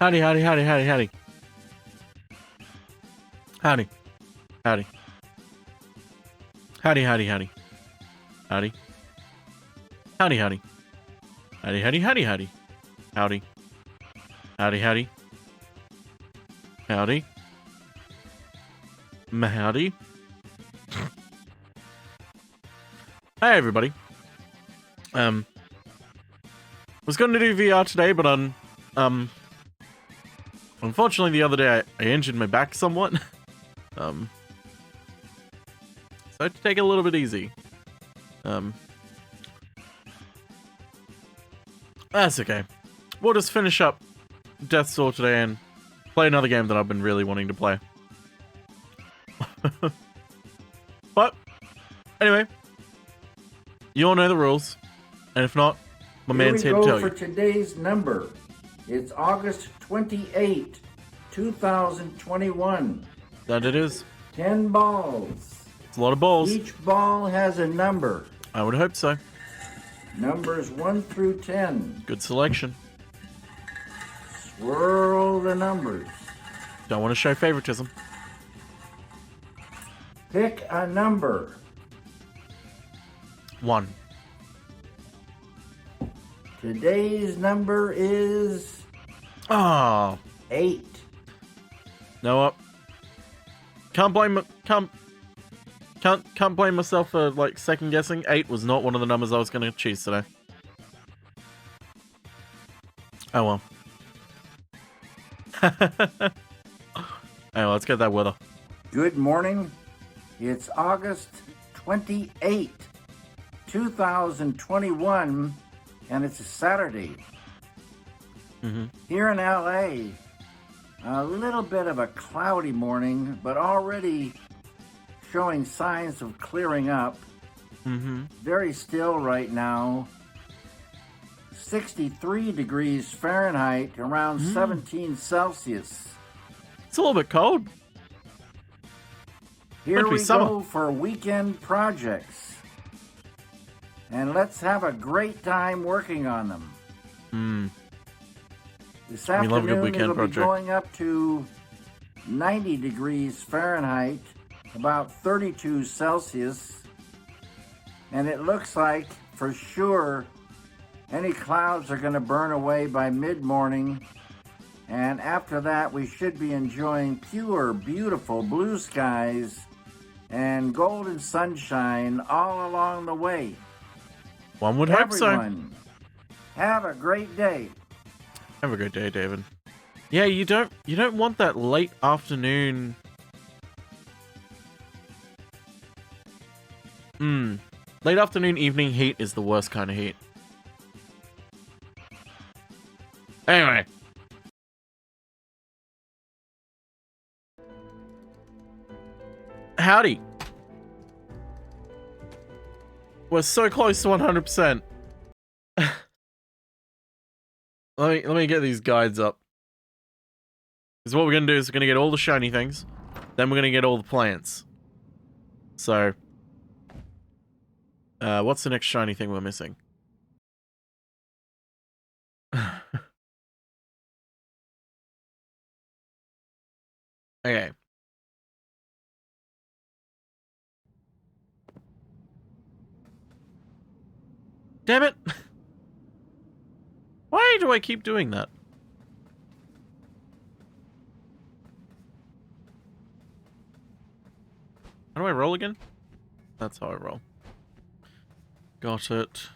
Howdy, howdy, howdy, howdy, howdy. Howdy. Howdy. Howdy, howdy, howdy. Howdy. Howdy, howdy. Howdy, howdy, howdy, howdy. Howdy. Howdy, howdy. Howdy. Howdy. Hi, everybody. Was going to do VR today, but unfortunately the other day I injured my back somewhat. So I had to take it a little bit easy. That's okay. We'll just finish up Death's Door today and play another game that I've been really wanting to play. But, anyway. You all know the rules. And if not, my man's here to tell you. For today's number. It's August 28, 2021. That it is. 10 balls. It's a lot of balls. Each ball has a number. I would hope so. Numbers 1 through 10. Good selection. Swirl the numbers. Don't want to show favoritism. Pick a number. 1. Today's number is... Oh. 8. Know what? Can't blame myself for like second guessing. 8 was not one of the numbers I was going to choose today. Oh well. Anyway, let's get that weather. Good morning. It's August 28, 2021, and it's a Saturday. Here in LA, a little bit of a cloudy morning, but already showing signs of clearing up. Very still right now. 63 degrees Fahrenheit, around 17 Celsius. It's a little bit cold. Here we go for weekend projects. And let's have a great time working on them. This afternoon it'll be going up to 90 degrees Fahrenheit, about 32 Celsius. And it looks like, for sure, any clouds are going to burn away by mid-morning. And after that, we should be enjoying pure, beautiful blue skies and golden sunshine all along the way. One would hope so. Everyone, have a great day. Have a good day, David. Yeah, you don't want that late afternoon. Late afternoon, evening heat is the worst kind of heat. Anyway. Howdy. We're so close to 100%. Let me get these guides up. Because what we're going to do is we're going to get all the shiny things. Then we're going to get all the plants. So. What's the next shiny thing we're missing? Okay. Damn it! Why do I keep doing that? How do I roll again? That's how I roll. Got it.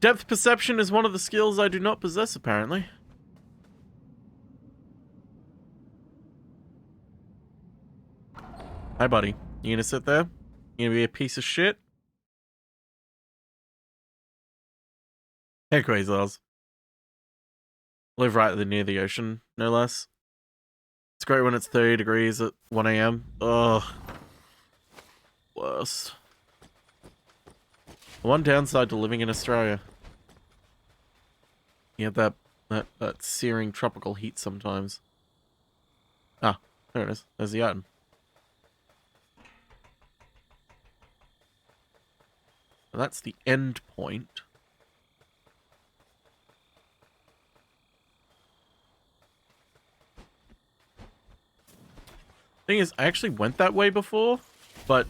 Depth perception is one of the skills I do not possess, apparently. Hi, buddy. You gonna sit there? You gonna be a piece of shit? Hey, Crazy Lars. Live right near the ocean, no less. It's great when it's 30 degrees at 1 AM. Ugh. Worst. The one downside to living in Australia. You have that searing tropical heat sometimes. Ah, there it is. There's the item. That's the end point. Thing is, I actually went that way before, but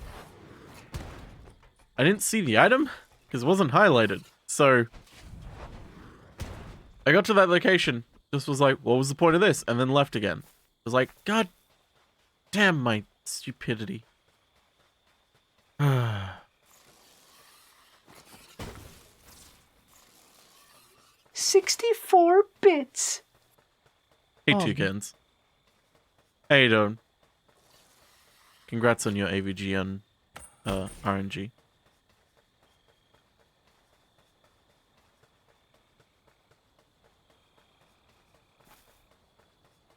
I didn't see the item because it wasn't highlighted. So I got to that location, just was like, what was the point of this? And then left again. I was like, God damn my stupidity. 64 bits. Hey, Toucans. How you doing? Congrats on your AVG on RNG.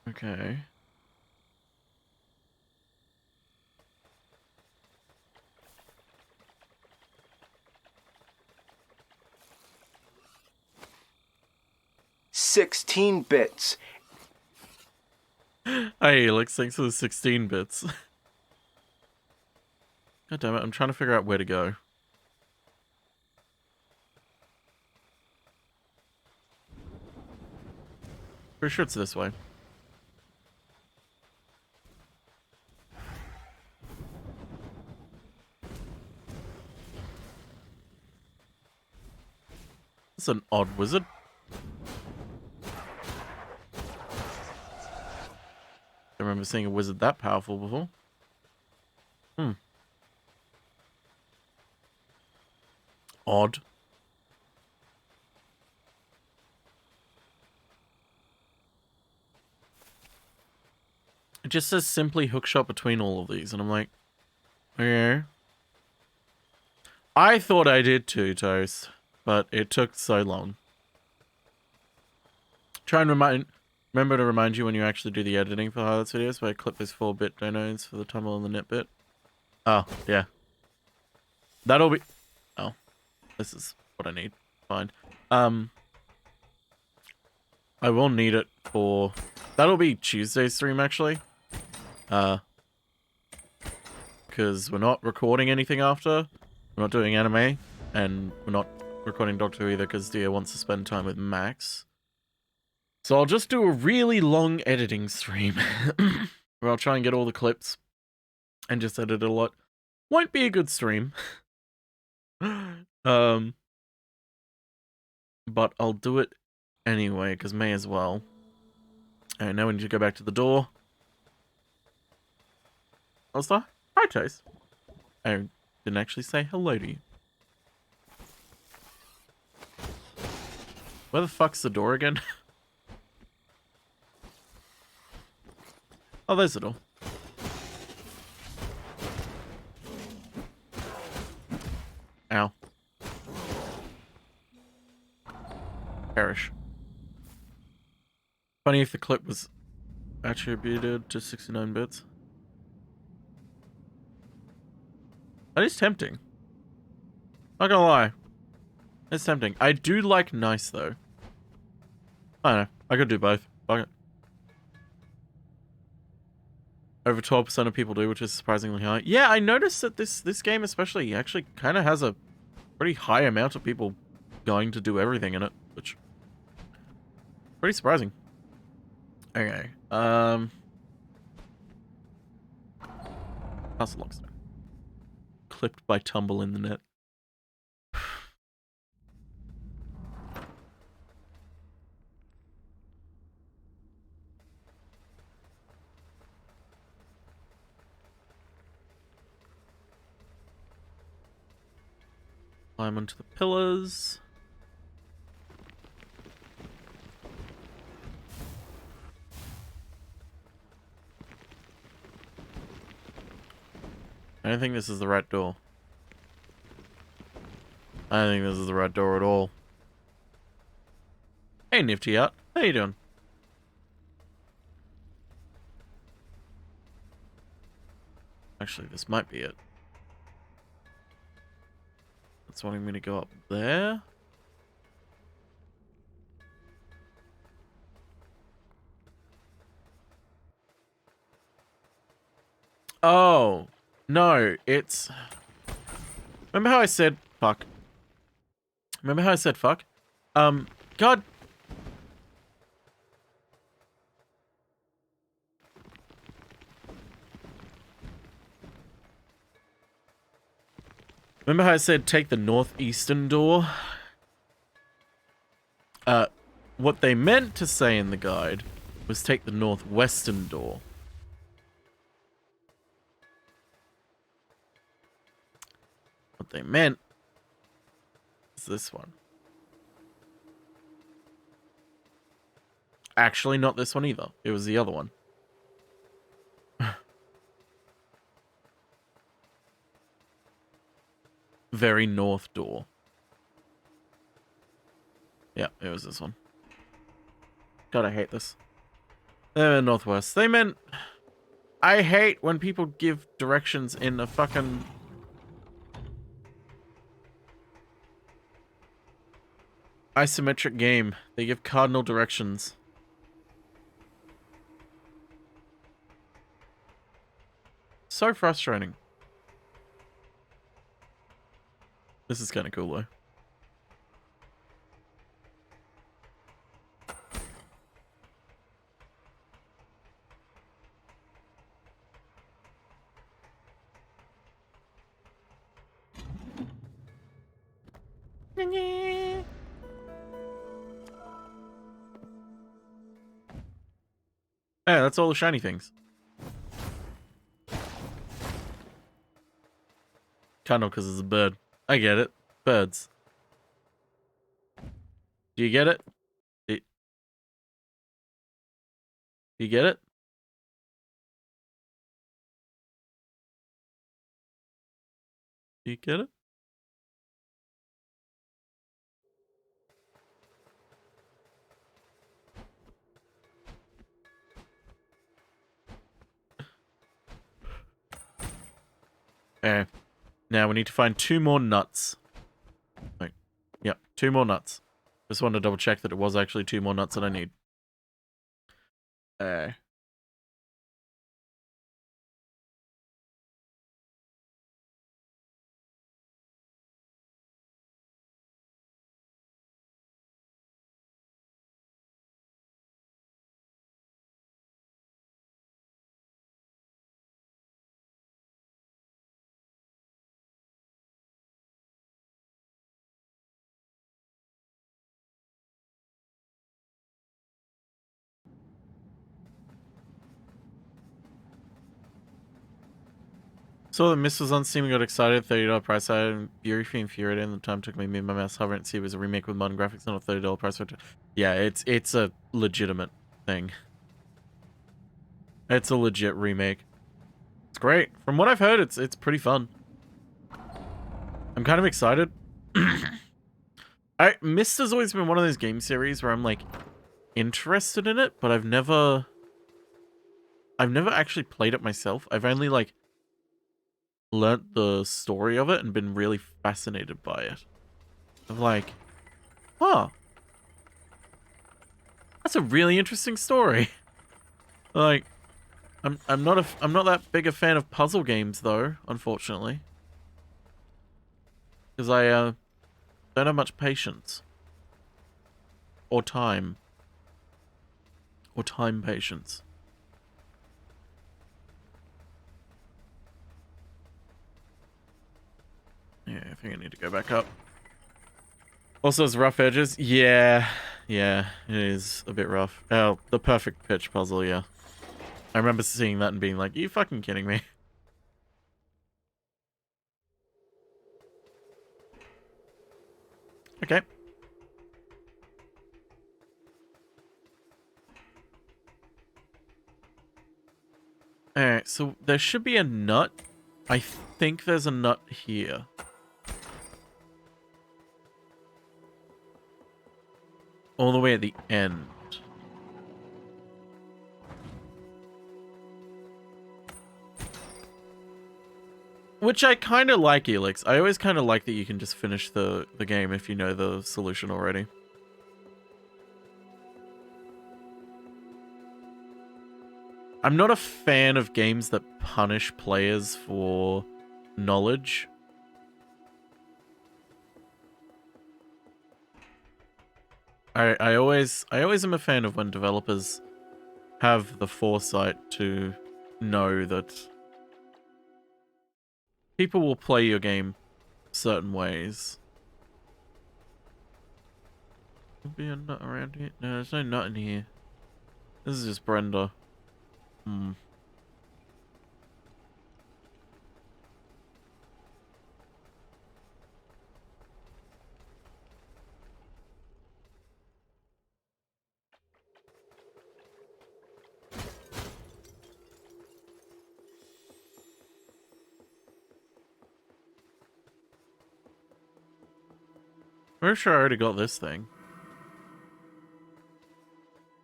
Okay. $16 bits. Hey, Alex, thanks for the 16 bits. God damn it, I'm trying to figure out where to go. Pretty sure it's this way. It's an odd wizard. I remember seeing a wizard that powerful before. Odd. It just says simply hookshot between all of these, and I'm like, okay. I thought I did too, Toast, but it took so long. Try and remember to remind you when you actually do the editing for highlights videos, where I clip those 4-bit donos for the tumble and the nit bit. Oh, yeah. That'll be... Oh. This is what I need. Fine. I will need it for... That'll be Tuesday's stream, actually. Because we're not recording anything after. We're not doing anime. And we're not recording Doctor Who either, because Dia wants to spend time with Max. So I'll just do a really long editing stream. Where I'll try and get all the clips. And just edit it a lot. Won't be a good stream. But I'll do it anyway, because may as well. Alright, now we need to go back to the door. Elster? Hi, Chase. I didn't actually say hello to you. Where the fuck's the door again? Oh, there's the door. Ow. Perish. Funny if the clip was attributed to 69 bits. That is tempting. Not gonna lie. It's tempting. I do like nice, though. I don't know. I could do both. Fuck it. Over 12% of people do, which is surprisingly high. Yeah, I noticed that this game especially actually kind of has a pretty high amount of people going to do everything in it, which... pretty surprising. Okay. Castle Lockstone. Clipped by tumble in the net. Climb onto the pillars. I don't think this is the right door. I don't think this is the right door at all. Hey, Nifty Out. How you doing? Actually, this might be it. It's wanting me to go up there. Oh. No, it's... Remember how I said fuck? Remember how I said fuck? God. Remember how I said take the northeastern door? What they meant to say in the guide was take the northwestern door. What they meant is this one. Actually, not this one either. It was the other one. Very north door. Yeah, it was this one. God, I hate this. Northwest. They meant... I hate when people give directions in a fucking... isometric game. They give cardinal directions. So frustrating. This is kind of cool, though. Yeah, that's all the shiny things. Cardinal because it's a bird. I get it. Birds. Do you get it? Do you get it? Do you get it? Okay. Now we need to find 2 more nuts. Wait. Yep, 2 more nuts. Just wanted to double check that it was actually 2 more nuts that I need. So the Mist was on Steam and got excited. $30 price item. Fury infuriated. And the time took me my mouse hovering to see it was a remake with modern graphics, not a $30 price. Yeah, it's a legitimate thing. It's a legit remake. It's great. From what I've heard, it's pretty fun. I'm kind of excited. Myst has always been one of those game series where I'm like interested in it, but I've never actually played it myself. I've only like learnt the story of it and been really fascinated by it. I'm like, huh, that's a really interesting story. Like, I'm not that big a fan of puzzle games though, unfortunately, because I don't have much patience or time patience. Yeah, I think I need to go back up. Also, it's rough edges. Yeah, it is a bit rough. Oh, the perfect pitch puzzle, yeah. I remember seeing that and being like, are you fucking kidding me? Okay. Alright, so there should be a nut. I think there's a nut here. All the way at the end. Which I kind of like, Elix. I always kind of like that you can just finish the game if you know the solution already. I'm not a fan of games that punish players for knowledge. I always am a fan of when developers have the foresight to know that people will play your game certain ways. There'll be a nut around here. No, there's no nut in here. This is just Brenda. Hmm. Pretty sure I already got this thing.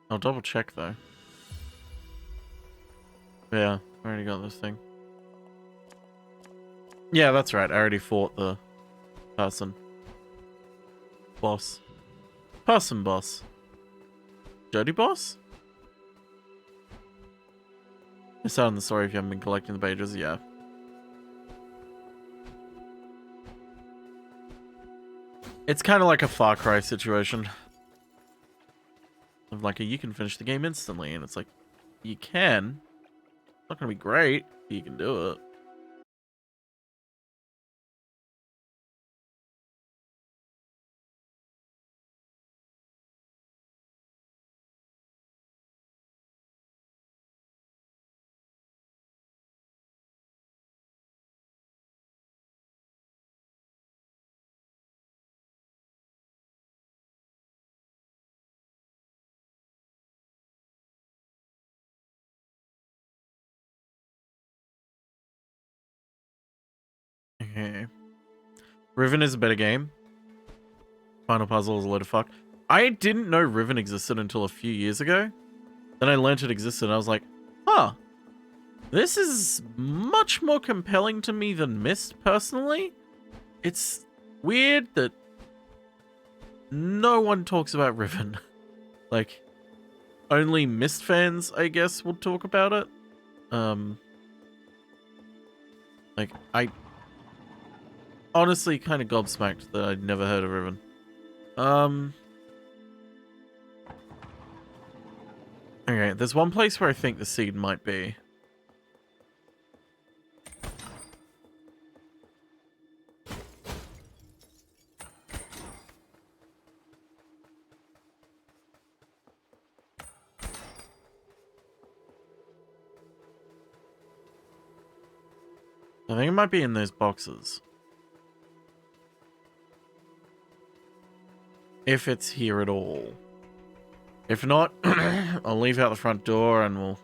I'll double check though. Yeah, I already got this thing. Yeah, that's right. I already fought the person. Boss. Person boss. Dirty boss? It's out in the story if you haven't been collecting the pages, yeah. It's kind of like a Far Cry situation. Of like, you can finish the game instantly, and it's like, you can. It's not going to be great, but you can do it. Okay. Riven is a better game. Final Puzzle is a load of fuck. I didn't know Riven existed until a few years ago. Then I learned it existed and I was like, huh. This is much more compelling to me than Myst, personally. It's weird that no one talks about Riven. Like, only Myst fans, I guess, would talk about it. Like, I honestly kind of gobsmacked that I'd never heard of Riven. Okay, there's one place where I think the seed might be. I think it might be in those boxes. If it's here at all. If not, I'll leave out the front door and we'll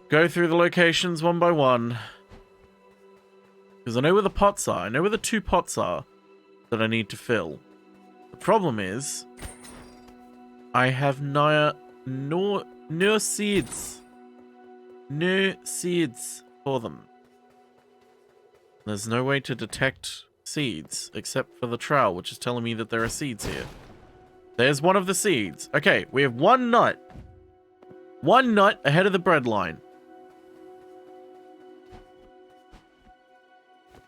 go through the locations one by one. Because I know where the pots are. I know where the 2 pots are that I need to fill. The problem is, I have no seeds. No seeds for them. There's no way to detect seeds except for the trowel, which is telling me that there are seeds here. There's one of the seeds. Okay, we have 1 nut. 1 nut ahead of the bread line.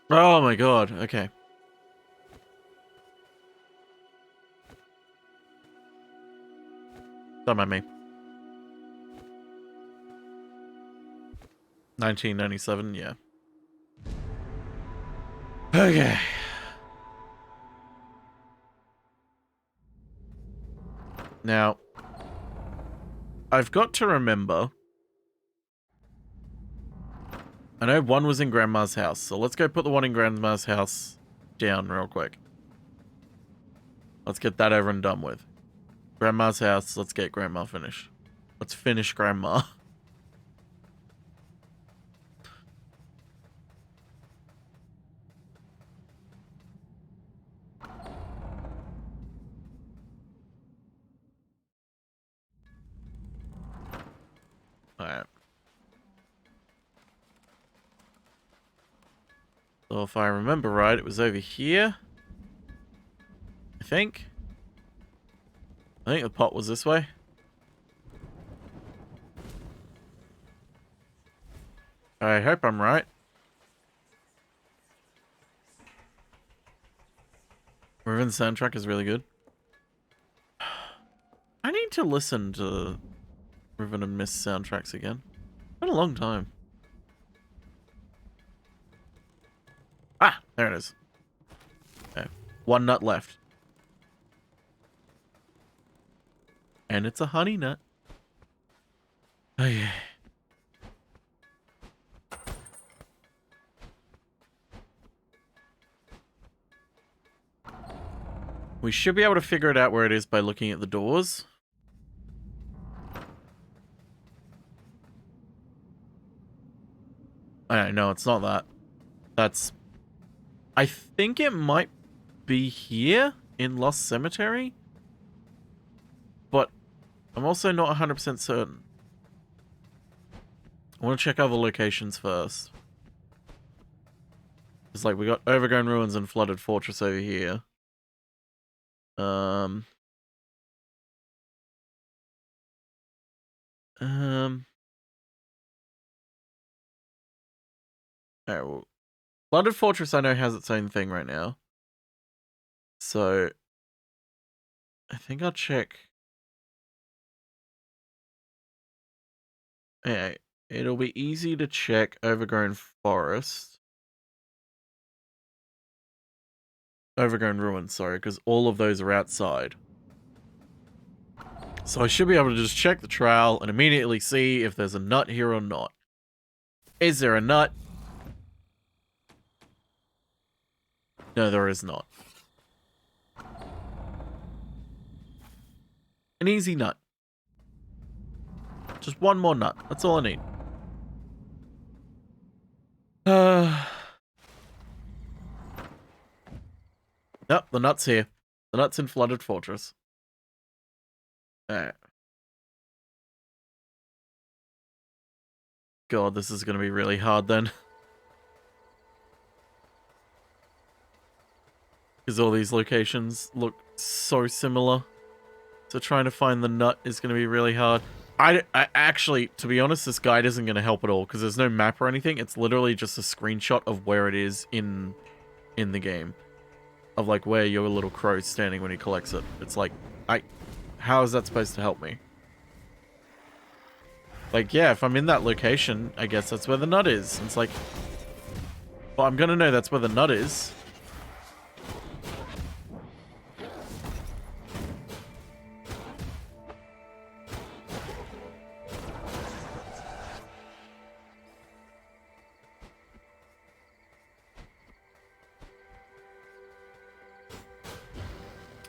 Oh my god, okay. Don't mind me. 1997, yeah. Okay. Now, I've got to remember. I know 1 was in Grandma's house, so let's go put the 1 in Grandma's house down real quick. Let's get that over and done with. Grandma's house, let's get Grandma finished. Let's finish Grandma. Alright. So if I remember right, it was over here. I think the pot was this way. I hope I'm right. Riven's soundtrack is really good. I need to listen to Riven and Myst soundtracks again. It's been a long time. Ah, there it is. 1 nut left. And it's a honey nut. Oh, yeah. We should be able to figure it out where it is by looking at the doors. No, it's not that. That's... I think it might be here in Lost Cemetery. But I'm also not 100% certain. I want to check other locations first. It's like we got Overgrown Ruins and Flooded Fortress over here. Alright, well, Flooded Fortress I know has its own thing right now. So I think I'll check. Yeah, it'll be easy to check Overgrown Forest. Overgrown Ruins, sorry, because all of those are outside. So I should be able to just check the trail and immediately see if there's a nut here or not. Is there a nut? No, there is not. An easy nut. Just one more nut. That's all I need. Nope, the nut's here. The nut's in Flooded Fortress. Alright. God, this is going to be really hard then. Because all these locations look so similar. So trying to find the nut is going to be really hard. I actually, to be honest, this guide isn't going to help at all. Because there's no map or anything. It's literally just a screenshot of where it is in the game. Of like where your little crow's standing when he collects it. It's like, how is that supposed to help me? Like, yeah, if I'm in that location, I guess that's where the nut is. It's like, well, I'm gonna know that's where the nut is.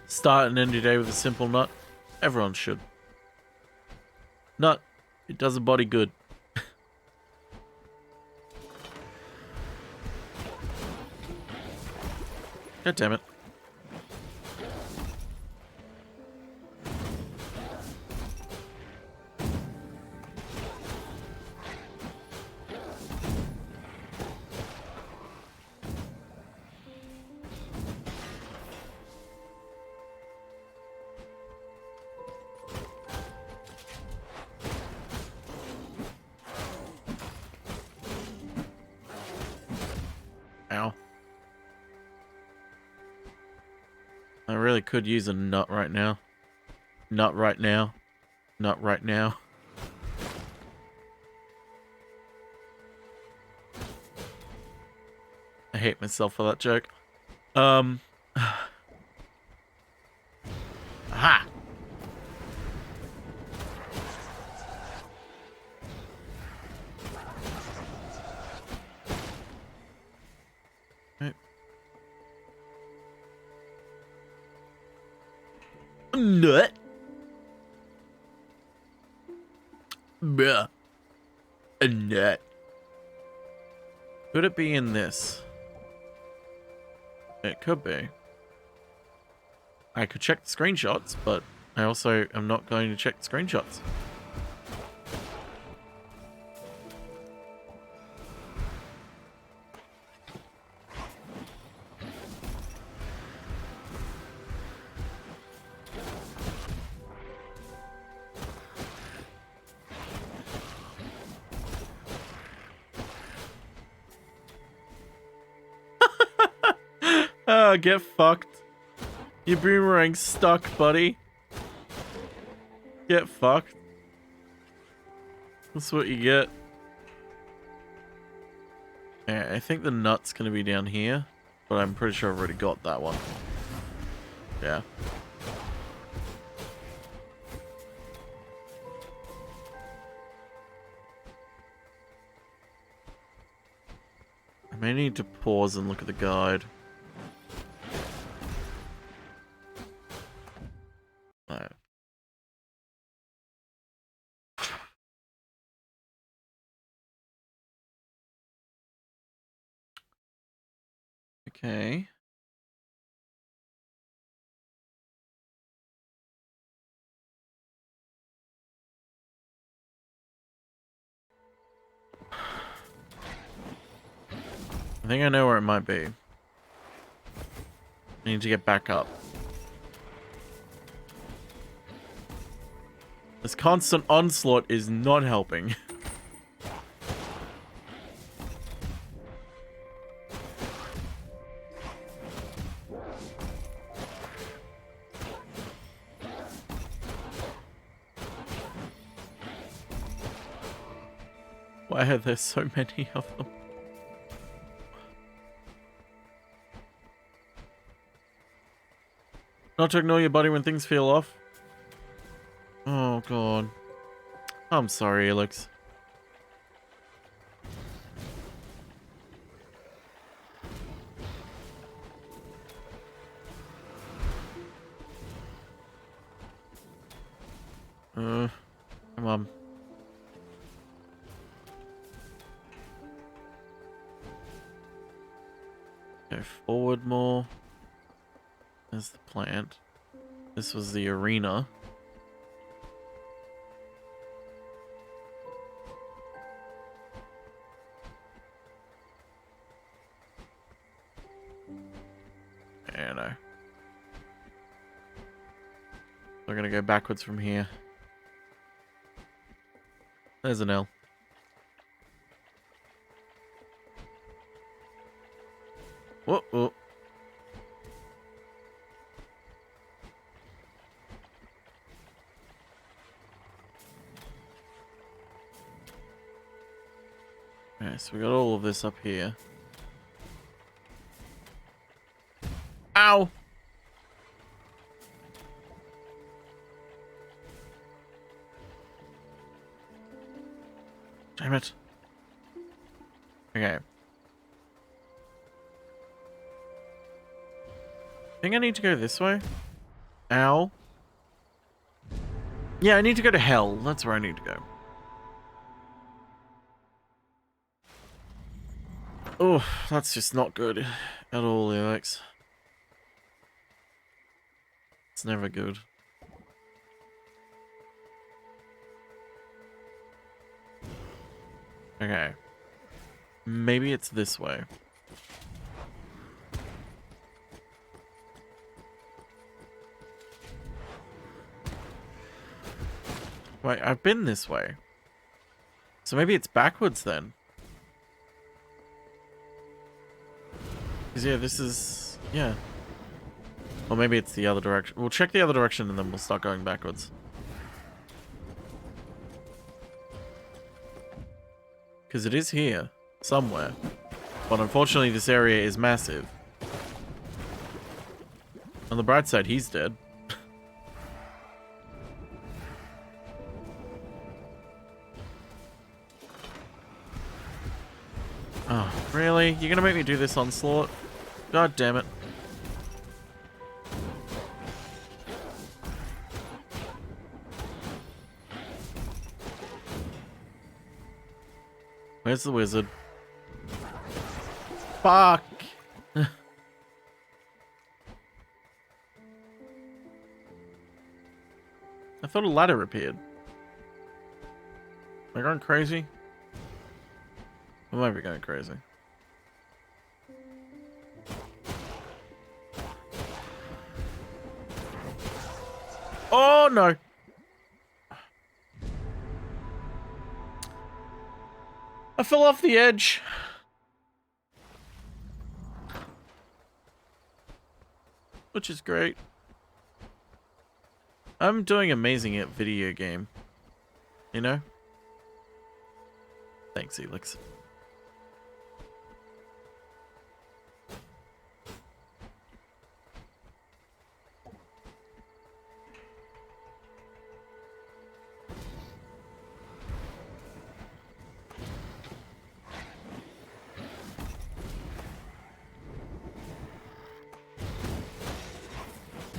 Start and end your day with a simple nut. Everyone should. Nut. It does a body good. God damn it. Ow. I really could use a nut right now. Nut right now. Nut right now. I hate myself for that joke. Aha! Nut. Bruh. A nut. Could it be in this? It could be. I could check the screenshots, but I also am not going to check the screenshots. Get fucked. Your boomerang's stuck, buddy. Get fucked. That's what you get. Yeah, I think the nut's gonna be down here, but I'm pretty sure I've already got that one. Yeah. I may need to pause and look at the guide. No. Okay. I think I know where it might be. I need to get back up. This constant onslaught is not helping. Why are there so many of them? Not to ignore your body when things feel off. Oh god. I'm sorry, Alex. Come on. Go forward more. There's the plant. This was the arena. Yeah, no. We're gonna go backwards from here. There's an L. Whoa, whoa. Okay, so we got all of this up here. Ow! Damn it. Okay. I think I need to go this way. Ow. Yeah, I need to go to hell. That's where I need to go. Oh, that's just not good at all, Alex. It's never good. Okay. Maybe it's this way. Wait, I've been this way. So maybe it's backwards then. Because yeah, this is... yeah. Or maybe it's the other direction. We'll check the other direction and then we'll start going backwards. Because it is here. Somewhere. But unfortunately this area is massive. On the bright side, he's dead. Oh, really? You're gonna make me do this onslaught? God damn it. Where's the wizard? Fuck! I thought a ladder appeared. Am I going crazy? I might be going crazy. Oh no! I fell off the edge. Which is great. I'm doing amazing at video game. You know? Thanks, Elix.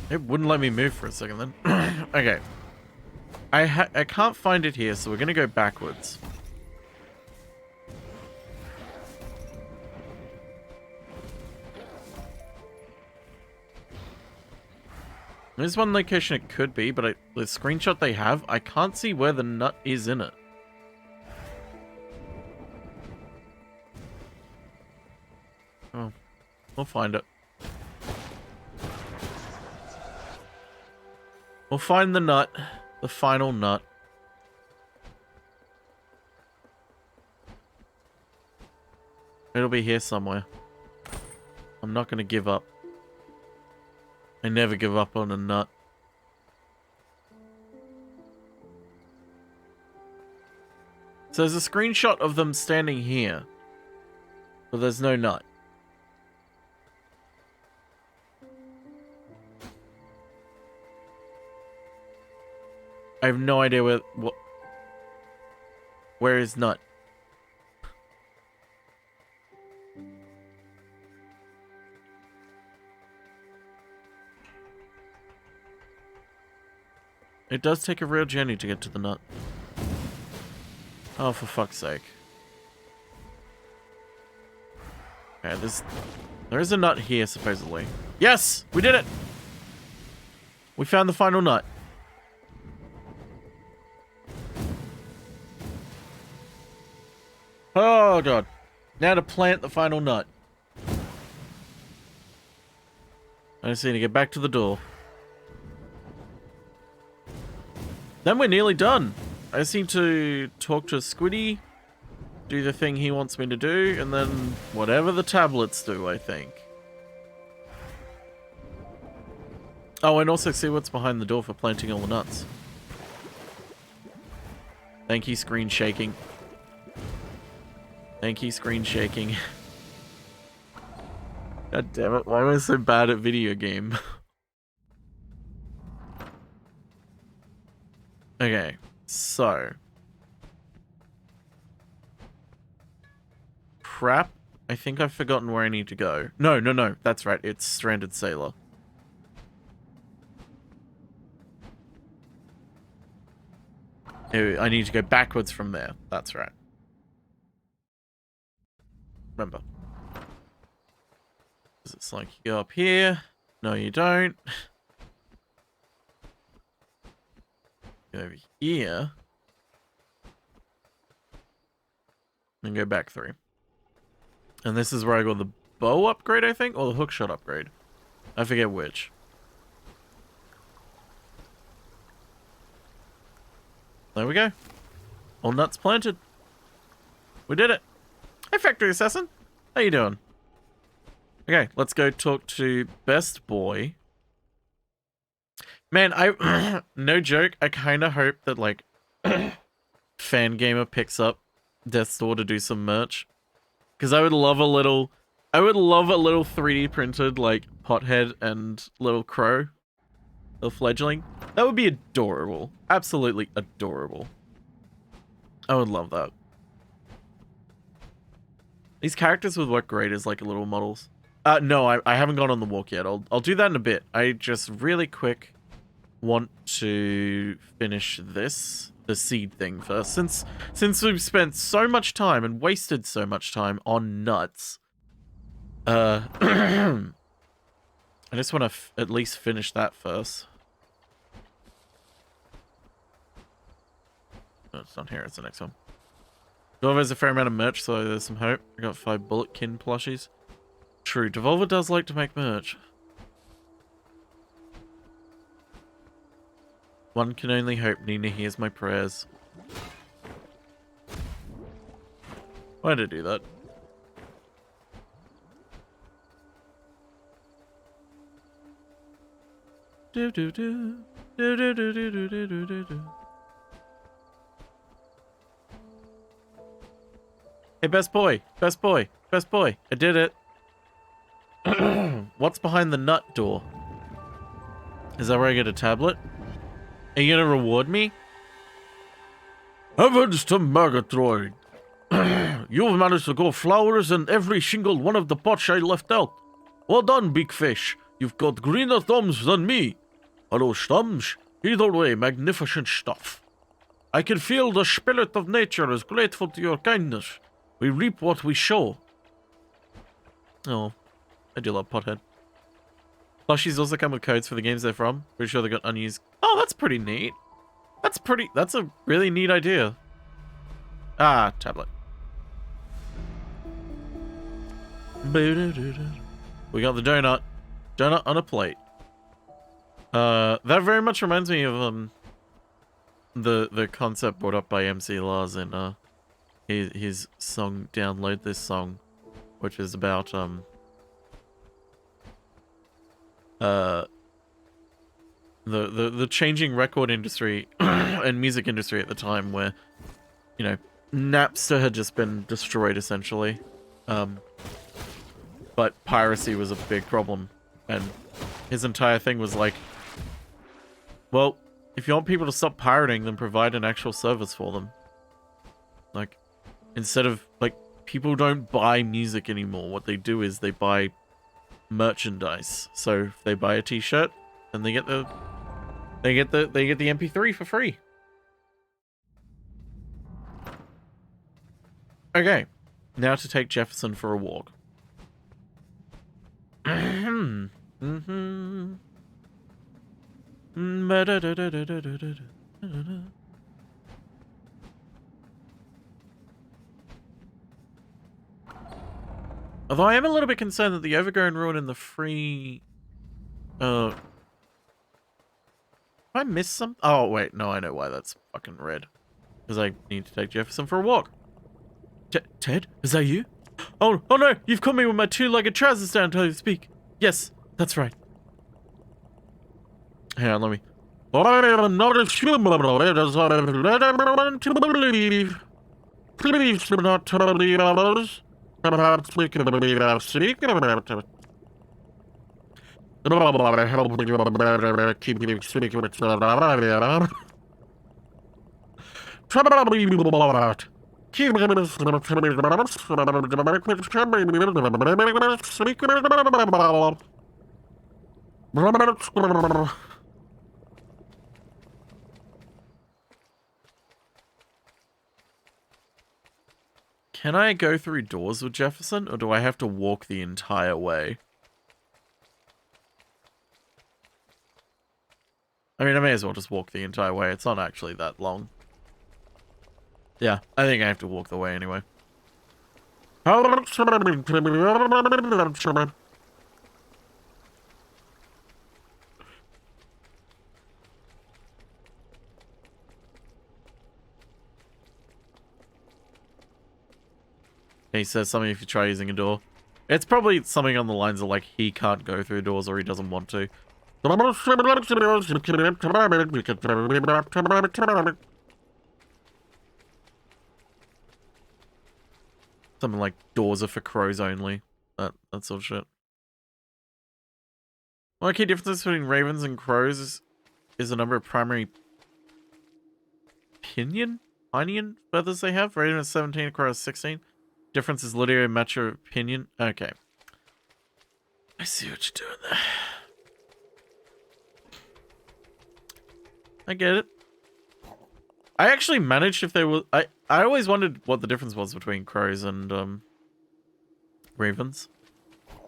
It wouldn't let me move for a second then. Okay. I can't find it here, so we're gonna go backwards. There's one location it could be, but the screenshot they have, I can't see where the nut is in it. Oh, we'll find it. We'll find the nut, the final nut. It'll be here somewhere. I'm not going to give up. I never give up on a nut. So there's a screenshot of them standing here, but there's no nut. I have no idea where is nut. It does take a real journey to get to the nut. Oh, for fuck's sake. Okay, there is a nut here, supposedly. Yes! We did it! We found the final nut. Oh, God. Now to plant the final nut. I just need to get back to the door. Then we're nearly done. I just need to talk to Squiddy, do the thing he wants me to do, and then whatever the tablets do, I think. Oh, and also see what's behind the door for planting all the nuts. Thank you, screen shaking. Thank you, screen shaking. God damn it, why am I so bad at video game? Okay, so. Crap. I think I've forgotten where I need to go. No, that's right. It's Stranded Sailor. I need to go backwards from there. That's right. Remember. It's like you go up here. No, you don't. Go over here. And go back 3. And this is where I got the bow upgrade, I think? Or the hookshot upgrade. I forget which. There we go. All nuts planted. We did it. Hey, Factory Assassin. How you doing? Okay, let's go talk to Best Boy. Man, I... no joke, I kind of hope that, like, Fangamer picks up Death's Door to do some merch. Because I would love a little... 3D printed, like, Pothead and little Crow. Little Fledgling. That would be adorable. Absolutely adorable. I would love that. These characters would work great as, like, little models. No, I haven't gone on the walk yet. I'll do that in a bit. I just really quick want to finish this, the seed thing first. Since we've spent so much time and wasted so much time on nuts, I just want to at least finish that first. No, it's not here. It's the next one. Devolver's a fair amount of merch, so there's some hope. I got 5 Bulletkin plushies. True, Devolver does like to make merch. One can only hope Nina hears my prayers. Why did I do that? Do do do do do do do do do do do. Hey, best boy, best boy, best boy! I did it. What's behind the nut door? Is that where I get a tablet? Are you gonna reward me? Heavens to Murgatroyd! You've managed to grow flowers in every single one of the pots I left out. Well done, big fish. You've got greener thumbs than me. Hello, thumbs. Either way, magnificent stuff. I can feel the spirit of nature is grateful to your kindness. We reap what we sow. Oh, I do love Pothead. Plushies also come with codes for the games they're from. Pretty sure they got unused. Oh, that's pretty neat. That's a really neat idea. Ah, tablet. We got the donut. Donut on a plate. That very much reminds me of the concept brought up by MC Lars in his song Download This Song, which is about the changing record industry and music industry at the time, where, you know, Napster had just been destroyed essentially, but piracy was a big problem, and his entire thing was like, well, if you want people to stop pirating, then provide an actual service for them. Like, instead of, like, people don't buy music anymore. What they do is they buy merchandise. So if they buy a t-shirt, then they get the MP3 for free. Okay. Now to take Jefferson for a walk. Although I am a little bit concerned that the Overgrown Ruin and the free... Have I missed some? Oh, wait. No, I know why that's fucking red. Because I need to take Jefferson for a walk. Ted? Is that you? Oh no! You've caught me with my two-legged trousers down until you speak. Yes, that's right. Hang on, let me... I am not assumable. It is what I've led everyone to believe. Please do not believe others. Perhaps we can believe our secret about it. Help you keep you secrets about it. Can I go through doors with Jefferson, or do I have to walk the entire way? I mean, I may as well just walk the entire way. It's not actually that long. Yeah, I think I have to walk the way anyway. He says something if you try using a door. It's probably something on the lines of like, he can't go through doors or he doesn't want to. Something like doors are for crows only. That sort of shit. One key difference between ravens and crows is the number of primary pinion feathers they have. Raven is 17, crow is 16. Difference is literally matter of opinion. Okay. I see what you're doing there. I get it. I actually managed if there was... I always wondered what the difference was between crows and ravens.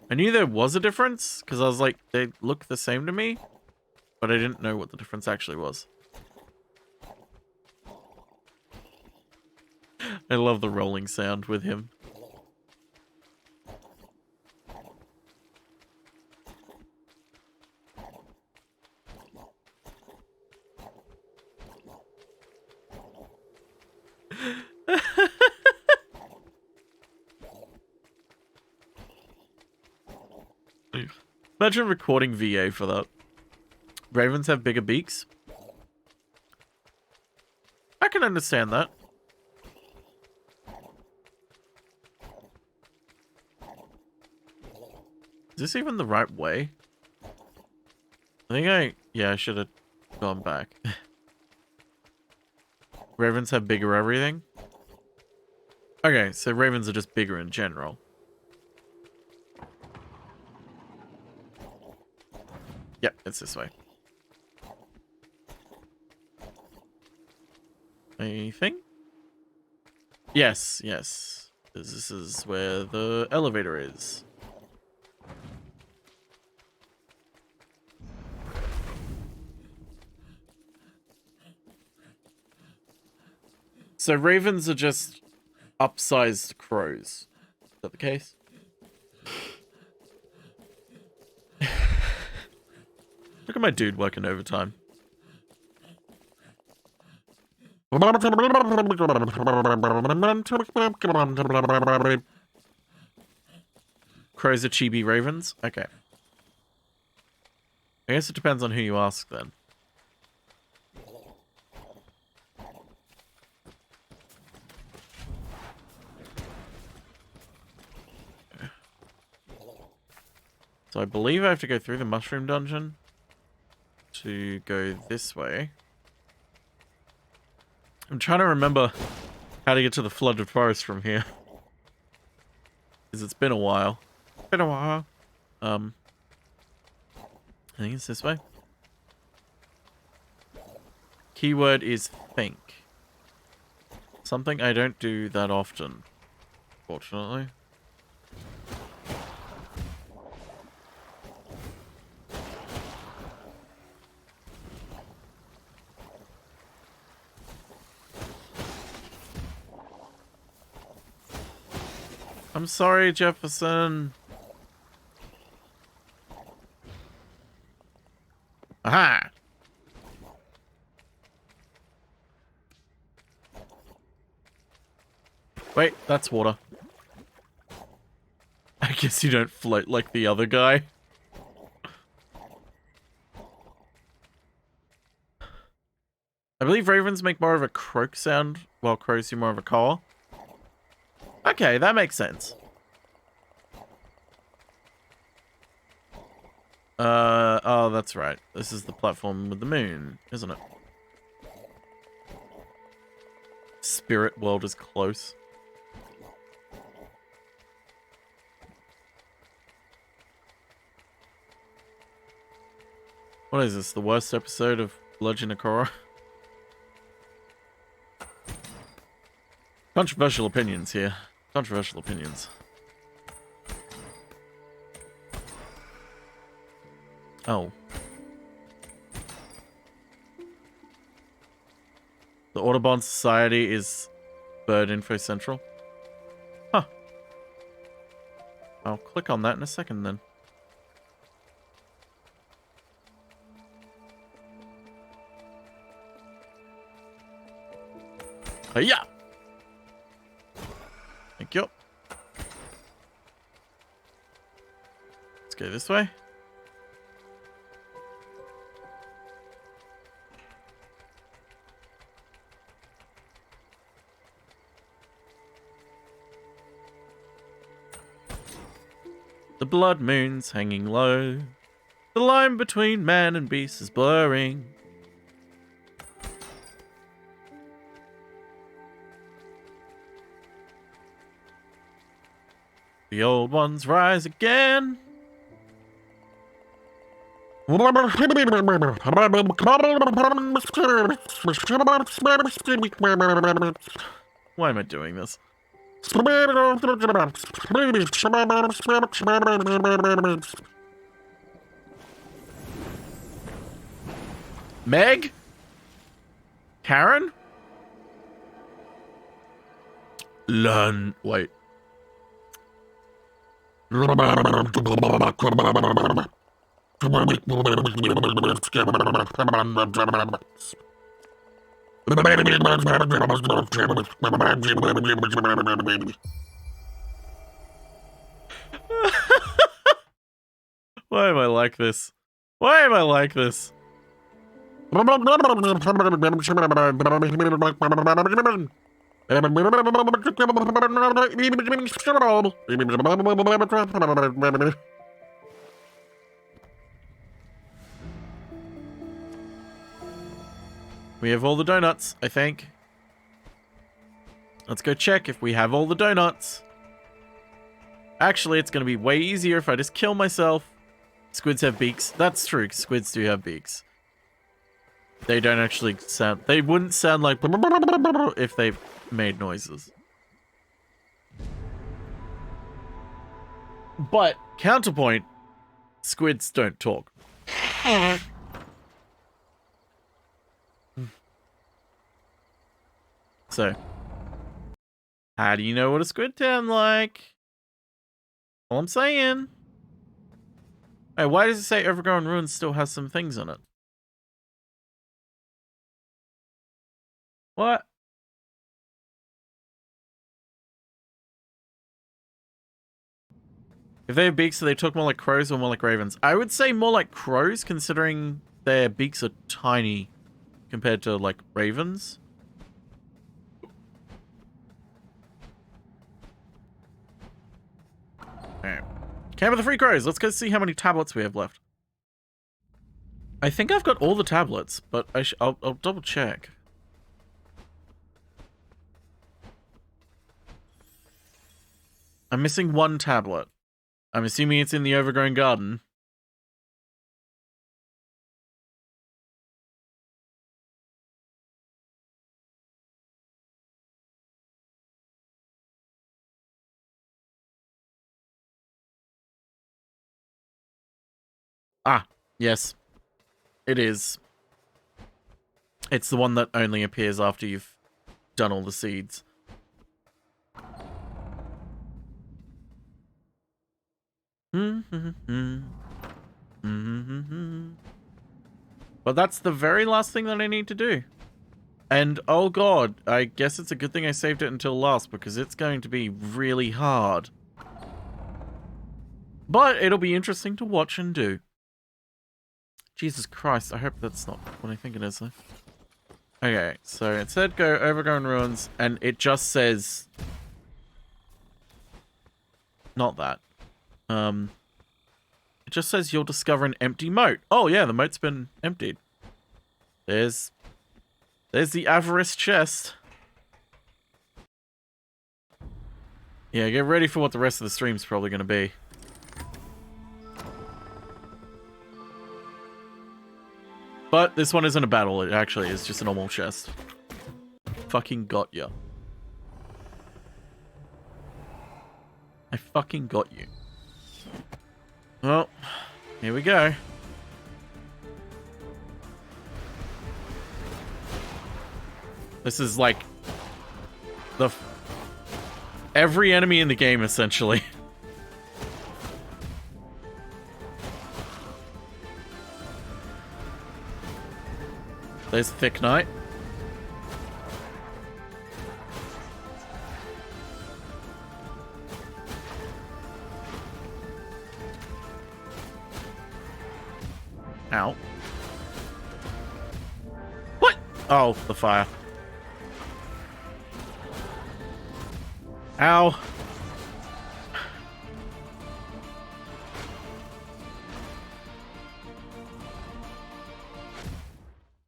I knew there was a difference, because I was like, they look the same to me, but I didn't know what the difference actually was. I love the rolling sound with him. Imagine recording VA for that. Ravens have bigger beaks. I can understand that. Is this even the right way? I should have gone back. Ravens have bigger everything? Okay, so ravens are just bigger in general. Yep, it's this way. I think? Yes, yes. This is where the elevator is. So ravens are just upsized crows. Is that the case? Look at my dude working overtime. Crows are chibi ravens? Okay. I guess it depends on who you ask then. So I believe I have to go through the mushroom dungeon to go this way. I'm trying to remember how to get to the flooded forest from here. Because it's been a while. Been a while. I think it's this way. Keyword is think. Something I don't do that often, fortunately. I'm sorry, Jefferson. Aha! Wait, that's water. I guess you don't float like the other guy. I believe ravens make more of a croak sound, while crows do more of a caw. Okay, that makes sense. Oh, that's right. This is the platform with the moon, isn't it? Spirit world is close. What is this, the worst episode of Legend of Korra? Controversial opinions here. Controversial opinions. Oh. The Audubon Society is Bird Info Central. Huh. I'll click on that in a second then. Yeah. Thank you. Let's go this way. The blood moon's hanging low. The line between man and beast is blurring. The old ones rise again. Why am I doing this? Meg? Karen? Learn. Wait. Why am I like this? Why am I like this? We have all the donuts, I think. Let's go check if we have all the donuts. Actually, it's going to be way easier if I just kill myself. Squids have beaks. That's true. Squids do have beaks. They don't actually sound... They wouldn't sound like... if they made noises. But, counterpoint, squids don't talk. So, how do you know what a squid sounds like? All I'm saying. Hey, why does it say Overgrown Ruins still has some things on it? What? If they have beaks, so they talk more like crows or more like ravens? I would say more like crows, considering their beaks are tiny compared to, like, ravens. Alright. Camp of the Free Crows. Let's go see how many tablets we have left. I think I've got all the tablets, but I'll double check. I'm missing one tablet. I'm assuming it's in the Overgrown Garden. Ah, yes. It is. It's the one that only appears after you've done all the seeds. But that's the very last thing that I need to do. And, oh god, I guess it's a good thing I saved it until last, because it's going to be really hard. But it'll be interesting to watch and do. Jesus Christ, I hope that's not what I think it is, though. Okay, so it said go Overgrown Ruins, and it just says... Not that. It just says you'll discover an empty moat. Oh yeah, the moat's been emptied. There's the Avarice chest. Yeah, get ready for what the rest of the stream's probably going to be. But this one isn't a battle, it actually is just a normal chest. Fucking got ya. I fucking got you. Well, here we go. This is like every enemy in the game, essentially. There's Thick Knight. Ow. What? Oh, the fire. Ow.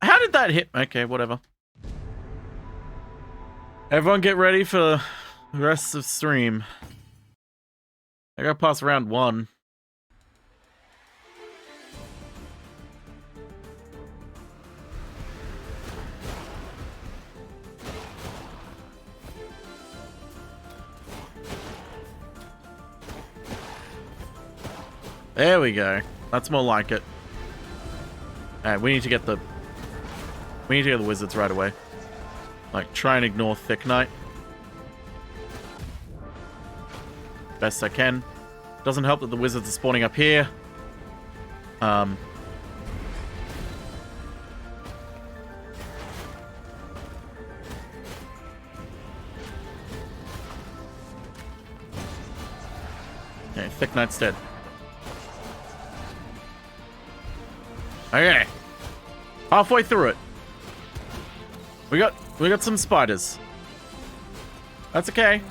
How did that hit? Okay, whatever. Everyone get ready for the rest of stream. I gotta pass round 1. There we go. That's more like it. Alright, we need to get the wizards right away. Like, try and ignore Thick Knight. Best I can. Doesn't help that the wizards are spawning up here. Okay, Thick Knight's dead. Okay. Halfway through it. We got some spiders. That's okay.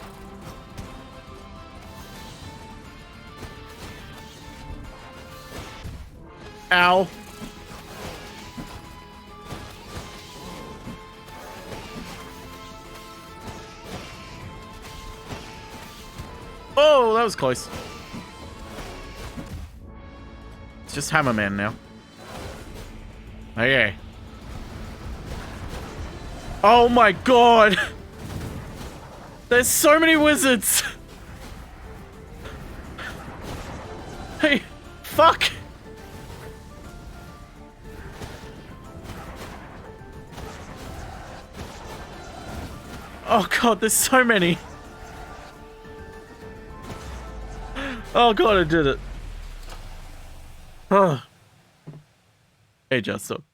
Ow. Oh, that was close. It's just Hammer Man now. Okay. Oh my god! There's so many wizards! Hey, fuck! Oh god, there's so many! Oh god, I did it. Oh. Hey, Justo.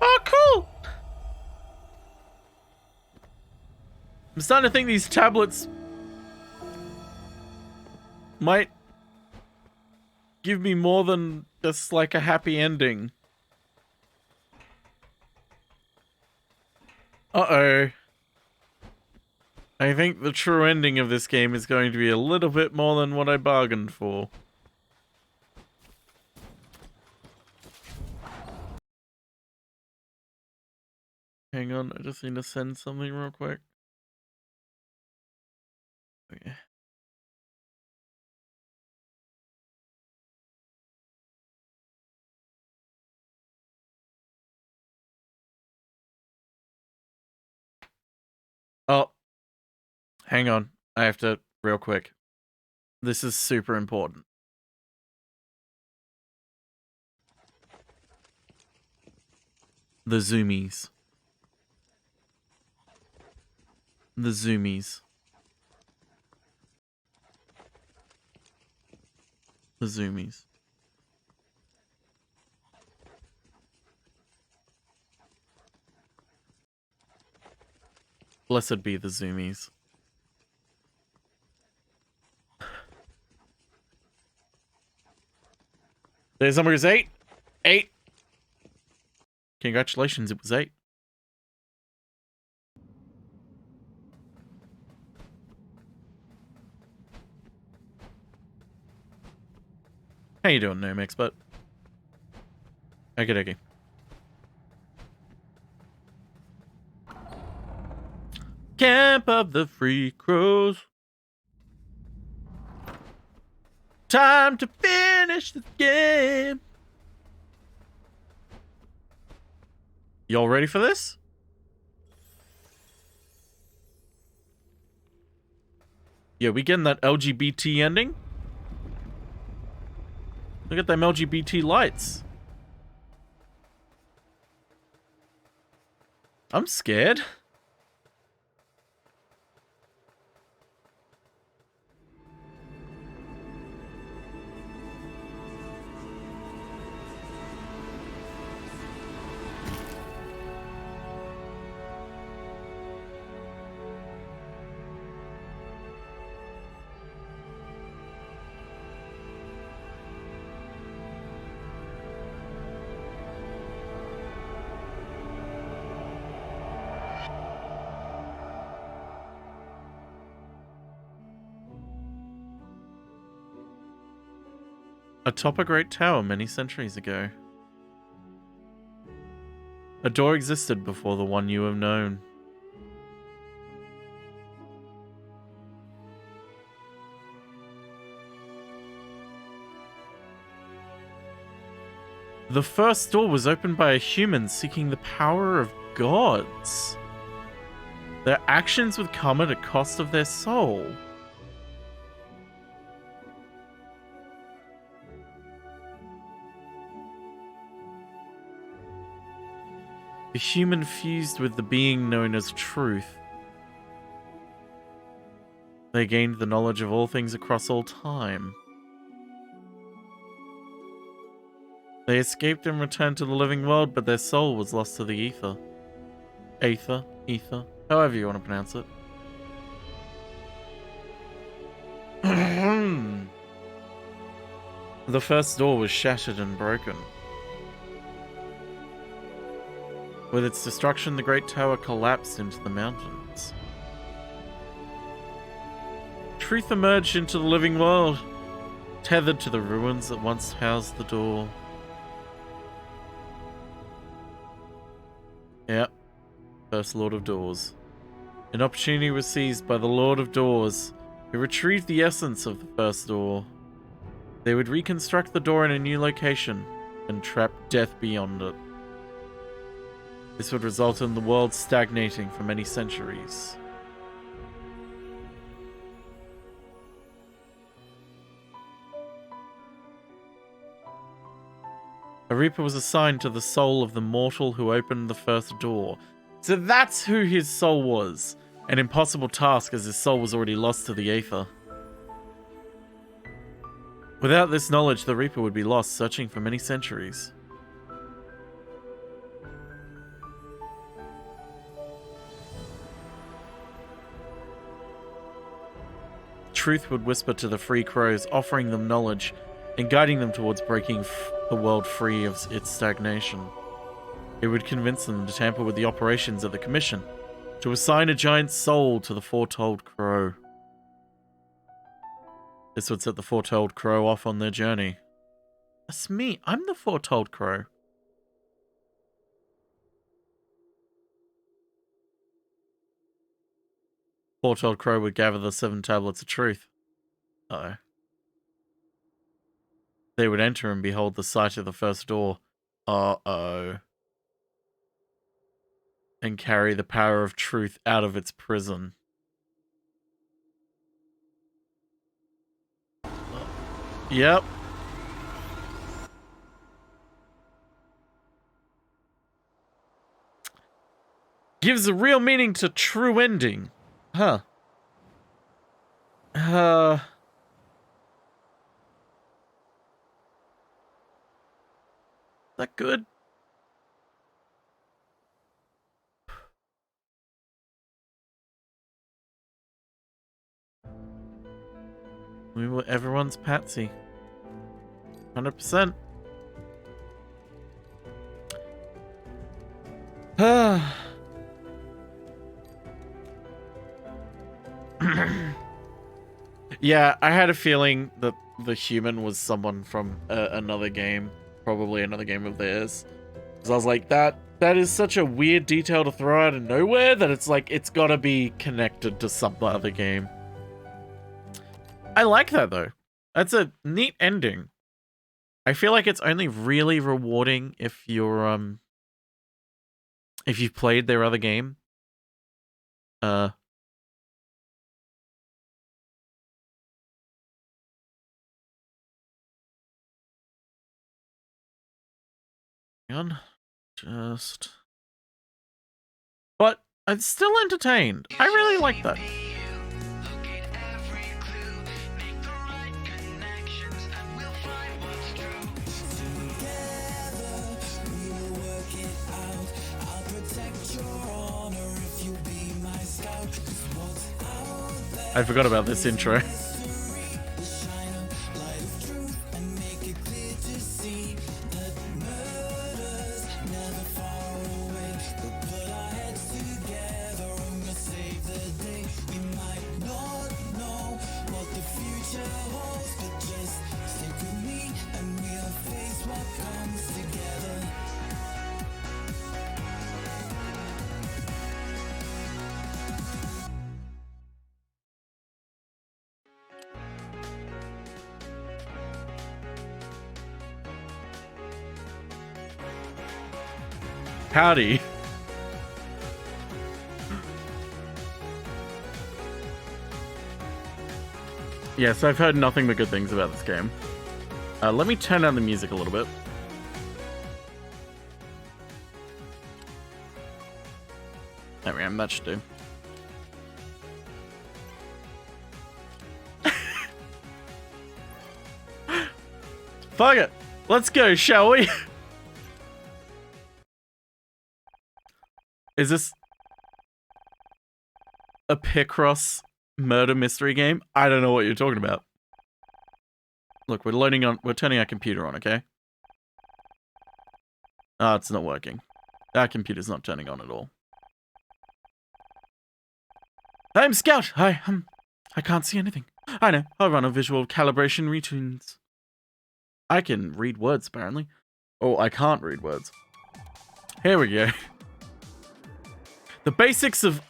Oh, cool! I'm starting to think these tablets might give me more than just like a happy ending. Uh-oh. I think the true ending of this game is going to be a little bit more than what I bargained for. Hang on, I just need to send something real quick. Okay. Oh, hang on. I have to, real quick. This is super important. The zoomies. The zoomies. The zoomies. Blessed be the zoomies. There's number is 8. 8. Congratulations, it was 8. How you doing, Gnome Expert? Okay. Camp of the Free Crows. Time to finish the game. Y'all ready for this? Yeah, we getting that LGBT ending? Look at them LGBT lights. I'm scared. Atop a great tower many centuries ago. A door existed before the one you have known. The first door was opened by a human seeking the power of gods. Their actions would come at a cost of their soul. The human fused with the being known as truth. They gained the knowledge of all things across all time. They escaped and returned to the living world, but their soul was lost to the ether. Aether, ether, however you want to pronounce it. The first door was shattered and broken. With its destruction, the Great Tower collapsed into the mountains. Truth emerged into the living world, tethered to the ruins that once housed the door. Yep. First Lord of Doors. An opportunity was seized by the Lord of Doors, who retrieved the essence of the first door. They would reconstruct the door in a new location and trap death beyond it. This would result in the world stagnating for many centuries. A Reaper was assigned to the soul of the mortal who opened the first door. So that's who his soul was. An impossible task as his soul was already lost to the Aether. Without this knowledge, the Reaper would be lost, searching for many centuries. Truth would whisper to the free crows, offering them knowledge and guiding them towards breaking the world free of its stagnation. It would convince them to tamper with the operations of the Commission, to assign a giant soul to the foretold crow. This would set the foretold crow off on their journey. That's me. I'm the foretold crow. Foretold crow would gather the 7 tablets of truth. Uh-oh. They would enter and behold the sight of the first door. Uh-oh. And carry the power of truth out of its prison. Yep. Gives a real meaning to true ending. Huh. Is that good? We were everyone's patsy. 100%. Yeah, I had a feeling that the human was someone from another game. Probably another game of theirs. Because I was like, that is such a weird detail to throw out of nowhere that it's like, it's gotta be connected to some other game. I like that, though. That's a neat ending. I feel like it's only really rewarding if you're, if you've played their other game. Hang on. But I'm still entertained. I really like that. I forgot about this intro. Howdy. Yes, I've heard nothing but good things about this game. Let me turn down the music a little bit. There we go, that should do. Fuck it. Let's go, shall we? Is this a Picross murder mystery game? I don't know what you're talking about. Look, we're turning our computer on, okay? Ah, it's not working. Our computer's not turning on at all. I'm Scout! I can't see anything. I know, I'll run a visual calibration retunes. I can read words, apparently. Oh, I can't read words. Here we go. The basics of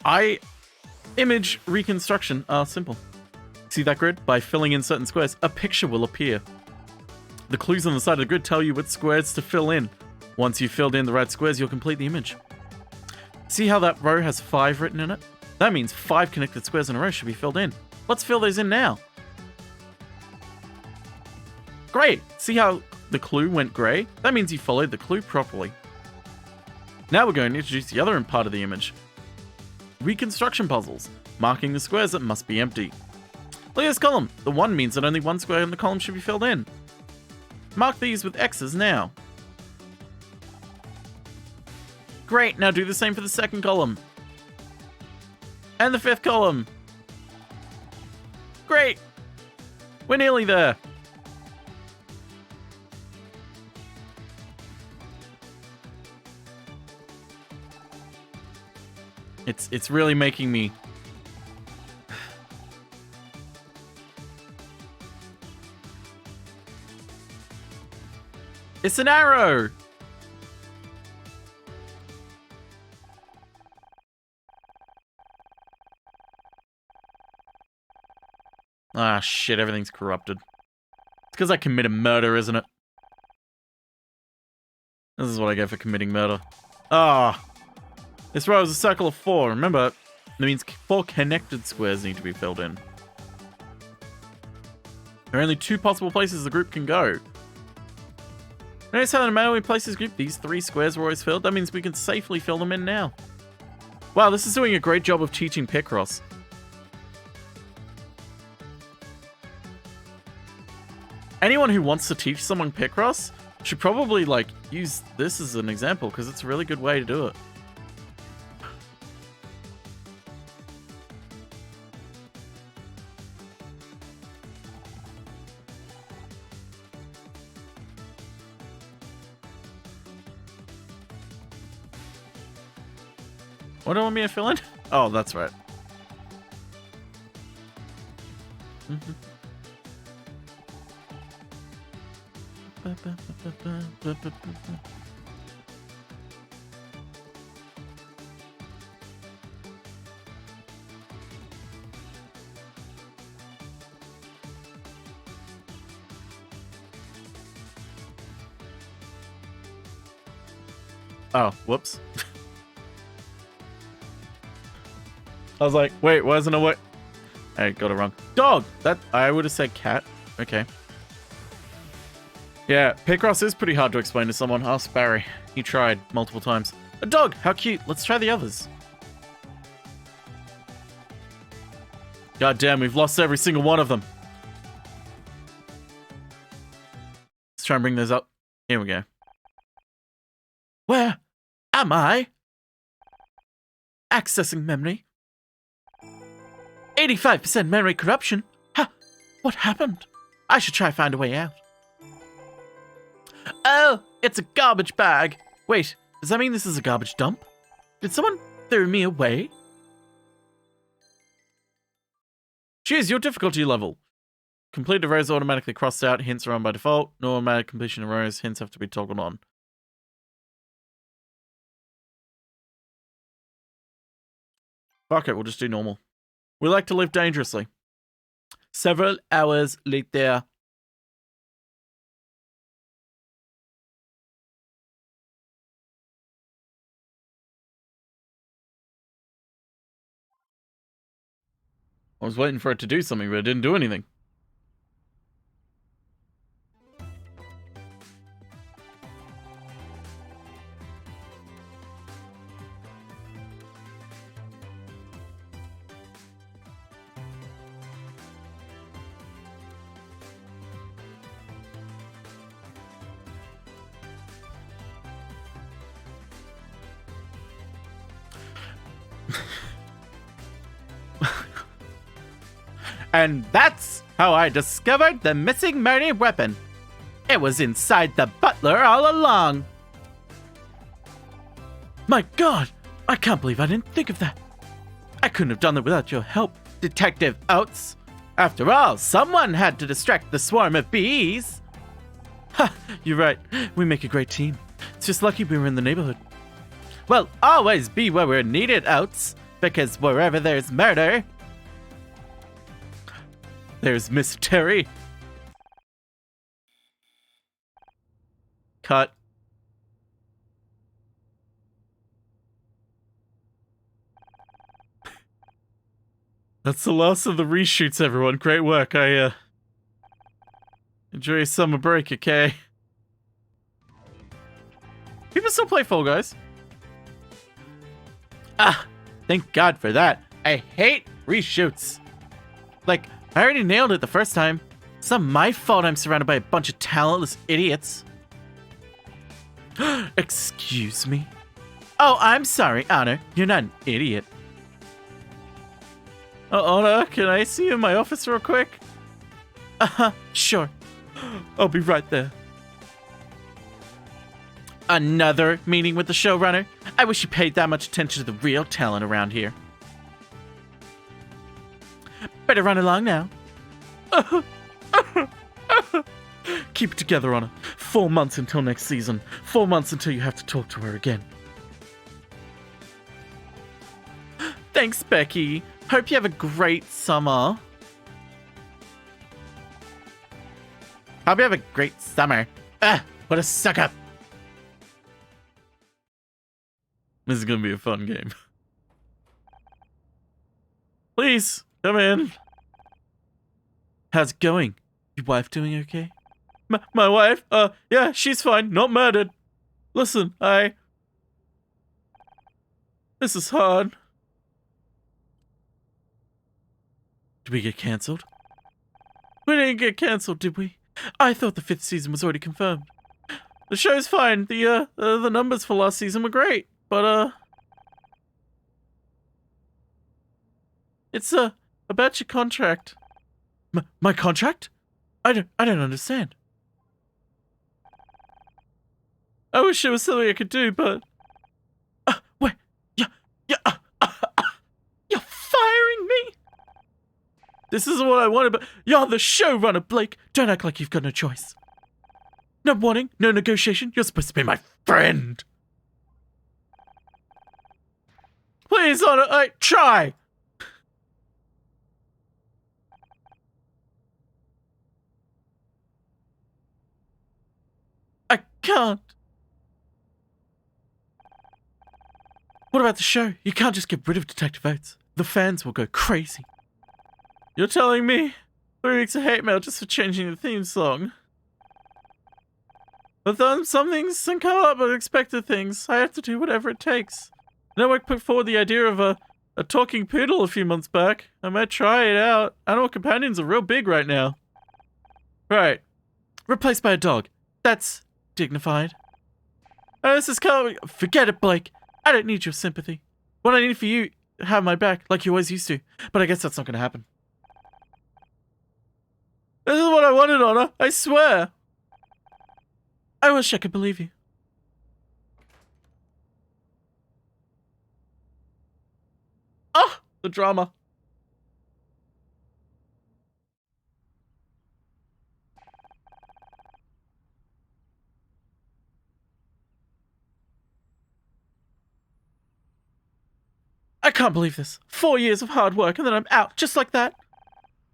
image reconstruction are simple. See that grid? By filling in certain squares, a picture will appear. The clues on the side of the grid tell you which squares to fill in. Once you've filled in the right squares, you'll complete the image. See how that row has 5 written in it? That means 5 connected squares in a row should be filled in. Let's fill those in now. Great! See how the clue went grey? That means you followed the clue properly. Now we're going to introduce the other part of the image. Reconstruction puzzles, marking the squares that must be empty. Look at this column. The 1 means that only 1 square in the column should be filled in. Mark these with X's now. Great, now do the same for the 2nd column. And the 5th column. Great! We're nearly there. It's really making me... It's an arrow! Ah, shit, everything's corrupted. It's because I committed murder, isn't it? This is what I get for committing murder. Ah! This row is a circle of 4. Remember, that means 4 connected squares need to be filled in. There are only 2 possible places the group can go. Notice how no matter we place this group, these 3 squares were always filled? That means we can safely fill them in now. Wow, this is doing a great job of teaching Picross. Anyone who wants to teach someone Picross should probably, like, use this as an example, because it's a really good way to do it. What do you want me to fill in? Oh, that's right. Oh, whoops. I was like, wait, why isn't it what? I got it wrong. Dog! That I would have said cat. Okay. Yeah, Picross is pretty hard to explain to someone. Ask Barry. He tried multiple times. A dog! How cute. Let's try the others. God damn, we've lost every single one of them. Let's try and bring those up. Here we go. Where am I? Accessing memory. 85% memory corruption? Huh? What happened? I should try to find a way out. Oh, it's a garbage bag. Wait, does that mean this is a garbage dump? Did someone throw me away? Choose your difficulty level. Completed rows automatically crossed out. Hints are on by default. No automatic completion of rows. Hints have to be toggled on. Fuck it, we'll just do normal. We like to live dangerously. Several hours later. I was waiting for it to do something, but it didn't do anything. And that's how I discovered the missing Marnie weapon. It was inside the butler all along. My God, I can't believe I didn't think of that. I couldn't have done that without your help, Detective Oates. After all, someone had to distract the swarm of bees. Ha, you're right. We make a great team. It's just lucky we were in the neighborhood. We'll always be where we're needed, Oats, because wherever there's murder, there's Miss Terry. Cut. That's the last of the reshoots, everyone. Great work. Enjoy your summer break, okay? People still play Fall Guys. Ah, thank God for that. I hate reshoots. Like, I already nailed it the first time. It's not my fault I'm surrounded by a bunch of talentless idiots. Excuse me? Oh, I'm sorry, Honor. You're not an idiot. Honor, can I see you in my office real quick? Sure. I'll be right there. Another meeting with the showrunner? I wish you paid that much attention to the real talent around here. Better run along now. Keep it together, Honor. 4 months until next season. 4 months until you have to talk to her again. Thanks, Becky. Hope you have a great summer. Hope you have a great summer. What a suck-up. This is gonna be a fun game. Please, come in. How's it going? Your wife doing okay? My wife? Yeah, she's fine. Not murdered. Listen, this is hard. Did we get cancelled? We didn't get cancelled, did we? I thought the 5th season was already confirmed. The show's fine. The numbers for last season were great, but it's about your contract. My contract? I don't understand. I wish there was something I could do, but wait, you're firing me? This isn't what I wanted, but you're the showrunner, Blake. Don't act like you've got no choice. No warning, no negotiation. You're supposed to be my friend. Please, Honor, try. I can't. What about the show? You can't just get rid of Detective Oates. The fans will go crazy. You're telling me 3 weeks of hate mail just for changing the theme song? But then some things can come up, unexpected things. I have to do whatever it takes. Network put forward the idea of a talking poodle a few months back. I might try it out. Animal companions are real big right now. Right. Replaced by a dog. That's dignified. This is kind of... Forget it, Blake. I don't need your sympathy. What I need for you to have my back, like you always used to. But I guess that's not going to happen. This is what I wanted, Honor. I swear. I wish I could believe you. Ah, the drama. I can't believe this. 4 years of hard work and then I'm out just like that.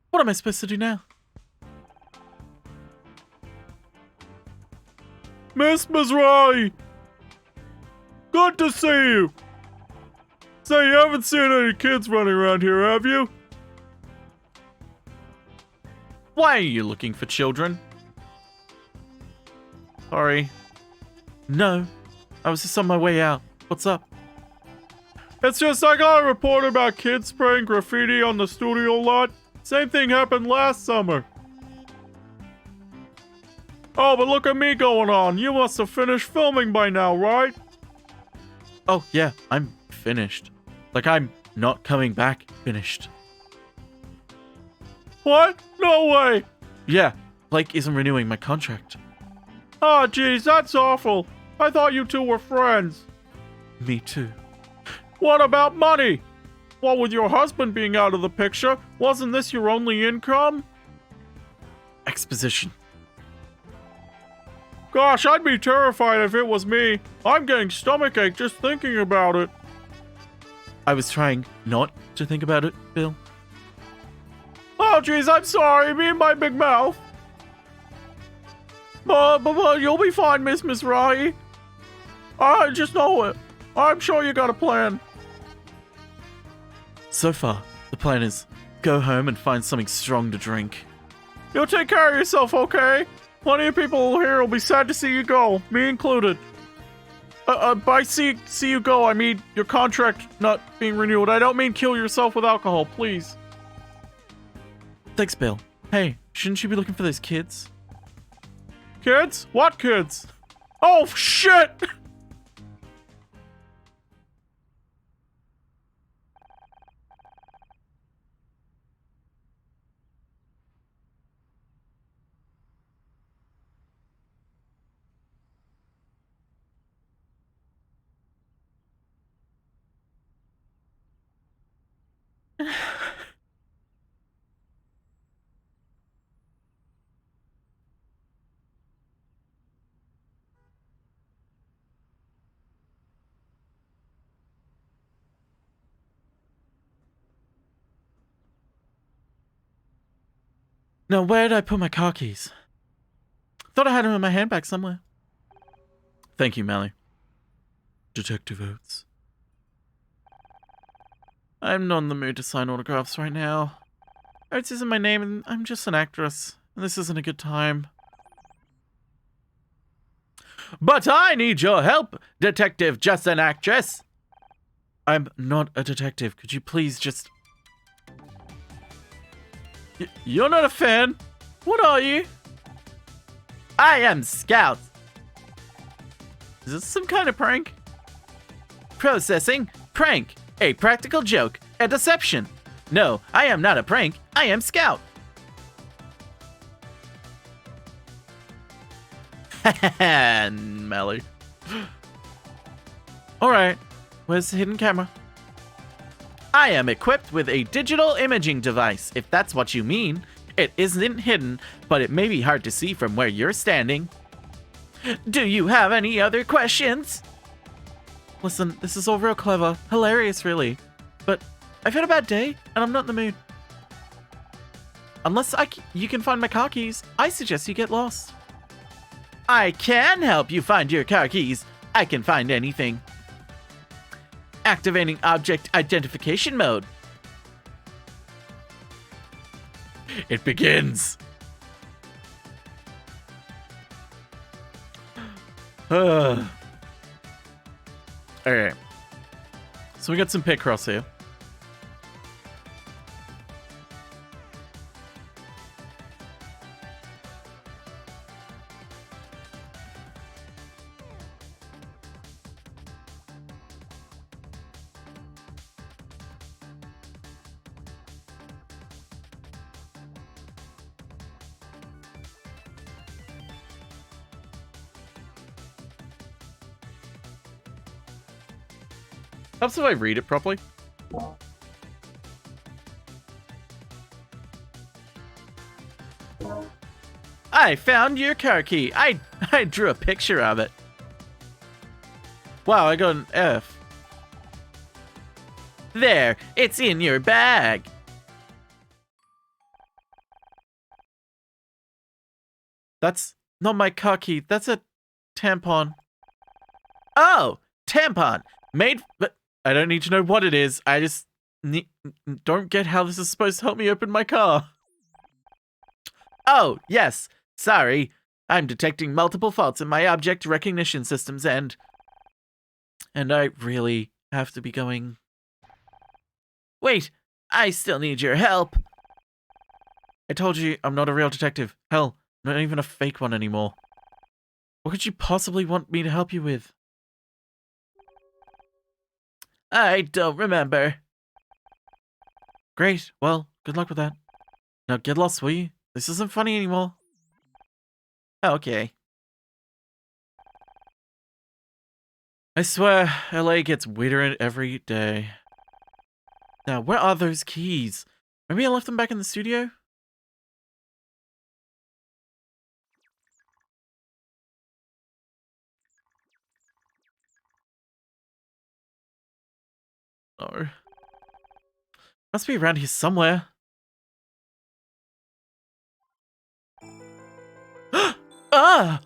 What am I supposed to do now? Miss Mizrahi! Good to see you! Say, you haven't seen any kids running around here, have you? Why are you looking for children? Sorry. No. I was just on my way out. What's up? It's just I got a report about kids spraying graffiti on the studio lot. Same thing happened last summer. Oh, but look at me going on. You must have finished filming by now, right? Oh, yeah, I'm finished. Like, I'm not coming back finished. What? No way! Yeah, Blake isn't renewing my contract. Ah, geez, that's awful. I thought you two were friends. Me too. What about money? Well, with your husband being out of the picture, wasn't this your only income? Exposition. Gosh, I'd be terrified if it was me. I'm getting stomachache just thinking about it. I was trying not to think about it, Bill. Oh, jeez, I'm sorry. Me and my big mouth. But you'll be fine, Miss Rai. I just know it. I'm sure you got a plan. So far, the plan is go home and find something strong to drink. You'll take care of yourself, okay? Plenty of people here will be sad to see you go, me included. By see you go, I mean your contract not being renewed. I don't mean kill yourself with alcohol, please. Thanks, Bill. Hey, shouldn't you be looking for those kids? Kids? What kids? Oh, shit! Now, where did I put my car keys? Thought I had them in my handbag somewhere. Thank you, Mally. Detective Oates. I'm not in the mood to sign autographs right now. Oates isn't my name, and I'm just an actress. And this isn't a good time. But I need your help, Detective Just an Actress. I'm not a detective. Could you please just... You're not a fan. What are you? I am Scout. Is this some kind of prank? Processing. Prank. A practical joke. A deception. No, I am not a prank. I am Scout. Haha, Melly. Alright, where's the hidden camera? I am equipped with a digital imaging device, if that's what you mean. It isn't hidden, but it may be hard to see from where you're standing. Do you have any other questions? Listen, this is all real clever. Hilarious, really. But I've had a bad day, and I'm not in the mood. Unless you can find my car keys, I suggest you get lost. I can help you find your car keys. I can find anything. Activating object identification mode. It begins. Alright. So we got some Picross here. Helps if I read it properly. I found your car key. I drew a picture of it. Wow, I got an F. There, it's in your bag. That's not my car key. That's a tampon. Oh, tampon. Made... But I don't need to know what it is. I just don't get how this is supposed to help me open my car. Oh, yes. Sorry. I'm detecting multiple faults in my object recognition systems and I really have to be going. Wait, I still need your help. I told you I'm not a real detective. Hell, not even a fake one anymore. What could you possibly want me to help you with? I don't remember. Great. Well, good luck with that. Now get lost, will you? This isn't funny anymore. Okay. I swear, LA gets weirder every day. Now, where are those keys? Maybe I left them back in the studio? No. Must be around here somewhere. Ah!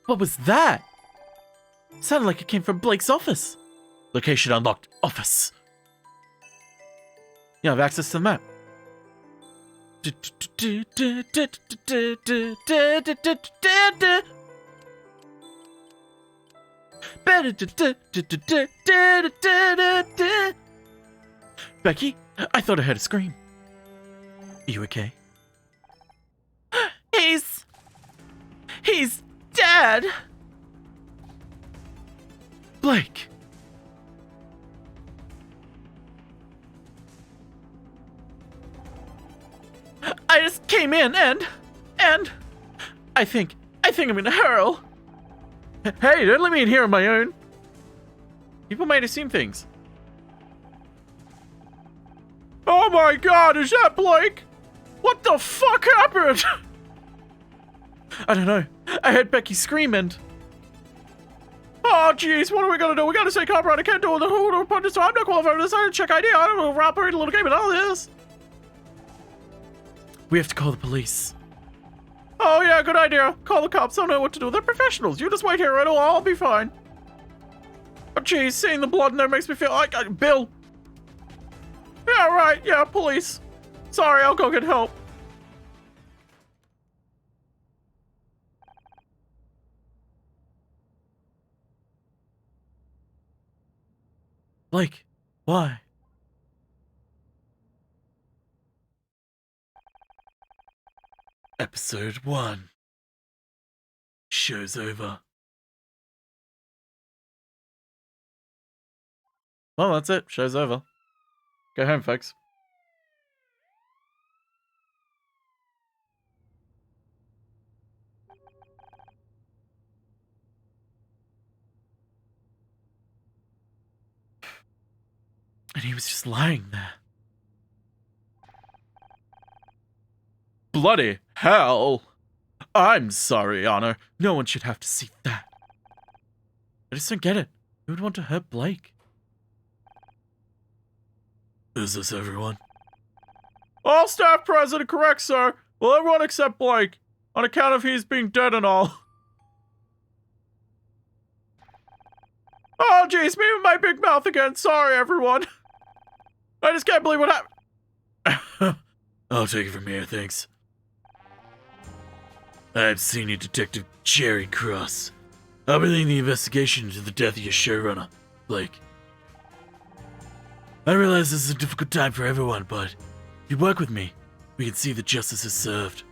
What was that? Sounded like it came from Blake's office. Location unlocked. Office. You have access to the map. Becky, I thought I heard a scream. Are you okay? He's dead. Blake. I just came in and I think I'm gonna hurl. Hey, don't let me in here on my own. People might assume things. Oh my god, is that Blake? What the fuck happened? I don't know. I heard Becky scream and... Oh jeez, what are we gonna do? We gotta stay calm, right? I can't do the whole punch this time. I'm not qualified for this. I check ID. I don't know. We're operating a little game and all this. We have to call the police. Oh yeah, good idea. Call the cops. I don't know what to do. They're professionals. You just wait here. I'll be fine. But geez, seeing the blood in there makes me feel like... Bill. Yeah, right. Yeah, police. Sorry, I'll go get help. Blake, why? Episode 1. Show's over. Well, that's it. Show's over. Go home, folks. And he was just lying there. Bloody hell! I'm sorry, Honor. No one should have to see that. I just don't get it. Who would want to hurt Blake? Is this everyone? All staff present, correct, sir. Well, everyone except Blake, on account of he's being dead and all. Oh, jeez, me with my big mouth again. Sorry, everyone. I just can't believe what happened. I'll take it from here, thanks. I'm Senior Detective Jerry Cross. I'll be leading the investigation into the death of your showrunner, Blake. I realize this is a difficult time for everyone, but if you work with me, we can see that justice is served.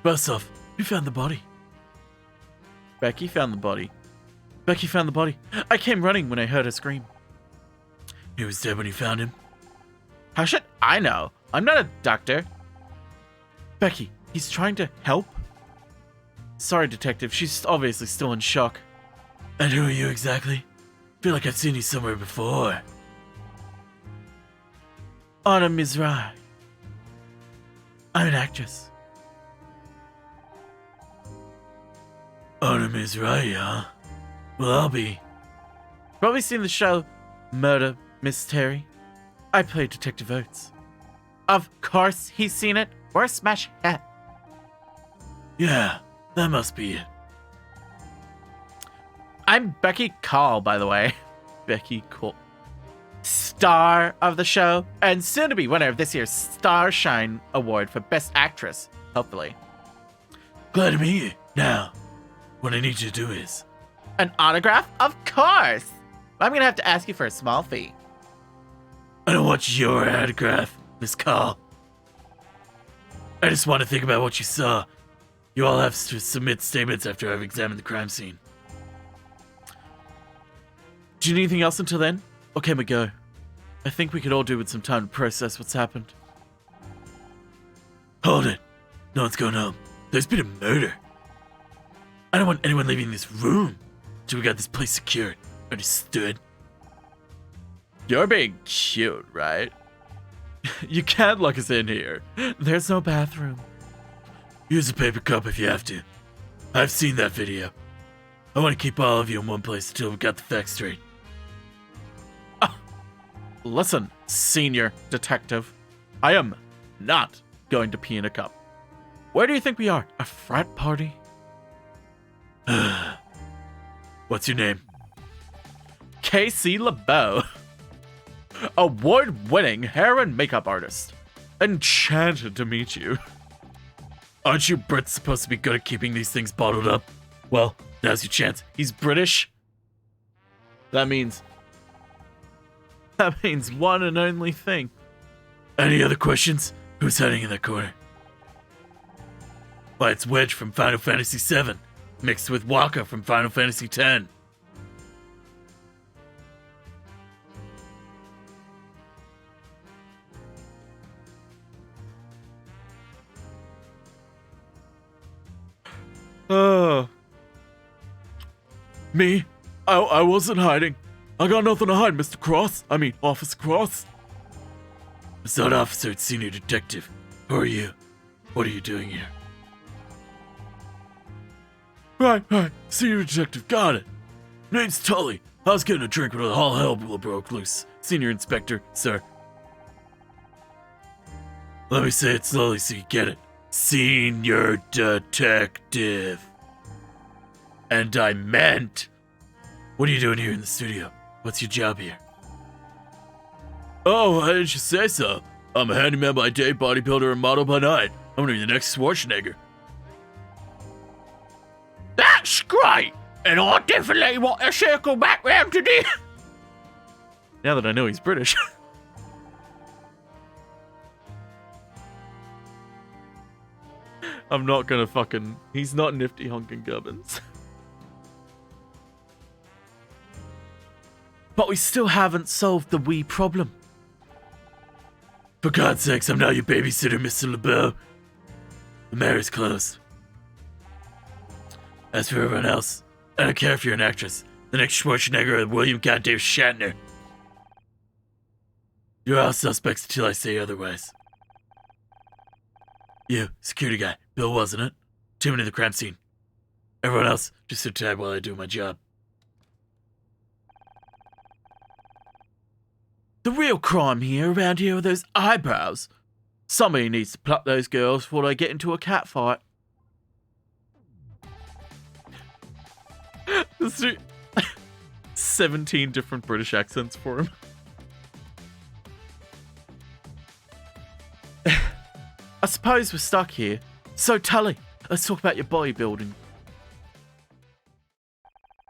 First off, who found the body? Becky found the body. Becky found the body. I came running when I heard her scream. He was dead when you found him? How should I know? I'm not a doctor. Becky, he's trying to help? Sorry, Detective. She's obviously still in shock. And who are you exactly? Feel like I've seen you somewhere before. Anna Mizrahi. I'm an actress. Anna Mizrahi, huh? Well, I'll be. Probably seen the show Murder Mystery. I played Detective Oates. Of course he's seen it. Or a smash hat. Yeah, that must be it. I'm Becky Call, by the way. Becky Call. Star of the show, and soon to be winner of this year's Starshine Award for Best Actress, hopefully. Glad to meet you. Now, what I need you to do is... An autograph? Of course! I'm gonna have to ask you for a small fee. I don't want your autograph, Miss Call. I just want to think about what you saw. You all have to submit statements after I've examined the crime scene. Do you need anything else until then? Or can we go? I think we could all do with some time to process what's happened. Hold it. No one's going home. There's been a murder. I don't want anyone leaving this room till we got this place secured. Understood? You're being cute, right? You can't lock us in here. There's no bathroom. Use a paper cup if you have to. I've seen that video. I want to keep all of you in one place until we got the facts straight. Listen, senior detective. I am not going to pee in a cup. Where do you think we are? A frat party? What's your name? Casey LeBeau. Award-winning hair and makeup artist. Enchanted to meet you. Aren't you Brits supposed to be good at keeping these things bottled up? Well, now's your chance. He's British. That means one and only thing. Any other questions? Who's hiding in that corner? Why, it's Wedge from Final Fantasy VII, mixed with Wakka from Final Fantasy X. Me? I wasn't hiding. I got nothing to hide, Mr. Cross. I mean, Officer Cross. It's not officer, it's senior detective. Who are you? What are you doing here? Right. Senior detective, got it. Name's Tully. I was getting a drink when all hell broke loose. Senior inspector, sir. Let me say it slowly so you get it. Senior detective. And I meant... What are you doing here in the studio? What's your job here? Oh, why didn't you say so? I'm a handyman by day, bodybuilder, and model by night. I'm gonna be the next Schwarzenegger. That's great! And I definitely want to circle back round to this. Now that I know he's British. I'm not gonna fucking... He's not Nifty Honkin' Gubbins. But we still haven't solved the wee problem. For God's sakes, I'm now your babysitter, Mr. LeBeau. The mayor's closed. As for everyone else, I don't care if you're an actress, the next Schwarzenegger or William Goddamn Shatner. You're all suspects until I say otherwise. You, security guy, Bill, wasn't it? Too many to the crime scene. Everyone else, just sit tight while I do my job. The real crime around here are those eyebrows. Somebody needs to pluck those girls before they get into a catfight. 17 different British accents for him. I suppose we're stuck here. So Tully, let's talk about your bodybuilding.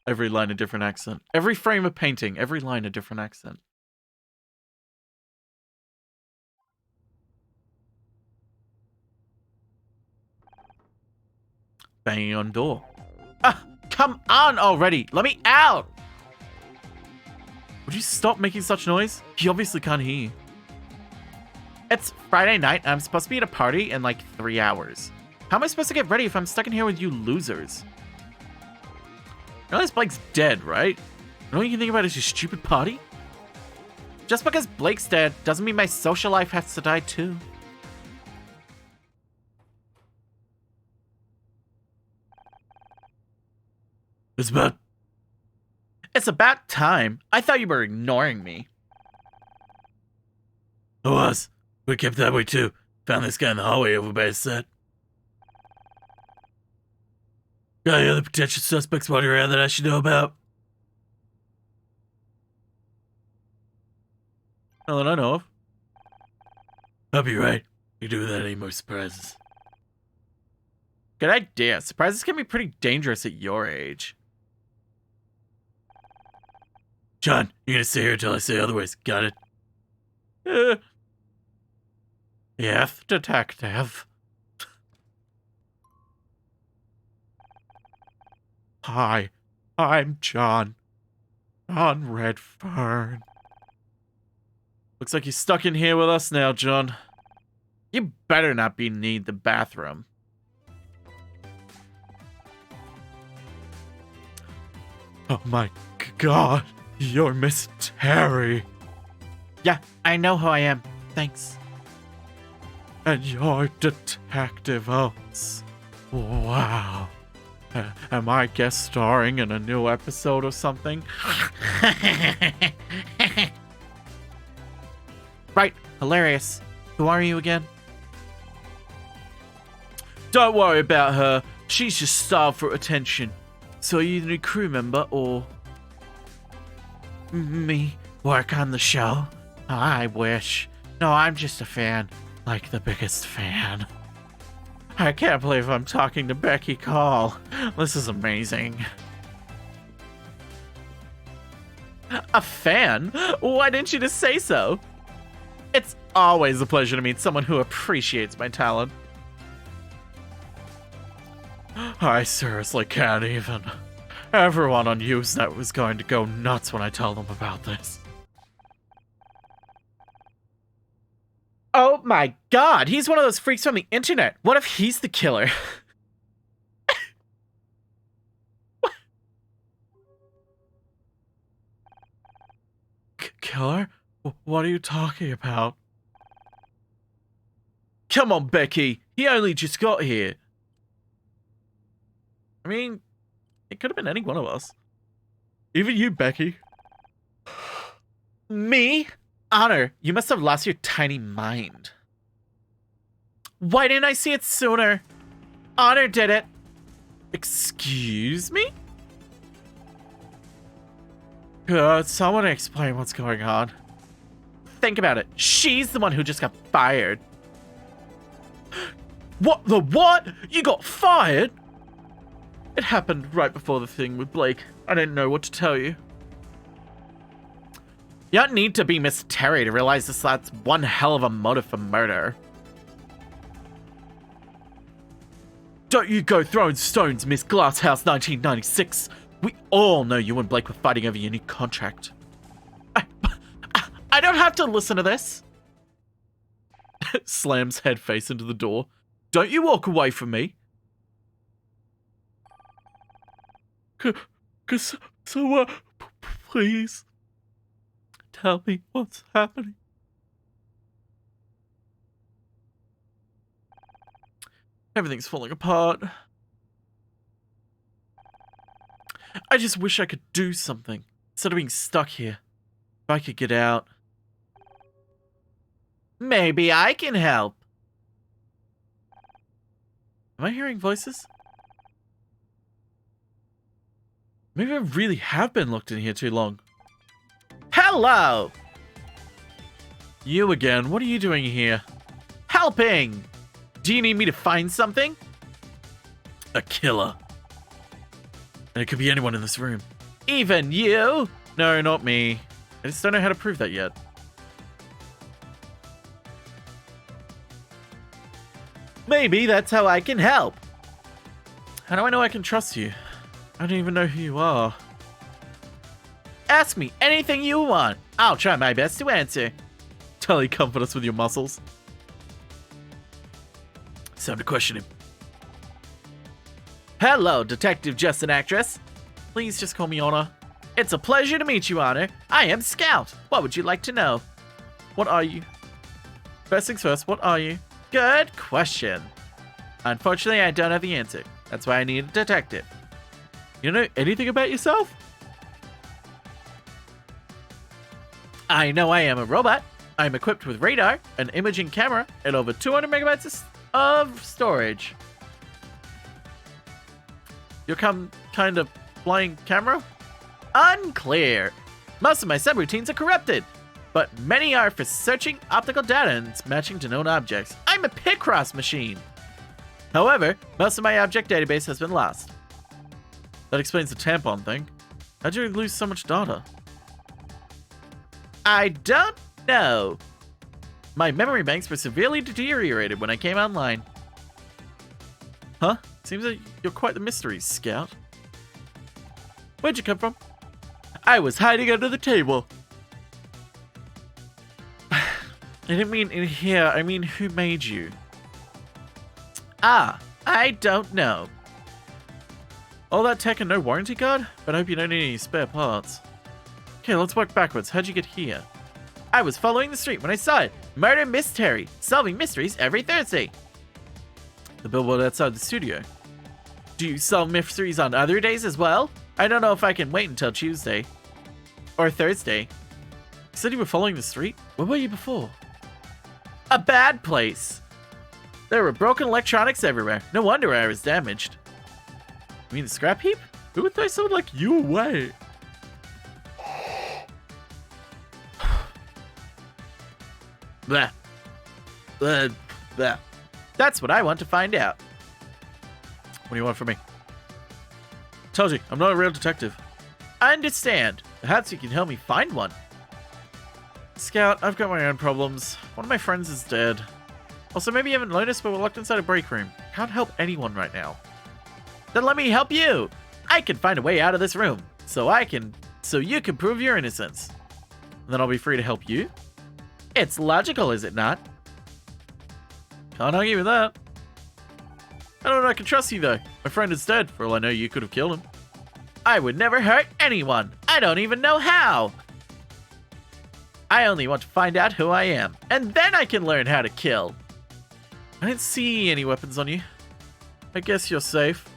Every line a different accent. Every frame of painting, every line a different accent. Banging on door. Ah, come on already. Let me out. Would you stop making such noise? He obviously can't hear you. It's Friday night and I'm supposed to be at a party in like 3 hours. How am I supposed to get ready if I'm stuck in here with you losers? You know this Blake's dead, right? And all you can think about is your stupid party? Just because Blake's dead doesn't mean my social life has to die too. It's about time. I thought you were ignoring me. I was. We kept that way too. Found this guy in the hallway over by his set. Got any other potential suspects wandering around that I should know about? Not that I know of. I'll be right. You do without any more surprises. Good idea. Surprises can be pretty dangerous at your age. John, you're gonna stay here until I say otherwise. Got it? Yes, detective. Hi, I'm John. John Redfern. Looks like you're stuck in here with us now, John. You better not be need the bathroom. Oh my God, you're Miss Terry. Yeah, I know who I am. Thanks. And you're Detective Oates. Wow. Am I guest starring in a new episode or something? Right, hilarious. Who are you again? Don't worry about her. She's just starved for attention. So are you the new crew member, or... Me? Work on the show? I wish. No, I'm just a fan. Like the biggest fan. I can't believe I'm talking to Becky Call. This is amazing. A fan? Why didn't you just say so? It's always a pleasure to meet someone who appreciates my talent. I seriously can't even. Everyone on Usenet was going to go nuts when I tell them about this. Oh my god, he's one of those freaks from the internet. What if he's the killer? Killer? What are you talking about? Come on, Becky. He only just got here. I mean, it could have been any one of us. Even you, Becky. Me? Honor, you must have lost your tiny mind. Why didn't I see it sooner? Honor did it. Excuse me? Could someone explain what's going on? Think about it. She's the one who just got fired. What the what? You got fired? It happened right before the thing with Blake. I didn't know what to tell you. You don't need to be Miss Terry to realize that's one hell of a motive for murder. Don't you go throwing stones, Miss Glasshouse 1996. We all know you and Blake were fighting over your new contract. I don't have to listen to this. Slams head face into the door. Don't you walk away from me. Please. Tell me what's happening. Everything's falling apart. I just wish I could do something instead of being stuck here. If I could get out. Maybe I can help. Am I hearing voices? Maybe I really have been locked in here too long. Hello! You again. What are you doing here? Helping! Do you need me to find something? A killer. And it could be anyone in this room. Even you? No, not me. I just don't know how to prove that yet. Maybe that's how I can help. How do I know I can trust you? I don't even know who you are. Ask me anything you want. I'll try my best to answer. Totally comfort us with your muscles. It's time to question him. Hello, Detective Just an Actress. Please just call me Honor. It's a pleasure to meet you, Honor. I am Scout. What would you like to know? What are you? First things first, what are you? Good question. Unfortunately, I don't have the answer. That's why I need a detective. You know anything about yourself? I know I am a robot. I'm equipped with radar, an imaging camera, and over 200 megabytes of storage. You're kind of flying camera? Unclear. Most of my subroutines are corrupted, but many are for searching optical data and matching to known objects. I'm a Picross machine. However, most of my object database has been lost. That explains the tampon thing. How'd you lose so much data? I don't know. My memory banks were severely deteriorated when I came online. Huh? Seems like you're quite the mystery, Scout. Where'd you come from? I was hiding under the table. I didn't mean in here, I mean who made you? Ah, I don't know. All that tech and no warranty card? But I hope you don't need any spare parts. Okay, let's work backwards. How'd you get here? I was following the street when I saw it. Murder Mystery. Solving mysteries every Thursday. The billboard outside the studio. Do you solve mysteries on other days as well? I don't know if I can wait until Tuesday. Or Thursday. You said you were following the street? Where were you before? A bad place. There were broken electronics everywhere. No wonder I was damaged. You mean the scrap heap? Who would throw someone like you away? Blah. Blah. Blah. That's what I want to find out. What do you want from me? Told you, I'm not a real detective. I understand. Perhaps you can help me find one. Scout, I've got my own problems. One of my friends is dead. Also, maybe you haven't noticed, but we're locked inside a break room. Can't help anyone right now. Then let me help you. I can find a way out of this room. So you can prove your innocence. And then I'll be free to help you? It's logical, is it not? Can't argue with that. I don't know, I can trust you though. My friend is dead. For all I know, you could have killed him. I would never hurt anyone. I don't even know how. I only want to find out who I am, and then I can learn how to kill. I didn't see any weapons on you. I guess you're safe.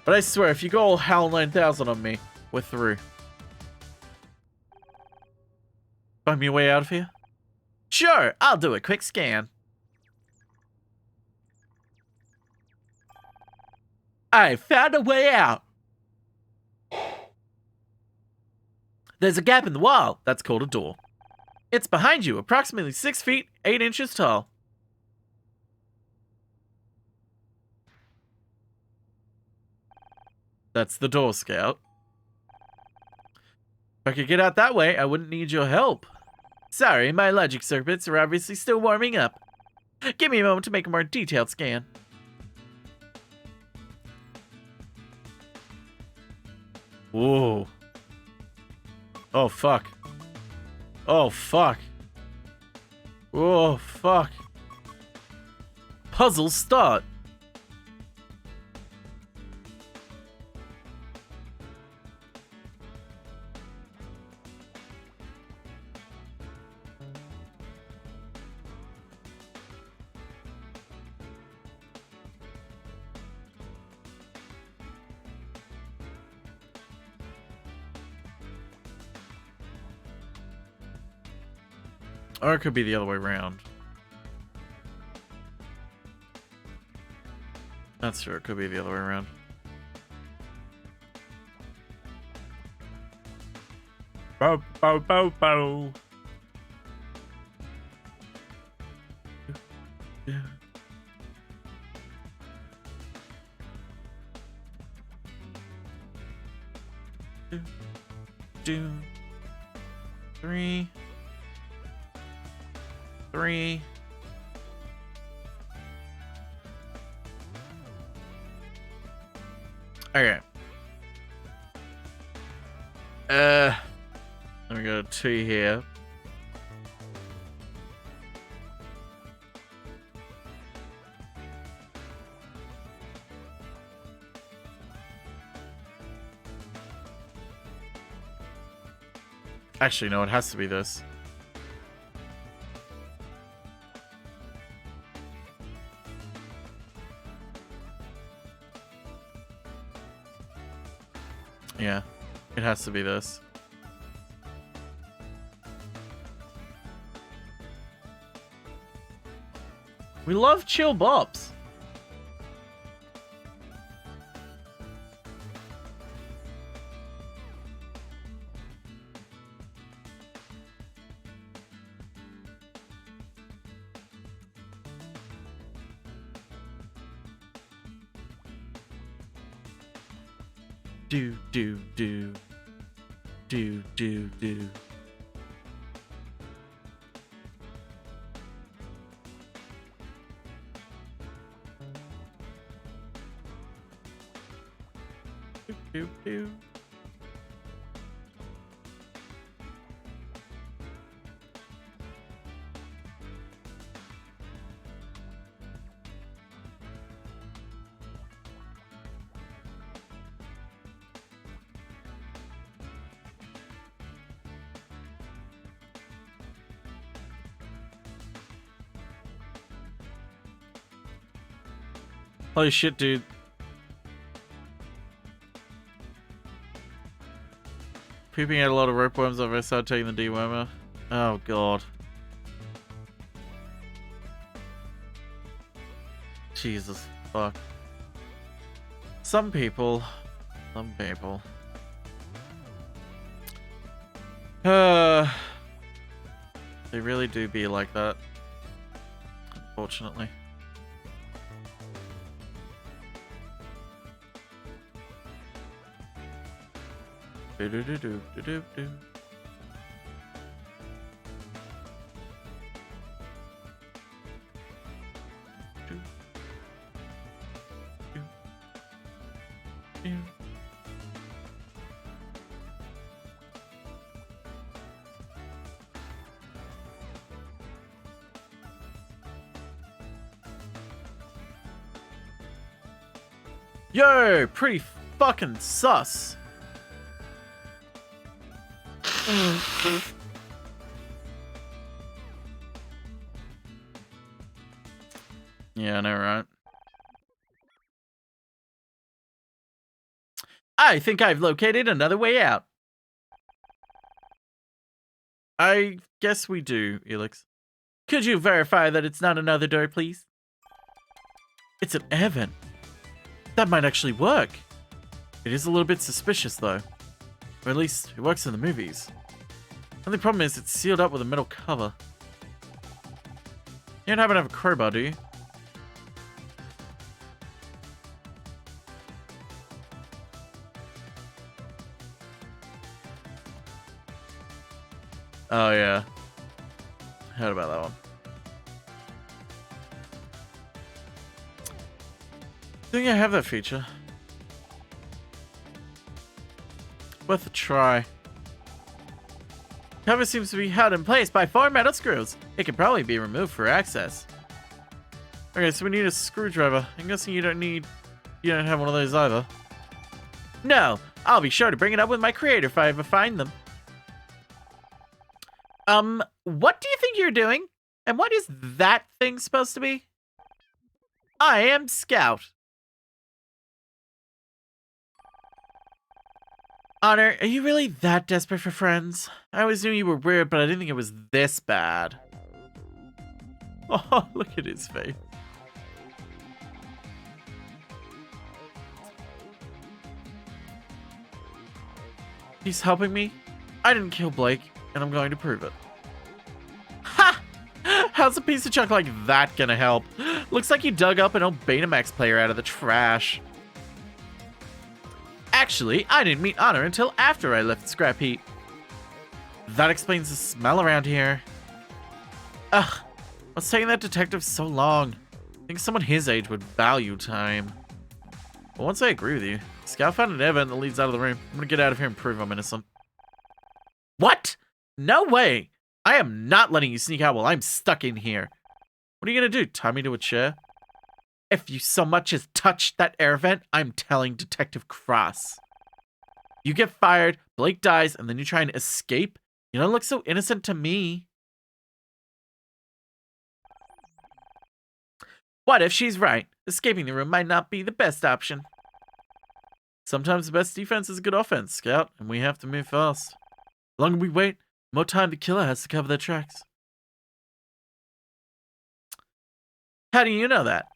But I swear, if you go all HAL 9000 on me, we're through. Find me a way out of here? Sure, I'll do a quick scan. I found a way out. There's a gap in the wall. That's called a door. It's behind you, approximately 6 feet, 8 inches tall. That's the door, Scout. If I could get out that way, I wouldn't need your help. Sorry, my logic circuits are obviously still warming up. Give me a moment to make a more detailed scan. Whoa. Oh, fuck. Oh, fuck. Oh, fuck. Puzzle start. Or it could be the other way around. That's true, it could be the other way around. Bow, bow, bow, bow. Yeah. 2, 2, 3. 3. Okay. Let me go to 2 here. Actually, no, it has to be this. Yeah, it has to be this. We love chill bops. Do, do, do. Do, do, do. Do, do, do. Holy shit, dude. Pooping out a lot of rope worms after I started taking the dewormer. Oh, God. Jesus fuck. Some people. They really do be like that. Unfortunately. Do-do-do-do-do-do-do. Yo, pretty fucking sus. Yeah, I know, right? I think I've located another way out. I guess we do, Elix. Could you verify that it's not another door, please? It's an air vent. That might actually work. It is a little bit suspicious, though. Or at least, it works in the movies. Only problem is, it's sealed up with a metal cover. You don't happen to have a crowbar, do you? Oh, yeah. Heard about that one. I think I have that feature. Worth a try. Cover seems to be held in place by 4 metal screws. It can probably be removed for access. Okay, so we need a screwdriver. I'm guessing you don't have one of those either. No, I'll be sure to bring it up with my creator if I ever find them. What do you think you're doing? And what is that thing supposed to be? I am Scout. Honor, are you really that desperate for friends? I always knew you were weird, but I didn't think it was this bad. Oh, look at his face. He's helping me? I didn't kill Blake, and I'm going to prove it. Ha! How's a piece of junk like that gonna help? Looks like you dug up an old Betamax player out of the trash. Actually, I didn't meet Honor until after I left the scrap heap. That explains the smell around here. Ugh, what's taking that detective so long? I think someone his age would value time. But once I agree with you, Scout found an air vent that leads out of the room. I'm gonna get out of here and prove I'm innocent. What? No way! I am not letting you sneak out while I'm stuck in here. What are you gonna do, tie me to a chair? If you so much as touch that air vent, I'm telling Detective Cross. You get fired, Blake dies, and then you try and escape? You don't look so innocent to me. What if she's right? Escaping the room might not be the best option. Sometimes the best defense is good offense, Scout, and we have to move fast. The longer we wait, the more time the killer has to cover their tracks. How do you know that?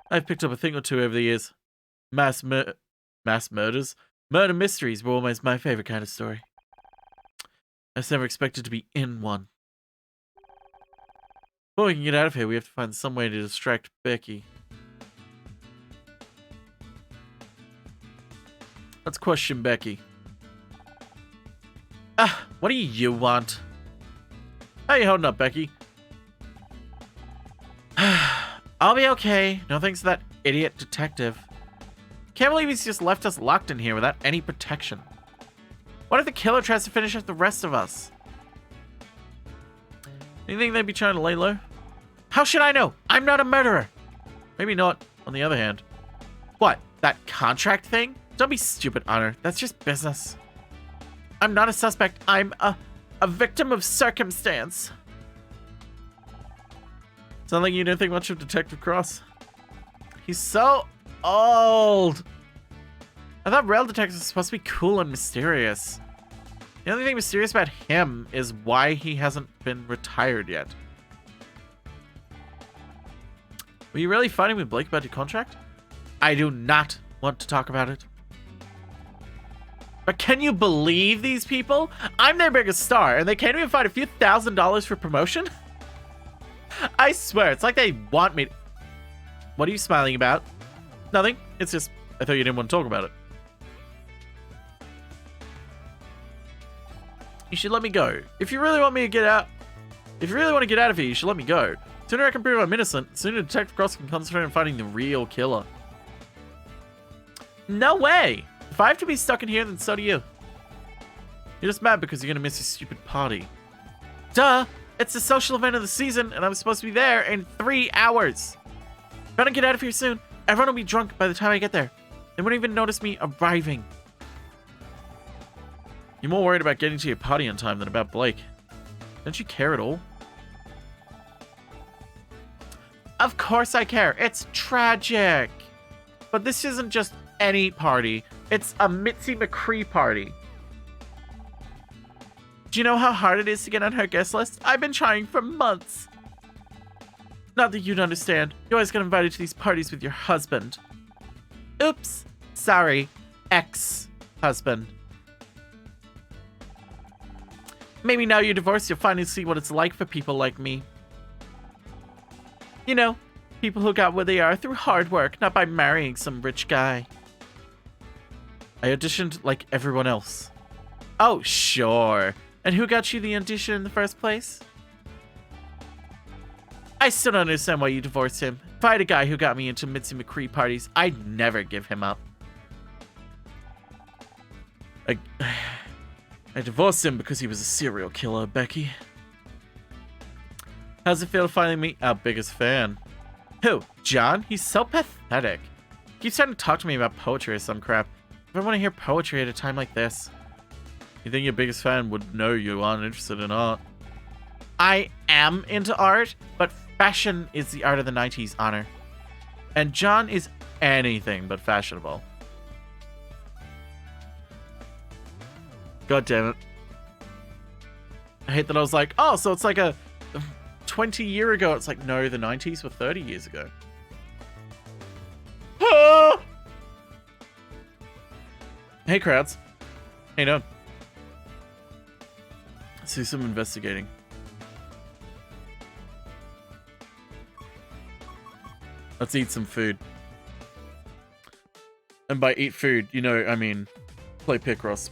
I've picked up a thing or two over the years. Mass murders? Murder mysteries were almost my favorite kind of story. I just never expected to be in one. Before we can get out of here, we have to find some way to distract Becky. Let's question Becky. What do you want? How you holding up, Becky? I'll be okay. No thanks to that idiot detective. Can't believe he's just left us locked in here without any protection. What if the killer tries to finish off the rest of us? You think they'd be trying to lay low? How should I know? I'm not a murderer. Maybe not, on the other hand. What, that contract thing? Don't be stupid, Honor. That's just business. I'm not a suspect. I'm a victim of circumstance. Sound like you didn't think much of Detective Cross. He's so old. I thought rail detectives were supposed to be cool and mysterious. The only thing mysterious about him is why he hasn't been retired yet. Were you really fighting with Blake about your contract? I do not want to talk about it. But can you believe these people? I'm their biggest star, and they can't even find a few $1,000s for promotion? I swear, it's like they want me to... What are you smiling about? Nothing. It's just, I thought you didn't want to talk about it. You should let me go. If you really want me to get out... If you really want to get out of here, you should let me go. The sooner I can prove I'm innocent, the sooner Detective Cross can concentrate on finding the real killer. No way! If I have to be stuck in here, then so do you. You're just mad because you're gonna miss your stupid party. Duh! It's the social event of the season, and I'm supposed to be there in 3 hours. If I don't get out of here soon, everyone will be drunk by the time I get there. They won't even notice me arriving. You're more worried about getting to your party on time than about Blake. Don't you care at all? Of course I care. It's tragic. But this isn't just any party. It's a Mitzi McCree party. Do you know how hard it is to get on her guest list? I've been trying for months. Not that you'd understand. You always get invited to these parties with your husband. Oops. Sorry. Ex-husband. Maybe now you're divorced, you'll finally see what it's like for people like me. You know, people who got where they are through hard work, not by marrying some rich guy. I auditioned like everyone else. Oh, sure. And who got you the audition in the first place? I still don't understand why you divorced him. If I had a guy who got me into Mitzi McCree parties, I'd never give him up. I divorced him because he was a serial killer, Becky. How's it feel to finally meet our biggest fan? Who? John? He's so pathetic. He keeps trying to talk to me about poetry or some crap. I want to hear poetry at a time like this. You think your biggest fan would know you aren't interested in art? I am into art, but fashion is the art of the 90s, Honor. And John is anything but fashionable. God damn it. I hate that I was like, oh, so it's like a 20 year ago. It's like, no, the 90s were 30 years ago. Ah! Hey, crowds. How you doing? Let's do some investigating. Let's eat some food. And by eat food, you know, I mean, play Picross.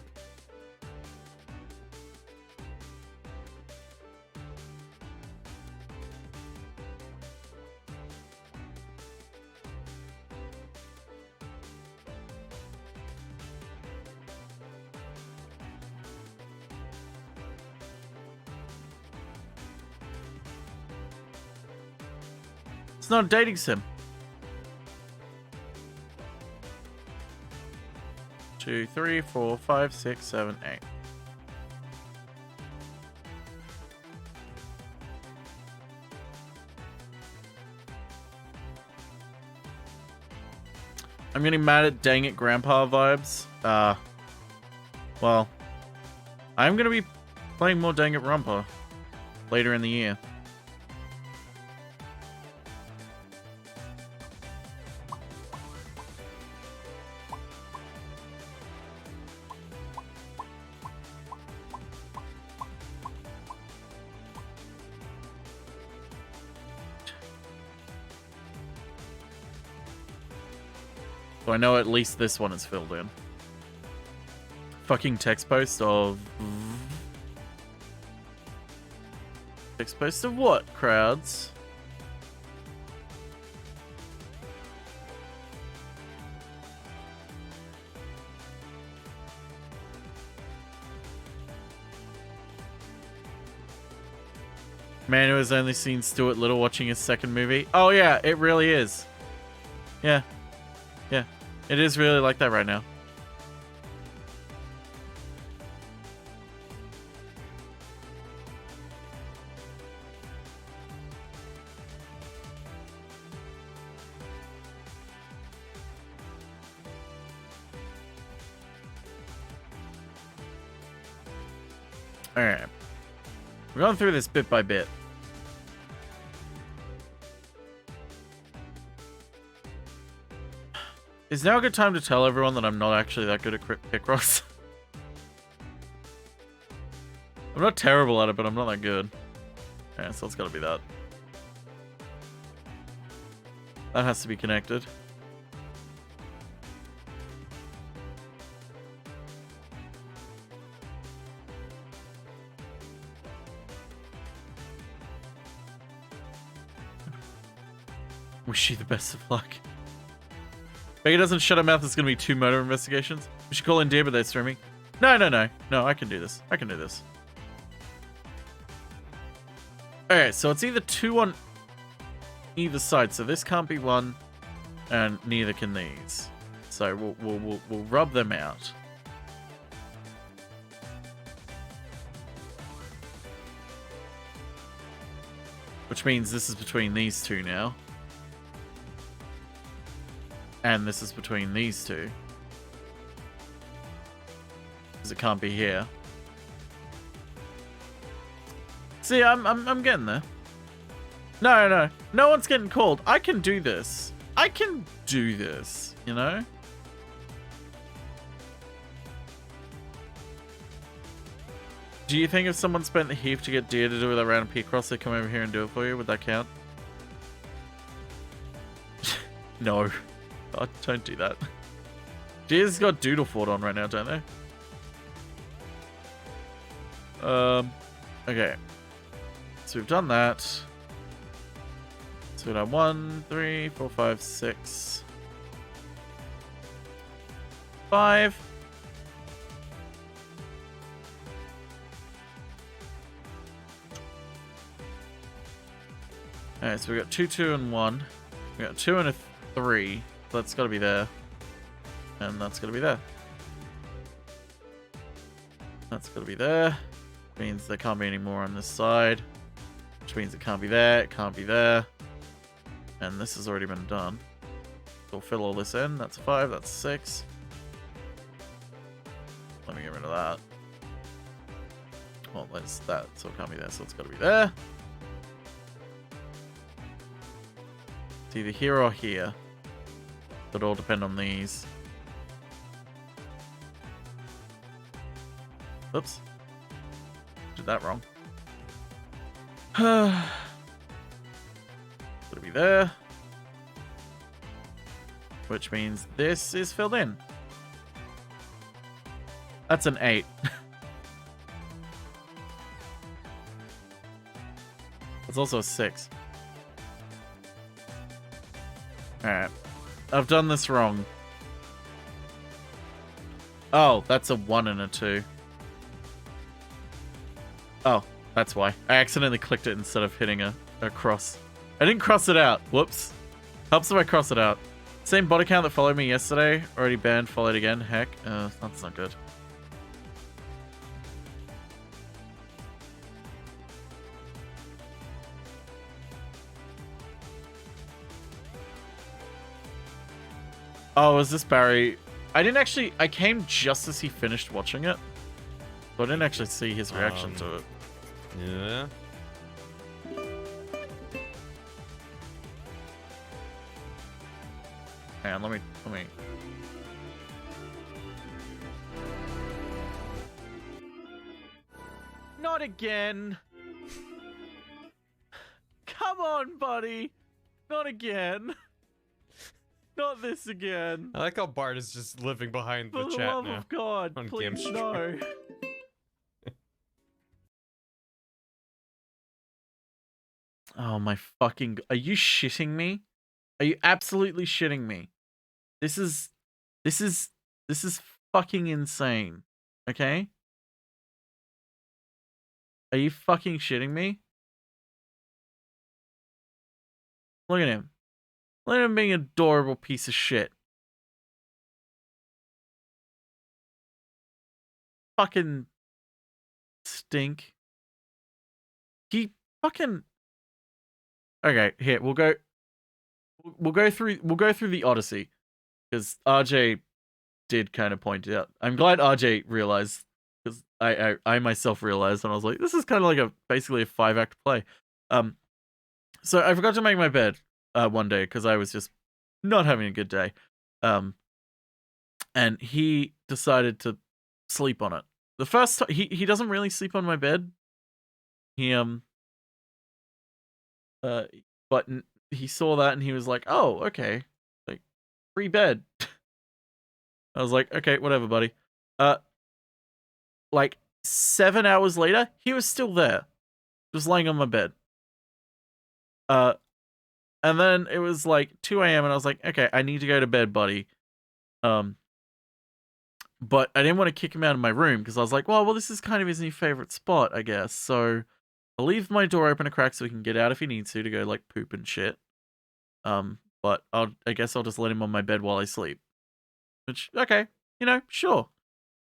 It's not a dating sim. 2, 3, 4, 5, 6, 7, 8. I'm getting mad at Dang It Grandpa vibes. Well, I'm gonna be playing more Dang It Grandpa later in the year. So I know at least this one is filled in. Fucking text post of... Text post of what, crowds? Man who has only seen Stuart Little watching his second movie. Oh yeah, it really is. Yeah. Yeah. It is really like that right now. Alright. We're going through this bit by bit. Is now a good time to tell everyone that I'm not actually that good at Picross? I'm not terrible at it, but I'm not that good. Yeah, so it's gotta be that. That has to be connected. Wish you the best of luck. Becca doesn't shut her mouth, there's gonna be 2 murder investigations. We should call in Deer, but they're streaming. No, I can do this. I can do this. Okay, so it's either 2 on either side, so this can't be 1, and neither can these. So we'll rub them out. Which means this is between these 2 now. And this is between these 2. Because it can't be here. See, I'm getting there. No one's getting called. I can do this. I can do this, you know? Do you think if someone spent the heath to get Deer to do with a random Picross, they'd come over here and do it for you? Would that count? No. Oh, don't do that. Deer's got Doodlefort on right now, don't they? Okay. So we've done that. So we've done 1, 3, 4, 5, 6, 5. Alright, so we got 2, 2, and 1. We got 2 and a 3. That's got to be there. And that's got to be there. That's got to be there. Means there can't be any more on this side. Which means it can't be there. It can't be there. And this has already been done. So we'll fill all this in. That's 5. That's 6. Let me get rid of that. Well, there's that. So it can't be there. So it's got to be there. It's either here or here. It all depend on these. Oops. Did that wrong. Gotta be there. Which means this is filled in. That's an 8. It's also a 6. Alright. I've done this wrong. Oh, that's a 1 and a 2. Oh, that's why. I accidentally clicked it instead of hitting a cross. I didn't cross it out. Whoops. Helps if I cross it out. Same bot account that followed me yesterday. Already banned, followed again. Heck. That's not good. Oh, is this Barry? I didn't actually... I came just as he finished watching it. So I didn't actually see his reaction to it. Yeah. Hang on, let me... Not again! Come on, buddy! Not again! Not this again. I like how Bart is just living behind the chat now. For the love of God, on please Game no. Oh my fucking... Are you shitting me? Are you absolutely shitting me? This is fucking insane. Okay? Are you fucking shitting me? Look at him. Look at him being an adorable piece of shit. Fucking stink. He fucking... Okay, here, we'll go through the Odyssey. Because RJ did kind of point it out. I'm glad RJ realized, because I myself realized, and I was like, this is kind of like basically a 5-act play. So I forgot to make my bed one day because I was just not having a good day. And he decided to sleep on it. The first time, he doesn't really sleep on my bed. But he saw that and he was like, "Oh, okay, like free bed." I was like, "Okay, whatever, buddy." Like 7 hours later, he was still there, just laying on my bed. And then it was like 2 a.m. and I was like, "Okay, I need to go to bed, buddy." But I didn't want to kick him out of my room because I was like, well, this is kind of his new favorite spot, I guess. So I'll leave my door open a crack so he can get out if he needs to go like poop and shit. But I guess I'll just let him on my bed while I sleep. Which, okay, sure.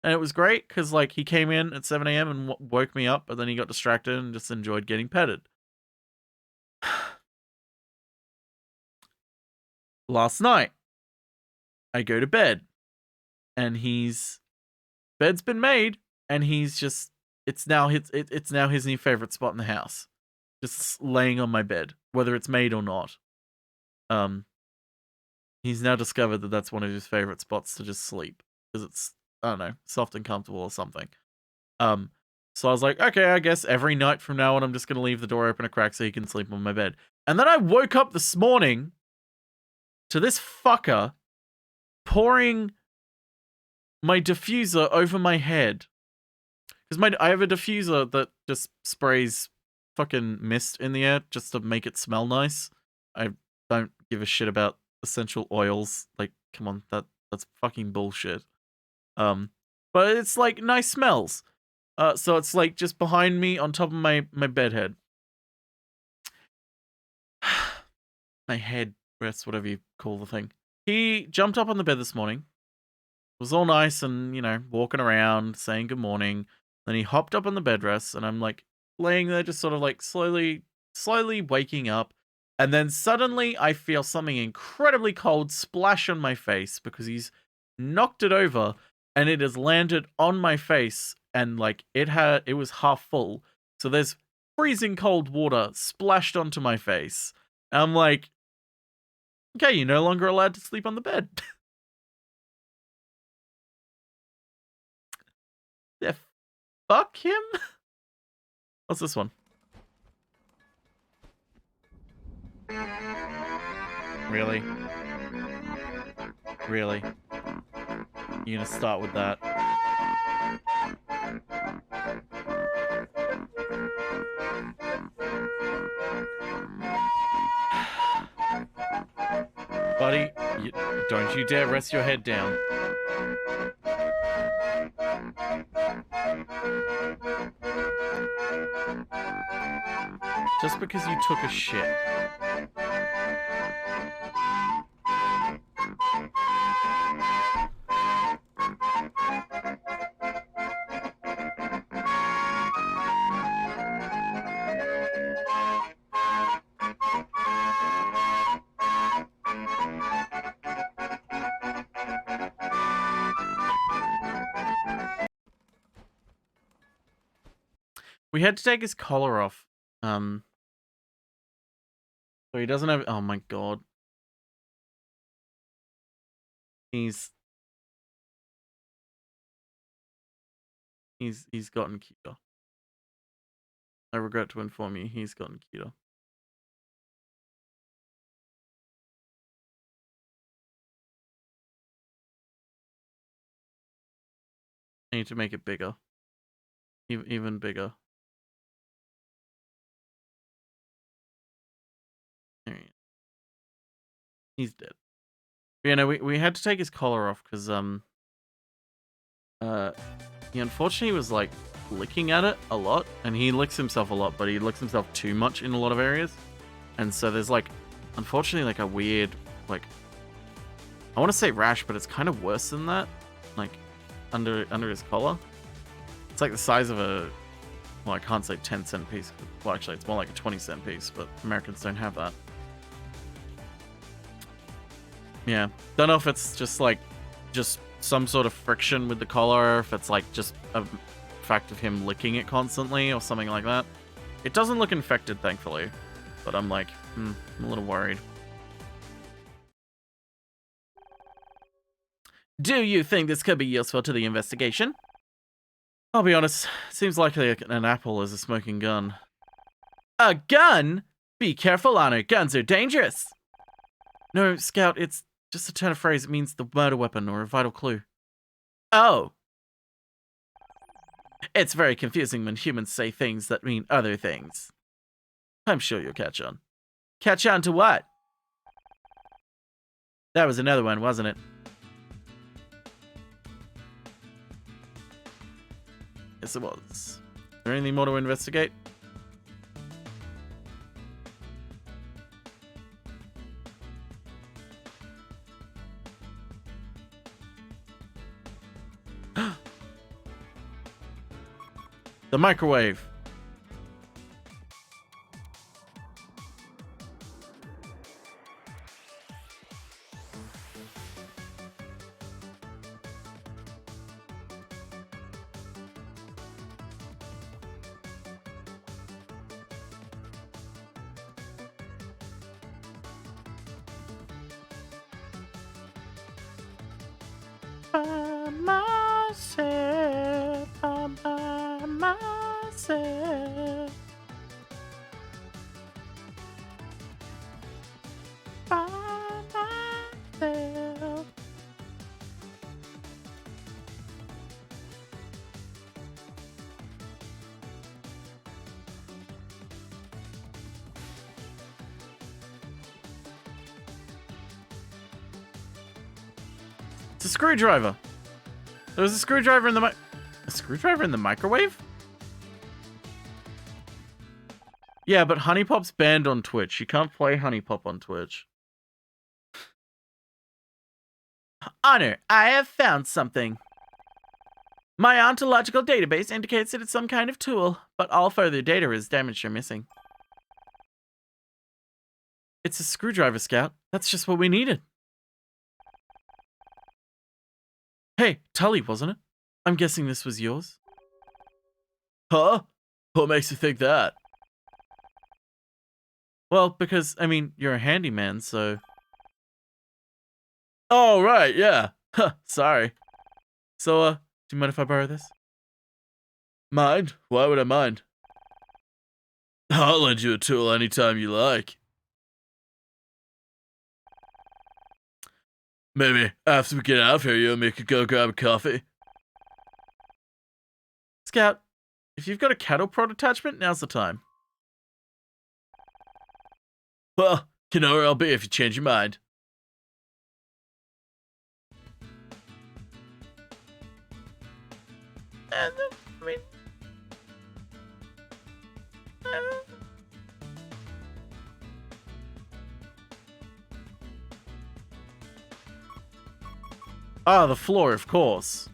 And it was great because like he came in at 7 a.m. and woke me up, but then he got distracted and just enjoyed getting petted. Last night, I go to bed. And bed's been made, and he's just, it's now his new favorite spot in the house. Just laying on my bed, whether it's made or not. He's now discovered that that's one of his favorite spots to just sleep. Because it's, I don't know, soft and comfortable or something. So I was like, okay, I guess every night from now on, I'm just going to leave the door open a crack so he can sleep on my bed. And then I woke up this morning to this fucker pouring my diffuser over my head. Because I have a diffuser that just sprays fucking mist in the air just to make it smell nice. I don't give a shit about essential oils. Like, come on, that's fucking bullshit. But it's like nice smells. So it's like just behind me on top of my bed head. My head rest, whatever you call the thing. He jumped up on the bed this morning. It was all nice and, walking around, saying good morning. Then he hopped up on the bed rest, and I'm like laying there just sort of like slowly waking up. And then suddenly I feel something incredibly cold splash on my face because he's knocked it over and it has landed on my face, and like it was half full. So there's freezing cold water splashed onto my face. And I'm like, okay, you're no longer allowed to sleep on the bed. Yeah, fuck him. What's this one? Really? Really? You're gonna start with that? Buddy, don't you dare rest your head down. Just because you took a shit. We had to take his collar off. So he doesn't have... Oh my god. He's gotten cuter. I regret to inform you, he's gotten cuter. I need to make it bigger. Even bigger. There he is. He's dead. But, yeah, no, we had to take his collar off because he unfortunately was like licking at it a lot, and he licks himself a lot, but he licks himself too much in a lot of areas. And so there's like, unfortunately, like a weird, like, I want to say rash, but it's kind of worse than that. Like under his collar. It's like the size of a, well, I can't say 10-cent piece. Well, actually, it's more like a 20-cent piece, but Americans don't have that. Yeah, don't know if it's just like, just some sort of friction with the collar, or if it's like just a fact of him licking it constantly or something like that. It doesn't look infected, thankfully, but I'm like, I'm a little worried. Do you think this could be useful to the investigation? I'll be honest, it seems likely an apple is a smoking gun. A gun? Be careful, Honor. Guns are dangerous. No, Scout, it's just a turn of phrase. It means the murder weapon or a vital clue. Oh. It's very confusing when humans say things that mean other things. I'm sure you'll catch on. Catch on to what? That was another one, wasn't it? Yes, it was. Is there anything more to investigate? The microwave. By myself, I'm by myself. By myself. It's a screwdriver. There was a screwdriver in the a screwdriver in the microwave? Yeah, but Honey Pop's banned on Twitch. You can't play Honey Pop on Twitch. Honor, I have found something. My ontological database indicates that it's some kind of tool, but all further data is damaged or missing. It's a screwdriver, Scout. That's just what we needed. Hey, Tully, wasn't it? I'm guessing this was yours. Huh? What makes you think that? Well, because, I mean, you're a handyman, so... Oh, right, yeah. Huh, sorry. So, do you mind if I borrow this? Mind? Why would I mind? I'll lend you a tool anytime you like. Maybe after we get out of here, you and me could go grab a coffee. Scout, if you've got a cattle prod attachment, now's the time. Well, you know where I'll be if you change your mind. Ah, the floor, of course.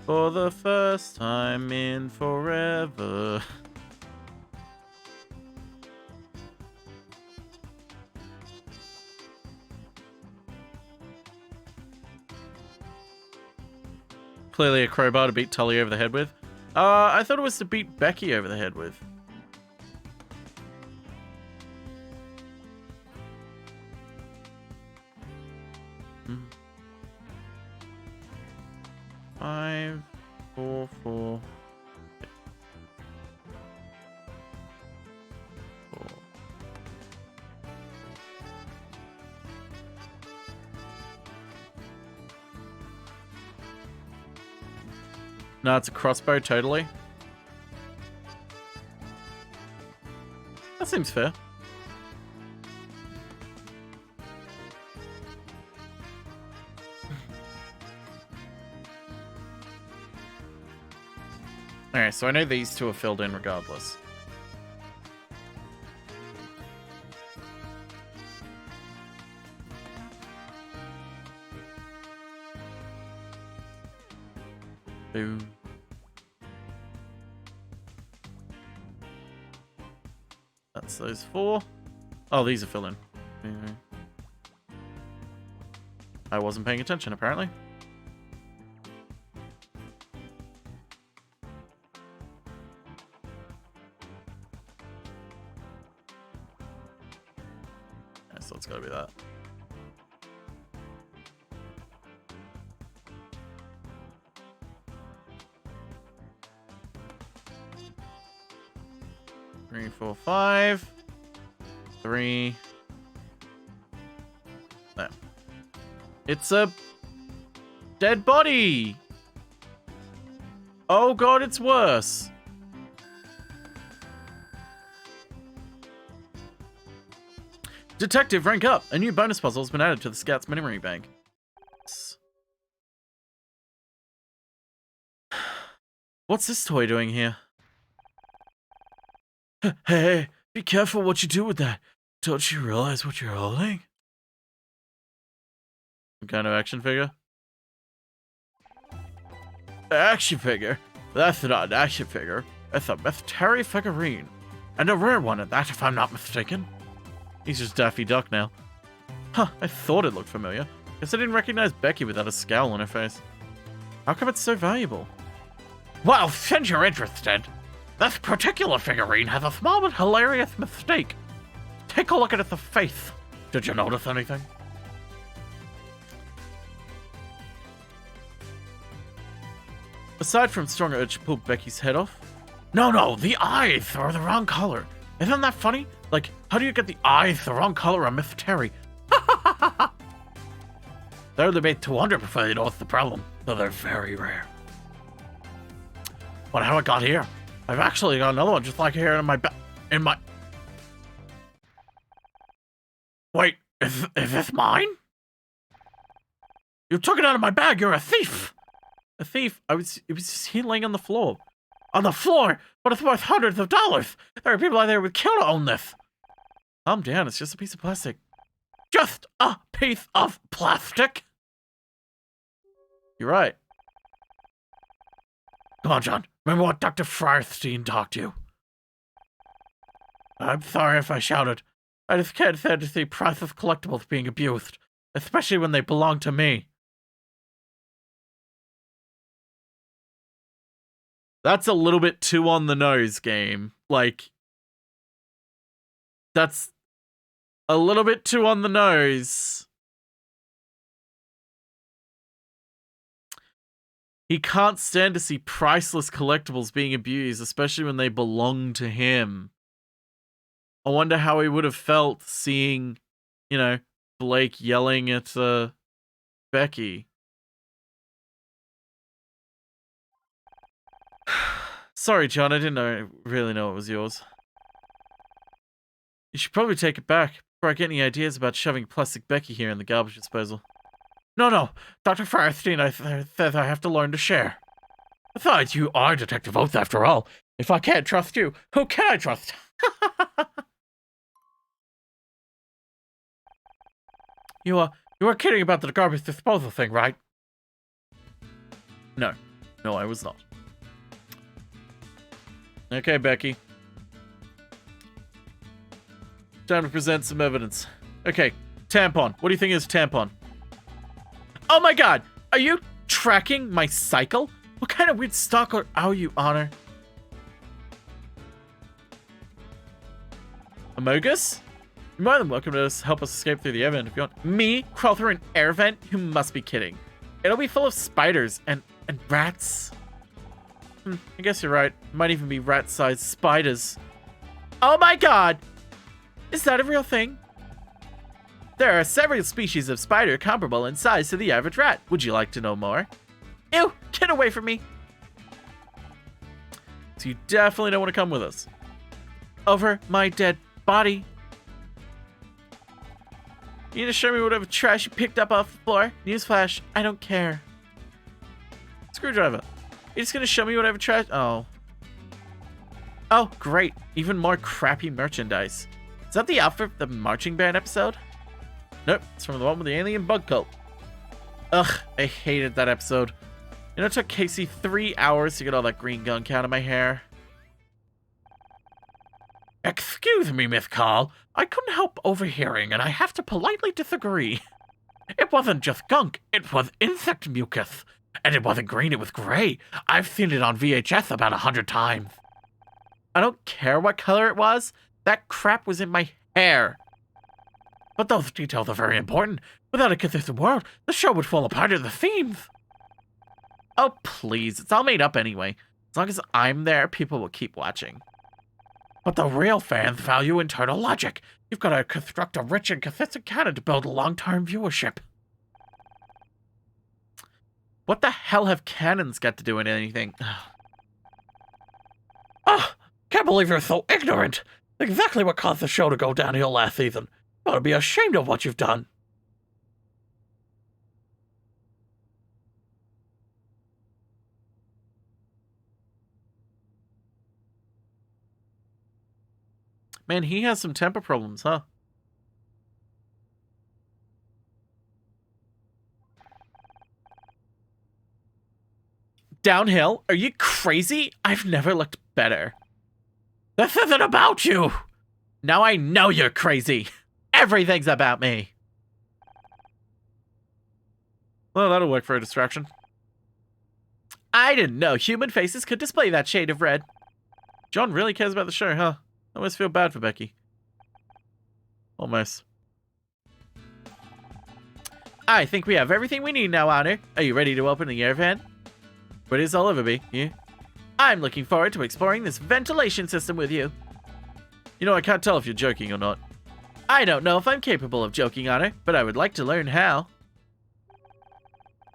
For the first time in forever. Clearly a crowbar to beat Tully over the head with. I thought it was to beat Becky over the head with. Hmm. 5, 4, 4. 4. No, it's a crossbow, totally. That seems fair. Alright, so I know these two are filled in regardless. Boom. That's those 4. Oh, these are filling. I wasn't paying attention, apparently. Yeah, so it's gotta be that. Three, 4, 5. 3. There. It's a dead body. Oh god, it's worse. Detective, rank up. A new bonus puzzle has been added to the Scout's memory bank. What's this toy doing here? Hey, be careful what you do with that. Don't you realize what you're holding? Some kind of action figure? Action figure? That's not an action figure. It's a Mystery figurine. And a rare one at that, if I'm not mistaken. He's just Daffy Duck now. Huh, I thought it looked familiar. Guess I didn't recognize Becky without a scowl on her face. How come it's so valuable? Well, since you're interested, this particular figurine has a small but hilarious mistake. Take a look at the face. Did you notice anything? Aside from strong urge to pull Becky's head off. No, the eyes are the wrong color. Isn't that funny? Like, how do you get the eyes the wrong color on Miss Terry? They're only made 200 before they know what's the problem, so they're very rare. But how it got here? I've actually got another one just like here in my Wait, is this mine? You took it out of my bag, you're a thief! A thief? It was just here laying on the floor. On the floor? But it's worth hundreds of dollars! There are people out there with kill to own this! Calm down, it's just a piece of plastic. Just a piece of plastic? You're right. Come on, John. Remember what Dr. Frierstein taught you. I'm sorry if I shouted. I just can't stand to see priceless collectibles being abused, especially when they belong to me. That's a little bit too on the nose, game. Like, that's a little bit too on the nose. He can't stand to see priceless collectibles being abused, especially when they belong to him. I wonder how he would have felt seeing, you know, Blake yelling at Becky. Sorry, John, I didn't really know it was yours. You should probably take it back before I get any ideas about shoving plastic Becky here in the garbage disposal. No, Dr. Frierstein says I have to learn to share. Besides, you are Detective Oates after all. If I can't trust you, who can I trust? You are kidding about the garbage disposal thing, right? No, I was not. Okay, Becky. Time to present some evidence. Okay, tampon. What do you think is tampon? Oh my god! Are you tracking my cycle? What kind of weird stalker are you, Honor? Amogus? You're more than welcome to help us escape through the air vent if you want. Me? Crawl through an air vent? You must be kidding. It'll be full of spiders and rats. I guess you're right. Might even be rat-sized spiders. Oh my god! Is that a real thing? There are several species of spider comparable in size to the average rat. Would you like to know more? Ew! Get away from me! So you definitely don't want to come with us. Over my dead body. You need to show me whatever trash you picked up off the floor. Newsflash, I don't care. Screwdriver. You're just gonna show me whatever trash? Oh. Oh, great. Even more crappy merchandise. Is that the outfit of the marching band episode? Nope, it's from the one with the alien bug cult. Ugh, I hated that episode. You You know, it took Casey 3 hours to get all that green gunk out of my hair. Excuse me, Miss Carl. I couldn't help overhearing, and I have to politely disagree. It wasn't just gunk, it was insect mucus. And it wasn't green, it was gray. I've seen it on VHS about 100 times. I don't care what color it was. That crap was in my hair. But those details are very important. Without a consistent world, the show would fall apart at the seams. Oh, please. It's all made up anyway. As long as I'm there, people will keep watching. But the real fans value internal logic. You've got to construct a rich and consistent canon to build long-term viewership. What the hell have canons got to do with anything? Ah, can't believe you're so ignorant. Exactly what caused the show to go downhill last season. You ought to be ashamed of what you've done. Man, he has some temper problems, huh? Downhill? Are you crazy? I've never looked better. This isn't about you! Now I know you're crazy. Everything's about me. Well, that'll work for a distraction. I didn't know human faces could display that shade of red. John really cares about the show, huh? I almost feel bad for Becky. Almost. I think we have everything we need now, Honor. Are you ready to open the air vent? Ready as I'll ever be, yeah? I'm looking forward to exploring this ventilation system with you. You know, I can't tell if you're joking or not. I don't know if I'm capable of joking, Honor, but I would like to learn how.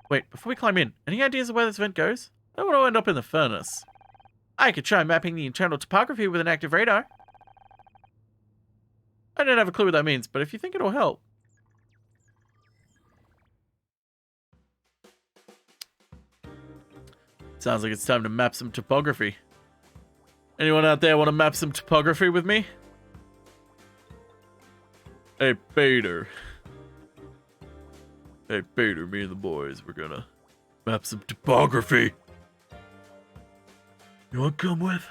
Wait, before we climb in, any ideas of where this vent goes? I don't want to end up in the furnace. I could try mapping the internal topography with an active radar. I don't have a clue what that means, but if you think it'll help. Sounds like it's time to map some topography. Anyone out there want to map some topography with me? Hey, Peter. Hey, Peter, me and the boys, we're gonna map some topography. You wanna come with?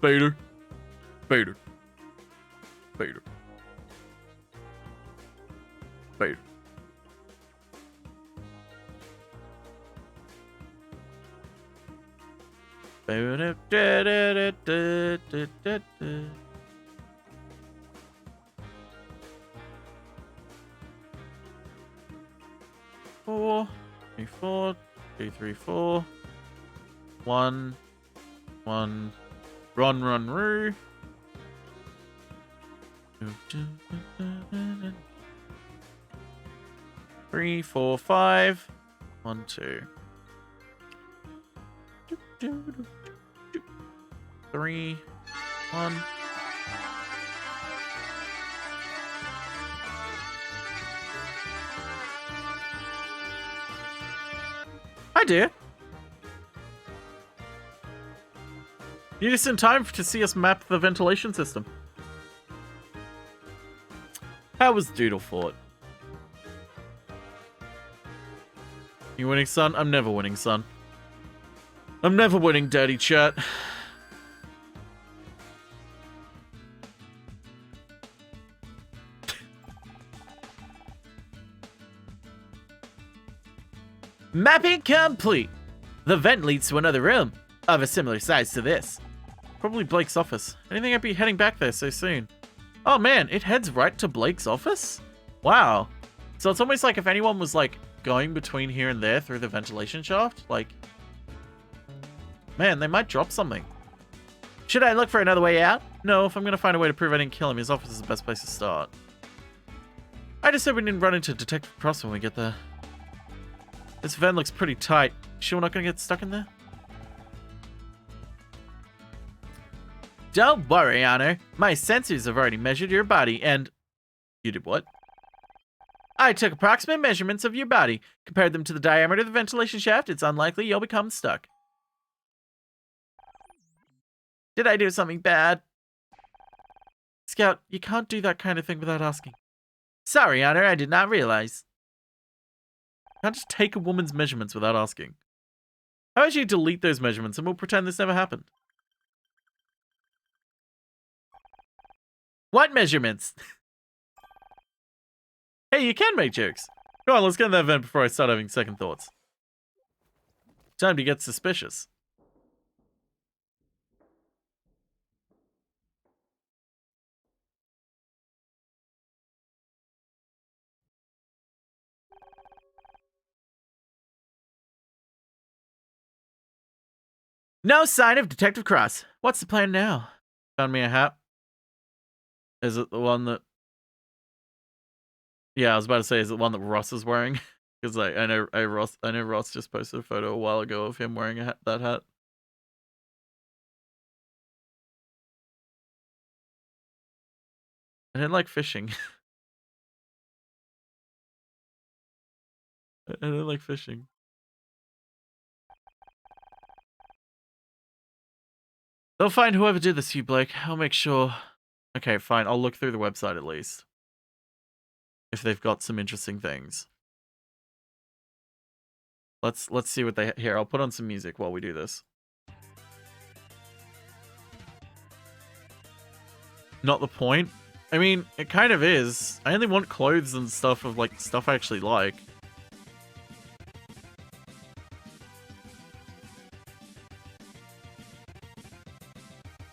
Peter. Peter. Peter. Peter. Four, 3, 2, 3, 4. 1, 1. Run, roo. 3, 4, 5. 1, 2. 3, 1. Hi, dear. You just in time to see us map the ventilation system. How was Doodle Fort? You winning, son? I'm never winning, son. I'm never winning, Daddy Chat. Mapping complete. The vent leads to another room of a similar size to this. Probably Blake's office. I didn't think I'd be heading back there so soon. Oh man, it heads right to Blake's office? Wow. So it's almost like if anyone was like going between here and there through the ventilation shaft, like, man, they might drop something. Should I look for another way out? No, if I'm gonna find a way to prove I didn't kill him, his office is the best place to start. I just hope we didn't run into Detective Cross when we get there. This vent looks pretty tight. Sure we're not gonna get stuck in there? Don't worry, Honor. My sensors have already measured your body and... You did what? I took approximate measurements of your body, compared them to the diameter of the ventilation shaft. It's unlikely you'll become stuck. Did I do something bad? Scout, you can't do that kind of thing without asking. Sorry, Honor, I did not realize. Can't just take a woman's measurements without asking. How about you delete those measurements and we'll pretend this never happened? What measurements? Hey, you can make jokes. Come on, let's get in that vent before I start having second thoughts. Time to get suspicious. No sign of Detective Cross. What's the plan now? Found me a hat. Is it the one that... Yeah, I was about to say, is it the one that Ross is wearing? Because I know Ross just posted a photo a while ago of him wearing that hat. I didn't like fishing. I didn't like fishing. They'll find whoever did this to you, Blake. I'll make sure. Okay, fine. I'll look through the website at least. If they've got some interesting things. Let's see what they... Here, I'll put on some music while we do this. Not the point. I mean, it kind of is. I only want clothes and stuff of, like, stuff I actually like.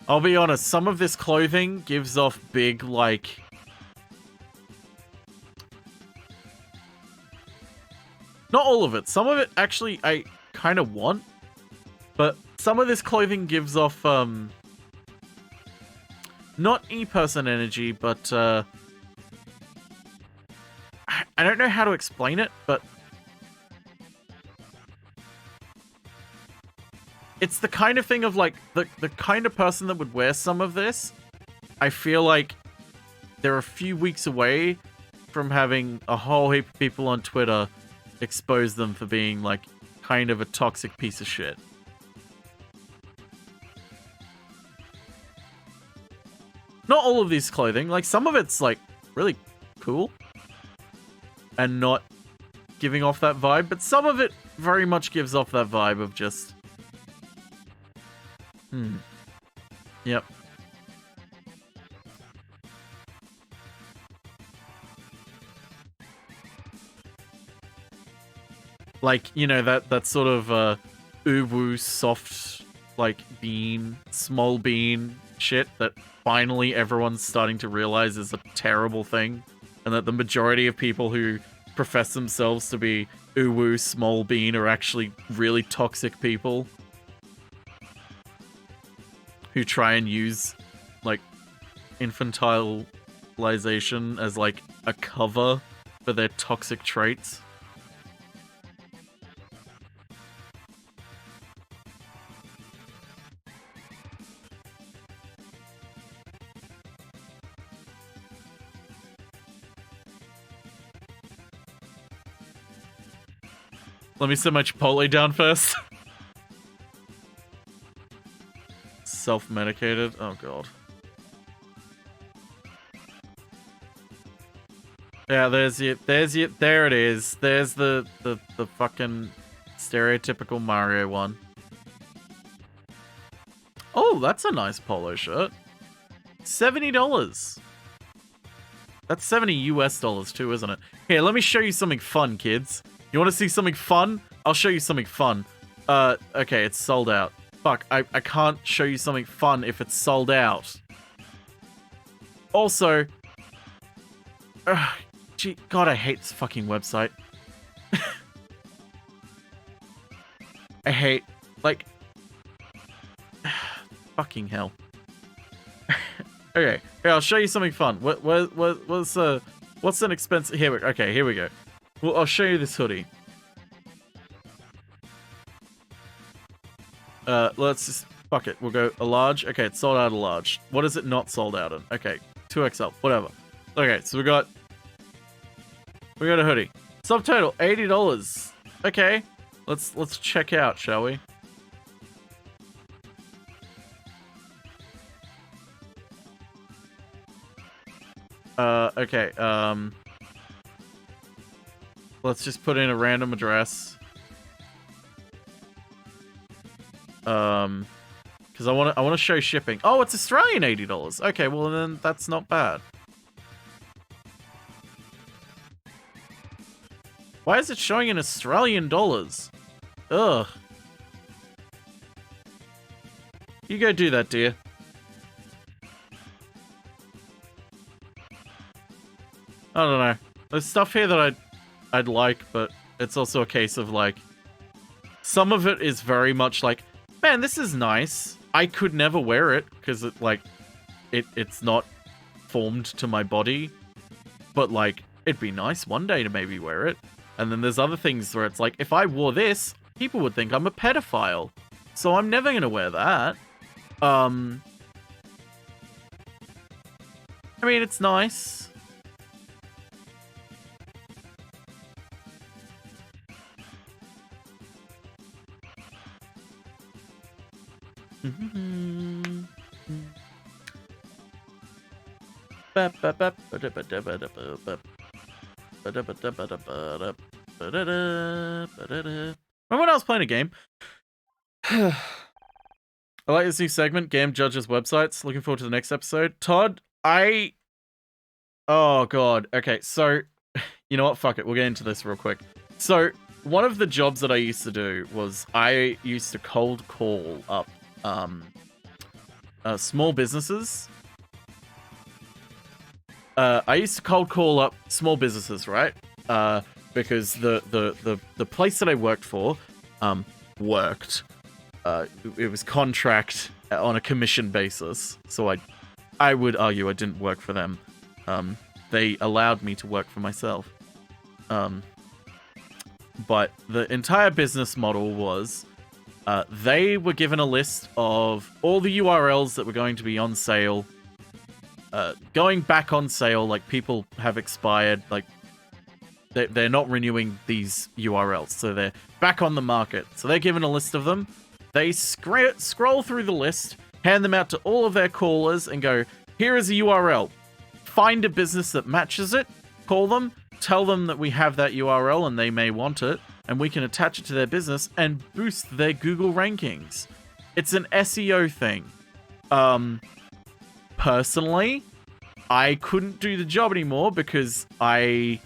I'll be honest, some of this clothing gives off big, like... Not all of it. Some of it, actually, I kind of want. But some of this clothing gives off, not E-person energy, but, I don't know how to explain it, but... It's the kind of thing of, like, the kind of person that would wear some of this. I feel like they're a few weeks away from having a whole heap of people on Twitter expose them for being, like, kind of a toxic piece of shit. Not all of these clothing. Like, some of it's, like, really cool. And not giving off that vibe. But some of it very much gives off that vibe of just... Yep. Like, you know, that sort of uwu soft, like, bean, small bean shit that finally everyone's starting to realize is a terrible thing. And that the majority of people who profess themselves to be uwu small bean are actually really toxic people. Who try and use, like, infantilization as, like, a cover for their toxic traits. Let me set my Chipotle down first. Self-medicated? Oh god. Yeah, there it is. There's the fucking stereotypical Mario one. Oh, that's a nice polo shirt. $70. That's 70 US dollars too, isn't it? Here, let me show you something fun, kids. You want to see something fun? I'll show you something fun. Okay, it's sold out. Fuck, I can't show you something fun if it's sold out. Also... gee, God, I hate this fucking website. I hate... Like... fucking hell. Okay, here, I'll show you something fun. What's an expensive... Here, okay, here we go. Well, I'll show you this hoodie. Let's just... Fuck it. We'll go a large. Okay, it's sold out a large. What is it not sold out in? Okay, 2XL. Whatever. Okay, so we got a hoodie. Subtotal, $80. Okay. Let's check out, shall we? Okay, Let's just put in a random address. Because I want to show shipping. Oh, it's Australian $80. Okay, well then that's not bad. Why is it showing in Australian dollars? Ugh. You go do that, dear. I don't know. There's stuff here that I'd like, but it's also a case of like, some of it is very much like, man, this is nice. I could never wear it because it's not formed to my body, but like, it'd be nice one day to maybe wear it. And then there's other things where it's like, if I wore this, people would think I'm a pedophile. So I'm never gonna wear that. I mean, it's nice. Remember when I was playing a game? I like this new segment, Game Judges Websites. Looking forward to the next episode. Todd, oh god. Okay, so you know what? Fuck it. We'll get into this real quick. So one of the jobs that I used to do was I used to cold call up small businesses. I used to cold call up small businesses, right? Because the place that I worked for worked. It was contract on a commission basis, so I would argue I didn't work for them. They allowed me to work for myself. But the entire business model was they were given a list of all the URLs that were going to be on sale, going back on sale, like people have expired, like they're not renewing these URLs, so they're back on the market. So they're given a list of them. They scroll through the list, hand them out to all of their callers, and go, here is a URL. Find a business that matches it, call them, tell them that we have that URL and they may want it, and we can attach it to their business and boost their Google rankings. It's an SEO thing. Personally, I couldn't do the job anymore because it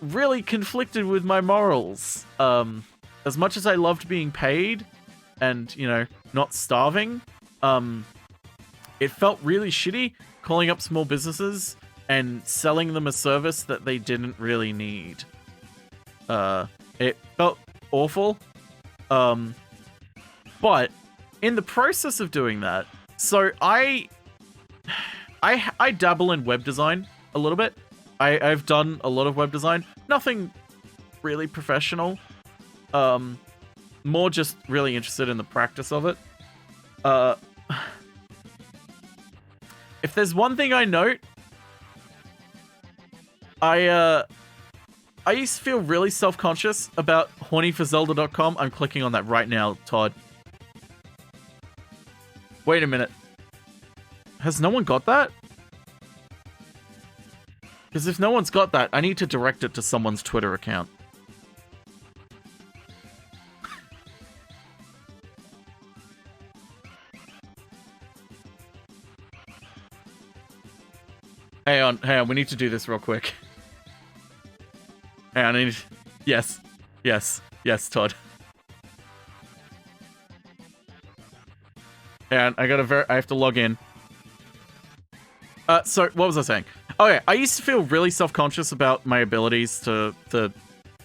really conflicted with my morals. As much as I loved being paid and, you know, not starving, it felt really shitty calling up small businesses and selling them a service that they didn't really need. It felt awful. But in the process of doing that, so I dabble in web design a little bit. I've done a lot of web design. Nothing really professional. More just really interested in the practice of it. If there's one thing I note, I used to feel really self-conscious about hornyforzelda.com. I'm clicking on that right now, Todd. Wait a minute. Has no one got that? Because if no one's got that, I need to direct it to someone's Twitter account. Hang on, we need to do this real quick. Hang on, yes, Todd. Hang on, I have to log in. So, what was I saying? Oh yeah, I used to feel really self-conscious about my abilities to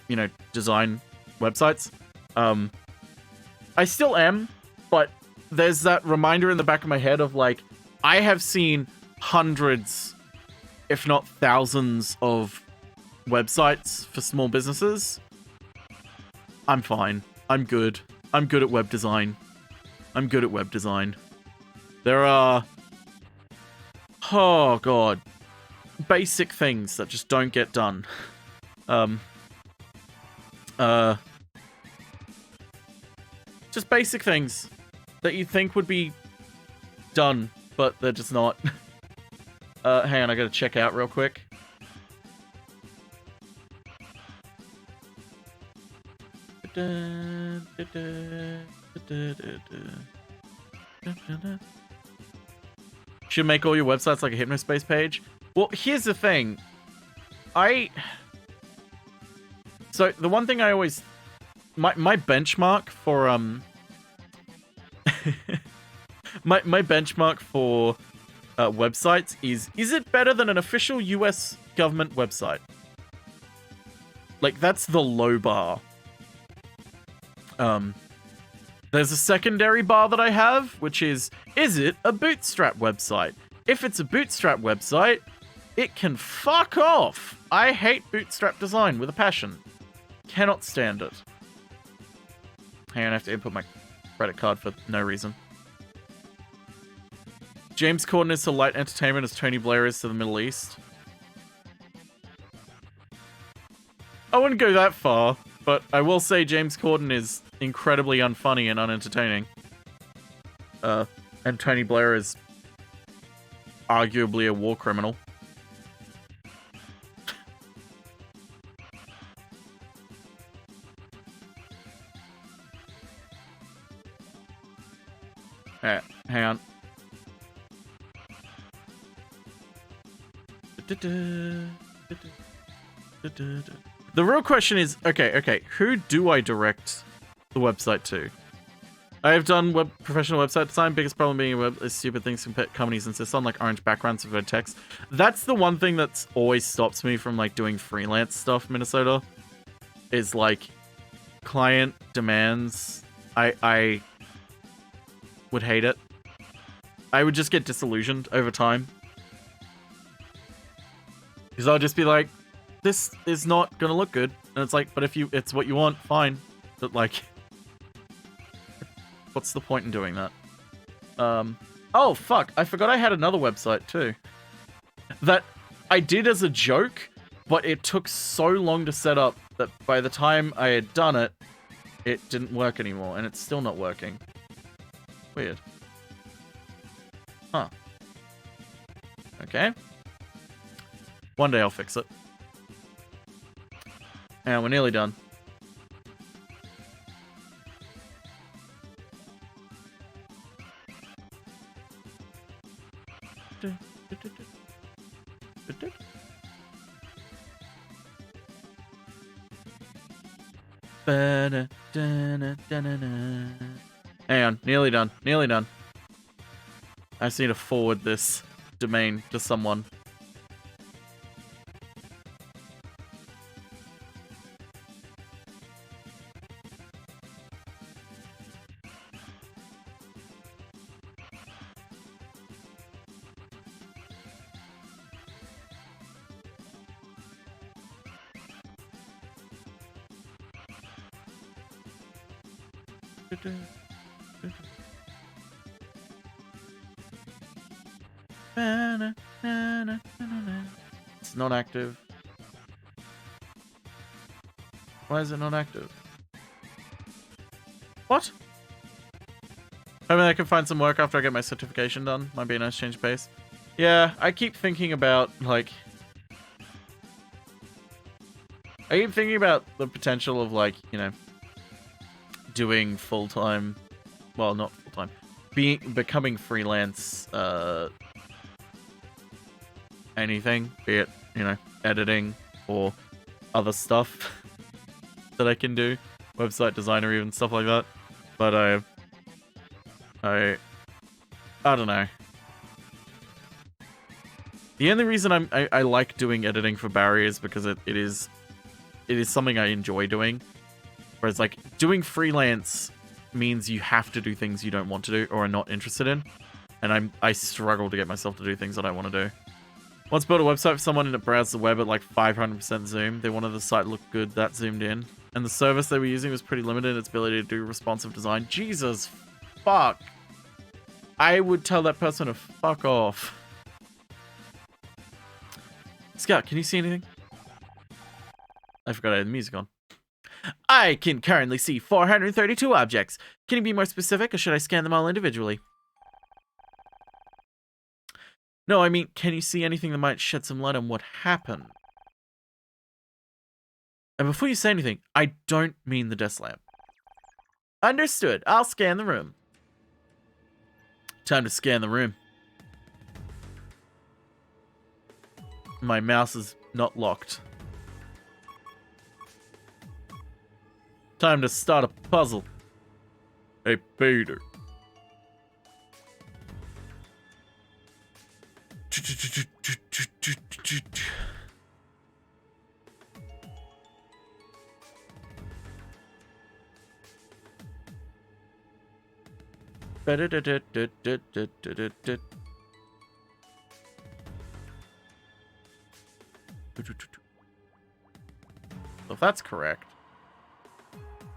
you know, design websites. I still am, but there's that reminder in the back of my head of like, I have seen hundreds, if not thousands, of websites for small businesses. I'm fine. I'm good. I'm good at web design. There are, oh god, basic things that just don't get done. Just basic things that you'd think would be done, but they're just not. Hang on, I gotta check out real quick. Should make all your websites like a Hypnospace page. Well, here's the thing. So the one thing I always... My benchmark for... my benchmark for websites is it better than an official US government website? Like, that's the low bar. There's a secondary bar that I have, which is it a Bootstrap website? If it's a Bootstrap website, it can fuck off. I hate Bootstrap design with a passion. Cannot stand it. Hang on, I have to input my credit card for no reason. James Corden is to light entertainment as Tony Blair is to the Middle East. I wouldn't go that far, but I will say James Corden is incredibly unfunny and unentertaining. And Tony Blair is arguably a war criminal. Alright, hang on. The real question is, okay, who do I direct the website to? I have done professional website design. Biggest problem being is stupid things companies insist on, like orange backgrounds for red text. That's the one thing that's always stops me from like doing freelance stuff, Minnesota. Is like client demands. I would hate it. I would just get disillusioned over time. Because I'll just be like, this is not gonna look good. And it's like, but if it's what you want, fine. But like, what's the point in doing that? Oh fuck, I forgot I had another website too. That I did as a joke, but it took so long to set up that by the time I had done it, it didn't work anymore, and it's still not working. Weird. Huh. Okay. One day I'll fix it. And we're nearly done. Hang on, nearly done. Nearly done. I just need to forward this domain to someone. It's not active. Why is it not active? What? I mean, I can find some work after I get my certification done. Might be a nice change of pace. Yeah, I keep thinking about, like... I keep thinking about the potential of, like, you know... doing full-time... Well, not full-time. Becoming freelance, anything. Be it, you know, editing or other stuff that I can do. Website design or even stuff like that. But I don't know. The only reason I like doing editing for Barry is because it is something I enjoy doing. Whereas like doing freelance means you have to do things you don't want to do or are not interested in. And I struggle to get myself to do things that I want to do. Once built a website for someone and it browsed the web at like 500% zoom. They wanted the site to look good, that zoomed in. And the service they were using was pretty limited in its ability to do responsive design. Jesus fuck. I would tell that person to fuck off. Scout, can you see anything? I forgot I had the music on. I can currently see 432 objects. Can you be more specific, or should I scan them all individually? No, I mean, can you see anything that might shed some light on what happened? And before you say anything, I don't mean the desk lamp. Understood. I'll scan the room. Time to scan the room. My mouse is not locked. Time to start a puzzle. Hey, Peter. If that's correct,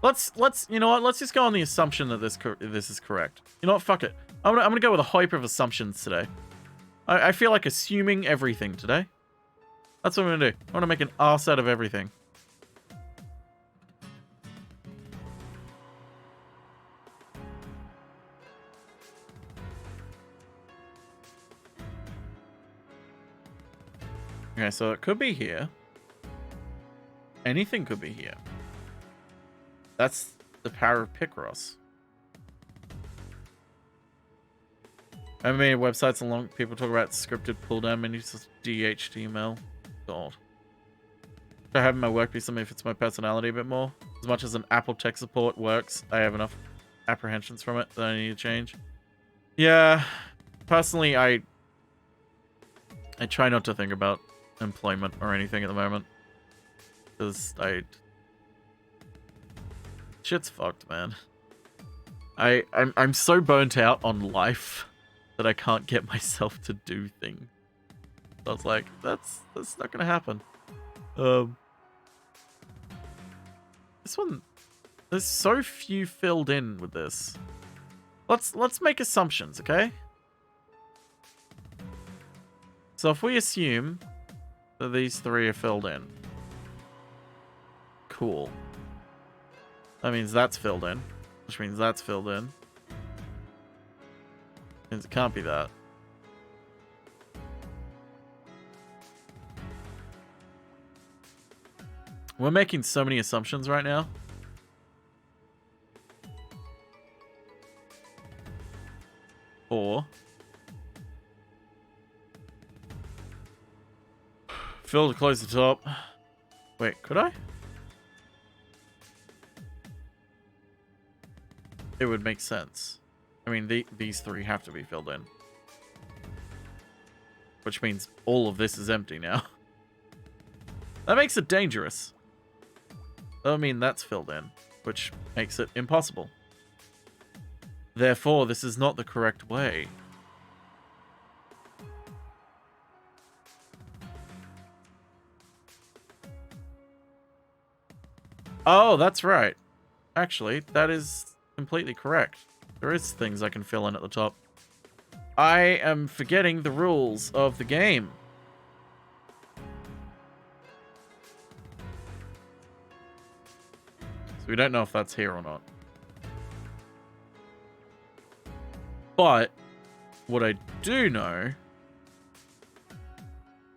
let's you know what? Let's just go on the assumption that this is correct. You know what? Fuck it. I'm gonna go with a hype of assumptions today. I feel like assuming everything today. That's what I'm gonna do. I want to make an ass out of everything. Okay, so it could be here. Anything could be here. That's the power of Picross. I mean, websites along people talk about scripted pull down menus, DHTML. God. I have my work be something that fits my personality a bit more. As much as an Apple tech support works, I have enough apprehensions from it that I need to change. Yeah, personally, I try not to think about employment or anything at the moment, because shit's fucked, man. I'm so burnt out on life that I can't get myself to do things. So I was like, that's not gonna happen. This one, there's so few filled in with this. Let's make assumptions, okay? So if we assume that these three are filled in. Cool. That means that's filled in. Which means that's filled in. Means it can't be that. We're making so many assumptions right now. Or fill to close the top. Wait, could I? It would make sense. I mean, these three have to be filled in. Which means all of this is empty now. That makes it dangerous. I mean, that's filled in, which makes it impossible. Therefore, this is not the correct way. Oh, that's right. Actually, that is completely correct. There is things I can fill in at the top. I am forgetting the rules of the game. So we don't know if that's here or not. But what I do know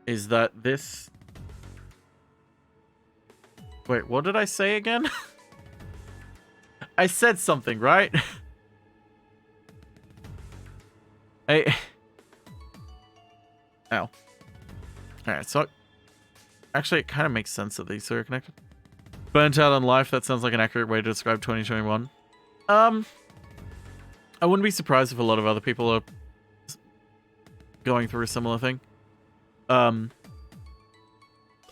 is that this... Wait, what did I say again? I said something, right? Hey. Ow. Alright, so... Actually, it kind of makes sense that these two are connected. Burnt out on life, that sounds like an accurate way to describe 2021. I wouldn't be surprised if a lot of other people are going through a similar thing.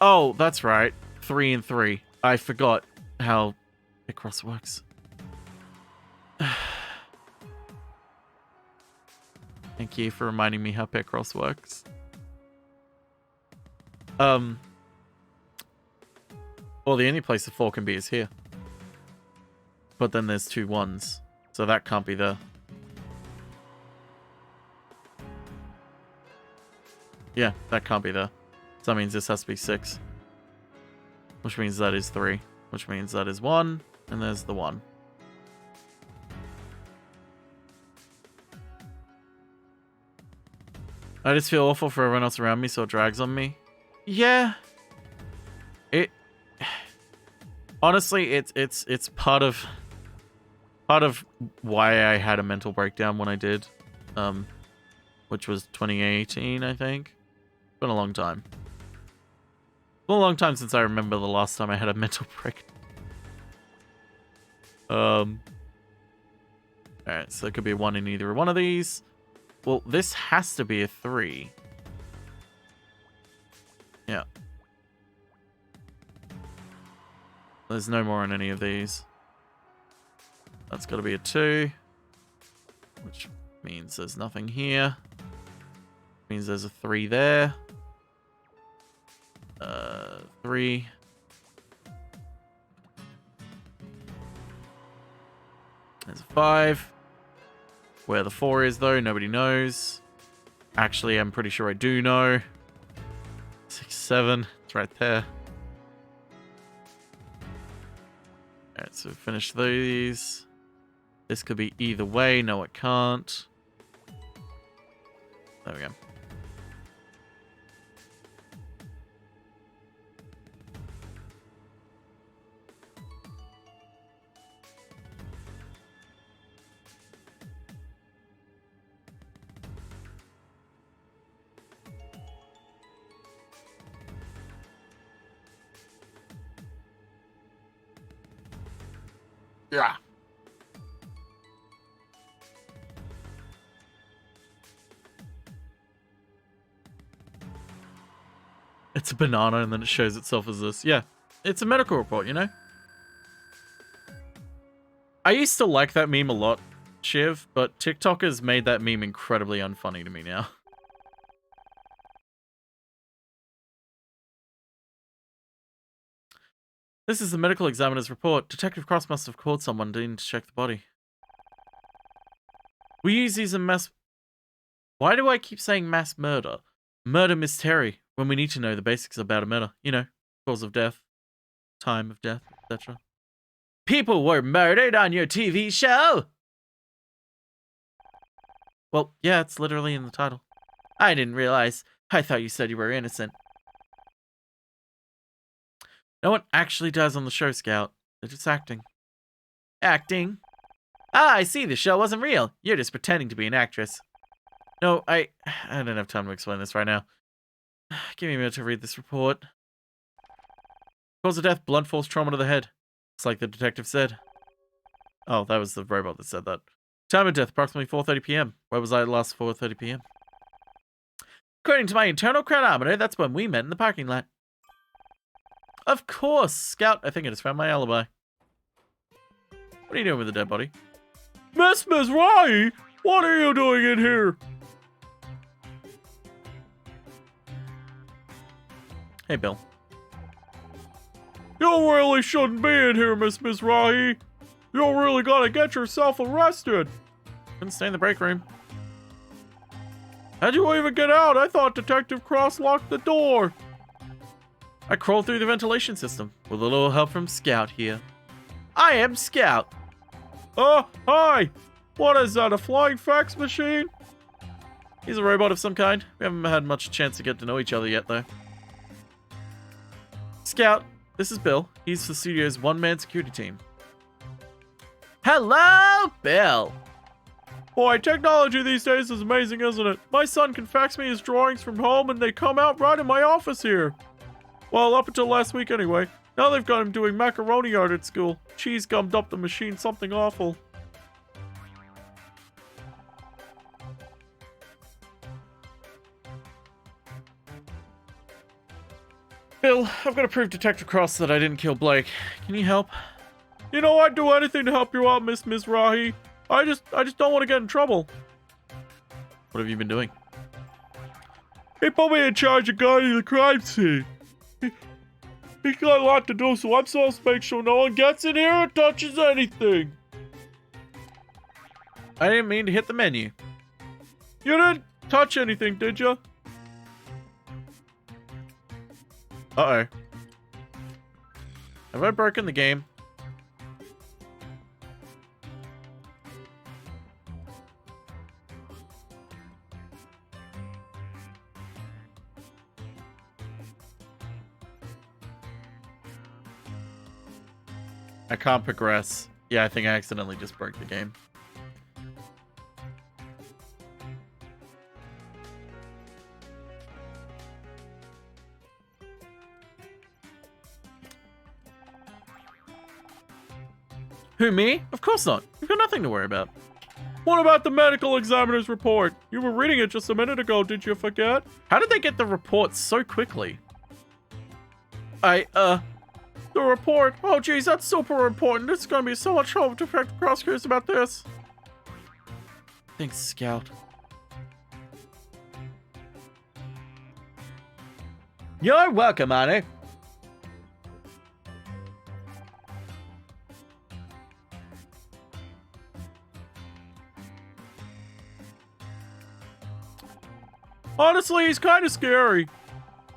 Oh, that's right. 3 and 3. I forgot how Picross works. Thank you for reminding me how Picross works. Well, the only place the 4 can be is here. But then there's 2 1s. So that can't be there. Yeah, that can't be there. So that means this has to be 6. Which means that is 3. Which means that is 1. And there's the 1. I just feel awful for everyone else around me, so it drags on me. Yeah. Honestly, it's part of part of why I had a mental breakdown when I did, which was 2018, I think. It's been a long time. It's been a long time since I remember the last time I had a mental breakdown. Alright, so there could be a 1 in either one of these. Well, this has to be a 3. Yeah. There's no more on any of these. That's got to be a 2. Which means there's nothing here. Means there's a 3 there. 3. There's a 5. Where the 4 is, though, nobody knows. Actually, I'm pretty sure I do know. 6, 7. It's right there. Alright, so finish these. This could be either way. No, it can't. There we go. Yeah. It's a banana and then it shows itself as this. Yeah. It's a medical report, you know? I used to like that meme a lot, Shiv, but TikTok has made that meme incredibly unfunny to me now. This is the medical examiner's report. Detective Cross must have called someone in to check the body. We use these in mass... Why do I keep saying mass murder? Murder mystery, when we need to know the basics about a murder. You know, cause of death, time of death, etc. People were murdered on your TV show! Well, yeah, it's literally in the title. I didn't realize. I thought you said you were innocent. No one actually dies on the show, Scout. They're just acting. Acting? Ah, I see. The show wasn't real. You're just pretending to be an actress. No, I don't have time to explain this right now. Give me a minute to read this report. Cause of death, blunt force trauma to the head. It's like the detective said. Oh, that was the robot that said that. Time of death, approximately 4:30 p.m. Where was I at last 4:30 p.m.? According to my internal chronometer, that's when we met in the parking lot. Of course, Scout. I think I just found my alibi. What are you doing with the dead body? Miss Mizrahi, what are you doing in here? Hey, Bill. You really shouldn't be in here, Miss Mizrahi. You really gotta get yourself arrested. Couldn't stay in the break room. How'd you even get out? I thought Detective Cross locked the door. I crawled through the ventilation system with a little help from Scout here. I am Scout. Hi. What is that, a flying fax machine? He's a robot of some kind. We haven't had much chance to get to know each other yet, though. Scout, this is Bill. He's the studio's one-man security team. Hello, Bill. Boy, technology these days is amazing, isn't it? My son can fax me his drawings from home and they come out right in my office here. Well, up until last week anyway. Now they've got him doing macaroni art at school. Cheese gummed up the machine something awful. Bill, I've got to prove Detective Cross that I didn't kill Blake. Can you help? You know, I'd do anything to help you out, Miss Mizrahi. I just don't want to get in trouble. What have you been doing? He put me in charge of guarding the crime scene. He's got a lot to do, so I'm supposed to make sure no one gets in here or touches anything. I didn't mean to hit the menu. You didn't touch anything, did you? Uh-oh. Have I broken the game? I can't progress. Yeah, I think I accidentally just broke the game. Who, me? Of course not. You've got nothing to worry about. What about the medical examiner's report? You were reading it just a minute ago, did you forget? How did they get the report so quickly? The report? Oh, geez, that's super important. It's gonna be so much trouble to protect the prosecutors about this. Thanks, Scout. You're welcome, Annie. Honestly, he's kind of scary.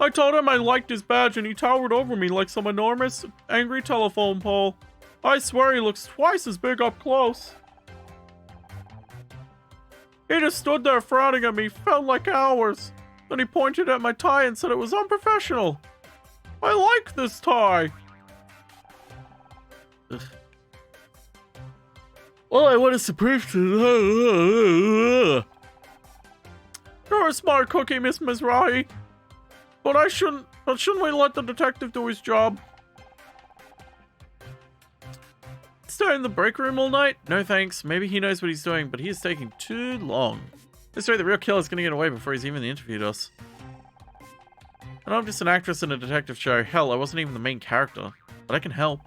I told him I liked his badge and he towered over me like some enormous, angry telephone pole. I swear he looks twice as big up close. He just stood there frowning at me, felt like hours. Then he pointed at my tie and said it was unprofessional. I like this tie. Ugh. Well, I want to prove to. You're a smart cookie, Miss Mizrahi. But shouldn't we let the detective do his job? Stay in the break room all night? No thanks. Maybe he knows what he's doing, but he is taking too long. This way the real killer's gonna get away before he's even interviewed us. And I'm just an actress in a detective show. Hell, I wasn't even the main character. But I can help.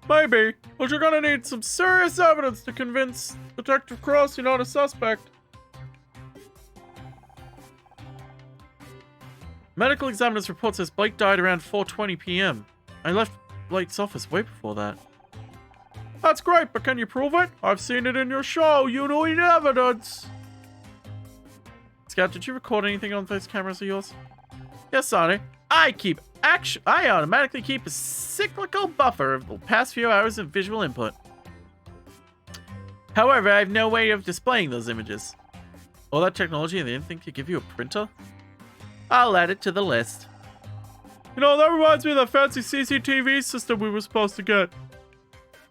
Maybe, but you're gonna need some serious evidence to convince Detective Cross you're not a suspect. Medical examiner's report says Blake died around 4:20 p.m. I left Blake's office way before that. That's great, but can you prove it? I've seen it in your show. You need evidence. Scout, did you record anything on those cameras of yours? Yes, Sonny. I automatically keep a cyclical buffer of the past few hours of visual input. However, I have no way of displaying those images. All that technology and they didn't think to give you a printer? I'll add it to the list. You know, that reminds me of that fancy CCTV system we were supposed to get.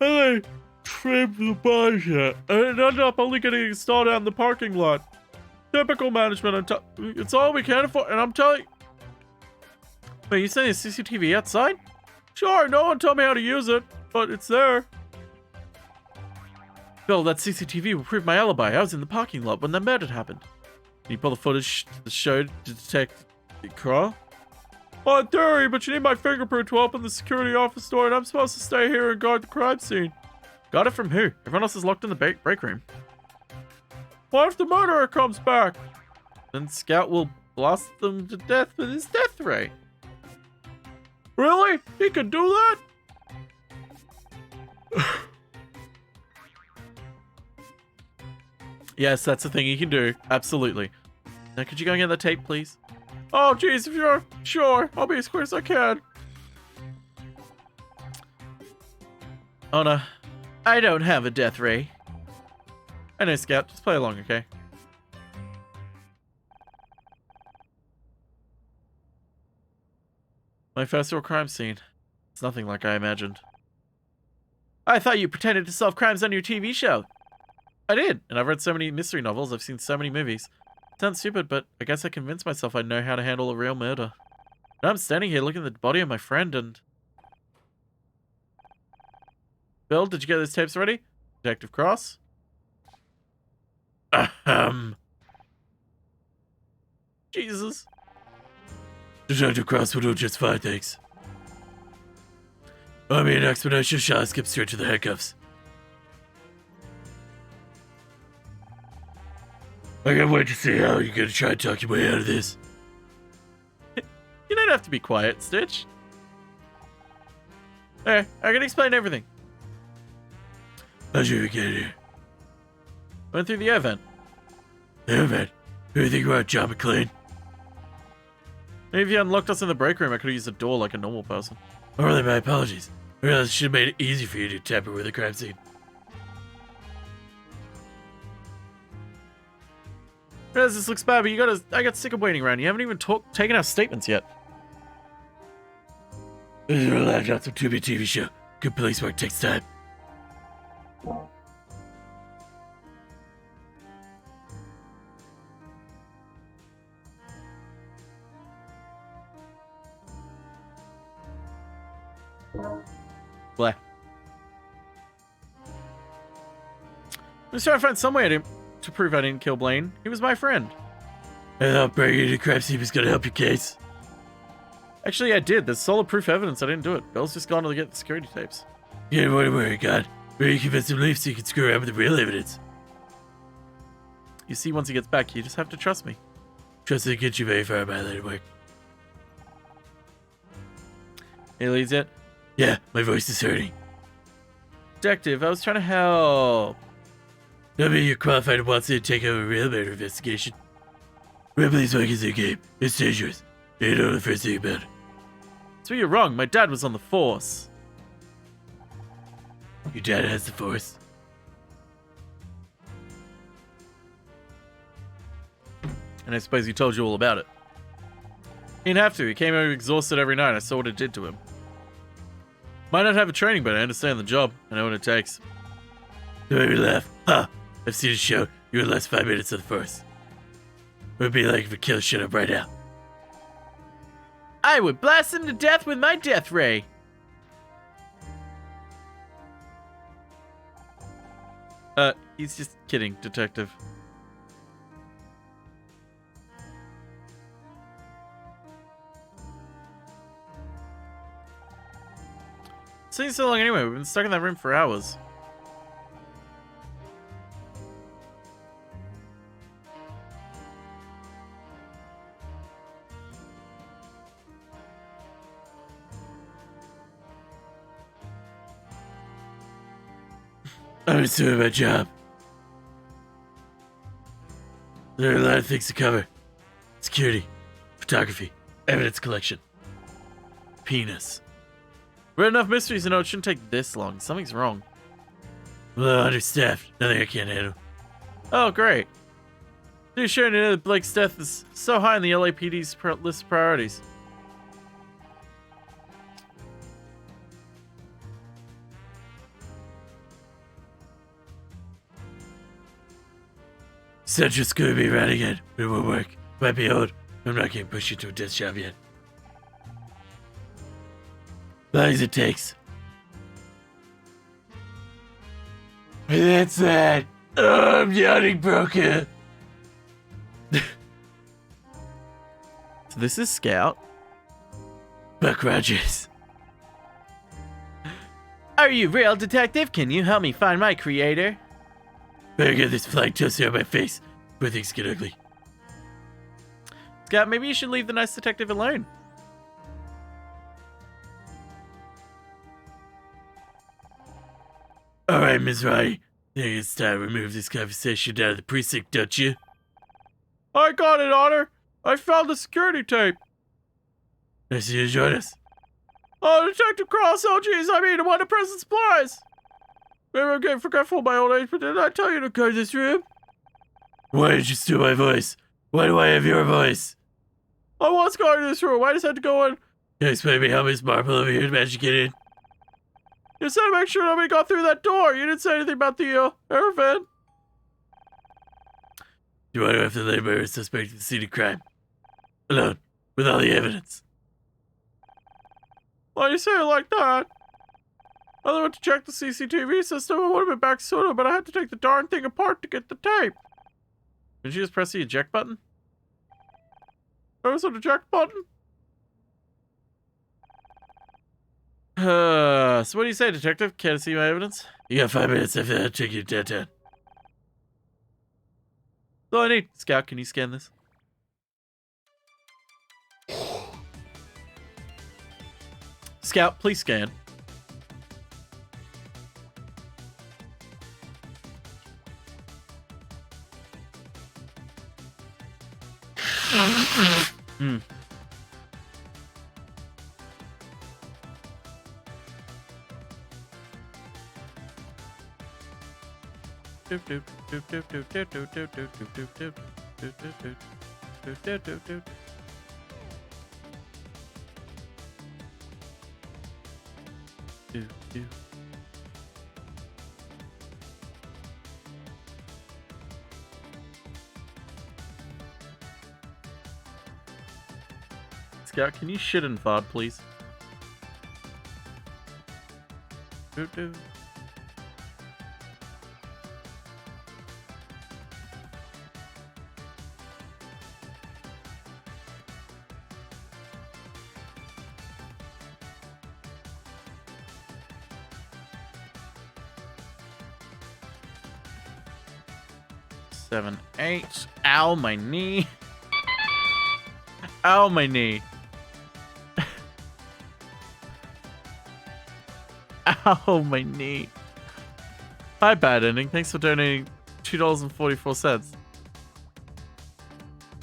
And they trimmed the budget, and it ended up only getting installed out in the parking lot. Typical management. It's all we can afford, and I'm telling you. Wait, you saying there's CCTV outside? Sure, no one told me how to use it, but it's there. Bill, that CCTV will prove my alibi. I was in the parking lot when that murder happened. Can you pull the footage that showed to detect Crow? Well, in theory, but you need my fingerprint to open the security office door, and I'm supposed to stay here and guard the crime scene. Got it from who? Everyone else is locked in the break room. What if the murderer comes back? Then Scout will blast them to death with his death ray. Really? He could do that? Yes, that's the thing he can do. Absolutely. Now, could you go and get the tape, please? Oh, geez, if you're sure, I'll be as quick as I can. Oh, no. I don't have a death ray. I know, Scout. Just play along, okay? My first real crime scene. It's nothing like I imagined. I thought you pretended to solve crimes on your TV show. I did, and I've read so many mystery novels, I've seen so many movies. Sounds stupid, but I guess I convinced myself I know how to handle a real murder. Now I'm standing here looking at the body of my friend and... Bill, did you get those tapes ready? Detective Cross? Jesus. Detective Cross will do just fine, thanks. I mean, an exponential shot skip straight to the handcuffs. I can't wait to see how you're gonna try and talk your way out of this. You don't have to be quiet, Stitch. Hey, I can explain everything. How'd you even get here? Went through the air vent. The air vent? Who do you think you are, John McClane? Maybe if you unlocked us in the break room, I could have used the door like a normal person. Oh, really? My apologies. I realized I should have made it easy for you to tamper with the crime scene. Realize this looks bad, but I got sick of waiting around. You haven't even taken our statements yet. This is a laptop from Tubi TV show. Good police work takes time. Blah. I'm just trying to find some way to prove I didn't kill Blaine. He was my friend. I thought bringing you to crime scene was gonna help your case. Actually, I did. There's solid proof evidence I didn't do it. Bell's just gone to get the security tapes. You didn't want to worry, God. Maybe convince him to leave so you can screw around with the real evidence. You see, once he gets back, you just have to trust me. Trust will get you very far by later work. Hey, leads it? Yeah, my voice is hurting. Detective, I was trying to help. I mean, you're qualified and wants you to take over a real murder investigation. Ripley's work is a game. It's dangerous. You know the first thing about it. So you're wrong. My dad was on the force. Your dad has the force? And I suppose he told you all about it. He didn't have to. He came home exhausted every night. I saw what it did to him. Might not have a training, but I understand the job. I know what it takes. Don't make me laugh. Ha! I've seen a show. You would last 5 minutes of the force. What would it be like if a killer shut up right now? I would blast him to death with my death ray. He's just kidding, detective. Seen so long anyway. We've been stuck in that room for hours. I'm just doing my job. There are a lot of things to cover. Security, photography, evidence collection, penis. Read enough mysteries to know it shouldn't take this long. Something's wrong. Well, I'm understaffed. Nothing I can't handle. Oh, great. Dude, sure, you know that Blake's death is so high on the LAPD's list of priorities. Central's gonna be around again. It won't work. Might be old. I'm not getting pushed into a death job yet. As long as it takes. That's that. Oh, I'm yawning broken. So this is Scout. Buck Rogers. Are you real, detective? Can you help me find my creator? Better get this flying toaster on my face before things get ugly. Scout, maybe you should leave the nice detective alone. Alright, Ms. Roddy. I think it's time to remove this conversation out of the precinct, don't you? I got it, Otter. I found the security tape. Nice of you to join us. Oh, Detective Cross, oh jeez, I mean, what a present surprise. Maybe I'm getting forgetful of my old age, but didn't I tell you to guard this room? Why did you steal my voice? Why do I have your voice? I was guarding this room. I just had to go in. Can you explain to me how Miss Marple over here managed to get in? You said to make sure nobody got through that door. You didn't say anything about the air vent. You want to have the labor suspect at the scene of crime? Alone, with all the evidence. Why do you say it like that? I went to check the CCTV system. I would have been back sooner, but I had to take the darn thing apart to get the tape. Didn't you just press the eject button? There was an eject button? So what do you say, detective? Care to see my evidence? You got 5 minutes after that, I'll take you downtown. That's all I need. Scout, can you scan this? Scout, please scan. Hmm. Scout, can you shit and fart, please? Do. 7, 8. Ow, my knee. Ow, my knee. Ow, my knee. Hi, Bad Ending. Thanks for donating $2.44.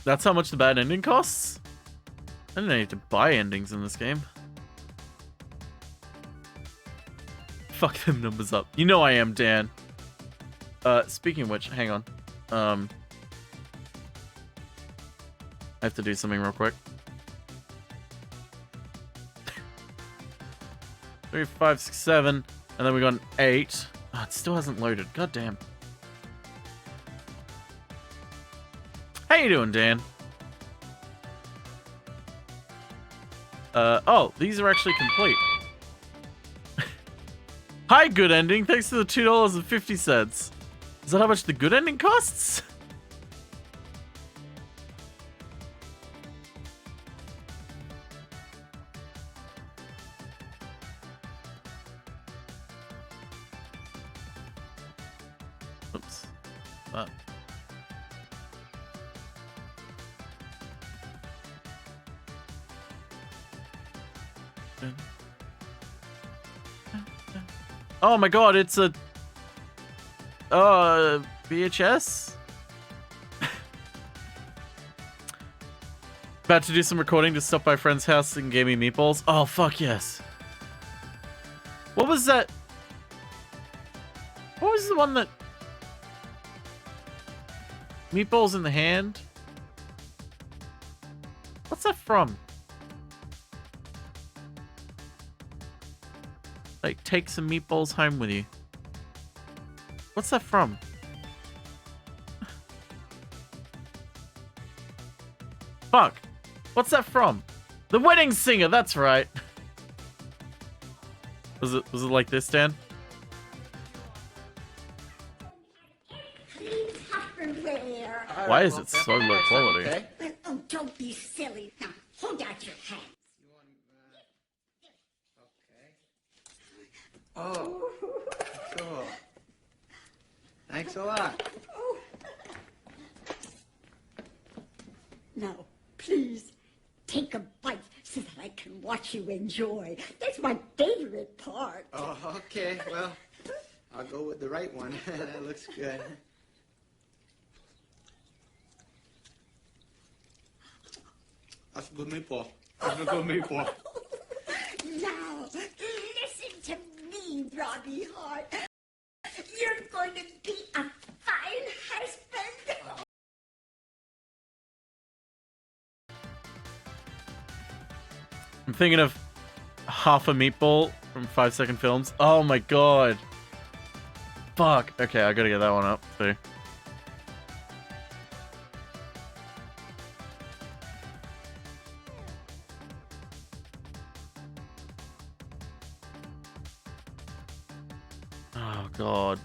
That's how much the bad ending costs? I didn't need to buy endings in this game. Fuck them numbers up. You know I am, Dan. Speaking of which, hang on. I have to do something real quick. 3, 5, 6, 7, and then we got an 8. Oh, it still hasn't loaded. God damn. How you doing, Dan? Oh, these are actually complete. Hi, good ending. Thanks for the $2.50. Is that how much the good ending costs? Oops. Oh my god, it's a VHS? About to do some recording, just stopped by a friend's house and gave me meatballs. Oh fuck yes. What was that? What was the one that meatballs in the hand? What's that from? Like, take some meatballs home with you. What's that from? Fuck. What's that from? The Wedding Singer, that's right. Was it like this, Dan? Why is it so low quality? Okay. Oh, don't be silly. Now, hold out your hand. Oh, cool. Thanks a lot. Now, please, take a bite so that I can watch you enjoy. That's my favorite part. Oh, okay. Well, I'll go with the right one. That looks good. That's a good meatball. That's a good meatball. Now, listen to me, Robbie Hart. You're going to be a fine husband. I'm thinking of half a meatball from 5 Second Films. Oh my god. Fuck. Okay, I gotta get that one up too. Oh god.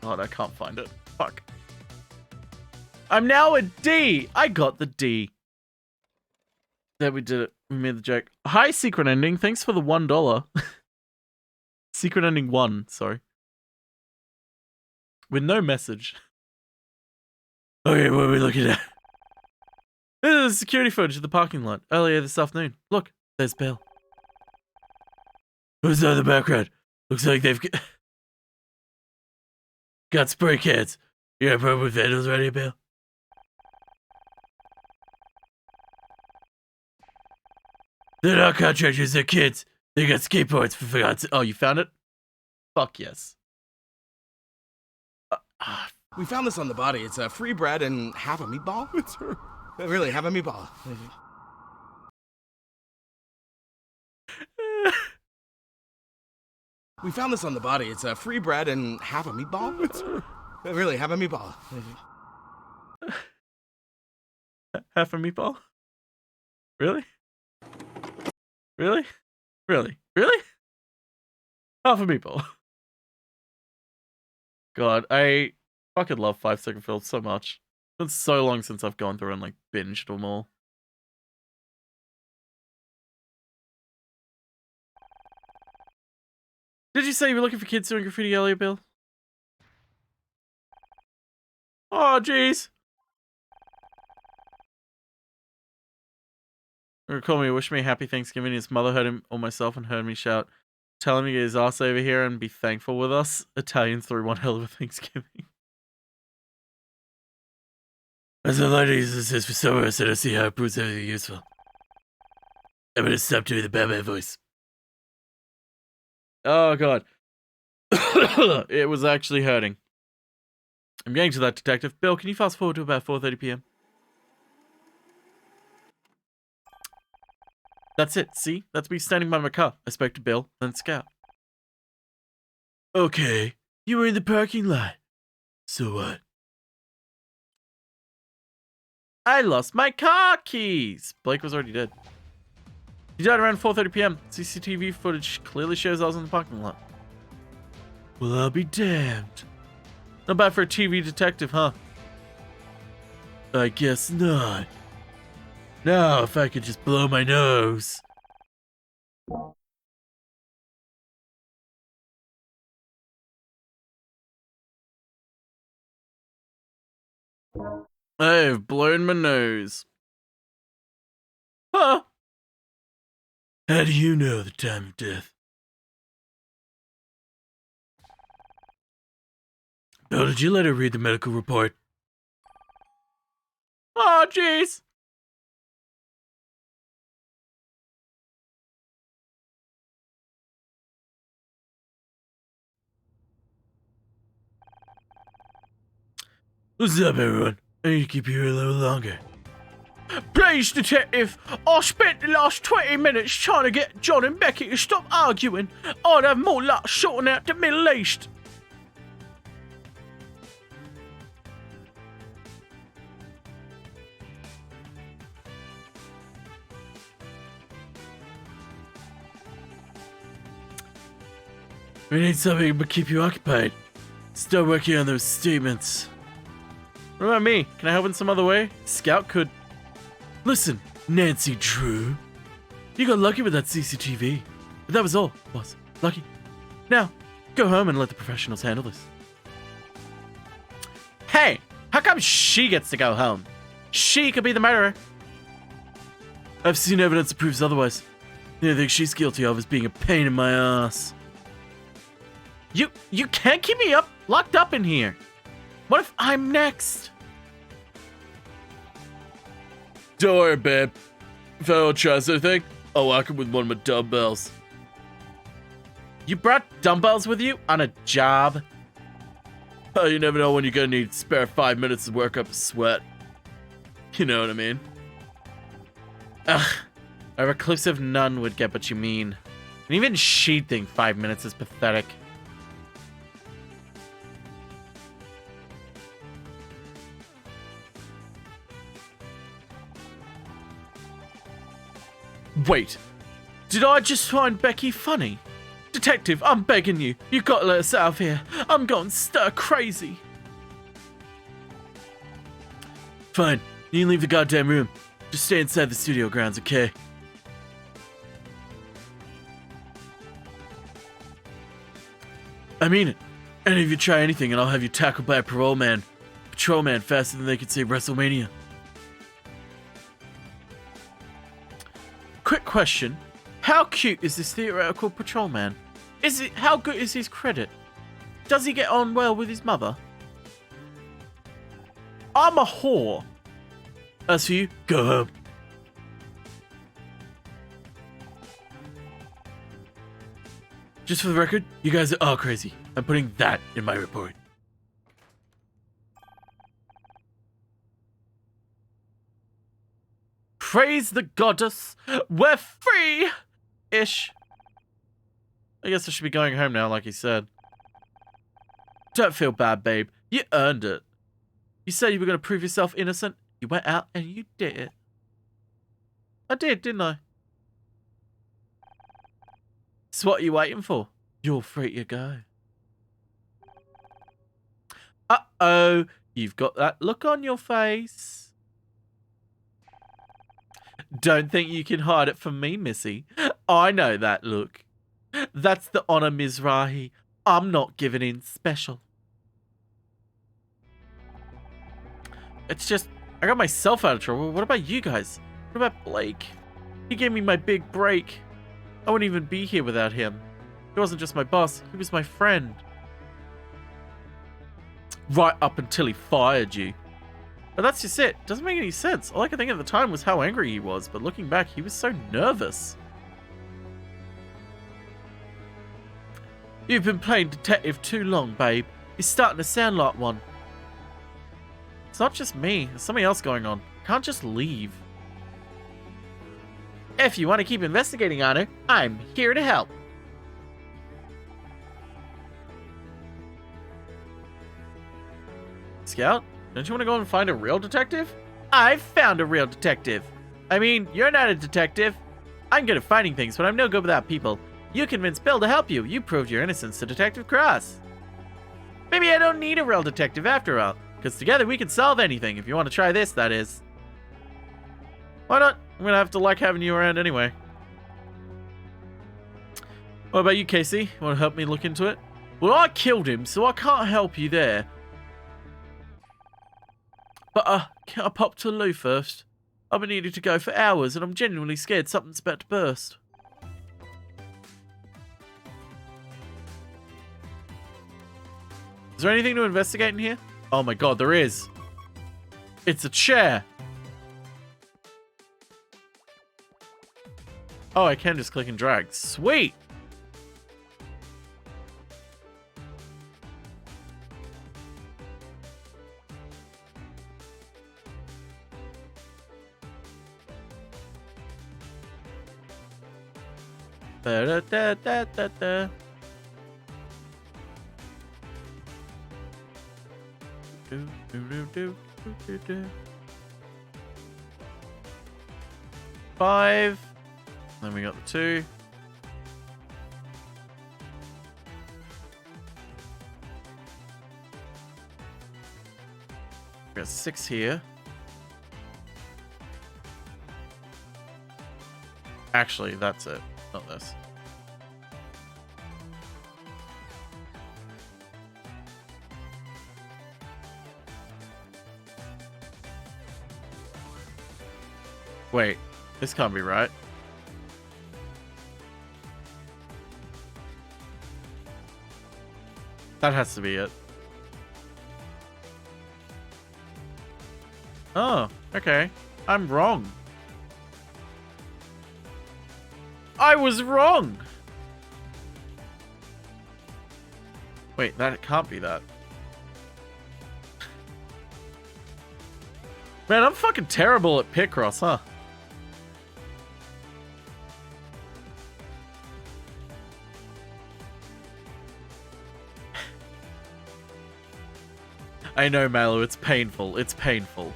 God, I can't find it. Fuck. I'm now a D! I got the D. There, we did it. We made the joke. Hi, Secret Ending. Thanks for the $1. Secret Ending 1, sorry. With no message. Okay, what are we looking at? This is security footage of the parking lot earlier this afternoon. Look, there's Bill. Who's that in the background? Looks like they've got spray cans. You got a problem with vandals right here, Bill? They're not contractors, they're kids. They got skateboards for God's sake. Oh, you found it? Fuck yes. We found this on the body. It's free bread and half a meatball. It's her. Really, have a meatball. We found this on the body. It's a free bread and half a meatball. Really, have a meatball. Half a meatball? Really? Really? Really? Really? Half a meatball. God, I fucking love 5 Second Films so much. It's been so long since I've gone through and like binged them all. Did you say you were looking for kids doing graffiti earlier, Bill? Oh, jeez. Call me, wish me a happy Thanksgiving. His mother heard him or myself and heard me shout, tell him to get his ass over here and be thankful with us. Italians threw one hell of a Thanksgiving. As a lady uses this for somewhere else, I don't see how it proves anything useful. I'm gonna stop doing the Batman voice. Oh, God. It was actually hurting. I'm getting to that, detective. Bill, can you fast forward to about 4:30 p.m.? That's it, see? That's me standing by my car. I spoke to Bill, then Scout. Okay, you were in the parking lot. So what? I lost my car keys! Blake was already dead. He died around 4:30 p.m. CCTV footage clearly shows I was in the parking lot. Well, I'll be damned. Not bad for a TV detective, huh? I guess not. Now, if I could just blow my nose. I've blown my nose. Huh? How do you know the time of death? Bill, did you let her read the medical report? Oh, jeez. What's up, everyone? I need to keep you here a little longer. Please, detective, I spent the last 20 minutes trying to get John and Becky to stop arguing. I'd have more luck sorting out the Middle East. We need something to keep you occupied. Start working on those statements. What about me? Can I help in some other way? Scout could. Listen, Nancy Drew. You got lucky with that CCTV. But that was all, boss. Lucky. Now, go home and let the professionals handle this. Hey, how come she gets to go home? She could be the murderer. I've seen evidence that proves otherwise. The only thing she's guilty of is being a pain in my ass. You can't keep me locked up in here. What if I'm next? Don't worry, babe. If I don't trust anything, I'll walk him with one of my dumbbells. You brought dumbbells with you on a job? Oh, you never know when you're gonna need spare 5 minutes to work up a sweat. You know what I mean? Ugh, a reclusive nun would get what you mean. And even she'd think 5 minutes is pathetic. Wait, did I just find Becky funny? Detective, I'm begging you. You gotta let us out of here. I'm going stir crazy. Fine, you can leave the goddamn room. Just stay inside the studio grounds, okay? I mean it. Any of you try anything and I'll have you tackled by a parole man. Patrol man faster than they could say WrestleMania. Quick question. How cute is this theoretical patrolman? How good is his credit? Does he get on well with his mother? I'm a whore. As for you, go home. Just for the record, you guys are all crazy. I'm putting that in my report. Praise the goddess. We're free-ish. I guess I should be going home now, like he said. Don't feel bad, babe. You earned it. You said you were going to prove yourself innocent. You went out and you did it. I did, didn't I? So what are you waiting for? You're free to go. Uh-oh. You've got that look on your face. Don't think you can hide it from me, Missy. I know that look. That's the honor, Mizrahi. I'm not giving in special. It's just, I got myself out of trouble. What about you guys? What about Blake? He gave me my big break. I wouldn't even be here without him. He wasn't just my boss, he was my friend. Right up until he fired you. But that's just it. Doesn't make any sense. All I could think at the time was how angry he was, but looking back, he was so nervous. You've been playing detective too long, babe. You're starting to sound like one. It's not just me. There's something else going on. I can't just leave. If you want to keep investigating on her, I'm here to help. Scout, don't you want to go and find a real detective? I've found a real detective. I mean, you're not a detective. I'm good at finding things, but I'm no good without people. You convinced Bill to help you. You proved your innocence to Detective Cross. Maybe I don't need a real detective after all, because together we can solve anything. If you want to try this, that is. Why not? I'm going to have to like having you around anyway. What about you, Casey? Want to help me look into it? Well, I killed him, so I can't help you there. But, can I pop to the loo first? I've been needing to go for hours, and I'm genuinely scared something's about to burst. Is there anything to investigate in here? Oh my god, there is. It's a chair. Oh, I can just click and drag. Sweet. Da da da da da da. Do, do, do, do, do, do. 5. Then we got the 2. We got 6 here. Actually, that's it. Not this. Wait, this can't be right. That has to be it. Oh, okay. I'm wrong. I was wrong! Wait, that can't be that. Man, I'm fucking terrible at Picross, huh? I know, Mallow, it's painful. It's painful.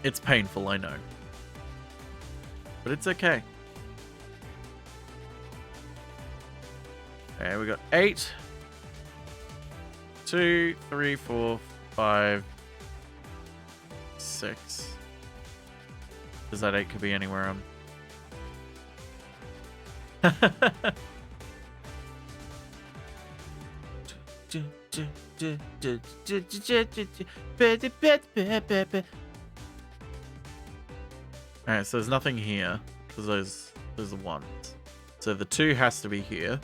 It's painful, I know. But it's okay. Okay, we got 8. 2, 3, 4, 5, 6. Because that 8 could be anywhere on. Alright, so there's nothing here, because there's the 1s. So the 2 has to be here,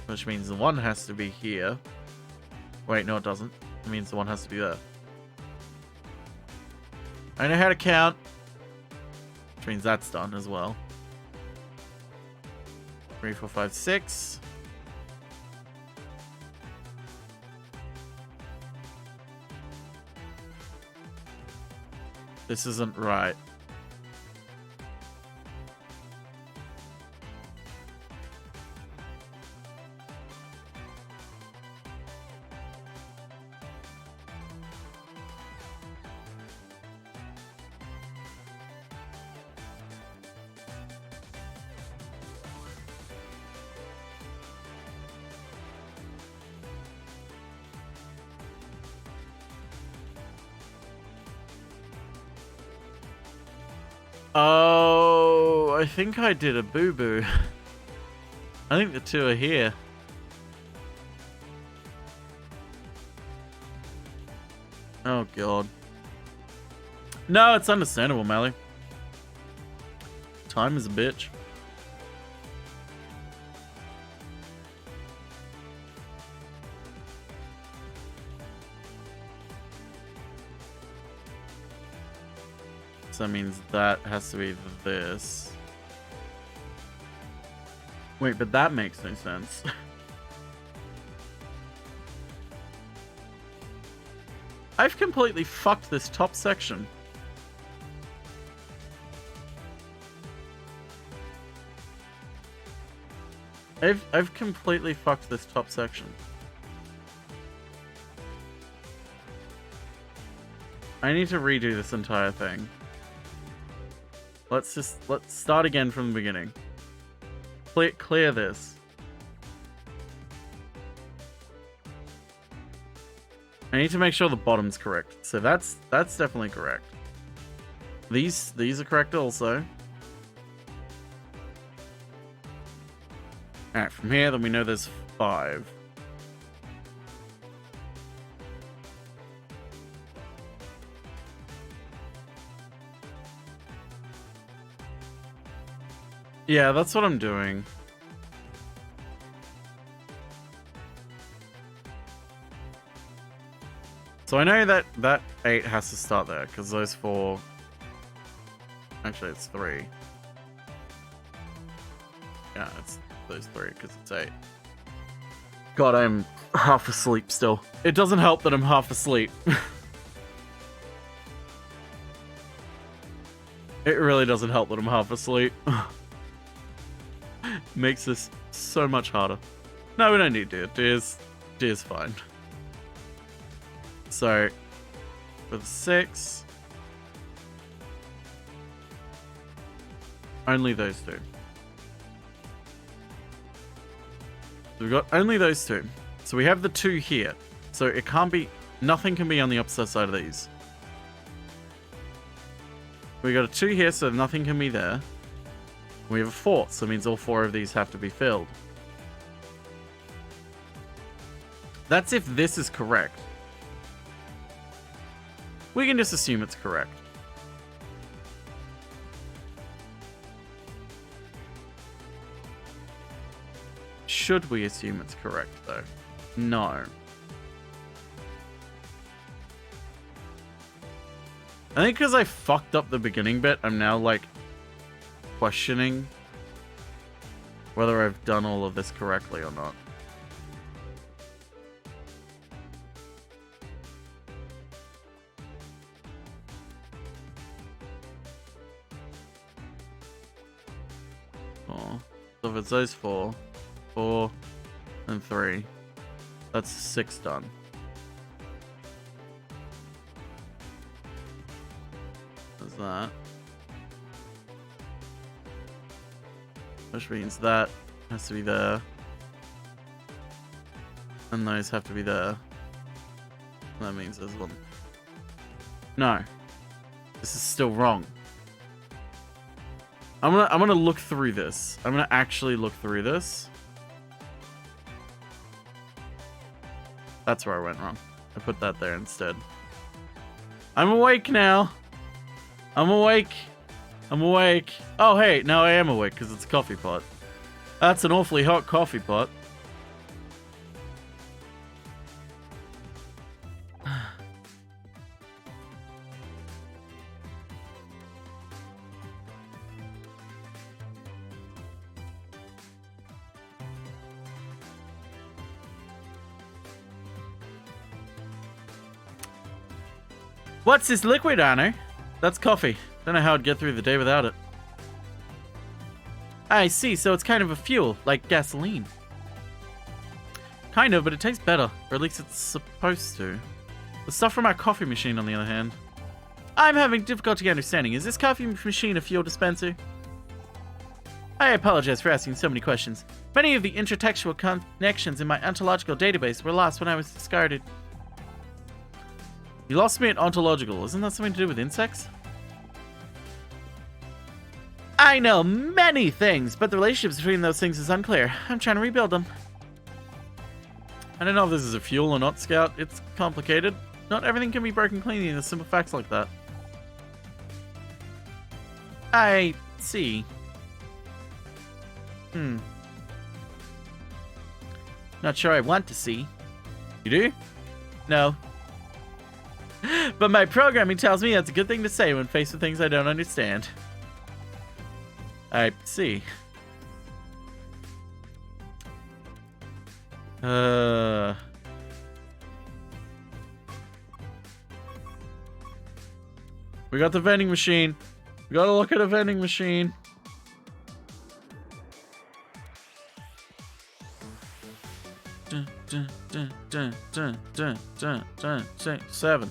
which means the 1 has to be here. Wait, no it doesn't. It means the 1 has to be there. I know how to count, which means that's done as well. 3, 4, 5, 6. This isn't right. Oh, I think I did a boo-boo. I think the two are here. Oh, God. No, it's understandable, Mally. Time is a bitch. So that means that has to be this. Wait, but that makes no sense. I've completely fucked this top section. I've completely fucked this top section. I need to redo this entire thing. Let's start again from the beginning. Clear this. I need to make sure the bottom's correct. So that's definitely correct. These are correct also. Alright, from here then we know there's 5. Yeah, that's what I'm doing. So I know that 8 has to start there, because those 4... Actually, it's 3. Yeah, it's those 3, because it's 8. God, I'm half asleep still. It doesn't help that I'm half asleep. It really doesn't help that I'm half asleep. Makes this so much harder. No, we don't need deer. Deer's fine. So, for the 6, only those 2. So we've got only those 2. So we have the 2 here. So it can't be, nothing can be on the opposite side of these. We got a 2 here, so nothing can be there. We have a 4, so it means all 4 of these have to be filled. That's if this is correct. We can just assume it's correct. Should we assume it's correct, though? No. I think because I fucked up the beginning bit, I'm now, like, questioning whether I've done all of this correctly or not. Oh. So if it's those 4, 4 and 3, that's 6 done. There's that. Which means that has to be there. And those have to be there. That means there's 1. No. This is still wrong. I'm gonna look through this. I'm gonna actually look through this. That's where I went wrong. I put that there instead. I'm awake now. I'm awake. I'm awake. Oh, hey, now I am awake because it's a coffee pot. That's an awfully hot coffee pot. What's this liquid, Anna? That's coffee. Don't know how I'd get through the day without it. I see, so it's kind of a fuel, like gasoline. Kind of, but it tastes better. Or at least it's supposed to. The stuff from our coffee machine, on the other hand. I'm having difficulty understanding. Is this coffee machine a fuel dispenser? I apologize for asking so many questions. Many of the intertextual connections in my ontological database were lost when I was discarded. You lost me at ontological. Isn't that something to do with insects? I know many things, but the relationships between those things is unclear. I'm trying to rebuild them. I don't know if this is a fuel or not, Scout. It's complicated. Not everything can be broken cleanly in simple facts like that. I see. Not sure I want to see. You do? No. But my programming tells me that's a good thing to say when faced with things I don't understand. I see. We got the vending machine. We gotta look at a vending machine. Seven.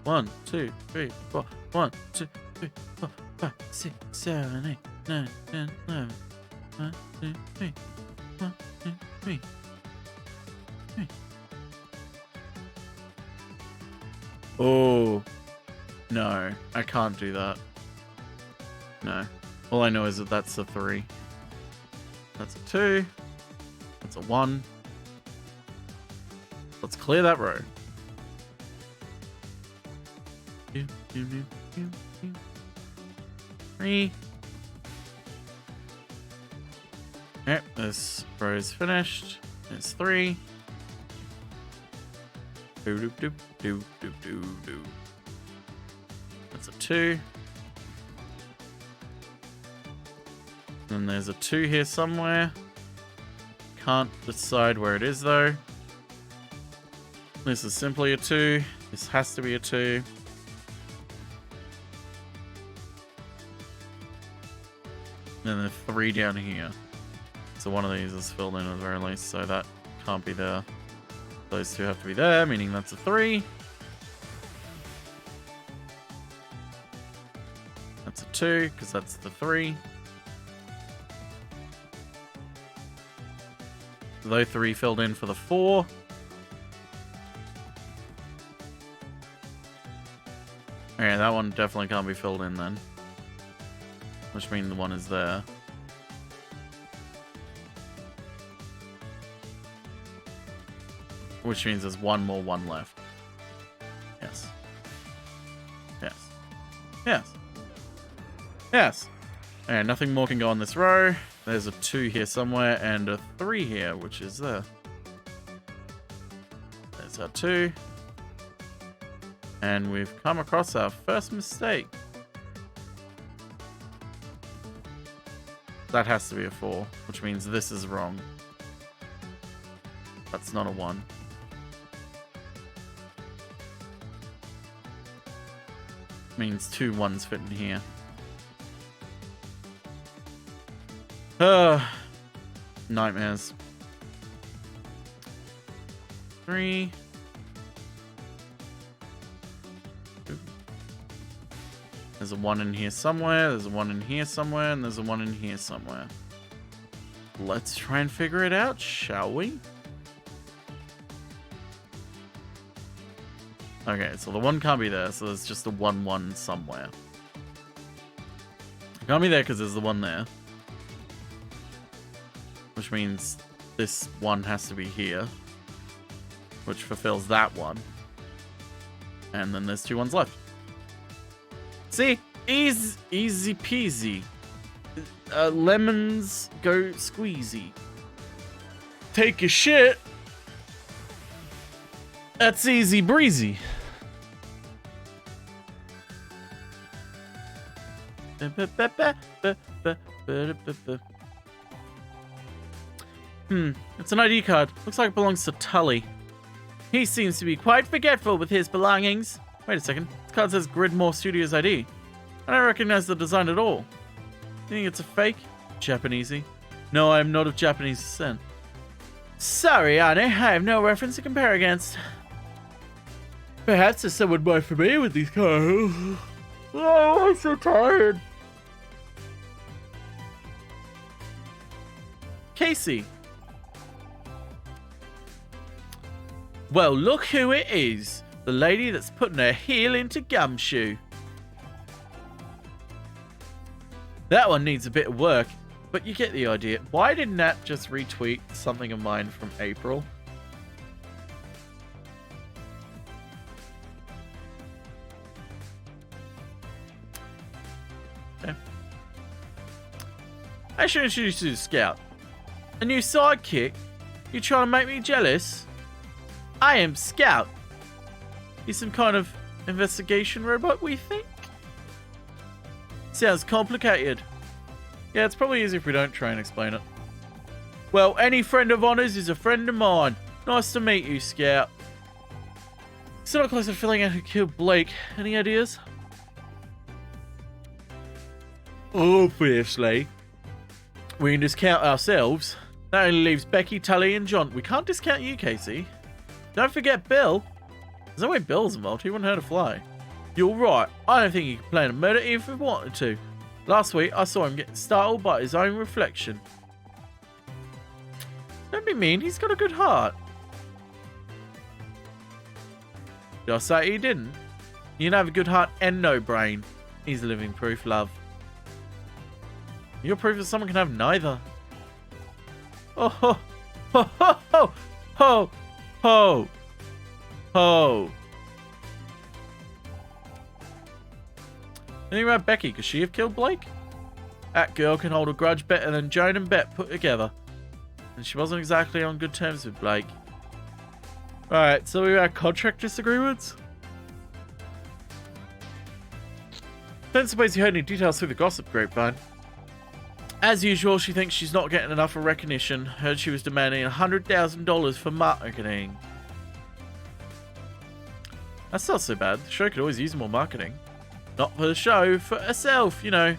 1, 2, 3, 4. 1, 2, 3, 4, 5, 6, 7, 8, 9, 10, 11. 1, 2, 3. 1, 2, 3. Oh. No, I can't do that. No. All I know is that that's a 3. That's a 2. That's a 1. Let's clear that row. 3. Yep, this row is finished. It's 3. That's a 2. Then there's a 2 here somewhere. Can't decide where it is though. This is simply a 2. This has to be a 2. And then the 3 down here. So one of these is filled in at the very least, so that can't be there. Those two have to be there, meaning that's a 3. That's a 2, because that's the 3. Those 3 filled in for the 4. Okay, that one definitely can't be filled in then. Which means the 1 is there. Which means there's one more 1 left. Yes. Yes. Yes. Yes. Alright, nothing more can go on this row. There's a 2 here somewhere and a 3 here, which is there. There's our 2. And we've come across our first mistake. That has to be a 4, which means this is wrong. That's not a 1. Means 2 1s fit in here. Nightmares. 3. There's a 1 in here somewhere, there's a 1 in here somewhere, and there's a 1 in here somewhere. Let's try and figure it out, shall we? Okay, so the 1 can't be there, so there's just a 1 1 somewhere. It can't be there because there's the 1 there. Which means this 1 has to be here. Which fulfills that 1. And then there's 2 1s left. See? Easy peasy. Lemons go squeezy. Take a shit. That's easy breezy. It's an ID card. Looks like it belongs to Tully. He seems to be quite forgetful with his belongings. Wait a second. This card says Gridmore Studios ID. I don't recognize the design at all. You think it's a fake? Japanesey? No, I am not of Japanese descent. Sorry, Annie, I have no reference to compare against. Perhaps there's someone more familiar with these cars. Oh, I'm so tired. Casey. Well, look who it is. The lady that's putting her heel into Gumshoe. That one needs a bit of work, but you get the idea. Why did Nat just retweet something of mine from April? Okay. I should introduce you to Scout. A new sidekick? You trying to make me jealous? I am Scout. He's some kind of investigation robot, we think? Sounds complicated. Yeah, it's probably easier if we don't try and explain it. Well, any friend of Honor's is a friend of mine. Nice to meet you, Scout. Still not close to filling out who killed Blake. Any ideas? Obviously, we can discount ourselves. That only leaves Becky, Tully, and John. We can't discount you, Casey. Don't forget Bill. There's no way Bill's involved. He wouldn't hurt a fly. You're right. I don't think he could plan a murder even if he wanted to. Last week, I saw him getting startled by his own reflection. Don't be mean. He's got a good heart. Did I say he didn't? You can have a good heart and no brain. He's living proof, love. You're proof that someone can have neither. Oh, ho, ho, ho, ho, ho, ho, ho. Anything about Becky? Could she have killed Blake? That girl can hold a grudge better than Joan and Bet put together. And she wasn't exactly on good terms with Blake. Alright, so we had contract disagreements? Don't suppose you heard any details through the gossip grapevine. As usual, she thinks she's not getting enough of recognition. Heard she was demanding $100,000 for marketing. That's not so bad. The show could always use more marketing. Not for the show, for herself, you know.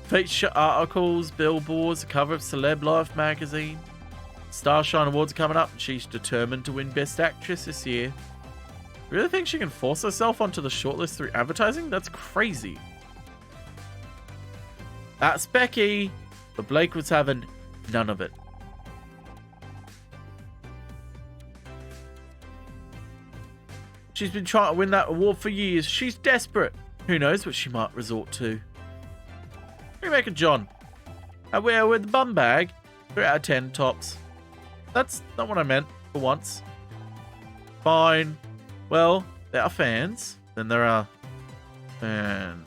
Feature articles, billboards, the cover of Celeb Life magazine. Starshine Awards are coming up, and she's determined to win Best Actress this year. Really think she can force herself onto the shortlist through advertising? That's crazy. That's Becky. But Blake was having none of it. She's been trying to win that award for years. She's desperate. Who knows what she might resort to. What do you make of John? I wear with the bum bag. 3 out of 10 tops. That's not what I meant, for once. Fine. Well, there are fans. Then there are fans.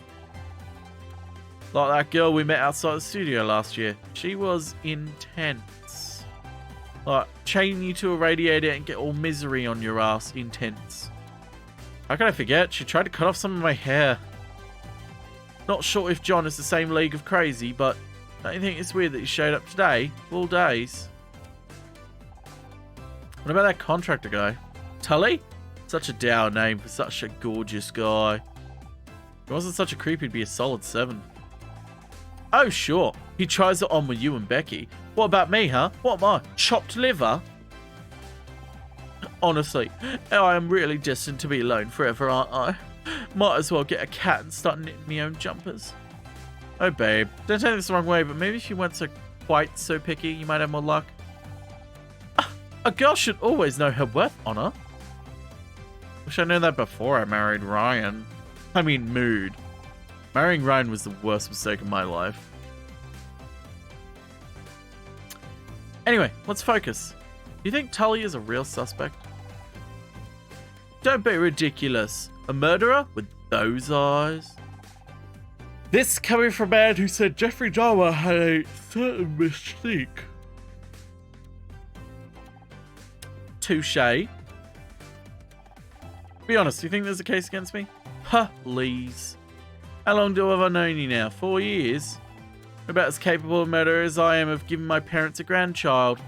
Like that girl we met outside the studio last year. She was intense. Like, chain you to a radiator and get all misery on your ass. Intense. How can I forget? She tried to cut off some of my hair. Not sure if John is the same league of crazy, but don't you think it's weird that he showed up today? All days. What about that contractor guy? Tully? Such a dour name for such a gorgeous guy. If he wasn't such a creep, he'd be a solid 7. Oh, sure. He tries it on with you and Becky. What about me, huh? What am I? Chopped liver? Honestly, I am really destined to be alone forever, aren't I? Might as well get a cat and start knitting my own jumpers. Oh, babe. Don't take this the wrong way, but maybe if you weren't quite so picky, you might have more luck. A girl should always know her worth, Honor. Wish I knew that before I married Ryan. I mean, mood. Marrying Ryan was the worst mistake of my life. Anyway, let's focus. Do you think Tully is a real suspect? Don't be ridiculous. A murderer with those eyes? This coming from a man who said Jeffrey Dahmer had a certain mystique. Touché. Be honest, do you think there's a case against me? Please. How long have I known you now? 4 years? About as capable a murderer as I am of giving my parents a grandchild.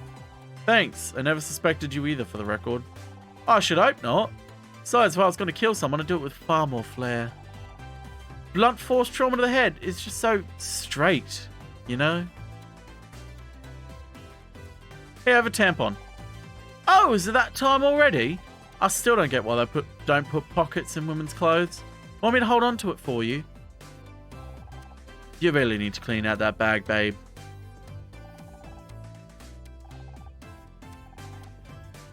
Thanks. I never suspected you either, for the record. I should hope not. Besides, if I was going to kill someone, I'd do it with far more flair. blunt force trauma to the head. It's just so straight, you know? Here, have a tampon. Oh, is it that time already? I still don't get why they don't put pockets in women's clothes. Want me to hold on to it for you? You really need to clean out that bag, babe.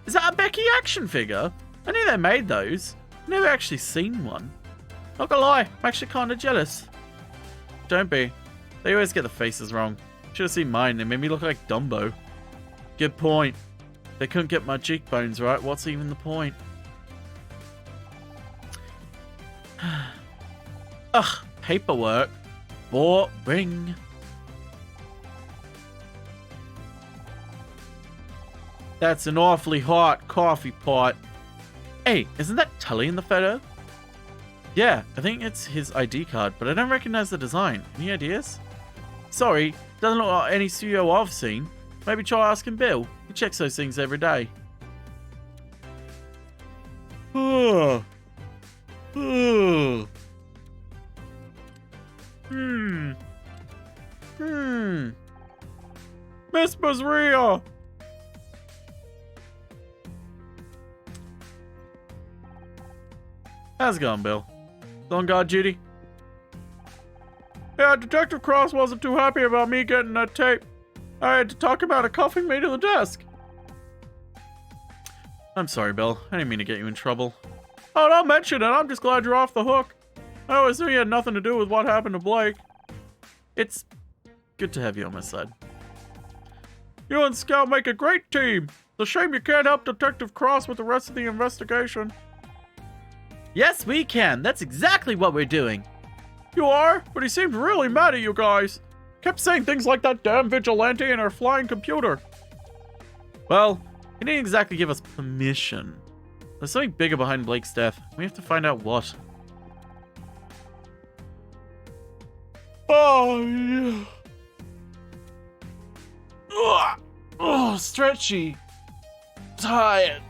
Is that a Becky action figure? I knew they made those. Never actually seen one. Not gonna lie, I'm actually kind of jealous. Don't be. They always get the faces wrong. Should have seen mine. They made me look like Dumbo. Good point. They couldn't get my cheekbones right. What's even the point? Ugh, paperwork. Boring. That's an awfully hot coffee pot. Hey, isn't that Tully in the photo? Yeah, I think it's his ID card, but I don't recognize the design. Any ideas? Sorry, doesn't look like any studio I've seen. Maybe try asking Bill. He checks those things every day. Miss Bazria! How's it going, Bill? On guard duty? Yeah, Detective Cross wasn't too happy about me getting that tape. I had to talk him out of cuffing me to the desk. I'm sorry, Bill. I didn't mean to get you in trouble. Oh, don't mention it. I'm just glad you're off the hook. I always knew you had nothing to do with what happened to Blake. It's good to have you on my side. You and Scout make a great team. It's a shame you can't help Detective Cross with the rest of the investigation. Yes, we can. That's exactly what we're doing. You are? But he seemed really mad at you guys. Kept saying things like that damn vigilante and our flying computer. Well, he didn't exactly give us permission. There's something bigger behind Blake's death. We have to find out what. Oh, yeah. Oh, stretchy. Tired.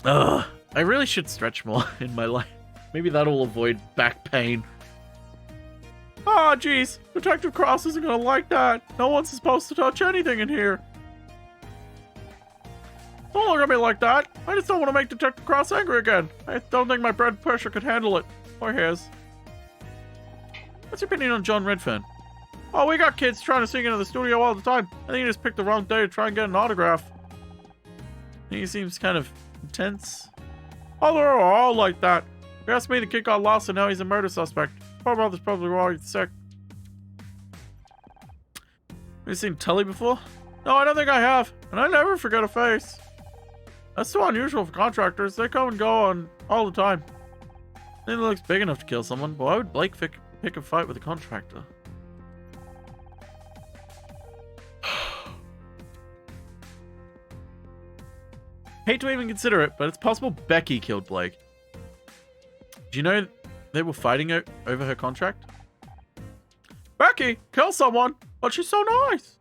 Ugh. I really should stretch more in my life. Maybe that'll avoid back pain. Ah, oh, jeez. Detective Cross isn't gonna like that. No one's supposed to touch anything in here. Don't look at me like that. I just don't want to make Detective Cross angry again. I don't think my blood pressure could handle it. Or his. What's your opinion on John Redfern? Oh, we got kids trying to sneak into the studio all the time. I think he just picked the wrong day to try and get an autograph. He seems kind of intense. Oh, they're all like that. If you ask me, the kid got lost and now he's a murder suspect. Poor brother's probably already sick. Have you seen Tully before? No, I don't think I have. And I never forget a face. That's so unusual for contractors. They come and go on all the time. I think it looks big enough to kill someone, but why would Blake pick a fight with a contractor? Hate to even consider it, but it's possible Becky killed Blake. Do you know they were fighting over her contract? Becky, kill someone, but she's so nice.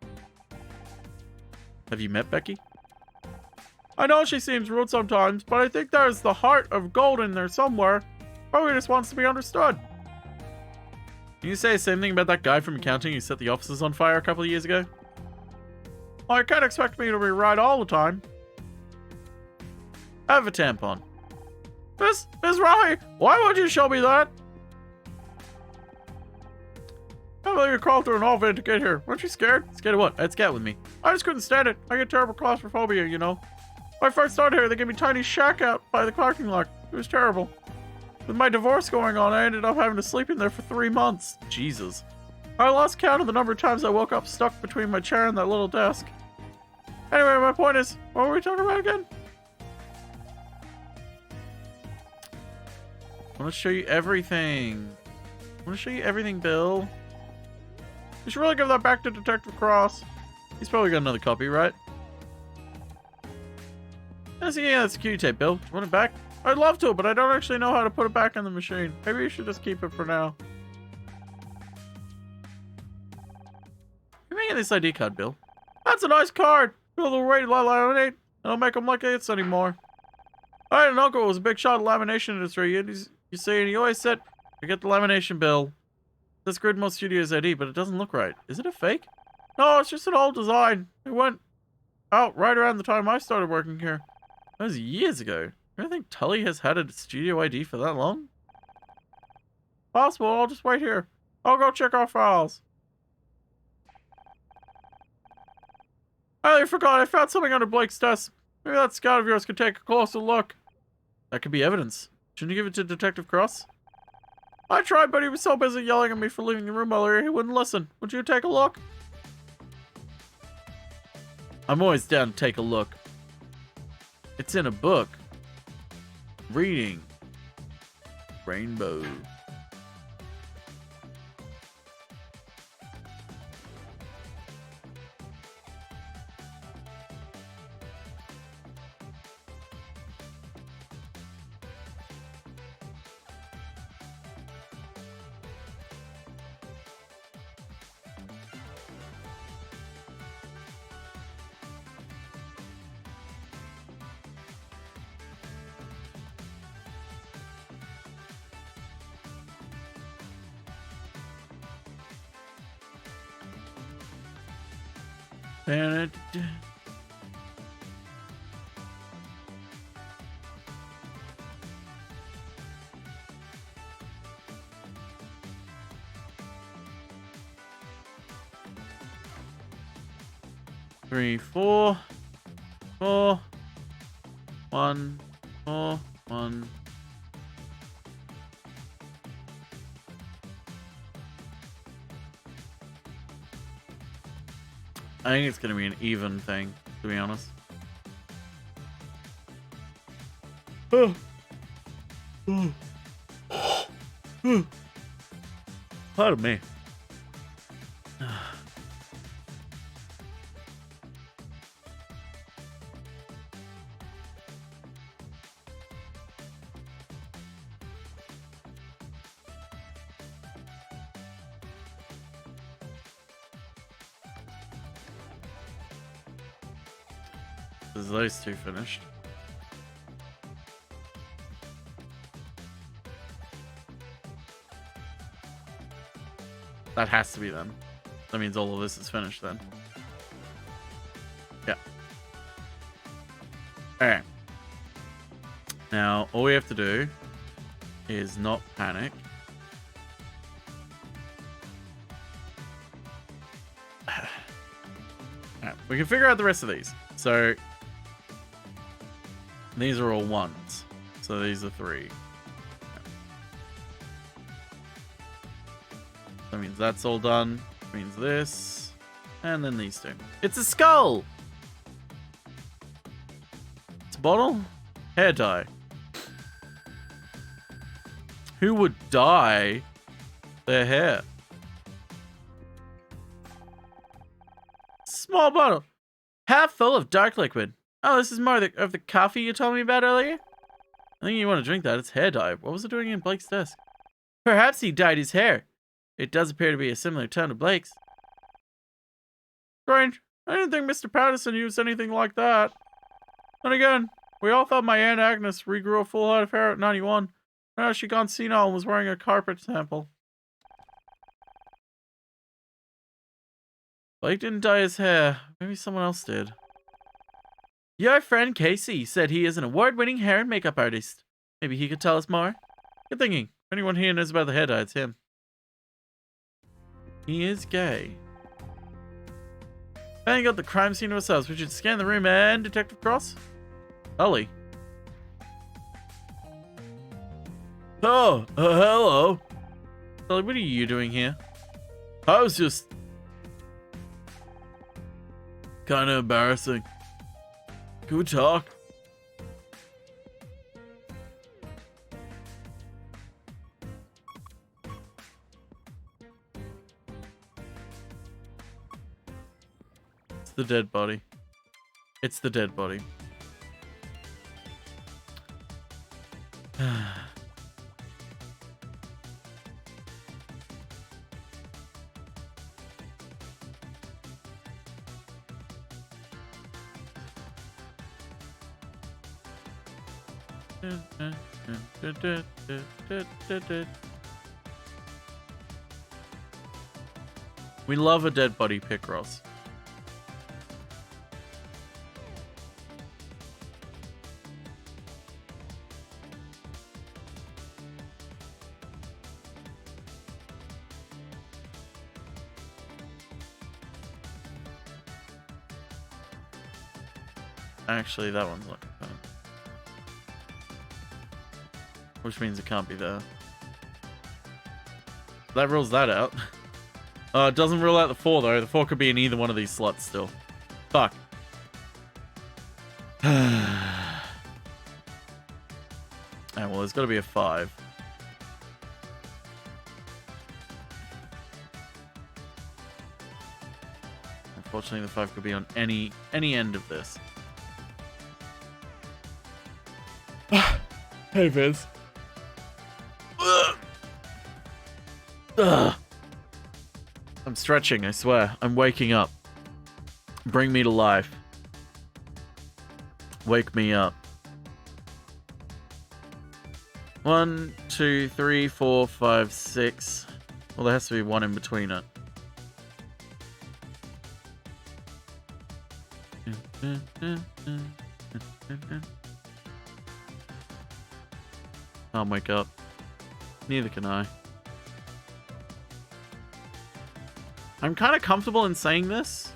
Have you met Becky? I know she seems rude sometimes, but I think there's the heart of gold in there somewhere. Probably just wants to be understood. Can you say the same thing about that guy from accounting who set the offices on fire a couple of years ago? Well, you can't expect me to be right all the time. Have a tampon. Miss Rahi, why would you show me that? I can't believe you crawled through an elevator to get here. Weren't you scared? Scared of what? I'd scat with me. I just couldn't stand it. I get terrible claustrophobia, you know. When I first started here, they gave me a tiny shack out by the parking lot. It was terrible. With my divorce going on, I ended up having to sleep in there for 3 months. Jesus. I lost count of the number of times I woke up stuck between my chair and that little desk. Anyway, my point is, what were we talking about again? I want to show you everything. I want to show you everything, Bill. You should really give that back to Detective Cross. He's probably got another copy, right? Yeah, that's a cutie tape, Bill. Do you want it back? I'd love to, but I don't actually know how to put it back in the machine. Maybe you should just keep it for now. You're making this ID card, Bill. That's a nice card. Bill, the way to laminate. I don't make them like it's anymore. I had an uncle who was a big shot in the lamination industry, and you see, and he always said, I get the lamination bill. It says Gridmore Studios ID, but it doesn't look right. Is it a fake? No, it's just an old design. It went out right around the time I started working here. That was years ago. I don't think Tully has had a studio ID for that long. Possible, I'll just wait here. I'll go check our files. I forgot, I found something under Blake's desk. Maybe that scout of yours could take a closer look. That could be evidence. Shouldn't you give it to Detective Cross? I tried, but he was so busy yelling at me for leaving the room earlier, he wouldn't listen. Would you take a look? I'm always down to take a look. It's in a book. Reading. Rainbow. Three, 4, 4, 1, 4, 1. I think it's gonna be an even thing, to be honest. Pardon me. Is those two finished? That has to be them. That means all of this is finished then. Yeah. Alright. Now, all we have to do is not panic. Alright, we can figure out the rest of these. So, these are all 1s. So these are 3. That means that's all done. That means this. And then these two. It's a skull! It's a bottle? Hair dye. Who would dye their hair? Small bottle. Half full of dark liquid. Oh, this is more of the coffee you told me about earlier? I think you want to drink that. It's hair dye. What was it doing in Blake's desk? Perhaps he dyed his hair. It does appear to be a similar tone to Blake's. Strange. I didn't think Mr. Patterson used anything like that. And again, we all thought my Aunt Agnes regrew a full head of hair at 91. Now she gone senile and was wearing a carpet sample. Blake didn't dye his hair. Maybe someone else did. Your friend Casey said he is an award-winning hair and makeup artist. Maybe he could tell us more? Good thinking. If anyone here knows about the hair dye, it's him. He is gay. And got the crime scene to ourselves. We should scan the room and Detective Cross. Tully. Oh, hello. Tully, what are you doing here? I was just kind of embarrassing. Can we talk? It's the dead body. It's the dead body. We love a dead body Picross. Actually, that one's not confirmed. Which means it can't be there. That rules that out. It doesn't rule out the 4, though. The 4 could be in either one of these slots still. Fuck. Well, there's got to be a 5. Unfortunately, the 5 could be on any end of this. Hey, Viz. Ugh. I'm stretching, I swear. I'm waking up. Bring me to life. Wake me up. 1, 2, 3, 4, 5, 6. Well, there has to be one in between it. Can't wake up. Neither can I. I'm kind of comfortable in saying this.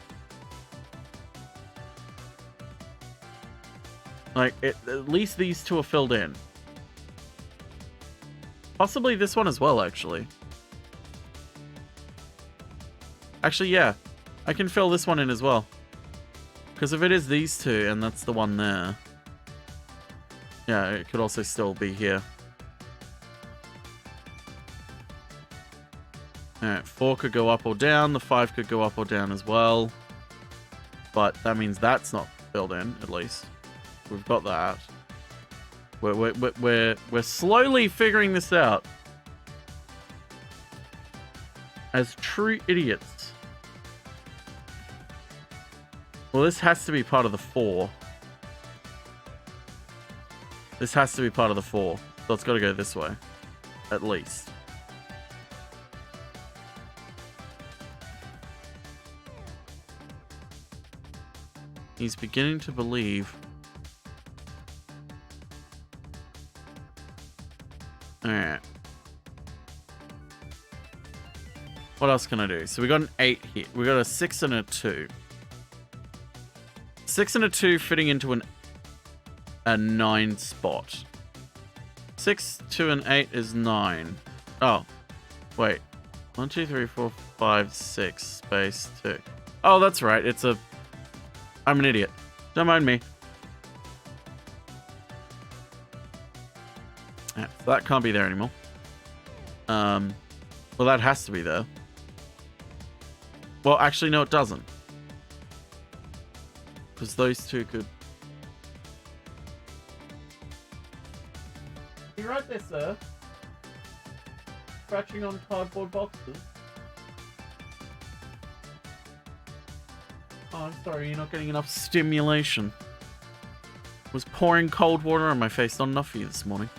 Like, at least these 2 are filled in. Possibly this one as well, actually. Actually, yeah. I can fill this one in as well. Because if it is these 2, and that's the one there. Yeah, it could also still be here. Alright, 4 could go up or down. The 5 could go up or down as well. But that means that's not filled in, at least. We've got that. We're slowly figuring this out. As true idiots. Well, this has to be part of the 4. This has to be part of the 4. So it's got to go this way. At least. He's beginning to believe. Alright. What else can I do? So we got an 8 here. We got a 6 and a 2. 6 and a 2 fitting into a 9 spot. 6, 2, and 8 is 9. Oh. Wait. 1, 2, 3, 4, 5, 6. Space 2. Oh, that's right. It's a... I'm an idiot. Don't mind me. Yeah, so that can't be there anymore. Well, that has to be there. Well, actually, no, it doesn't. Because those 2 could... You right there, sir? Scratching on cardboard boxes. Oh, I'm sorry, you're not getting enough stimulation. Was pouring cold water on my face, not enough for you this morning.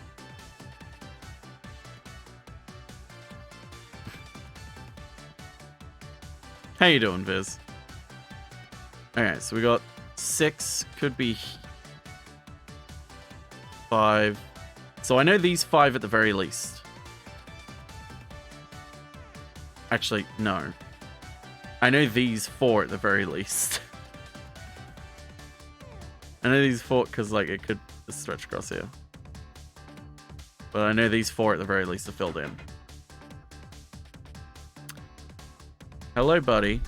How you doing, Viz? Alright, so we got 6, could be 5. So I know these 5 at the very least. Actually, no. I know these 4 at the very least. I know these 4 because, like, it could just stretch across here. But I know these 4 at the very least are filled in. Hello, buddy.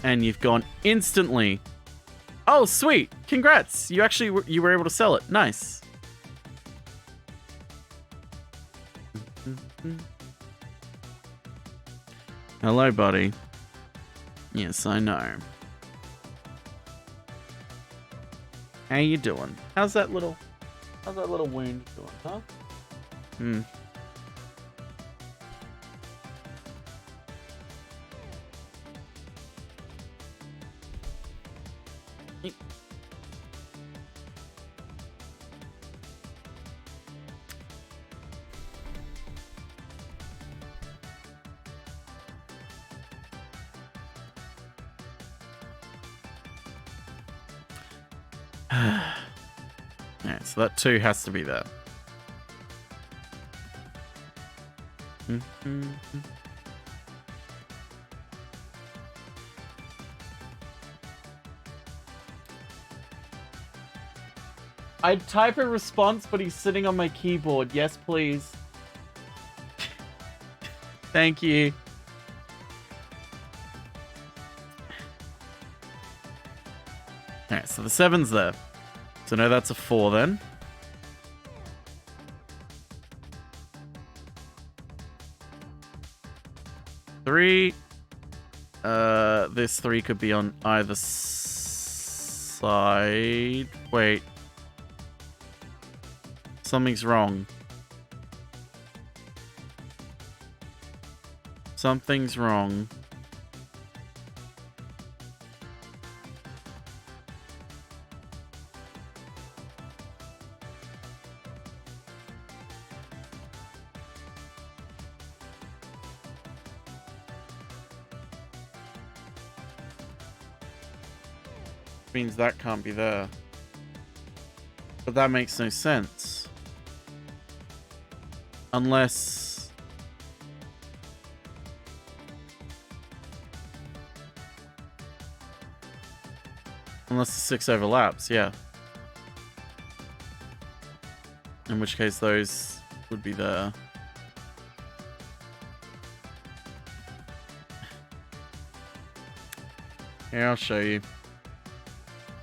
And you've gone instantly. Oh, sweet. Congrats. You actually you were able to sell it. Nice. Hello, buddy. Yes, I know. How you doing? How's that little wound doing, huh? Hmm. Alright, so that 2 has to be there. I'd type a response, but he's sitting on my keyboard. Yes, please. Thank you. Alright, so the 7's there. So no, that's a 4 then. Three. This 3 could be on either side. Wait. Something's wrong. Something's wrong. Means that can't be there. But that makes no sense. Unless... Unless the 6 overlaps, yeah. In which case those would be there. Here, I'll show you.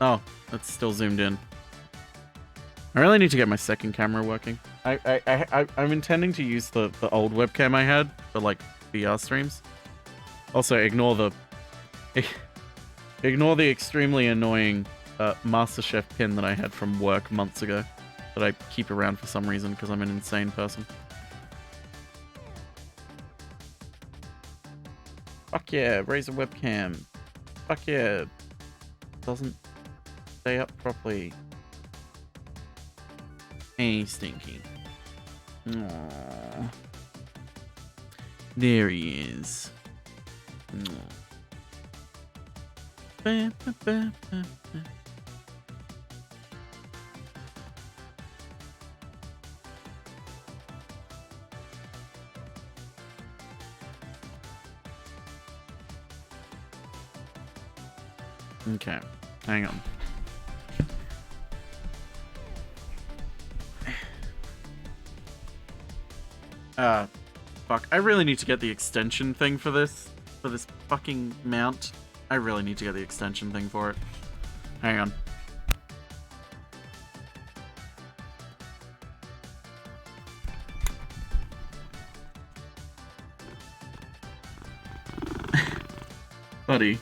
Oh, it's still zoomed in. I really need to get my second camera working. I'm intending to use the old webcam I had for like VR streams. Also, ignore the extremely annoying MasterChef pin that I had from work months ago that I keep around for some reason because I'm an insane person. Fuck yeah, raise a webcam. Fuck yeah. Doesn't stay up properly. Hey, stinky. Aww. There he is. Aww. Ba, ba, ba, ba, ba. Okay, hang on. Fuck. I really need to get the extension thing for this fucking mount. I really need to get the extension thing for it. Hang on. Buddy.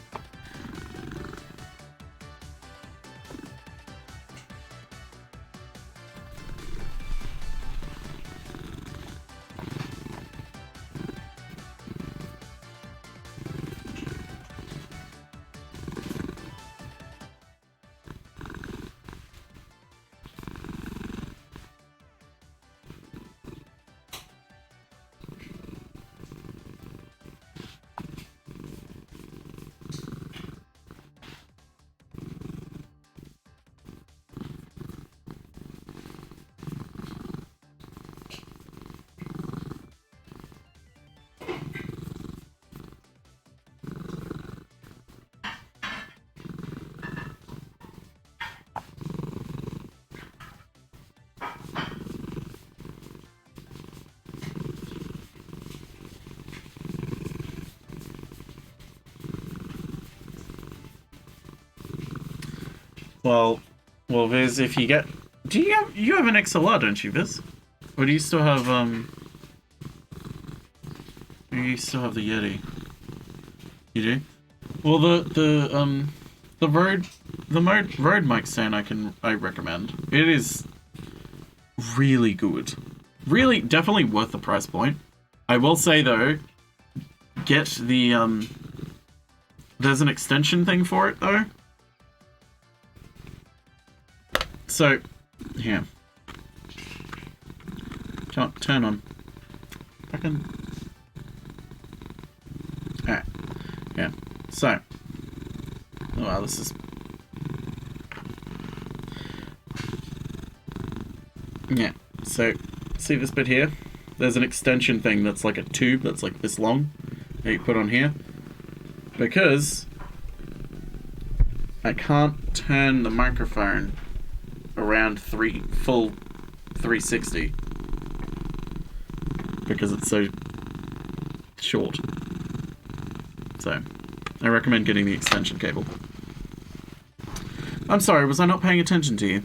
Well, Viz, if you get... you have an XLR, don't you, Viz? Or do you still have, you still have the Yeti? You do? Well, the Rode mic stand I recommend. It is really good. Really, definitely worth the price point. I will say, though, get the, there's an extension thing for it, though. So, here. Turn on. Fucking. Alright. Yeah. So. Oh wow, this is. Yeah, so see this bit here? There's an extension thing that's like a tube that's like this long that you put on here. Because I can't turn the microphone around full 360 because it's so short. So I recommend getting the extension cable. I'm sorry, was I not paying attention to you?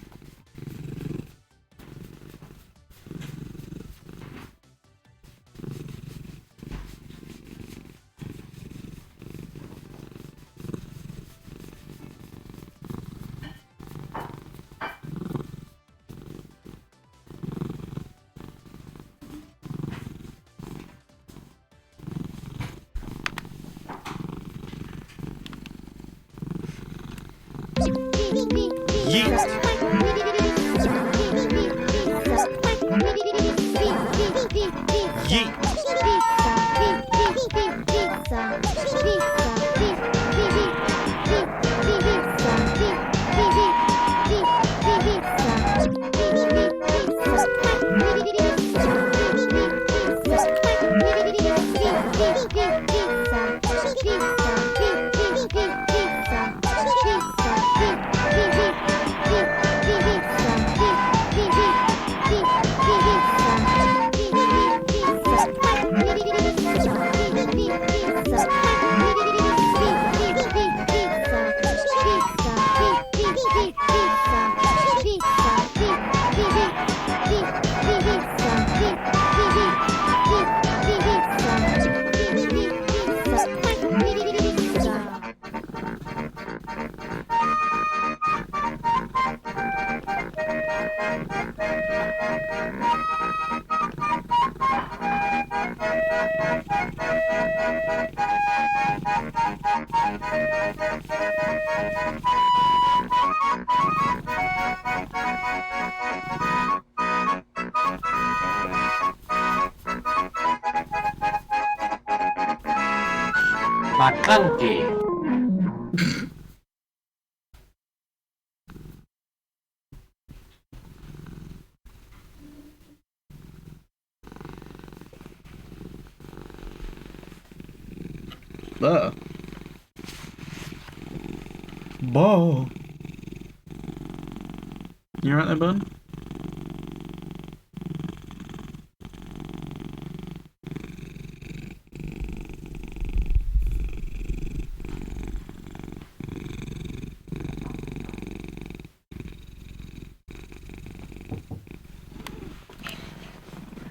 McClunky. Ball. You right there, bud?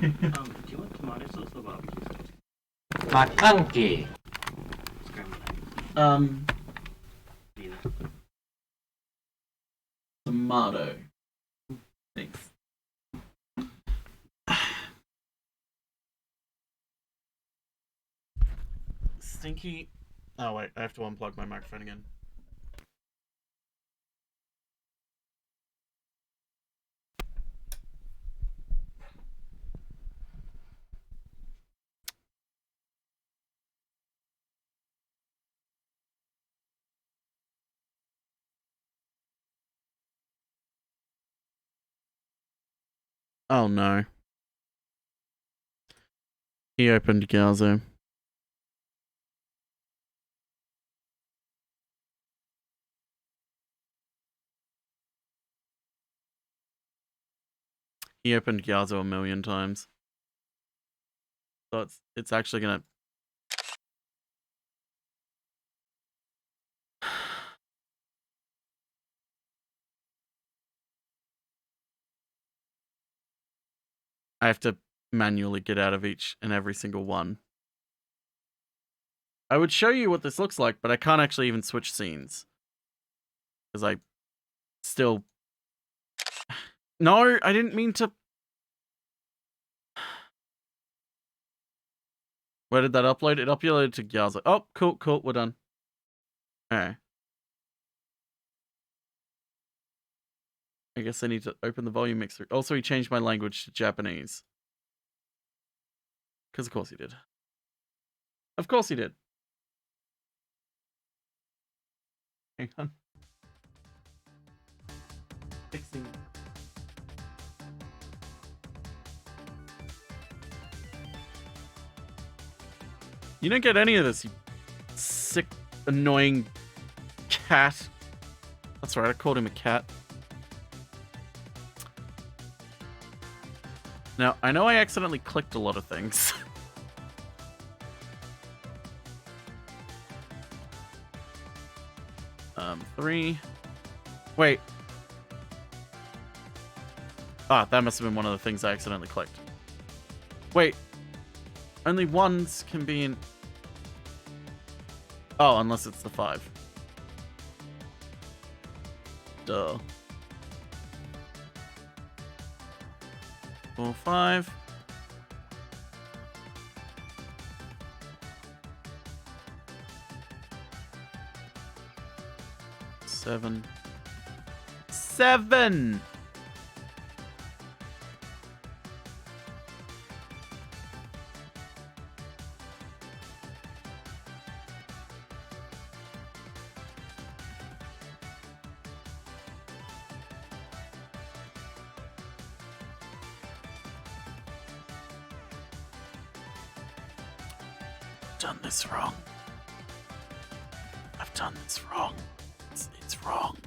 Do you want tomato sauce or barbecue sauce? McClunky. Tomato. Thanks. Stinky. Oh wait, I have to unplug my microphone again. Oh no. He opened Galzo. He opened Galzo a million times. So it's actually gonna... I have to manually get out of each and every single one. I would show you what this looks like, but I can't actually even switch scenes. Because I still... No, I didn't mean to... Where did that upload? It uploaded to Galzo. Oh, cool, cool, we're done. Alright. I guess I need to open the volume mixer. Also, he changed my language to Japanese. Because of course he did. Of course he did. Hang on. Fixing it. You don't get any of this, you sick, annoying cat. That's right, I called him a cat. Now, I know I accidentally clicked a lot of things. 3. Wait. Ah, that must have been one of the things I accidentally clicked. Wait. Only ones can be in... Oh, unless it's the 5. Duh. 4, 5. Seven. 7! Done this wrong. I've done this wrong. It's wrong.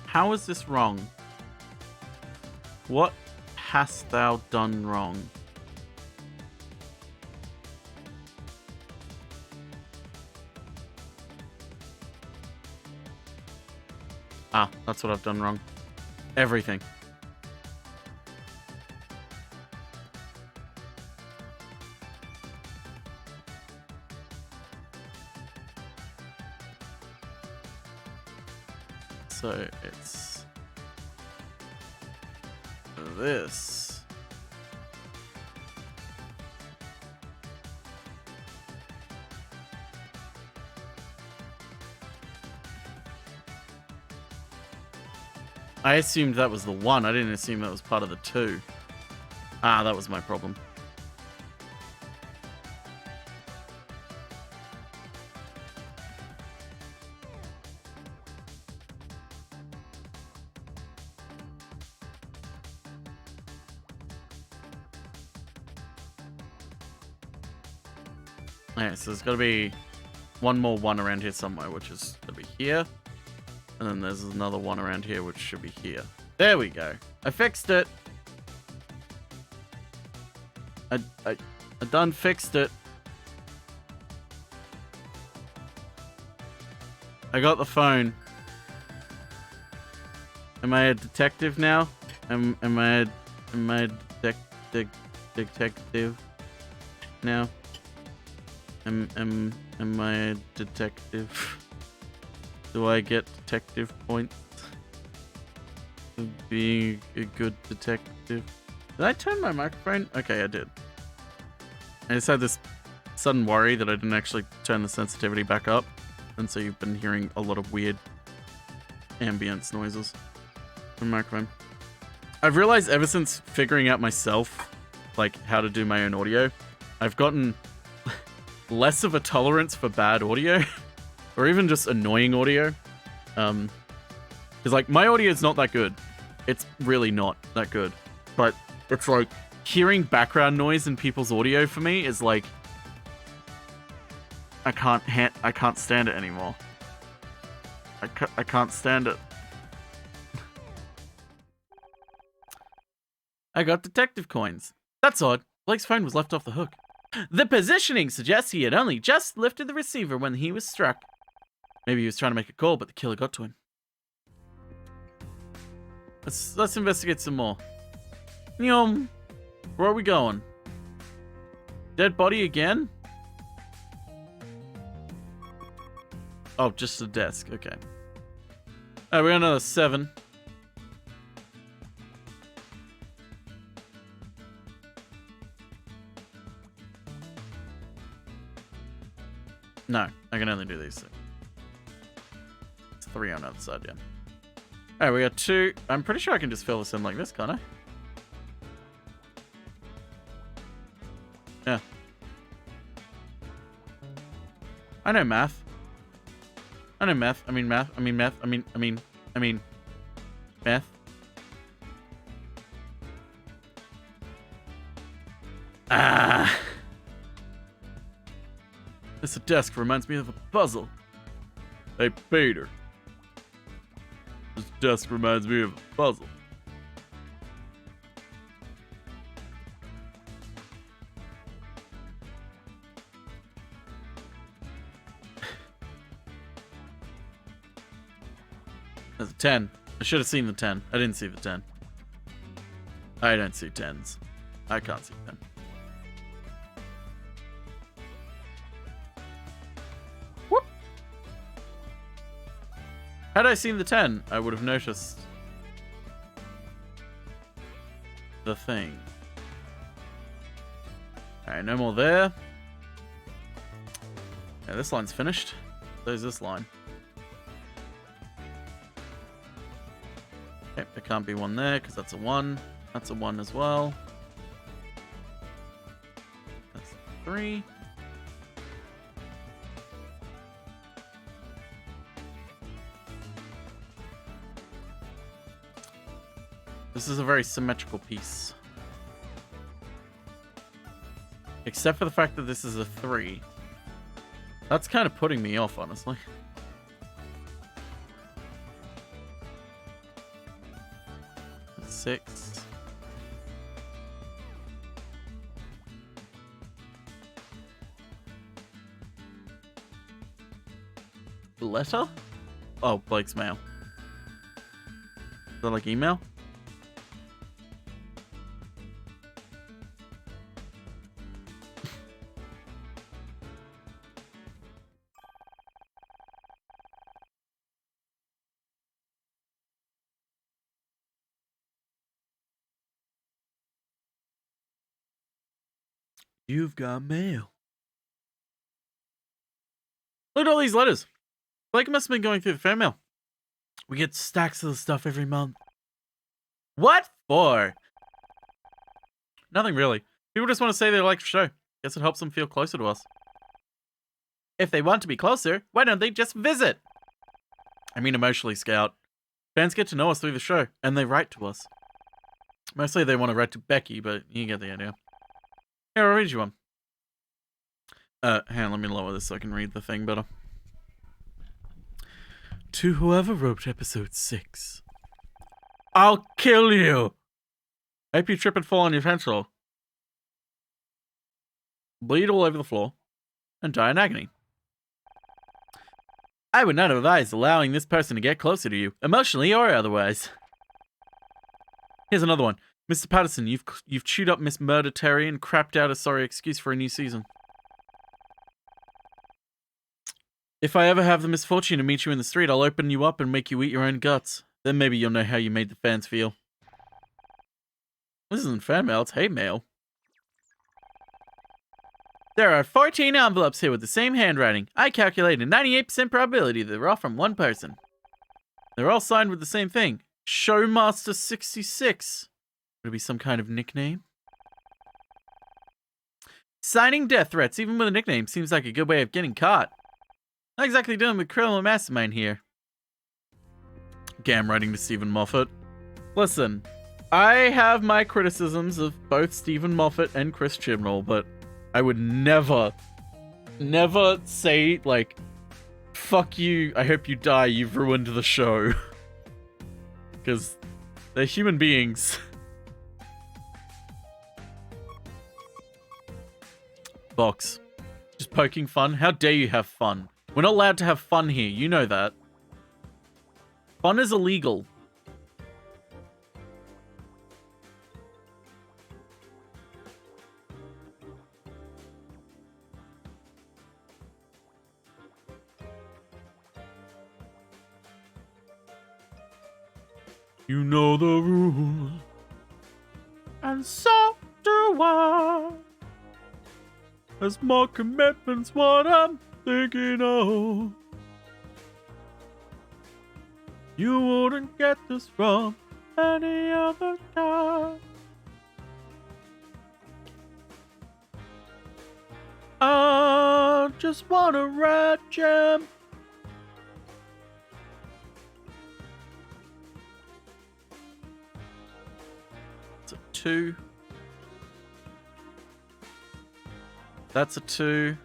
How is this wrong? What hast thou done wrong? Ah, that's what I've done wrong. Everything. So it's this. I assumed that was the 1. I didn't assume that was part of the 2. Ah, that was my problem. Okay, so there's got to be one more 1 around here somewhere, which is going to be here. And then there's another 1 around here, which should be here. There we go. I fixed it. I done fixed it. I got the phone. Am I a detective now? Am I a detective now? Am I a detective? Do I get detective points for being a good detective? Did I turn my microphone? Okay, I did. I just had this sudden worry that I didn't actually turn the sensitivity back up, and so you've been hearing a lot of weird ambience noises from the microphone. I've realized ever since figuring out myself, like, how to do my own audio, I've gotten less of a tolerance for bad audio or even just annoying audio. Because like my audio is not that good. It's really not that good. But it's like hearing background noise in people's audio for me is like I can't stand it anymore. I can't stand it. I got detective coins. That's odd. Blake's phone was left off the hook. The positioning suggests he had only just lifted the receiver when he was struck. Maybe he was trying to make a call, but the killer got to him. Let's investigate some more. Where are we going? Dead body again? Oh, just the desk. Okay. Alright, we got another 7. No, I can only do these things. It's 3 on the other side, yeah. Alright, we got 2. I'm pretty sure I can just fill this in like this, can't I? Yeah. I know math. I know math. I mean math. I mean math. I mean math. Ah. This desk reminds me of a puzzle. Hey, Peter. This desk reminds me of a puzzle. There's a 10. I should have seen the 10. I didn't see the 10. I don't see 10s. I can't see 10. Whoop. Had I seen the 10, I would have noticed the thing. Alright, no more there. Yeah, this line's finished. There's this line. Okay, there can't be one there because that's a 1. That's a 1 as well. That's 3. This is a very symmetrical piece. Except for the fact that this is a 3. That's kind of putting me off, honestly. That's 6. Letter? Oh, Blake's mail. Is that like email? You've got mail. Look at all these letters. Blake must have been going through the fan mail. We get stacks of the stuff every month. What for? Nothing really. People just want to say they like the show. Guess it helps them feel closer to us. If they want to be closer, why don't they just visit? I mean emotionally, Scout. Fans get to know us through the show, and they write to us. Mostly they want to write to Becky, but you get the idea. Here, I'll read you one. Hang on, let me lower this so I can read the thing better. To whoever wrote episode 6. I'll kill you! I hope you trip and fall on your pencil. Bleed all over the floor. And die in agony. I would not advise allowing this person to get closer to you, emotionally or otherwise. Here's another one. Mr. Patterson, you've chewed up Miss Murder Terry and crapped out a sorry excuse for a new season. If I ever have the misfortune to meet you in the street, I'll open you up and make you eat your own guts. Then maybe you'll know how you made the fans feel. This isn't fan mail, it's hate mail. There are 14 envelopes here with the same handwriting. I calculate a 98% probability that they're all from one person. They're all signed with the same thing. Showmaster66. Would it be some kind of nickname? Signing death threats, even with a nickname, seems like a good way of getting caught. Not exactly dealing with criminal mastermind here. Okay, I'm writing to Stephen Moffat. Listen, I have my criticisms of both Stephen Moffat and Chris Chibnall, but I would never say, like, fuck you, I hope you die, you've ruined the show. Because they're human beings. Box. Just poking fun? How dare you have fun? We're not allowed to have fun here, you know that. Fun is illegal. You know the rules, and so do I. There's more commitments, what I'm thinking, oh, you wouldn't get this from any other guy. I just want a red gem. It's a 2. That's a 2.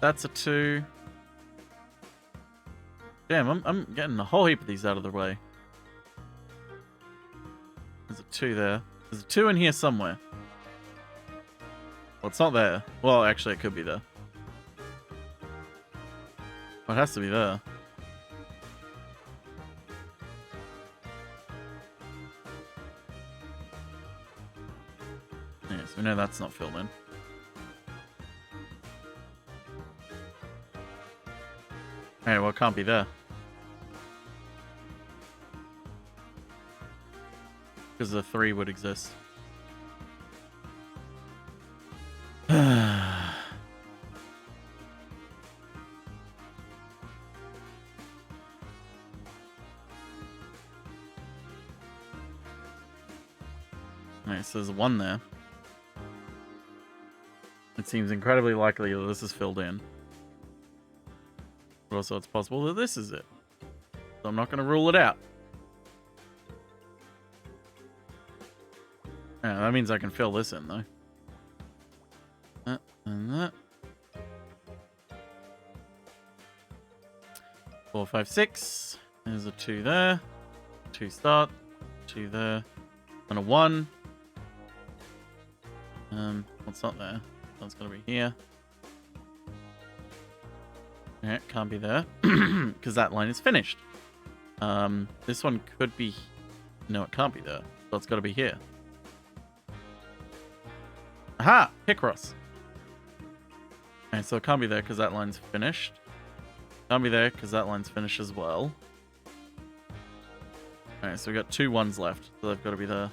That's a 2. Damn, I'm getting a whole heap of these out of the way. There's a 2 there. There's a 2 in here somewhere. Well, it's not there. Well, actually, it could be there. Well, it has to be there. Yes, we know that's not filled in. Hey, well, it can't be there. Because the 3 would exist. Alright, so there's a 1 there. It seems incredibly likely that this is filled in. But also it's possible that this is it. So I'm not going to rule it out. Yeah, that means I can fill this in, though. And that. 4, 5, 6. There's a 2 there. 2 start. 2 there. And a 1. What's not there? That's got to be here. Yeah, it can't be there. Because that line is finished. This one could be... No, it can't be there. So it's got to be here. Aha! Picross. Okay, so it can't be there because that line's finished. Can't be there because that line's finished as well. Alright, so we got 2 1s left. So they've got to be there.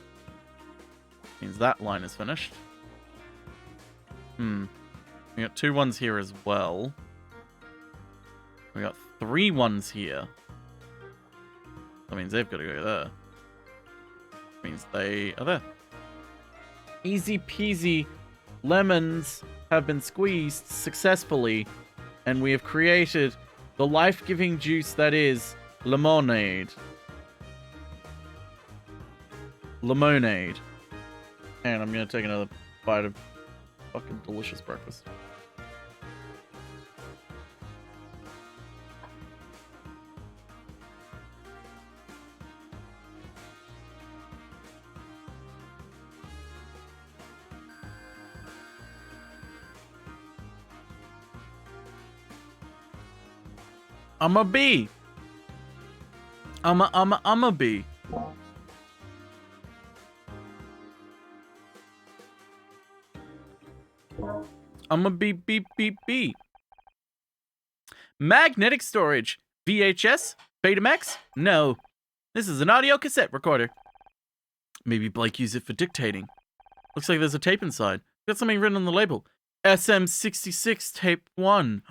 Means that line is finished. We got 2 1s here as well. We got 3 1s here. That means they've got to go there. That means they are there. Easy peasy. Lemons have been squeezed successfully, and we have created the life-giving juice that is lemonade. Lemonade. And I'm gonna take another bite of fucking delicious breakfast. I'm a bee. I'm a bee. I'm a beep beep beep beep. Magnetic storage. VHS? Betamax? No. This is an audio cassette recorder. Maybe Blake used it for dictating. Looks like there's a tape inside. Got something written on the label. SM66 tape 1.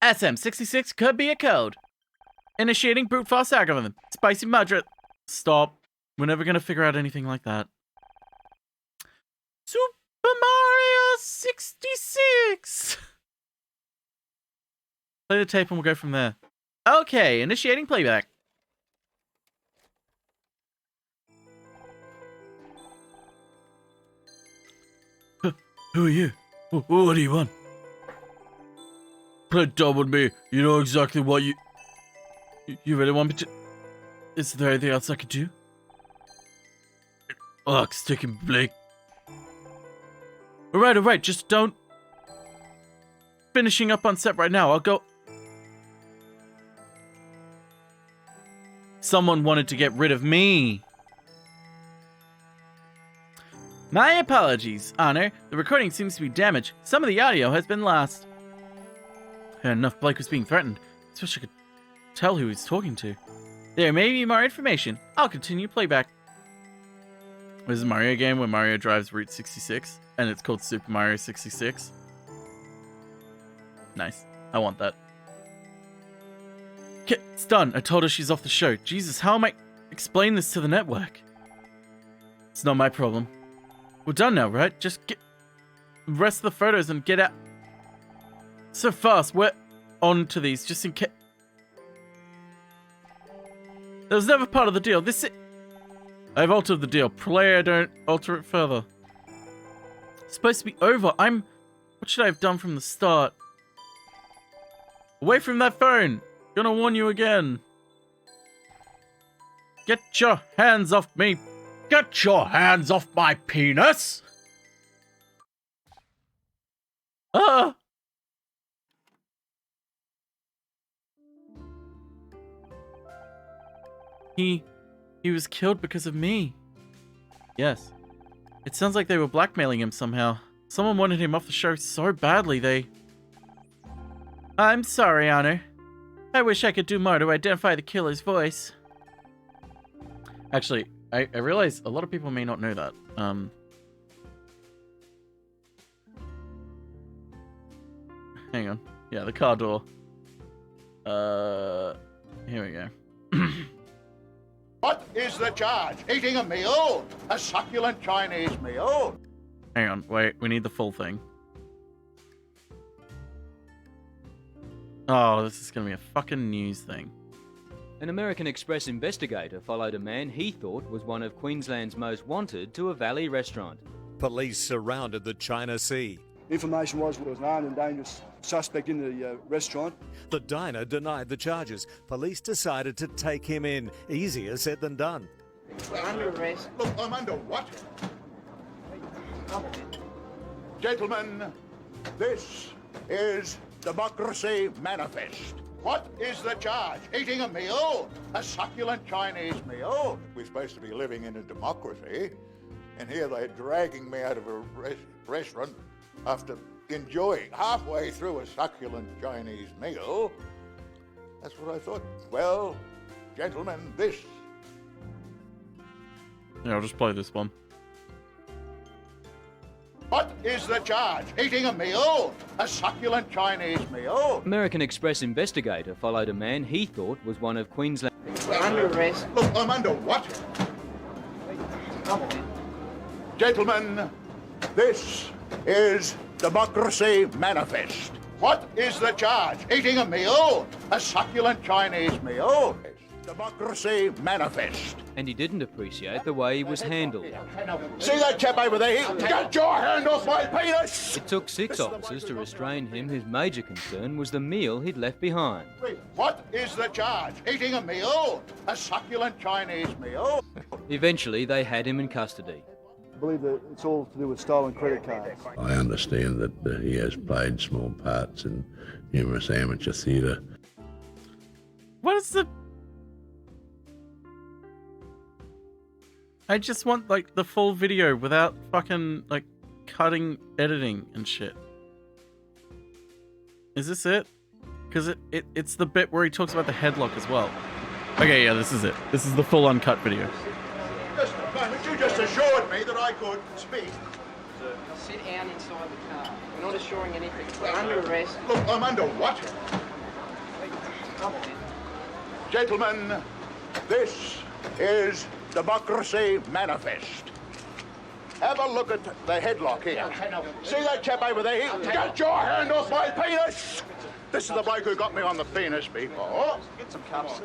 SM66 could be a code. Initiating brute force algorithm. Spicy Madra. Stop. We're never gonna figure out anything like that. Super Mario 66. Play the tape and we'll go from there. Okay, initiating playback. Who are you? What do you want? Play dumb with me. You know exactly what you really want me to... Is there anything else I could do? Clock's ticking, Blake. Alright, just don't... Finishing up on set right now, I'll go... Someone wanted to get rid of me. My apologies, Honor. The recording seems to be damaged. Some of the audio has been lost. I had enough Blake was being threatened. I wish I could tell who he's talking to. There may be more information. I'll continue playback. This is a Mario game where Mario drives Route 66, and it's called Super Mario 66. Nice. I want that. Okay, it's done. I told her she's off the show. Jesus, how am I explain this to the network? It's not my problem. We're done now, right? Just get the rest of the photos and get out. So fast. We're on to these, just in case. That was never part of the deal. I've altered the deal. Pray I don't alter it further. It's supposed to be over. What should I have done from the start? Away from that phone. Gonna warn you again. Get your hands off me. Get your hands off my penis. Ah. He was killed because of me. Yes. It sounds like they were blackmailing him somehow. Someone wanted him off the show so badly I'm sorry, Honor. I wish I could do more to identify the killer's voice. Actually, I realize a lot of people may not know that. Hang on. Yeah, the car door. Here we go. What is the charge? Eating a meal? A succulent Chinese meal? Hang on, wait, we need the full thing. Oh, this is gonna be a fucking news thing. An American Express investigator followed a man he thought was one of Queensland's most wanted to a Valley restaurant. Police surrounded the China Sea. Information was there was an armed and dangerous suspect in the restaurant. The diner denied the charges. Police decided to take him in. Easier said than done. We're under arrest. Look, I'm under what? Gentlemen, this is Democracy Manifest. What is the charge? Eating a meal? A succulent Chinese meal? We're supposed to be living in a democracy, and here they're dragging me out of a restaurant after enjoying halfway through a succulent Chinese meal. That's what I thought. Well, gentlemen, this. Yeah, I'll just play this one. What is the charge? Eating a meal? A succulent Chinese meal? American Express investigator followed a man he thought was one of Queensland. We're under arrest. Look, I'm under what? Gentlemen, this is Democracy Manifest. What is the charge? Eating a meal? A succulent Chinese meal? Democracy Manifest. And he didn't appreciate the way he was handled. See that chap over there? Get your hand off my penis! It took 6 officers to restrain him whose major concern was the meal he'd left behind. What is the charge? Eating a meal? A succulent Chinese meal? Eventually, they had him in custody. I believe that it's all to do with stolen credit cards. I understand that he has played small parts in numerous amateur theatre. What is the... I just want, like, the full video without fucking, like, cutting, editing and shit. Is this it? Because it's the bit where he talks about the headlock as well. Okay, yeah, this is it. This is the full uncut video. Just a moment, you just assured me that I could speak. Sit down inside the car. We're not assuring anything. We're under arrest. Look, I'm under what? Gentlemen, this is Democracy Manifest. Have a look at the headlock here. See that chap over there? Get your hand off my penis! This is the bloke who got me on the penis before. Get some cups.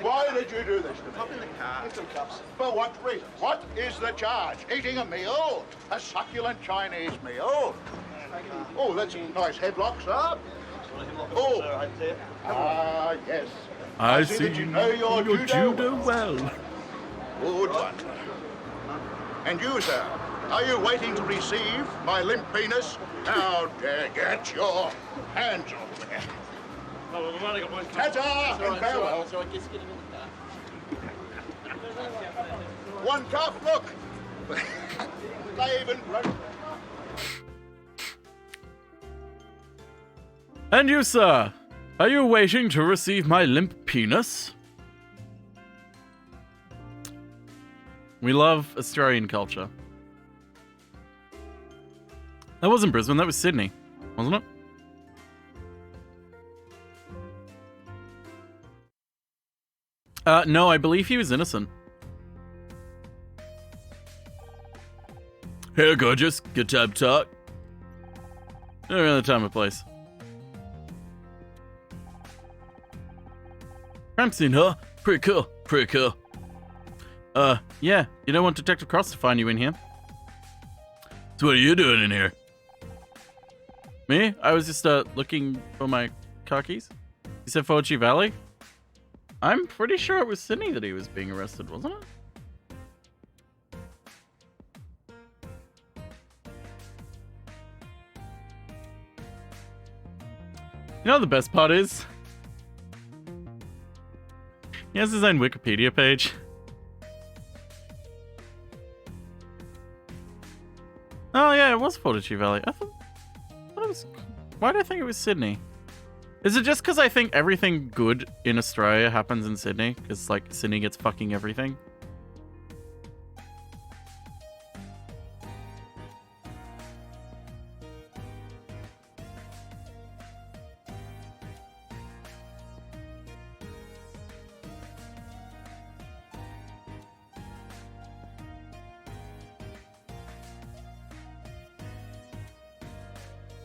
Why did you do this to me? Hop in the car. Get some cups. For what reason? What is the charge? Eating a meal? A succulent Chinese meal? Oh, that's a nice headlock, sir. Oh, yes. I see that you know your judo well. Good one. And you, sir, are you waiting to receive my limp penis? How dare get your hands off me. Oh, we've only got one. Ta-ta and farewell. So I guess getting in the car. One cup, look. They even broke. And you, sir, are you waiting to receive my limp penis? We love Australian culture. That wasn't Brisbane, that was Sydney, wasn't it? No, I believe he was innocent. Hey, gorgeous. Good time to talk. Another time and place. Crime scene, huh? Pretty cool. Pretty cool. Yeah. You don't want Detective Cross to find you in here. So what are you doing in here? Me? I was just, looking for my car keys. You said Fortune Valley? I'm pretty sure it was Sydney that he was being arrested, wasn't it? You know what the best part is? He has his own Wikipedia page. Oh yeah, it was Fortitude Valley. I thought it was... Why did I think it was Sydney? Is it just because I think everything good in Australia happens in Sydney? Because, like, Sydney gets fucking everything?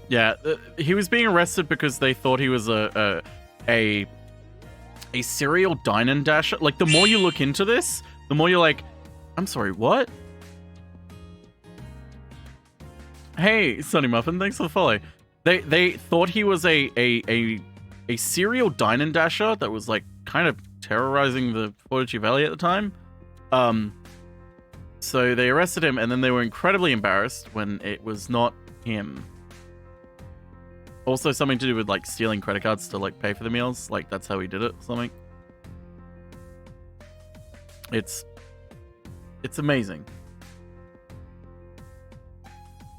Yeah, he was being arrested because they thought he was a serial dine and dasher. Like, the more you look into this, the more you're like, I'm sorry, what? Hey, Sonny Muffin, thanks for the follow. They thought he was a serial dine and dasher that was, like, kind of terrorizing the Fortitude Valley at the time. So they arrested him, and then they were incredibly embarrassed when it was not him. Also something to do with, like, stealing credit cards to, like, pay for the meals. Like, that's how he did it or something. It's amazing.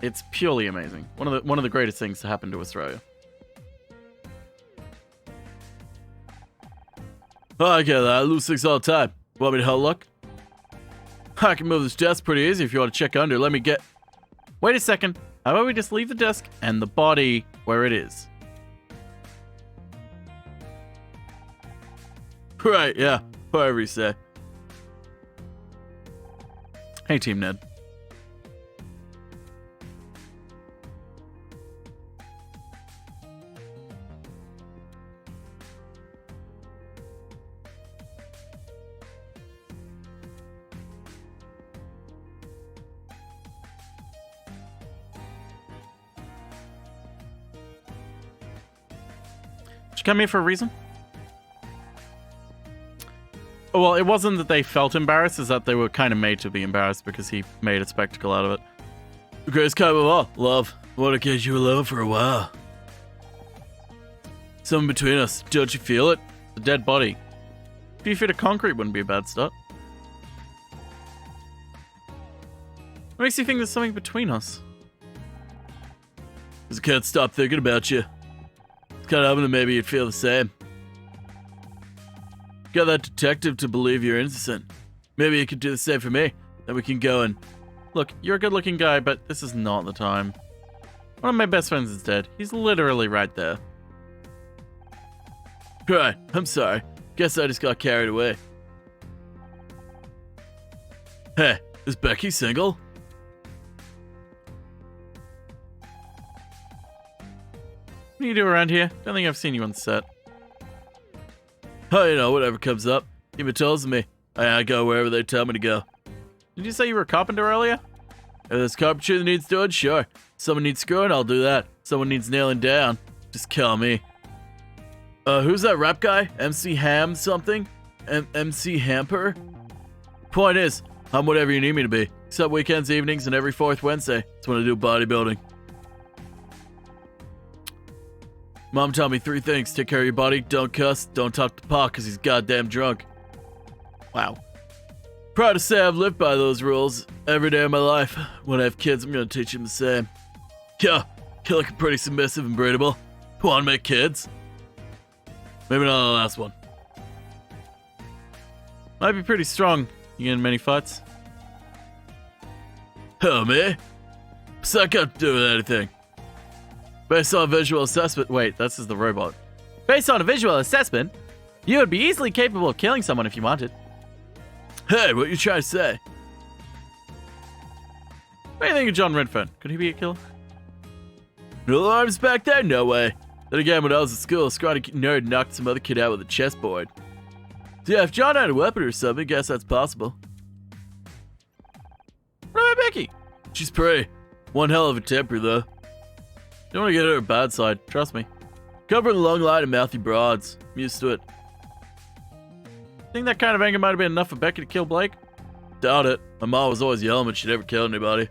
It's purely amazing. One of the greatest things to happen to Australia. Oh, I get that. I lose things all the time. Want me to help look? I can move this desk pretty easy if you want to check under. Let me get... Wait a second. How about we just leave the desk and the body where it is? Right, yeah. Whatever you say. Hey, Team Ned. Did you come here for a reason? Well, it wasn't that they felt embarrassed, it's that they were kind of made to be embarrassed because he made a spectacle out of it. The greatest kind of all, love. Want to get you alone for a while. Something between us, don't you feel it? A dead body. A few feet of concrete wouldn't be a bad start. What makes you think there's something between us? Because I can't stop thinking about you. Kind of hoping that maybe you'd feel the same. Got that detective to believe you're innocent. Maybe you could do the same for me. Then we can go and... Look, you're a good-looking guy, but this is not the time. One of my best friends is dead. He's literally right there. Right, I'm sorry. Guess I just got carried away. Hey, is Becky single? What do you do around here? Don't think I've seen you on set. Oh, you know, whatever comes up. Even tells me. I go wherever they tell me to go. Did you say you were a carpenter earlier? If there's carpentry that needs doing, sure. Someone needs screwing, I'll do that. Someone needs nailing down, just call me. Who's that rap guy? MC Ham something? MC Hamper? Point is, I'm whatever you need me to be. Except weekends, evenings, and every fourth Wednesday. That's when I do bodybuilding. Mom taught me 3 things. Take care of your body, don't cuss, don't talk to Pa because he's goddamn drunk. Wow. Proud to say I've lived by those rules every day of my life. When I have kids, I'm going to teach them the same. Yeah, you're looking pretty submissive and breedable. Want to make kids? Maybe not the last one. Might be pretty strong. You get in many fights? Oh, me? What's that got to do with anything? Based on a visual assessment... Wait, this is the robot. Based on a visual assessment, You would be easily capable of killing someone if you wanted. Hey, what you trying to say? What do you think of John Redfern? Could he be a killer? No alarms back there? No way. Then again, when I was at school, a scrawny nerd knocked some other kid out with a chessboard. So yeah, if John had a weapon or something, I guess that's possible. What about Becky? She's pretty. One hell of a temper, though. Don't want to get her bad side, trust me. Come from a long line of mouthy broads. I'm used to it. Think that kind of anger might have been enough for Becky to kill Blake? Doubt it. My mom was always yelling when she never killed anybody.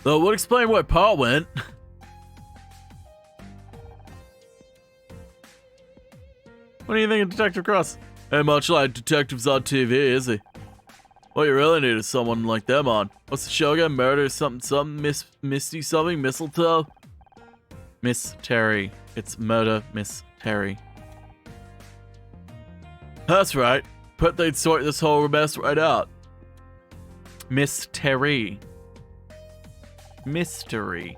Though, what explain where Pa went? What do you think of Detective Cross? Ain't much like detectives on TV, is he? What you really need is someone like them on. What's the show again? Murder something, Misty something, Mistletoe? Miss Terry. It's Murder Miss Terry. That's right. Bet they'd sort this whole mess right out. Miss Terry. Mystery.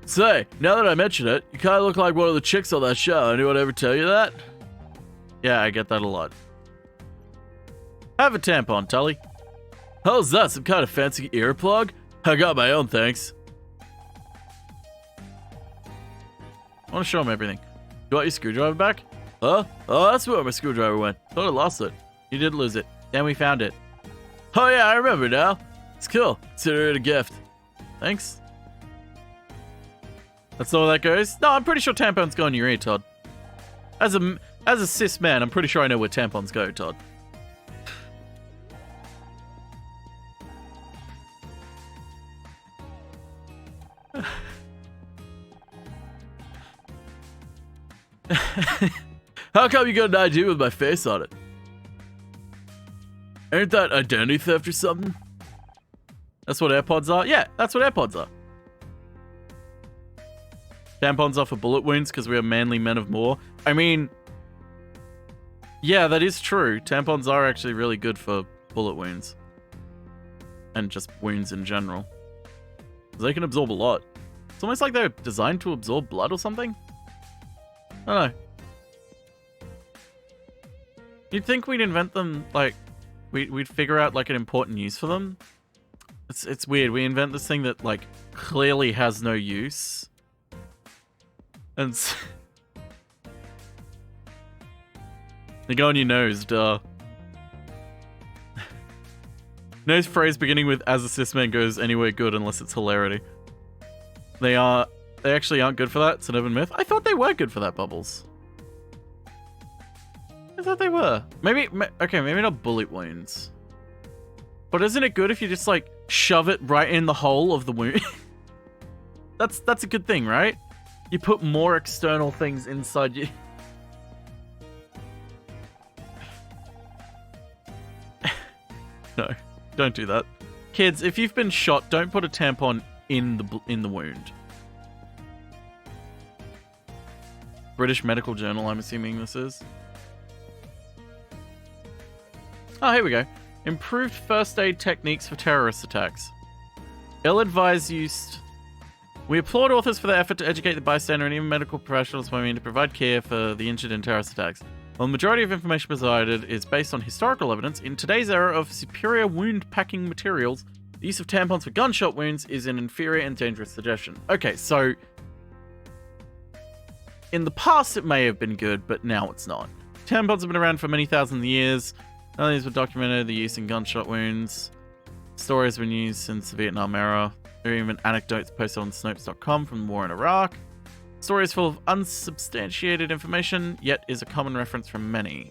Say, now that I mention it, you kind of look like one of the chicks on that show. Anyone ever tell you that? Yeah, I get that a lot. Have a tampon, Tully. How's that? Some kind of fancy earplug? I got my own, thanks. I want to show him everything. You want your screwdriver back? Huh? Oh, that's where my screwdriver went. Thought I lost it. You did lose it. Then we found it. Oh yeah, I remember now. It's cool. Consider it a gift. Thanks. That's all that goes? No, I'm pretty sure tampons go in your ear, Todd. As a cis man, I'm pretty sure I know where tampons go, Todd. How come you got an ID with my face on it? Ain't that identity theft or something? That's what AirPods are? Yeah, that's what AirPods are. Tampons are for bullet wounds because we are manly men of war. I mean, yeah, that is true. Tampons are actually really good for bullet wounds. And just wounds in general. They can absorb a lot. It's almost like they're designed to absorb blood or something. I don't know. You'd think we'd invent them, like, we'd figure out, like, an important use for them. It's weird. We invent this thing that, like, clearly has no use. And they go on your nose, duh. No phrase beginning with "as a cis man" goes anywhere good unless it's hilarity. They actually aren't good for that. It's an urban myth. I thought they were good for that, Bubbles. I thought they were. Maybe not bullet wounds. But isn't it good if you just, like, shove it right in the hole of the wound? That's a good thing, right? You put more external things inside you. No, don't do that. Kids, if you've been shot, don't put a tampon in the wound. British Medical Journal, I'm assuming this is. Oh, here we go. Improved first aid techniques for terrorist attacks. Ill-advised use. We applaud authors for their effort to educate the bystander and even medical professionals when we need to provide care for the injured in terrorist attacks. While the majority of information provided is based on historical evidence, in today's era of superior wound packing materials, the use of tampons for gunshot wounds is an inferior and dangerous suggestion. Okay, so in the past it may have been good, but now it's not. Tampons have been around for many thousand years. None of these were documented, the use in gunshot wounds. Stories have been used since the Vietnam era. There are even anecdotes posted on Snopes.com from the war in Iraq. The story is full of unsubstantiated information, yet is a common reference from many.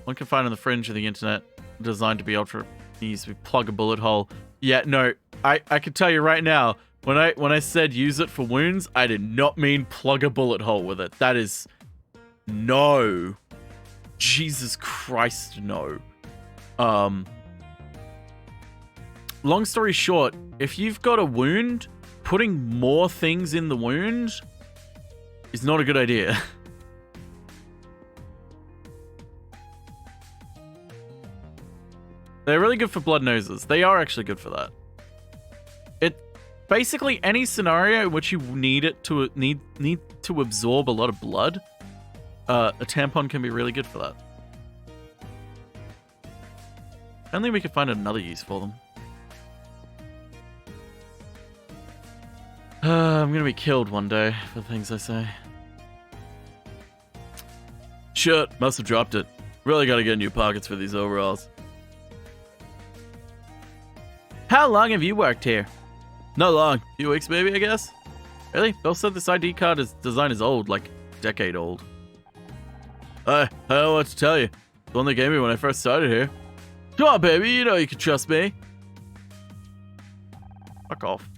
One can find on the fringe of the internet, designed to be ultra easy to plug a bullet hole. Yeah, no, I can tell you right now, when I said use it for wounds, I did not mean plug a bullet hole with it. That is no. Jesus Christ, no. Long story short, if you've got a wound, putting more things in the wound is not a good idea. They're really good for blood noses. They are actually good for that. It basically any scenario in which you need it to need to absorb a lot of blood, a tampon can be really good for that. Only we could find another use for them. I'm gonna be killed one day for the things I say. Shit, must have dropped it. Really gotta get new pockets for these overalls. How long have you worked here? Not long. A few weeks maybe, I guess? Really? Bill said this ID card design is old, like a decade old. I don't know what to tell you. The one they gave me when I first started here. Come on, baby, you know you can trust me. Fuck off.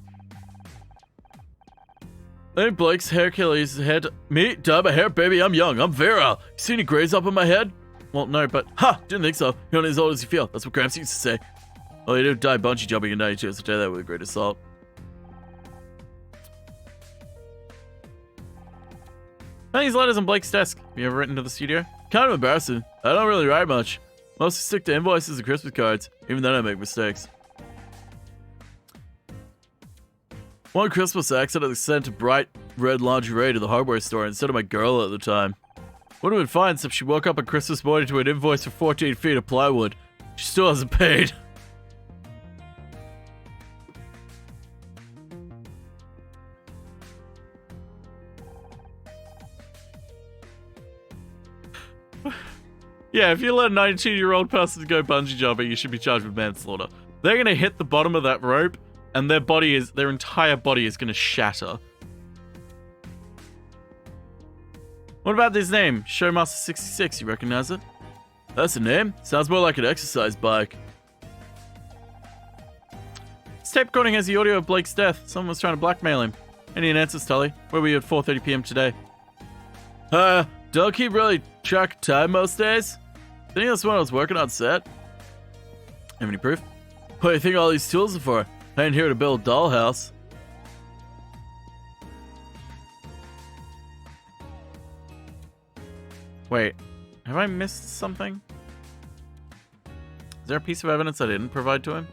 Hey, Blake's hair Achilles head. Me? Dye my hair? Baby, I'm young. I'm virile. You see any grays up on my head? Well, no, but... Ha! Didn't think so. You're only as old as you feel. That's what Gramps used to say. Oh, you didn't die bungee jumping at 92, so tell that with a great assault. These letters on Blake's desk. Have you ever written to the studio? Kind of embarrassing. I don't really write much. Mostly stick to invoices and Christmas cards. Even then I make mistakes. One Christmas I accidentally sent a bright red lingerie to the hardware store instead of my girl at the time. Would have been fine except she woke up on Christmas morning to an invoice for 14 feet of plywood. She still hasn't paid. Yeah, if you let a 92-year-old person go bungee jumping, you should be charged with manslaughter. They're gonna hit the bottom of that rope, and their entire body is gonna shatter. What about this name? Showmaster66, you recognize it? That's a name? Sounds more like an exercise bike. This tape recording has the audio of Blake's death. Someone was trying to blackmail him. Any answers, Tully? Where were you at 4:30 p.m. today? Don't keep really track of time most days. I think that's when I was working on set. Have any proof? What do you think all these tools are for? I ain't here to build a dollhouse. Wait, have I missed something? Is there a piece of evidence I didn't provide to him?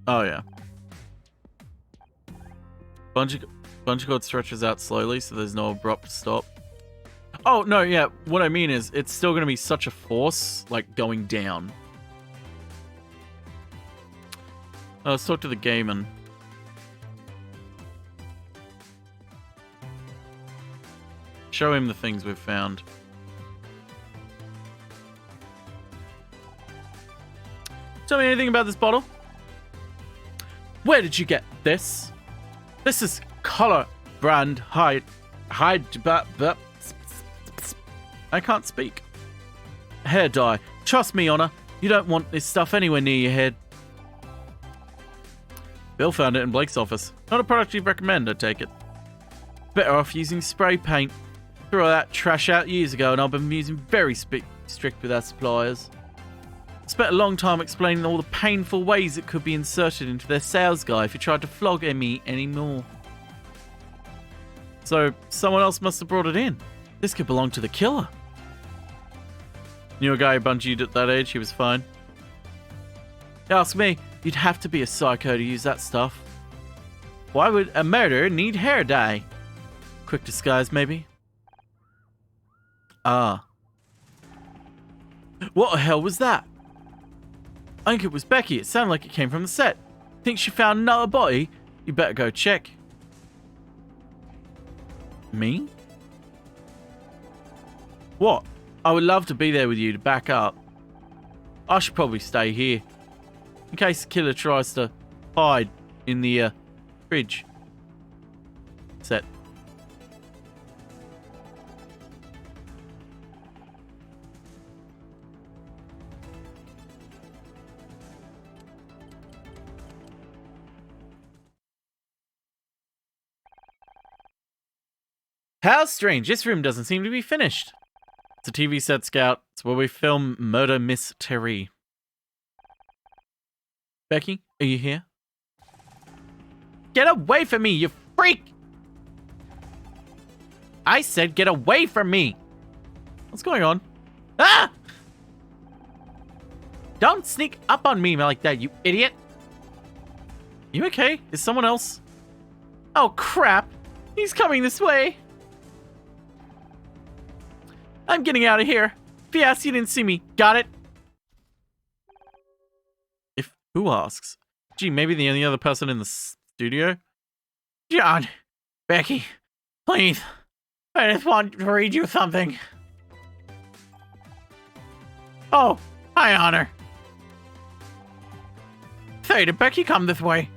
Oh yeah. Bungee cord stretches out slowly, so there's no abrupt stop. Oh, no, yeah. What I mean is, it's still going to be such a force, like, going down. Let's talk to the gameman. Show him the things we've found. Tell me anything about this bottle. Where did you get this? This is color brand hide, but I can't speak. Hair dye. Trust me, Honor. You don't want this stuff anywhere near your head. Bill found it in Blake's office. Not a product you'd recommend, I take it. Better off using spray paint. Threw all that trash out years ago, and I've been using very strict with our suppliers. Spent a long time explaining all the painful ways it could be inserted into their sales guide if you tried to flog me anymore. So, someone else must have brought it in. This could belong to the killer. Knew a guy who bungeed at that age, he was fine. Ask me, you'd have to be a psycho to use that stuff. Why would a murderer need hair dye? Quick disguise, maybe? Ah. What the hell was that? I think it was Becky. It sounded like it came from the set. Think she found another body? You better go check. Me? What? I would love to be there with you to back up. I should probably stay here. In case the killer tries to hide in the fridge. Set. How strange, this room doesn't seem to be finished. It's a TV set, Scout. It's where we film Murder Miss Terry. Becky, are you here? Get away from me, you freak! I said get away from me! What's going on? Ah! Don't sneak up on me like that, you idiot! You okay? Is someone else? Oh, crap! He's coming this way. I'm getting out of here. P.S. You didn't see me. Got it? If who asks? Gee, maybe the only other person in the studio? John, Becky, please. I just want to read you something. Oh, hi, Honor. Say, did Becky come this way?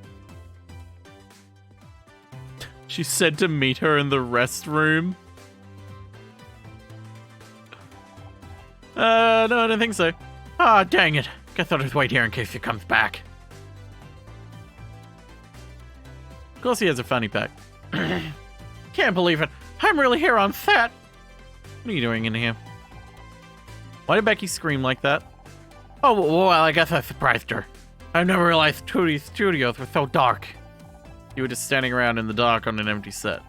She said to meet her in the restroom. No, I don't think so. Ah, dang it. Guess I'll just wait here in case she comes back. Of course he has a fanny pack. Can't believe it. I'm really here on set. What are you doing in here? Why did Becky scream like that? Oh, well, I guess I surprised her. I never realized Tootie's studios were so dark. You were just standing around in the dark on an empty set.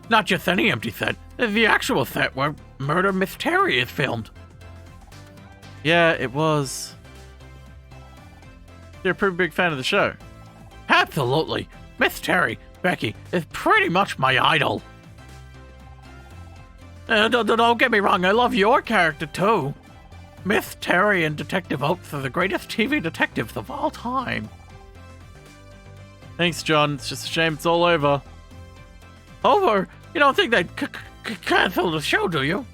Not just any empty set. The actual set where Murder Mystery is filmed. Yeah, it was. You're a pretty big fan of the show. Absolutely. Miss Terry, Becky, is pretty much my idol. Don't get me wrong, I love your character too. Miss Terry and Detective Oates are the greatest TV detectives of all time. Thanks, John. It's just a shame it's all over. Over? You don't think they'd cancel the show, do you?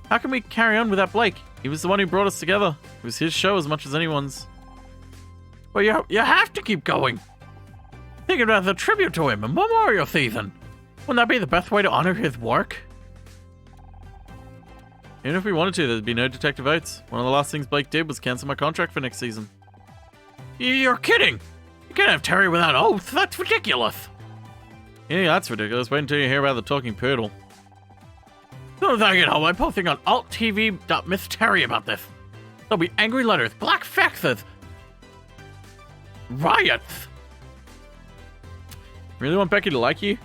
How can we carry on without Blake? He was the one who brought us together. It was his show as much as anyone's. Well, you have to keep going. Think about the tribute to him, a memorial season. Wouldn't that be the best way to honor his work? Even if we wanted to, there'd be no Detective Oates. One of the last things Blake did was cancel my contract for next season. You're kidding! You can't have Terry without Oates. That's ridiculous. Yeah, that's ridiculous. Wait until you hear about the talking poodle. As soon as I get home, I'm posting on alttv.missterry about this. There'll be angry letters, black faxes, riots. Really want Becky to like you?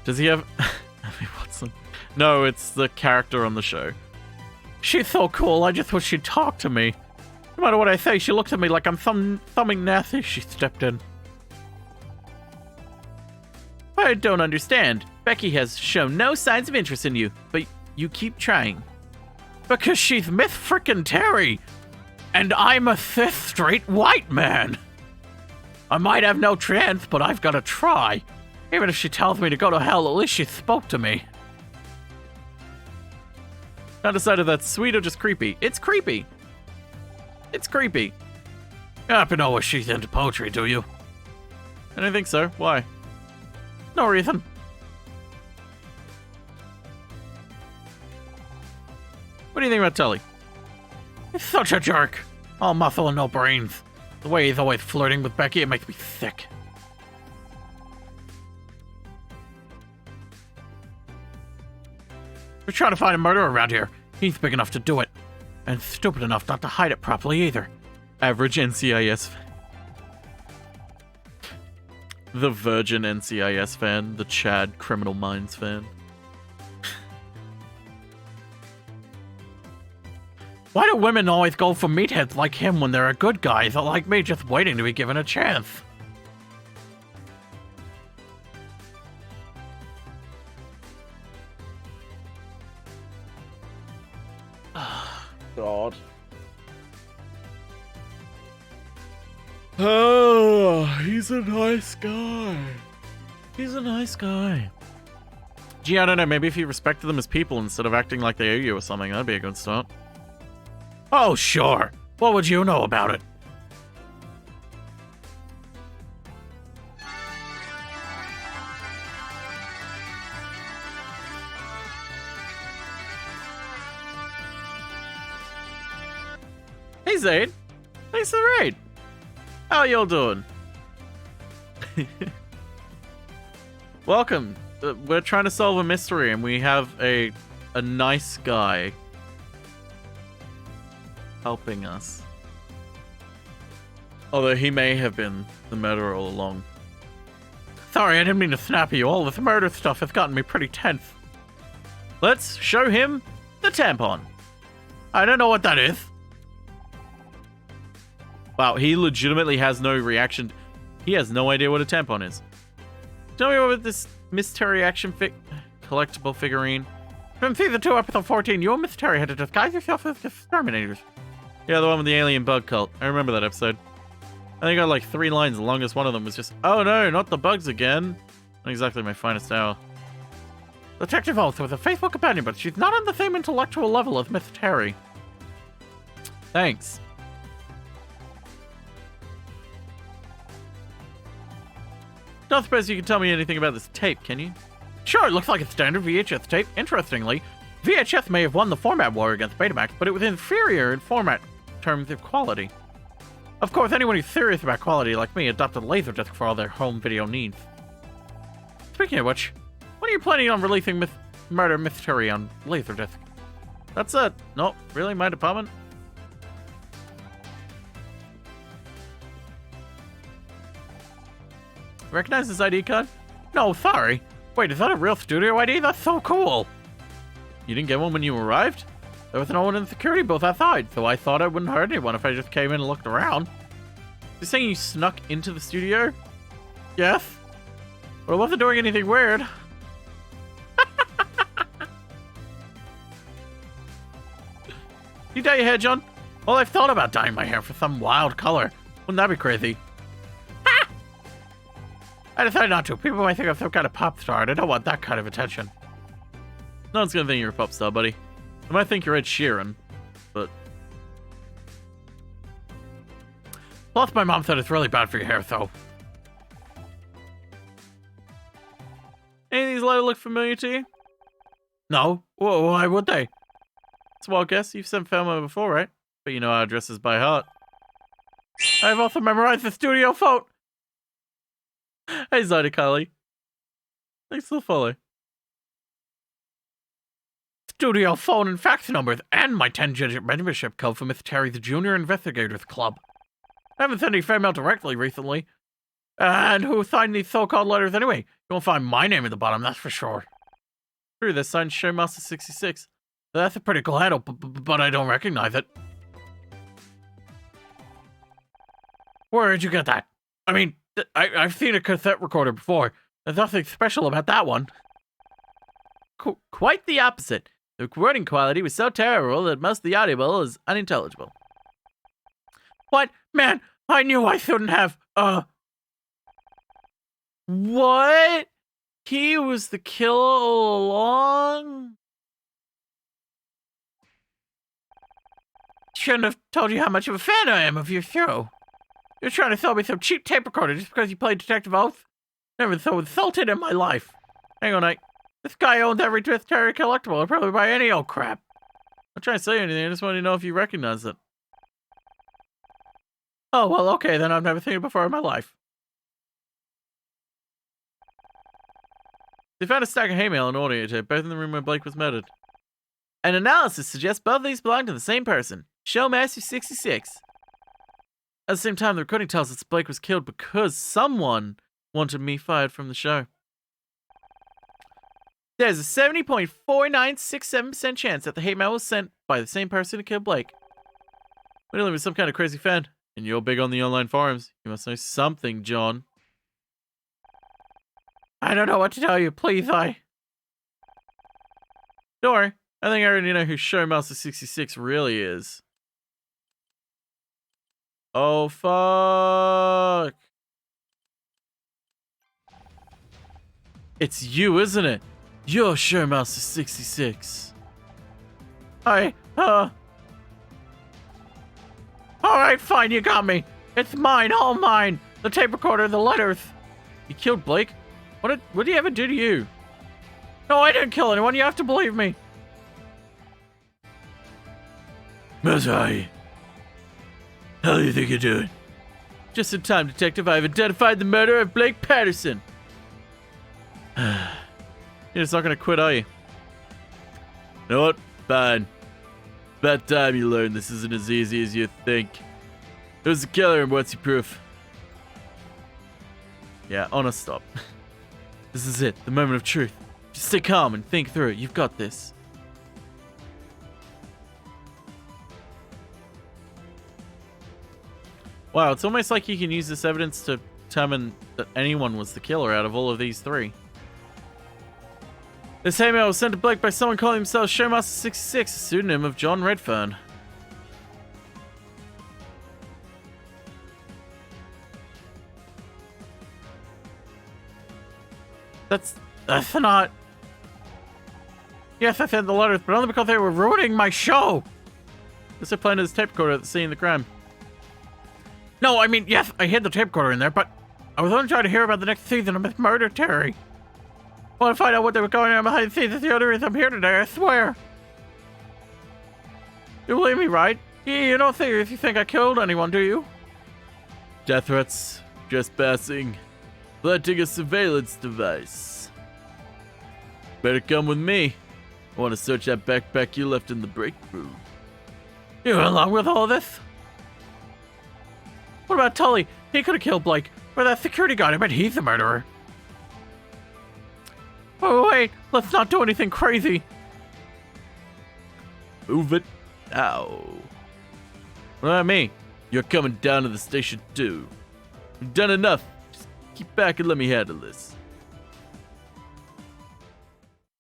Does he have... Emily Watson? No, it's the character on the show. She's so cool, I just wish she'd talk to me. No matter what I say, she looks at me like I'm something nasty. She stepped in. I don't understand. Becky has shown no signs of interest in you, but you keep trying. Because she's Miss Frickin' Terry, and I'm a cis straight white man. I might have no chance, but I've got to try. Even if she tells me to go to hell, at least she spoke to me. Not decided that's sweet or just creepy. It's creepy. It's creepy. You happen to know if she's into poetry, do you? I don't think so. Why? No reason. What do you think about Tully? He's such a jerk. All muscle and no brains. The way he's always flirting with Becky, it makes me sick. We're trying to find a murderer around here. He's big enough to do it. And stupid enough not to hide it properly either. Average NCIS fan. The virgin NCIS fan. The Chad Criminal Minds fan. Why do women always go for meatheads like him when there are good guys like me just waiting to be given a chance? God. Oh, he's a nice guy. He's a nice guy. Gee, I don't know, maybe if you respected them as people instead of acting like they owe you or something, that'd be a good start. Oh, sure. What would you know about it? Hey, Zaid. Thanks for the raid. How y'all doing? Welcome. We're trying to solve a mystery, and we have a nice guy helping us. Although he may have been the murderer all along. Sorry, I didn't mean to snap at you. All this murder stuff has gotten me pretty tense. Let's show him the tampon. I don't know what that is. Wow, he legitimately has no reaction. He has no idea what a tampon is. Tell me about this Miss Terry action collectible figurine. From Season 2, Episode 14, you and Miss Terry had to disguise yourself as exterminators. Yeah, the one with the alien bug cult. I remember that episode. I think I got like 3 lines. The longest one of them was just, oh no, not the bugs again. Not exactly my finest hour. Detective Oath was a faithful companion, but she's not on the same intellectual level as Miss Terry. Thanks. Don't suppose you can tell me anything about this tape, can you? Sure, it looks like a standard VHS tape. Interestingly, VHS may have won the format war against Betamax, but it was inferior in format terms of quality. Of course, anyone who's serious about quality like me adopted Laserdisc for all their home video needs. Speaking of which, when are you planning on releasing Murder Mystery on Laserdisc? That's it. No, really? My department? Recognize this ID card? No, sorry. Wait, is that a real studio ID? That's so cool! You didn't get one when you arrived? There was no one in the security booth outside, so I thought I wouldn't hurt anyone if I just came in and looked around. You're saying you snuck into the studio? Yes. But I wasn't doing anything weird. You dye your hair, John? Well, I've thought about dyeing my hair for some wild color. Wouldn't that be crazy? Ha! I decided not to. People might think I'm some kind of pop star, and I don't want that kind of attention. No one's gonna think you're a pop star, buddy. I might think you're Ed Sheeran, but... Plus, my mom said it's really bad for your hair, so... Any of these letters look familiar to you? No. Why would they? It's a wild guess. You've sent Thelma before, right? But you know our addresses by heart. I've also memorized the studio phone. Hey, Zydecarly. Thanks for the follow. Studio phone and fax numbers, and my 10-digit membership code for Miss Terry the Junior Investigators Club. I haven't sent any fan mail directly recently. And who signed these so-called letters anyway? You won't find my name at the bottom, that's for sure. True, they signed Showmaster66. That's a pretty cool handle, but I don't recognize it. Where did you get that? I mean, I've seen a cassette recorder before. There's nothing special about that one. Quite the opposite. The recording quality was so terrible that most of the audio is unintelligible. What? Man, I knew I shouldn't have, What? He was the killer all along? Shouldn't have told you how much of a fan I am of your show. You're trying to sell me some cheap tape recorder just because you played Detective Oath? Never so insulted in my life. Hang on, this guy owns every Miss Terry collectible. I'll probably buy any old crap. I'm not trying to say anything. I just wanted to know if you recognize it. Oh, well, okay, then I've never seen it before in my life. They found a stack of hay mail and audio tape, both in the room where Blake was murdered. An analysis suggests both of these belong to the same person, Showmaster66. At the same time, the recording tells us Blake was killed because someone wanted me fired from the show. There's a 70.4967% chance that the hate mail was sent by the same person who killed Blake. We're dealing with some kind of crazy fan, and you're big on the online forums. You must know something, John. I don't know what to tell you. Please, Don't worry. I think I already know who Showmaster66 really is. Oh, fuck. It's you, isn't it? You're Showmaster66. Hi, Alright, fine, you got me. It's mine, all mine. The tape recorder, the letters. You killed Blake? What did he ever do to you? No, I didn't kill anyone. You have to believe me. Mazai. How do you think you're doing? Just in time, Detective. I've identified the murderer of Blake Patterson. You're just not going to quit, are you? You know what? Fine. About time you learn this isn't as easy as you think. Who's the killer and what's your proof? Yeah, honest stop. This is it, the moment of truth. Just stay calm and think through it. You've got this. Wow, it's almost like you can use this evidence to determine that anyone was the killer out of all of these three. This email was sent to Blake by someone calling himself Showmaster66, a pseudonym of John Redfern. That's not... Yes, I sent the letters, but only because they were ruining my show! This is playing his tape recorder at the scene of the crime. No, I mean, yes, I hid the tape recorder in there, but I was only trying to hear about the next season of Miss Murder Terry. I want to find out what they were going on behind the scenes. That's the only reason I'm here today, I swear. You believe me, right? You don't seriously think I killed anyone, do you? Death threats, trespassing, planting a surveillance device. Better come with me. I want to search that backpack you left in the break room. You along with all this? What about Tully? He could have killed Blake. Or that security guard. I bet he's the murderer. Oh, wait. Let's not do anything crazy. Move it now. What about me? You're coming down to the station too. You've done enough. Just keep back and let me handle this.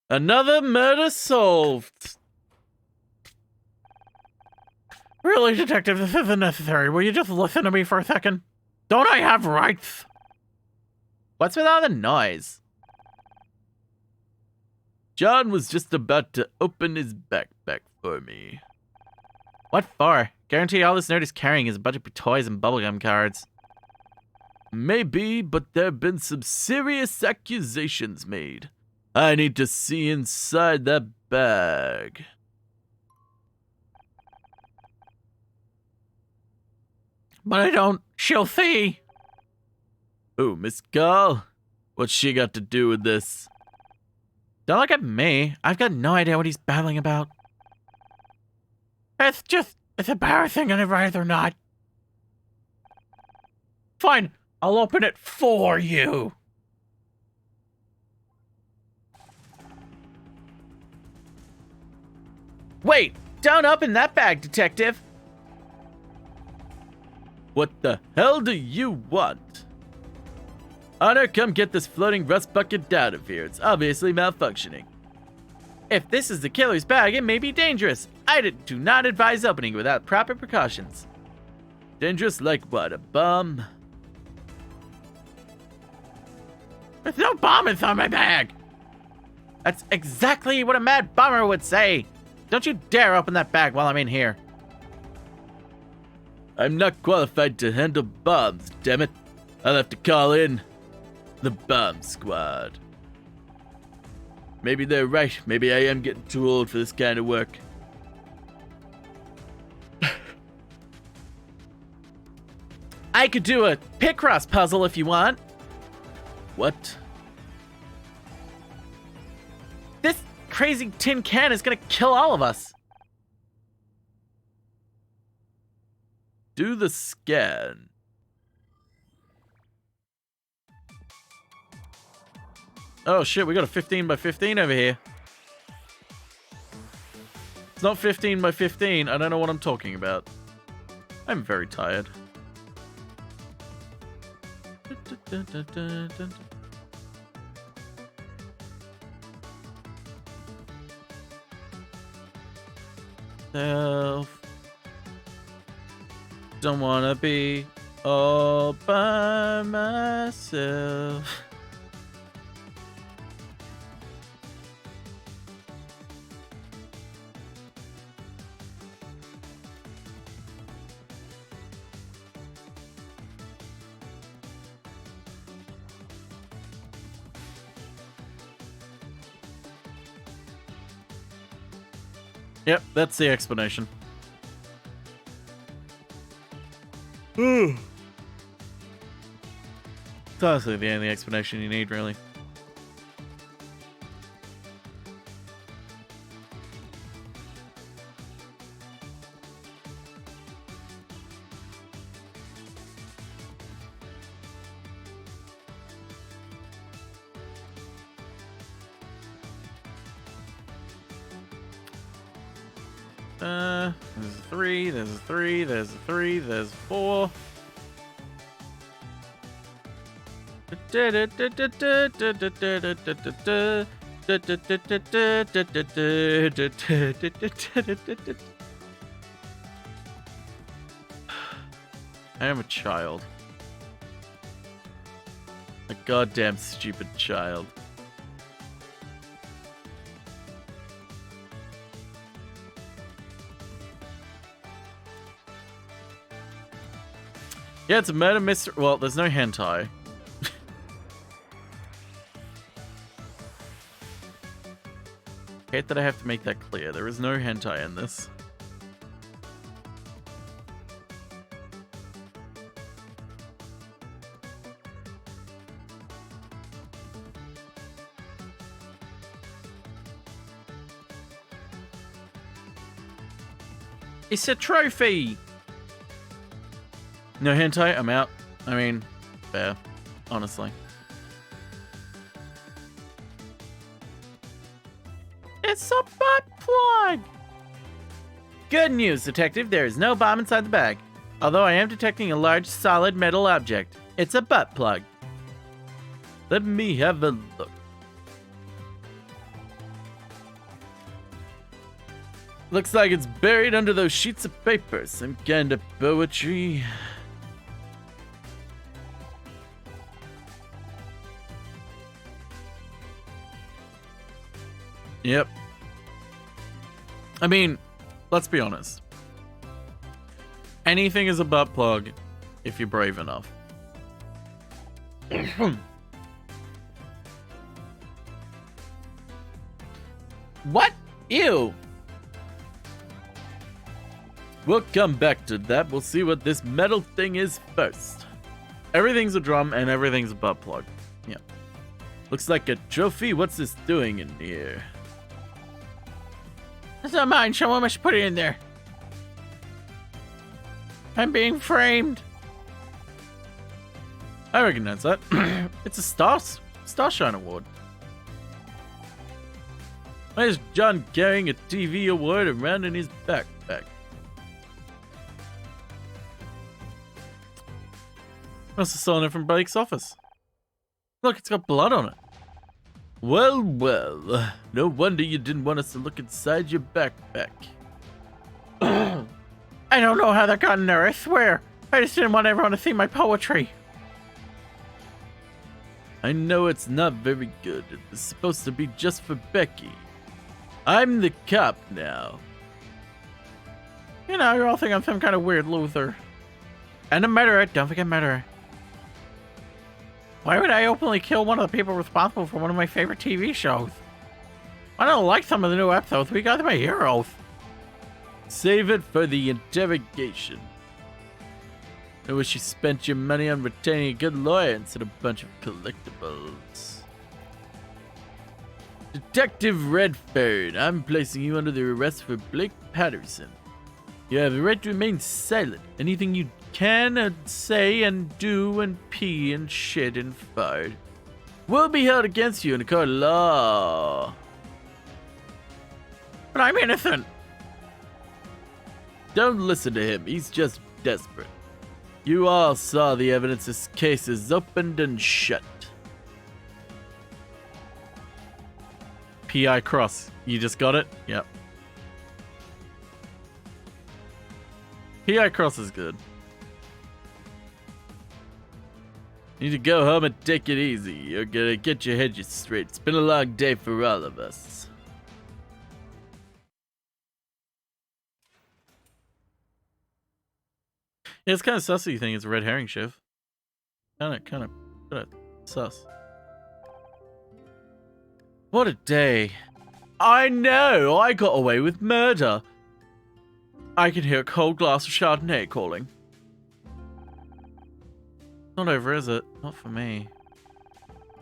Another murder solved. Really, Detective, this isn't necessary. Will you just listen to me for a second? Don't I have rights? What's with all the noise? John was just about to open his backpack for me. What for? Guarantee all this nerd is carrying is a bunch of toys and bubblegum cards. Maybe, but there have been some serious accusations made. I need to see inside that bag. But I don't. She'll see. Ooh, Miss Gall? What's she got to do with this? Don't look at me. I've got no idea what he's babbling about. It's embarrassing and I'd rather not. Fine, I'll open it for you. Wait, don't open that bag, Detective. What the hell do you want? Honor, come get this floating rust bucket out of here. It's obviously malfunctioning. If this is the killer's bag, it may be dangerous. I do not advise opening without proper precautions. Dangerous like what, a bomb? There's no bomb inside my bag! That's exactly what a mad bomber would say! Don't you dare open that bag while I'm in here. I'm not qualified to handle bombs, damn it. I'll have to call in the bomb squad. Maybe they're right. Maybe I am getting too old for this kind of work. I could do a Picross puzzle if you want. What? This crazy tin can is gonna kill all of us. Do the scan. Oh shit, we got a 15 by 15 over here. It's not 15 by 15. I don't know what I'm talking about. I'm very tired. Self. Don't wanna be all by myself. Yep, that's the explanation. It's honestly the only explanation you need, really. There's a 3, there's a 3, there's a 3, there's a 4. I am a child. A goddamn stupid child. Yeah, it's a murder mystery. Well, there's no hentai. Hate that I have to make that clear. There is no hentai in this. It's a trophy! No hentai, I'm out. I mean, fair, honestly. It's a butt plug! Good news, detective. There is no bomb inside the bag. Although I am detecting a large, solid metal object. It's a butt plug. Let me have a look. Looks like it's buried under those sheets of paper. Some kind of poetry. Yep. I mean, let's be honest. Anything is a butt plug if you're brave enough. What? Ew. We'll come back to that. We'll see what this metal thing is first. Everything's a drum and everything's a butt plug. Yeah. Looks like a trophy. What's this doing in here? That's not mine. Someone must put it in there. I'm being framed. I recognize that. It's a Starshine Award. Why is John carrying a TV award around in his backpack? Must have stolen it from Blake's office. Look, it's got blood on it. Well, well. No wonder you didn't want us to look inside your backpack. I don't know how that got in there, I swear. I just didn't want everyone to see my poetry. I know it's not very good. It was supposed to be just for Becky. I'm the cop now. You know, you all think I'm some kind of weird Luther. And a murderer. Don't forget murderer. Why would I openly kill one of the people responsible for one of my favorite TV shows? I don't like some of the new episodes. We got my heroes. Save it for the interrogation. I wish you spent your money on retaining a good lawyer instead of a bunch of collectibles. Detective Redford, I'm placing you under the arrest for Blake Patterson. You have the right to remain silent. Anything you can say and do and pee and shit and fart will be held against you in a court of law. But I'm innocent. Don't listen to him. He's just desperate. You all saw the evidence. This case is opened and shut. P.I. Cross. You just got it? Yep. P.I. Cross is good. You need to go home and take it easy. You're gonna get your head straight. It's been a long day for all of us. Yeah, it's kind of sus that you think it's a red herring, Shiv. Kind of sus. What a day. I know, I got away with murder. I can hear a cold glass of Chardonnay calling. Not over, is it? Not for me.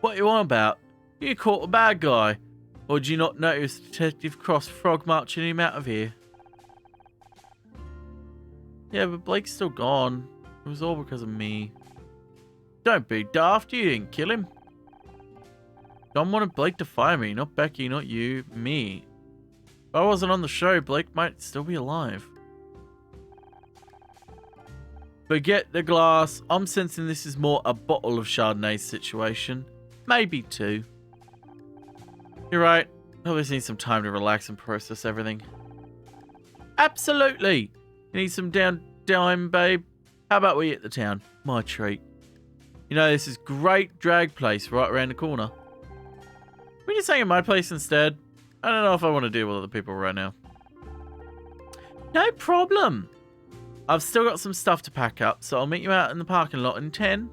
What you on about? You caught a bad guy. Or did you not notice Detective Cross frog marching him out of here? Yeah, but Blake's still gone. It was all because of me. Don't be daft, you didn't kill him. John wanted Blake to fire me, not Becky, not you, me. If I wasn't on the show, Blake might still be alive. Forget the glass. I'm sensing this is more a bottle of Chardonnay situation. Maybe 2. You're right. I always need some time to relax and process everything. Absolutely. You need some downtime, babe? How about we hit the town? My treat. You know, this is great drag place right around the corner. We just hang at my place instead. I don't know if I want to deal with other people right now. No problem. I've still got some stuff to pack up, so I'll meet you out in the parking lot in 10.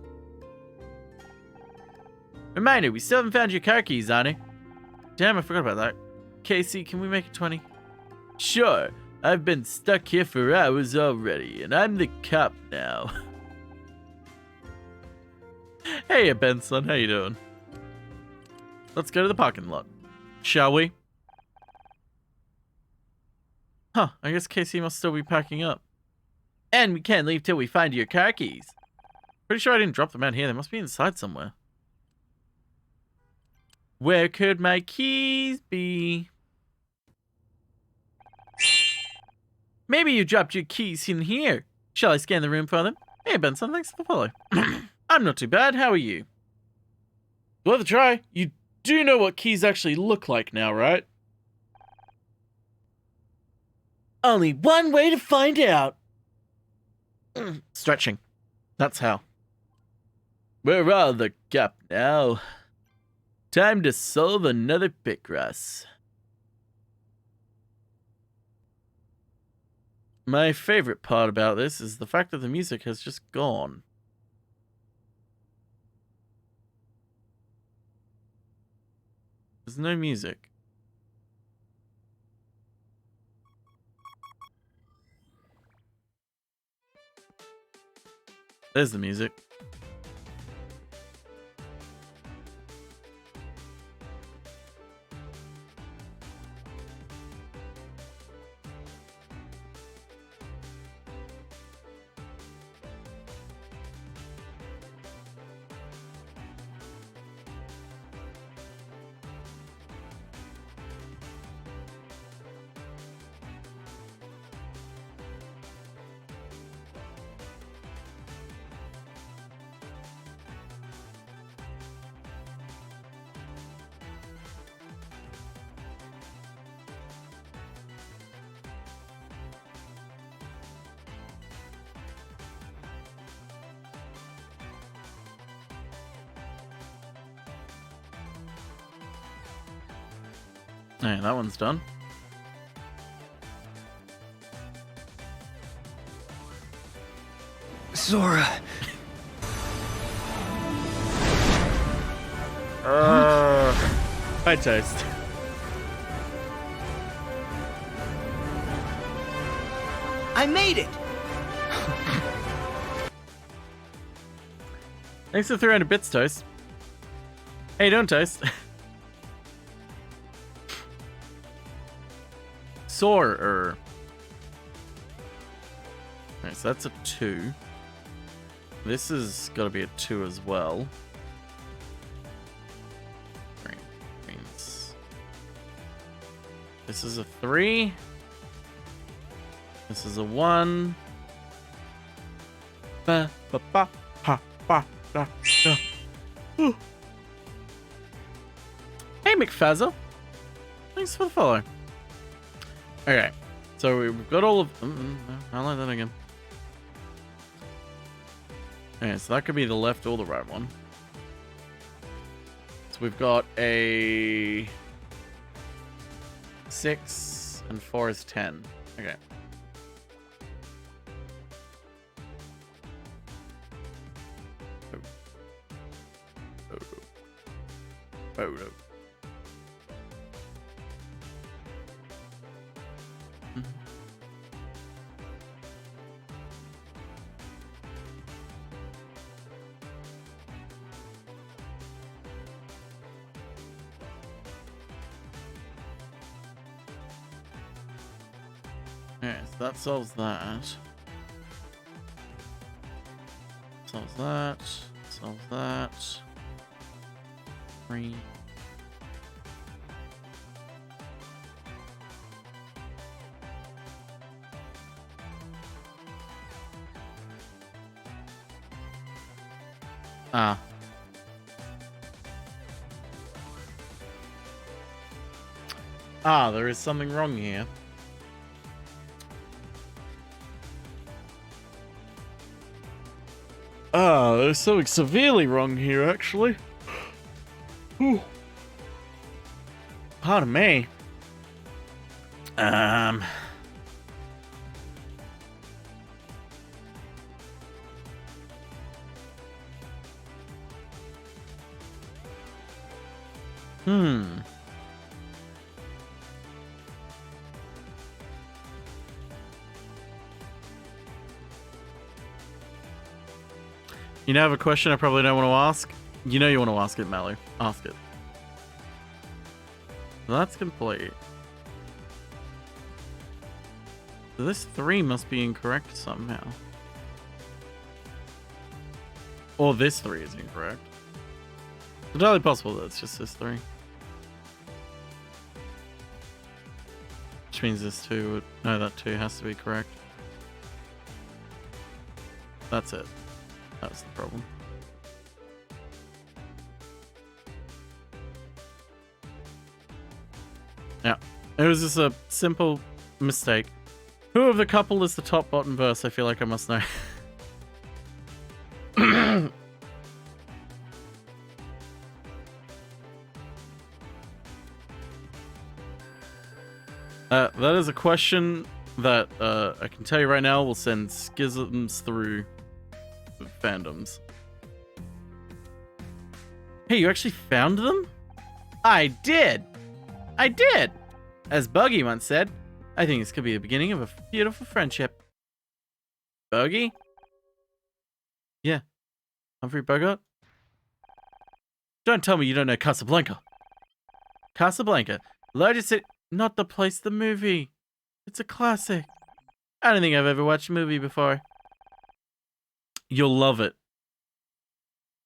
Reminder, we still haven't found your car keys, Annie. Damn, I forgot about that. Casey, can we make it 20? Sure. I've been stuck here for hours already, and I'm the cop now. Hey, Benson, how you doing? Let's go to the parking lot, shall we? Huh, I guess Casey must still be packing up. And we can't leave till we find your car keys. Pretty sure I didn't drop them out here. They must be inside somewhere. Where could my keys be? Maybe you dropped your keys in here. Shall I scan the room for them? Hey, Benson, thanks for the follow. I'm not too bad. How are you? Worth a try. You do know what keys actually look like now, right? Only one way to find out. Stretching. That's how. We're all the gap now. Time to solve another Picross. My favorite part about this is the fact that the music has just gone. There's no music. There's the music. Alright, that one's done. Sora. Hi, Toast. I made it. Thanks for 300 bits, Toast. How you doing, Toast? Soarer. Alright, so that's a 2. This has got to be a 2 as well. Greens. This is a 3. This is a 1. Ba ba ba ha ba da da. Ooh. Hey, McFazza. Thanks for the follow. Okay, so we've got all of... I like that again. Okay, so that could be the left or the right one. So we've got a 6 and 4 is 10. Okay. Oh no. Okay, so that solves that. Solves that. Solves that. 3. Ah. Ah, there is something wrong here. Ah, there's something severely wrong here, actually. Whew. Pardon me. You know, I have a question I probably don't want to ask. You know you want to ask it, Mallow. Ask it. That's complete. So this 3 must be incorrect somehow. Or this 3 is incorrect. It's entirely possible that it's just this 3. Which means this 2 would... No, that 2 has to be correct. That's it. That's the problem. Yeah. It was just a simple mistake. Who of the couple is the top bottom verse? I feel like I must know. That is a question that I can tell you right now will send schisms through fandoms. Hey, you actually found them? I did! I did! As Buggy once said, I think this could be the beginning of a beautiful friendship. Buggy? Yeah. Humphrey Bogart? Don't tell me you don't know Casablanca. Casablanca. Largest city... Not the place, the movie. It's a classic. I don't think I've ever watched a movie before. You'll love it.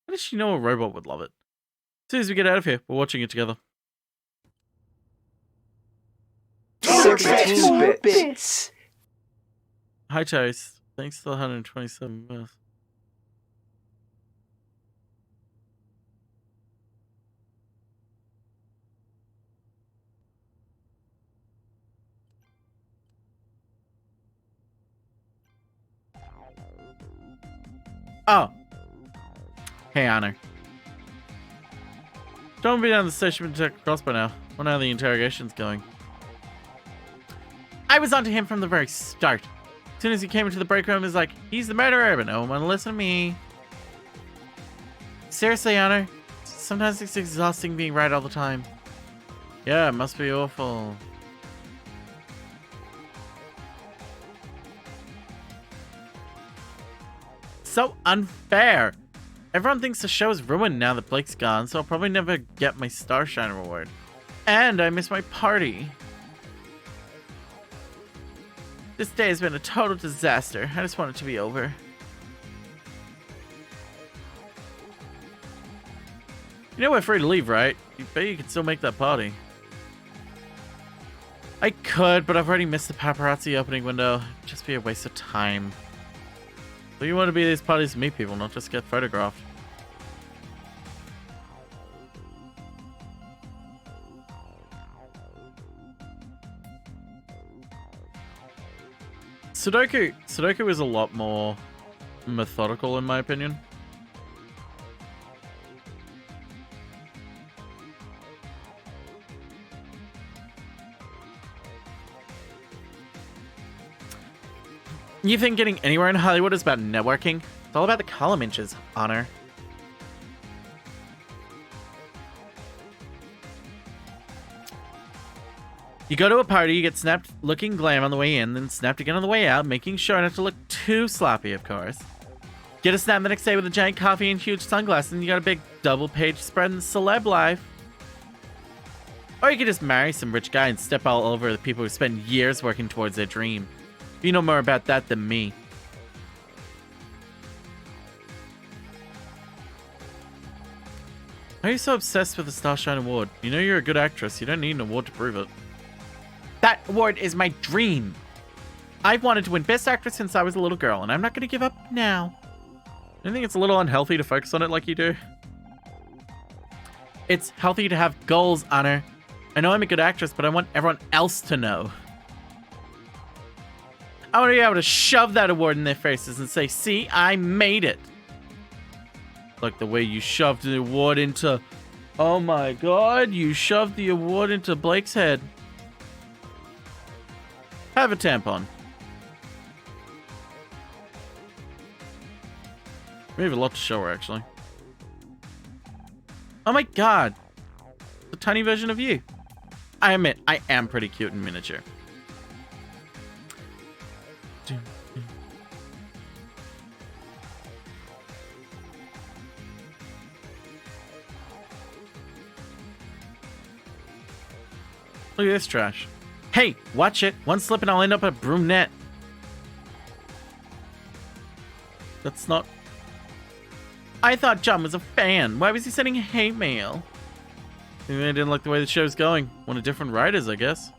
How does she know a robot would love it? As soon as we get out of here, we're watching it together. Bits. Hi, Chase. Thanks for the 127 verse. Oh. Hey, Honor. Don't be down the station to check across by now. Wonder how the interrogation's going. I was onto him from the very start. As soon as he came into the break room, he was like, he's the murderer, but no one wanna listen to me. Seriously, Honor. Sometimes it's exhausting being right all the time. Yeah, it must be awful. So unfair. Everyone thinks the show is ruined now that Blake's gone, so I'll probably never get my Starshine reward. And I miss my party. This day has been a total disaster. I just want it to be over. You know we're free to leave, right? You bet you can still make that party. I could, but I've already missed the paparazzi opening window. It'd just be a waste of time. So you want to be at these parties to meet people, not just get photographed. Sudoku is a lot more methodical in my opinion. You think getting anywhere in Hollywood is about networking? It's all about the column inches, Honor. You go to a party, you get snapped looking glam on the way in, then snapped again on the way out, making sure not to look too sloppy, of course. Get a snap the next day with a giant coffee and huge sunglasses, and you got a big double-page spread in the celeb life. Or you could just marry some rich guy and step all over the people who spend years working towards their dream. You know more about that than me. Why are you so obsessed with the Starshine Award? You know you're a good actress. You don't need an award to prove it. That award is my dream. I've wanted to win Best Actress since I was a little girl, and I'm not going to give up now. you think it's a little unhealthy to focus on it like you do? It's healthy to have goals, Honor. I know I'm a good actress, but I want everyone else to know. I want to be able to shove that award in their faces and say, see, I made it. Like the way you shoved the award into... Oh my god, you shoved the award into Blake's head. Have a tampon. We have a lot to show her, actually. Oh my god. A tiny version of you. I admit, I am pretty cute in miniature. Look at this trash. Hey, watch it. One slip and I'll end up a brunette. That's not... I thought John was a fan. Why was he sending hate mail? Maybe I didn't like the way the show's going. Wanted different writers, I guess.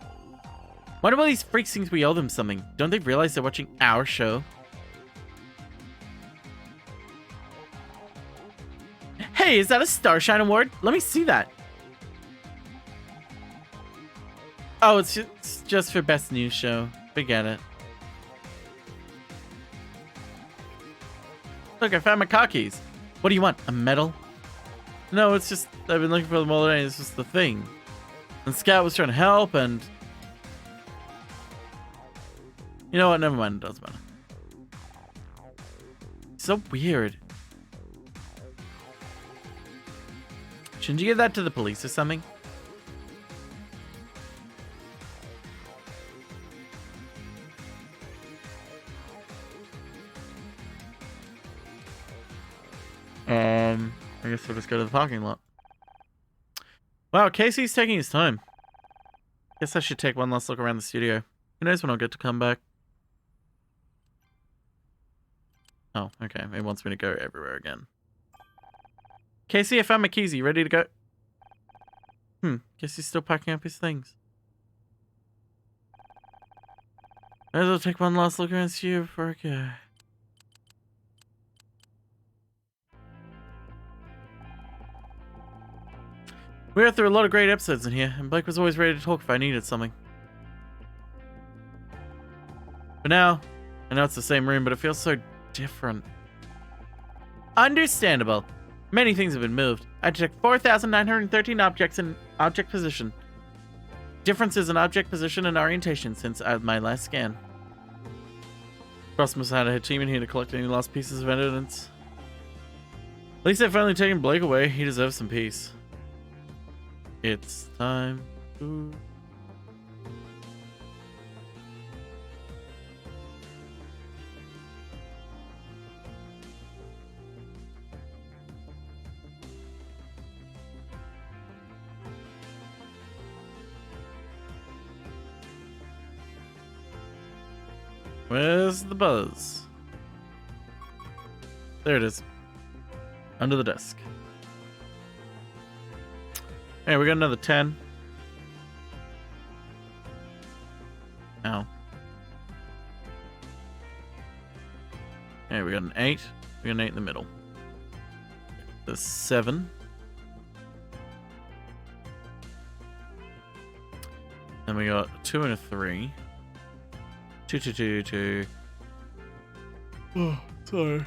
Why do all these freaks think we owe them something? Don't they realize they're watching our show? Hey, is that a Starshine Award? Let me see that. Oh, it's just for Best News Show. Forget it. Look, I found my car keys. What do you want? A medal? No, it's just, I've been looking for them all day. It's just the thing. And Scout was trying to help, and... You know what? Never mind. It doesn't matter. So weird. Shouldn't you give that to the police or something? I guess we'll just go to the parking lot. Wow, Casey's taking his time. Guess I should take one last look around the studio. Who knows when I'll get to come back. Oh, okay. It wants me to go everywhere again. Casey, I found my keys. Are you ready to go? Guess he's still packing up his things. Might as well take one last look around the studio before I go. We went through a lot of great episodes in here, and Blake was always ready to talk if I needed something. But now, I know it's the same room, but it feels so different. Understandable. Many things have been moved. I detect 4,913 objects in object position. Differences in object position and orientation since my last scan. Cross must have had a team in here to collect any lost pieces of evidence. At least I've finally taken Blake away. He deserves some peace. It's time to... Where's the buzz? There it is. Under the desk. Hey, we got another 10. Ow. Hey, we got an 8. We got an 8 in the middle. The 7. Then we got a 2 and a 3. 2, 2, 2, 2. Oh, sorry.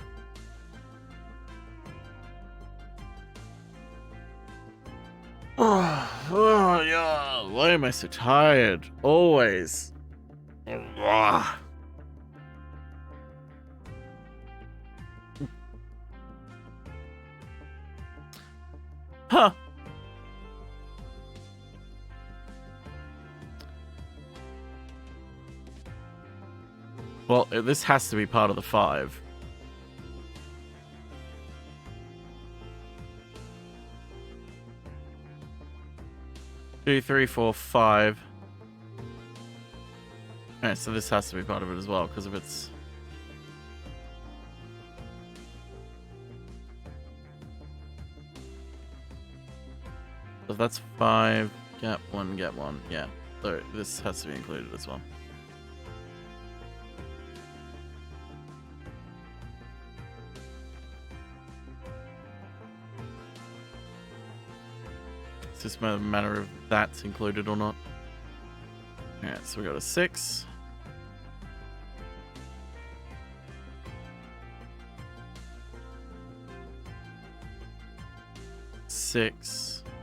Oh, yeah. Why am I so tired? Always. Ugh. Huh. Well, this has to be part of the 5. Two, 3, 4, 5. Alright, so this has to be part of it as well, because of its... So if that's 5, get 1, get 1. Yeah, so this has to be included as well. just a matter of that's included or not. Alright, so we got a 6.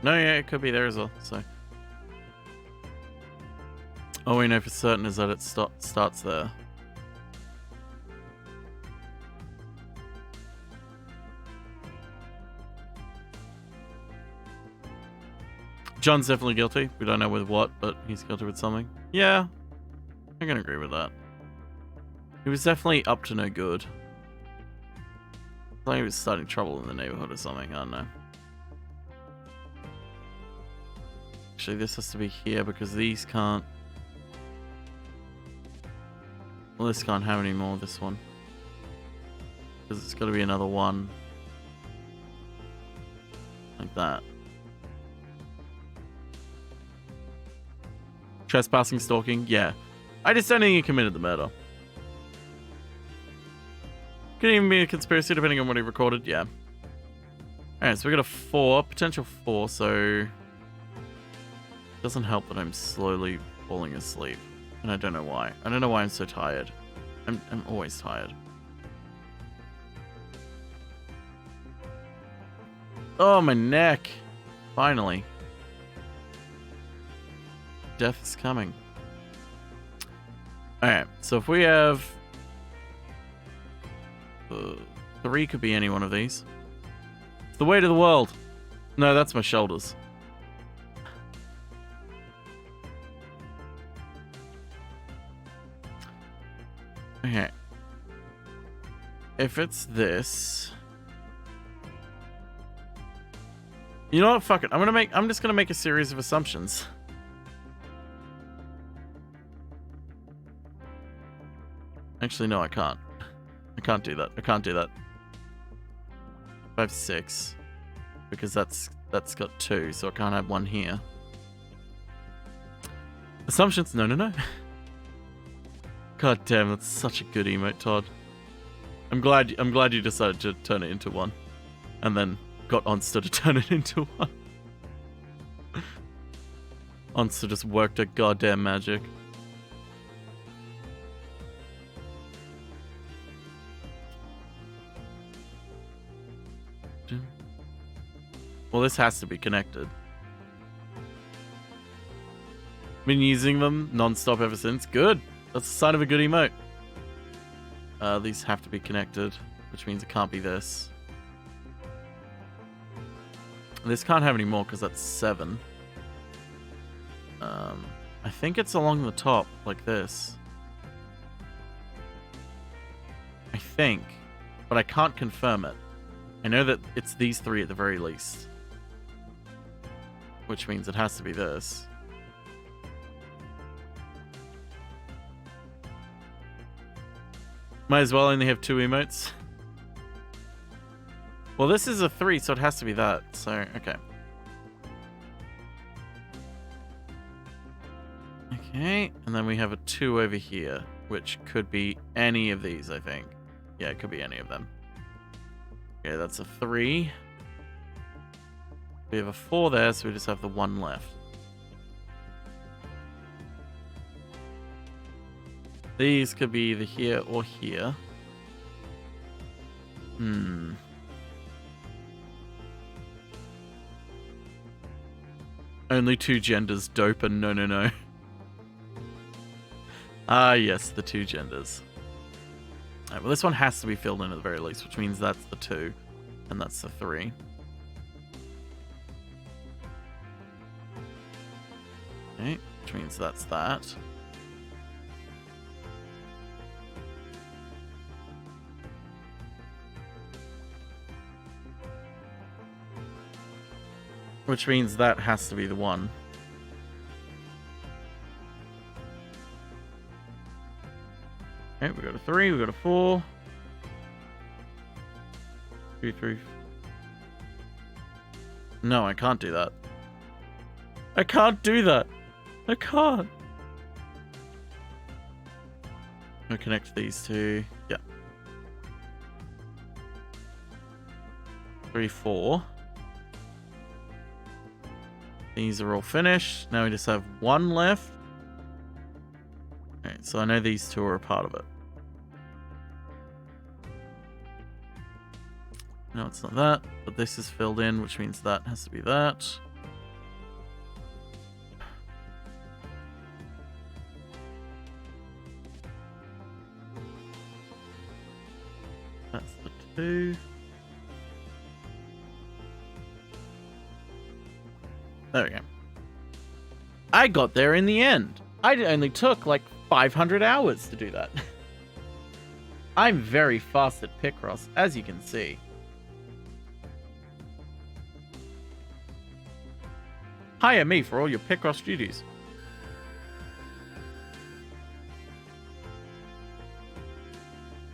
No, yeah, it could be there as well, so. All we know for certain is that it starts there. John's definitely guilty. We don't know with what, but he's guilty with something. Yeah, I can agree with that. He was definitely up to no good. I think he was starting trouble in the neighborhood or something, I don't know. Actually, this has to be here because these can't... Well, this can't have any more, this one. Because it's got to be another one. Like that. Trespassing, stalking, yeah. I just don't think he committed the murder. Could even be a conspiracy depending on what he recorded, yeah. Alright, so we got a 4, potential 4, so... Doesn't help that I'm slowly falling asleep. And I don't know why. I don't know why I'm so tired. I'm always tired. Oh, my neck. Finally. Death is coming. Alright, so if we have... 3 could be any one of these. It's the weight of the world. No, that's my shoulders. Okay. If it's this... You know what? Fuck it. I'm just gonna make a series of assumptions. Actually, no, I can't. I can't do that. I can't do that. 5, 6. Because that's got 2, so I can't have 1 here. Assumptions? No, no, no. God damn, that's such a good emote, Todd. I'm glad you decided to turn it into 1. And then got Onster to turn it into 1. Onster just worked her goddamn magic. Well, this has to be connected. Been using them non-stop ever since. Good. That's the sign of a good emote. These have to be connected, which means it can't be this. This can't have any more because that's 7. I think it's along the top, like this. I think, but I can't confirm it. I know that it's these 3 at the very least. Which means it has to be this. Might as well only have 2 emotes. Well, this is a 3, so it has to be that. So, okay. Okay, and then we have a 2 over here, which could be any of these, I think. Yeah, it could be any of them. Okay, that's a 3. We have a 4 there, so we just have the 1 left. These could be either here or here. Only 2 genders, dope and no, no, no. Ah, yes, the 2 genders. Alright, well, this one has to be filled in at the very least, which means that's the 2, and that's the 3. Okay, which means that's that. Which means that has to be the 1. Okay, we got a 3, we got a 4. 2, 3. No, I can't do that. I can't do that. I can't. I'll connect these 2. Yeah. 3, 4. These are all finished. Now we just have one left. Okay, so I know these two are a part of it. No, it's not that, but this is filled in, which means that has to be that. That's the two. There we go. I got there in the end. I only took like 500 hours to do that. I'm very fast at Picross, as you can see. Hire me for all your Picross duties.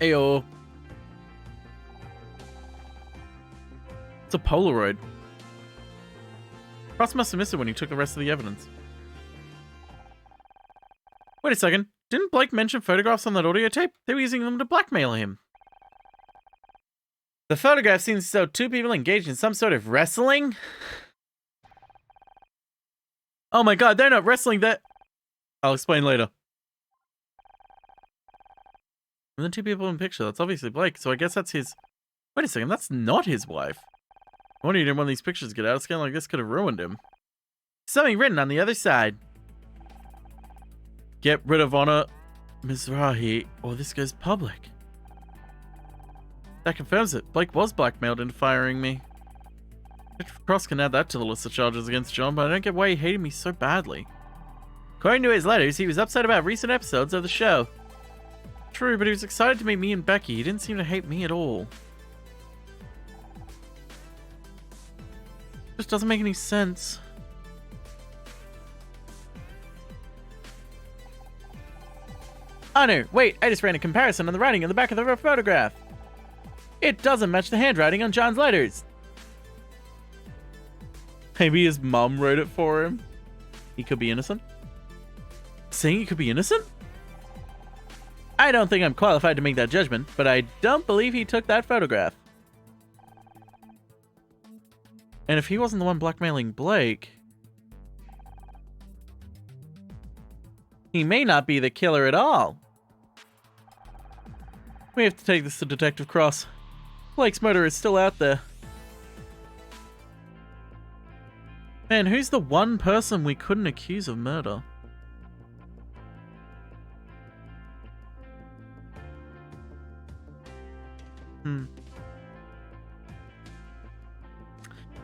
Ayo. It's a Polaroid. Cross must have missed it when he took the rest of the evidence. Wait a second. Didn't Blake mention photographs on that audio tape? They were using them to blackmail him. The photograph seems to show two people engaged in some sort of wrestling. Oh my god, they're not wrestling that. I'll explain later. And the two people in the picture, that's obviously Blake, so I guess that's his... Wait a second, that's not his wife. I wonder if one of these pictures get out of scan like this could have ruined him. Something written on the other side. Get rid of Honor Mizrahi, or this goes public. That confirms it. Blake was blackmailed into firing me. Cross can add that to the list of charges against John, but I don't get why he hated me so badly. According to his letters, he was upset about recent episodes of the show. True, but he was excited to meet me and Becky. He didn't seem to hate me at all. Just doesn't make any sense. Oh no, wait, I just ran a comparison on the writing on the back of the photograph. It doesn't match the handwriting on John's letters. Maybe his mom wrote it for him. He could be innocent. Saying he could be innocent? I don't think I'm qualified to make that judgment, but I don't believe he took that photograph. And if he wasn't the one blackmailing Blake, he may not be the killer at all. We have to take this to Detective Cross. Blake's murderer is still out there. Man, who's the one person we couldn't accuse of murder?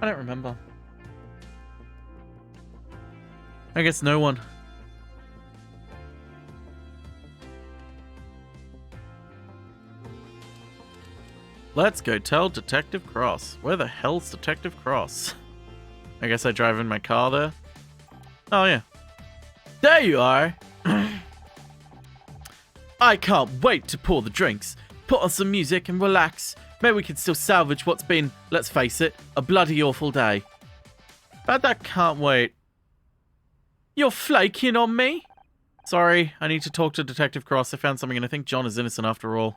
I don't remember. I guess no one. Let's go tell Detective Cross. Where the hell's Detective Cross? I guess I drive in my car there. Oh yeah. There you are! I can't wait to pour the drinks, put on some music and relax. Maybe we can still salvage what's been, let's face it, a bloody awful day. But that can't wait. You're flaking on me? Sorry, I need to talk to Detective Cross. I found something and I think John is innocent after all.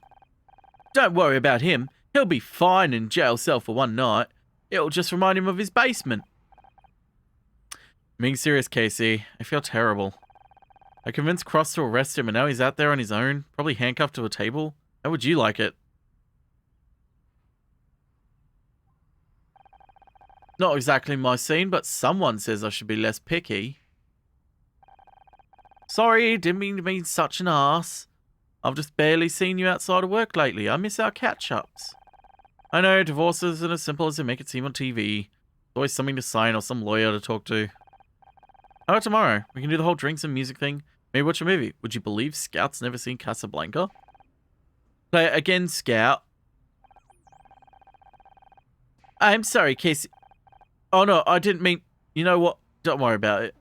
Don't worry about him. He'll be fine in jail cell for one night. It'll just remind him of his basement. Being serious, Casey. I feel terrible. I convinced Cross to arrest him and now he's out there on his own, probably handcuffed to a table. How would you like it? Not exactly my scene, but someone says I should be less picky. Sorry, didn't mean to be such an ass. I've just barely seen you outside of work lately. I miss our catch-ups. I know, divorce isn't as simple as they make it seem on TV. There's always something to sign or some lawyer to talk to. How about tomorrow? We can do the whole drinks and music thing. Maybe watch a movie. Would you believe Scout's never seen Casablanca? Play it again, Scout. I'm sorry, Casey. Oh no, I didn't mean... You know what? Don't worry about it.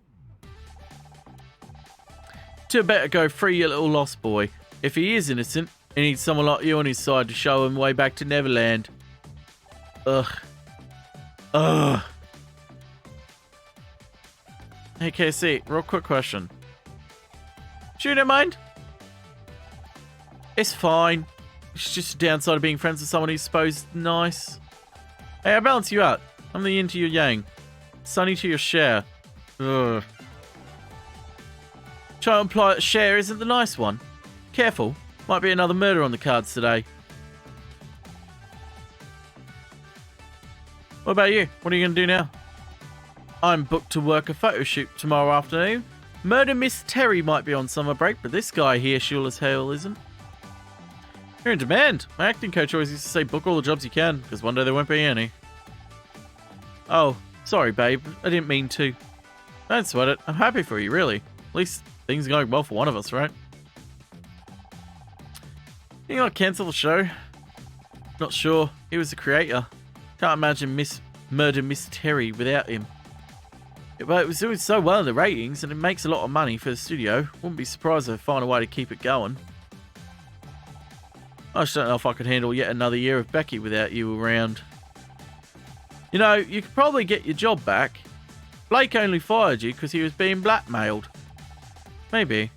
To better go free your little lost boy. If he is innocent, he needs someone like you on his side to show him the way back to Neverland. Ugh. Ugh. Hey, KC, real quick question. Do you don't mind? It's fine. It's just a downside of being friends with someone who's supposed nice. Hey, I balance you out. I'm the yin to your yang. Sunny to your share. Ugh. Try to imply that Cher isn't the nice one. Careful, might be another murder on the cards today. What about you? What are you going to do now? I'm booked to work a photo shoot tomorrow afternoon. Murder Miss Terry might be on summer break, but this guy here sure as hell isn't. You're in demand. My acting coach always used to say book all the jobs you can, because one day there won't be any. Oh, sorry babe, I didn't mean to. Don't sweat it, I'm happy for you, really. At least things are going well for one of us, right? You not cancel the show? Not sure. He was the creator. Can't imagine Murder Miss Terry without him. Yeah, but it was doing so well in the ratings, and it makes a lot of money for the studio. Wouldn't be surprised if they find a way to keep it going. I just don't know if I could handle yet another year of Becky without you around. You know, you could probably get your job back. Blake only fired you because he was being blackmailed. Maybe.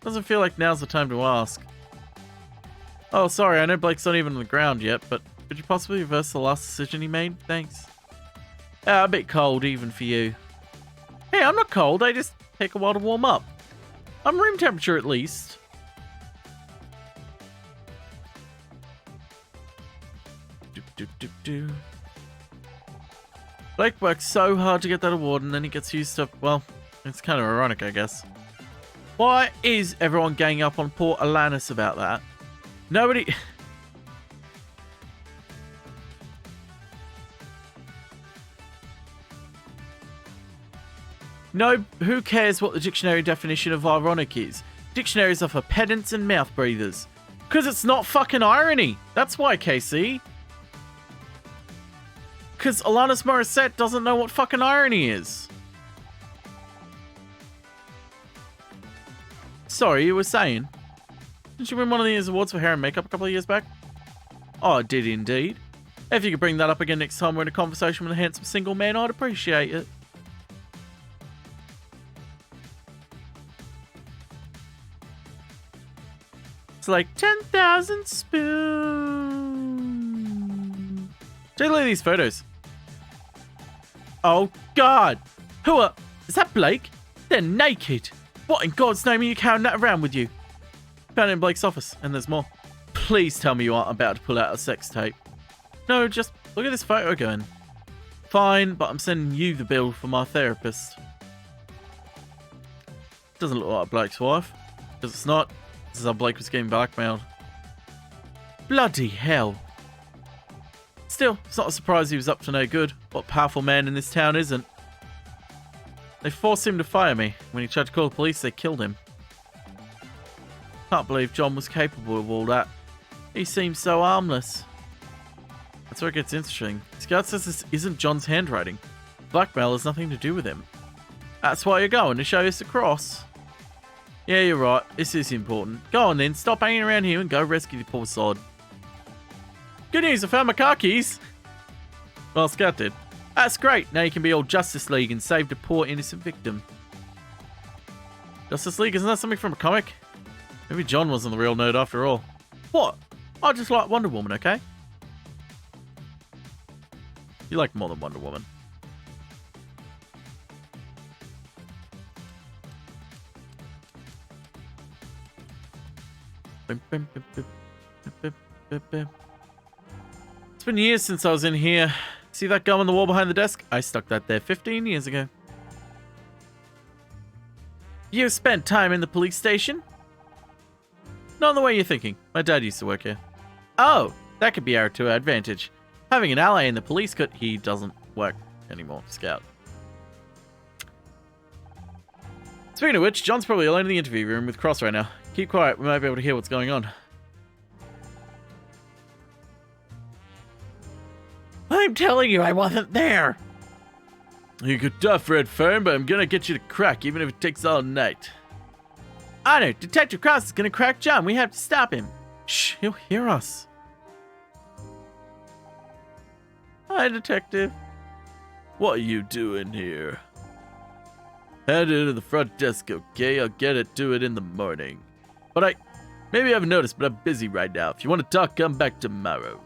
Doesn't feel like now's the time to ask. Oh, sorry, I know Blake's not even on the ground yet, but could you possibly reverse the last decision he made? Thanks. A bit cold even for you. Hey, I'm not cold, I just take a while to warm up. I'm room temperature at least. Blake works so hard to get that award and then he gets used to, well, it's kind of ironic, I guess. Why is everyone ganging up on poor Alanis about that? Nobody... No, who cares what the dictionary definition of ironic is? Dictionaries are for pedants and mouth breathers. Because it's not fucking irony. That's why, KC. Because Alanis Morissette doesn't know what fucking irony is. Sorry, you were saying? Didn't you win one of these awards for hair and makeup a couple of years back? Oh, I did indeed. If you could bring that up again next time we're in a conversation with a handsome single man, I'd appreciate it. It's like 10,000 spoons. Take a look at these photos. Oh, God. Who are... Is that Blake? They're naked. What in God's name are you carrying that around with you? Found it in Blake's office, and there's more. Please tell me you aren't about to pull out a sex tape. No, just look at this photo again. Fine, but I'm sending you the bill for my therapist. Doesn't look like Blake's wife. Because it's not. This is how Blake was getting blackmailed. Bloody hell. Still, it's not a surprise he was up to no good. What powerful man in this town isn't? They forced him to fire me. When he tried to call the police, they killed him. Can't believe John was capable of all that. He seems so harmless. That's where it gets interesting. Scout says this isn't John's handwriting. Blackmail has nothing to do with him. That's why you're going, to show us the cross. Yeah, you're right. This is important. Go on then, stop hanging around here and go rescue the poor sod. Good news, I found my car keys. Well, Scout did. That's great. Now you can be all Justice League and save a poor innocent victim. Justice League, isn't that something from a comic? Maybe John wasn't the real nerd after all. What? I just like Wonder Woman, okay? You like more than Wonder Woman. It's been years since I was in here. See that gum on the wall behind the desk? I stuck that there 15 years ago. You spent time in the police station? Not in the way you're thinking. My dad used to work here. Oh, that could be to our advantage. Having an ally in the police could... He doesn't work anymore, Scout. Speaking of which, John's probably alone in the interview room with Cross right now. Keep quiet, we might be able to hear what's going on. I'm telling you, I wasn't there! You could tough, Red Fern, but I'm gonna get you to crack, even if it takes all night. I know, Detective Cross is gonna crack John. We have to stop him. Shh, he'll hear us. Hi, Detective. What are you doing here? Head into the front desk, okay? I'll get it to it in the morning. But maybe you haven't noticed, but I'm busy right now. If you want to talk, come back tomorrow.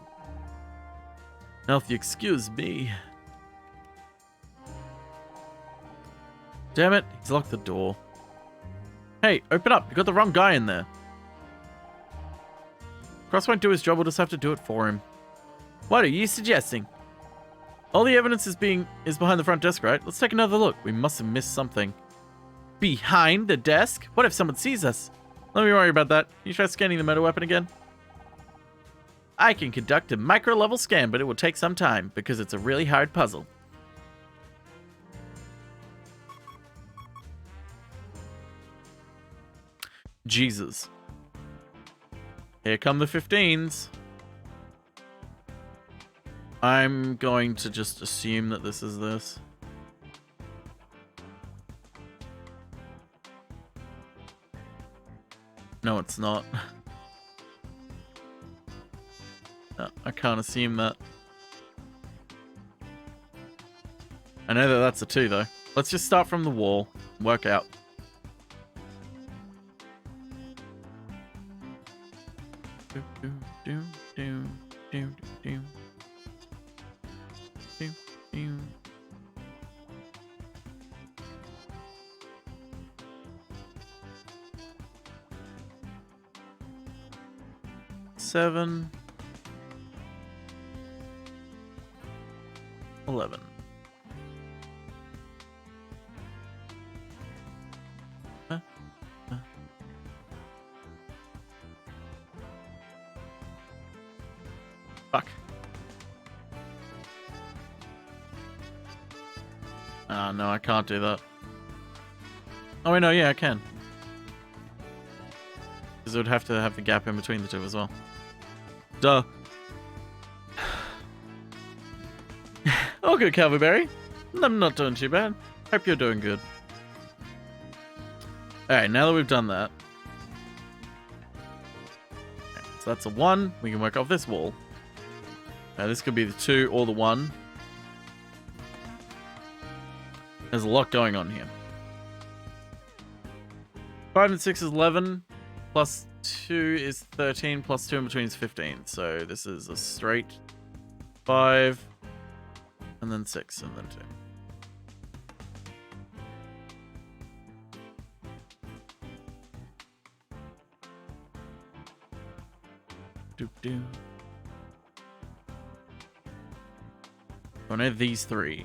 Now, if you excuse me. Damn it, he's locked the door. Hey, open up. You got the wrong guy in there. Cross won't do his job, we'll just have to do it for him. What are you suggesting? All the evidence is behind the front desk, right? Let's take another look. We must have missed something. Behind the desk? What if someone sees us? Let me worry about that. You try scanning the murder weapon again? I can conduct a micro-level scan, but it will take some time, because it's a really hard puzzle. Jesus. Here come the 15s. I'm going to just assume that this is this. No, it's not. No, I can't assume that. I know that that's a 2, though. Let's just start from the wall. Work out. Do, do, do, do, do, do. Do, do. Seven. 11. Fuck. Ah, no, I can't do that. Oh, wait, no, yeah, I can. Because it would have to have the gap in between the two as well. Duh. Oh, good, Calverberry. I'm not doing too bad. Hope you're doing good. Alright, now that we've done that. Okay, so that's a 1. We can work off this wall. Now this could be the 2 or the 1. There's a lot going on here. 5 and 6 is 11. Plus 2 is 13. Plus 2 in between is 15. So this is a straight 5. And then 6, and then 2. Doop doo. I know these 3.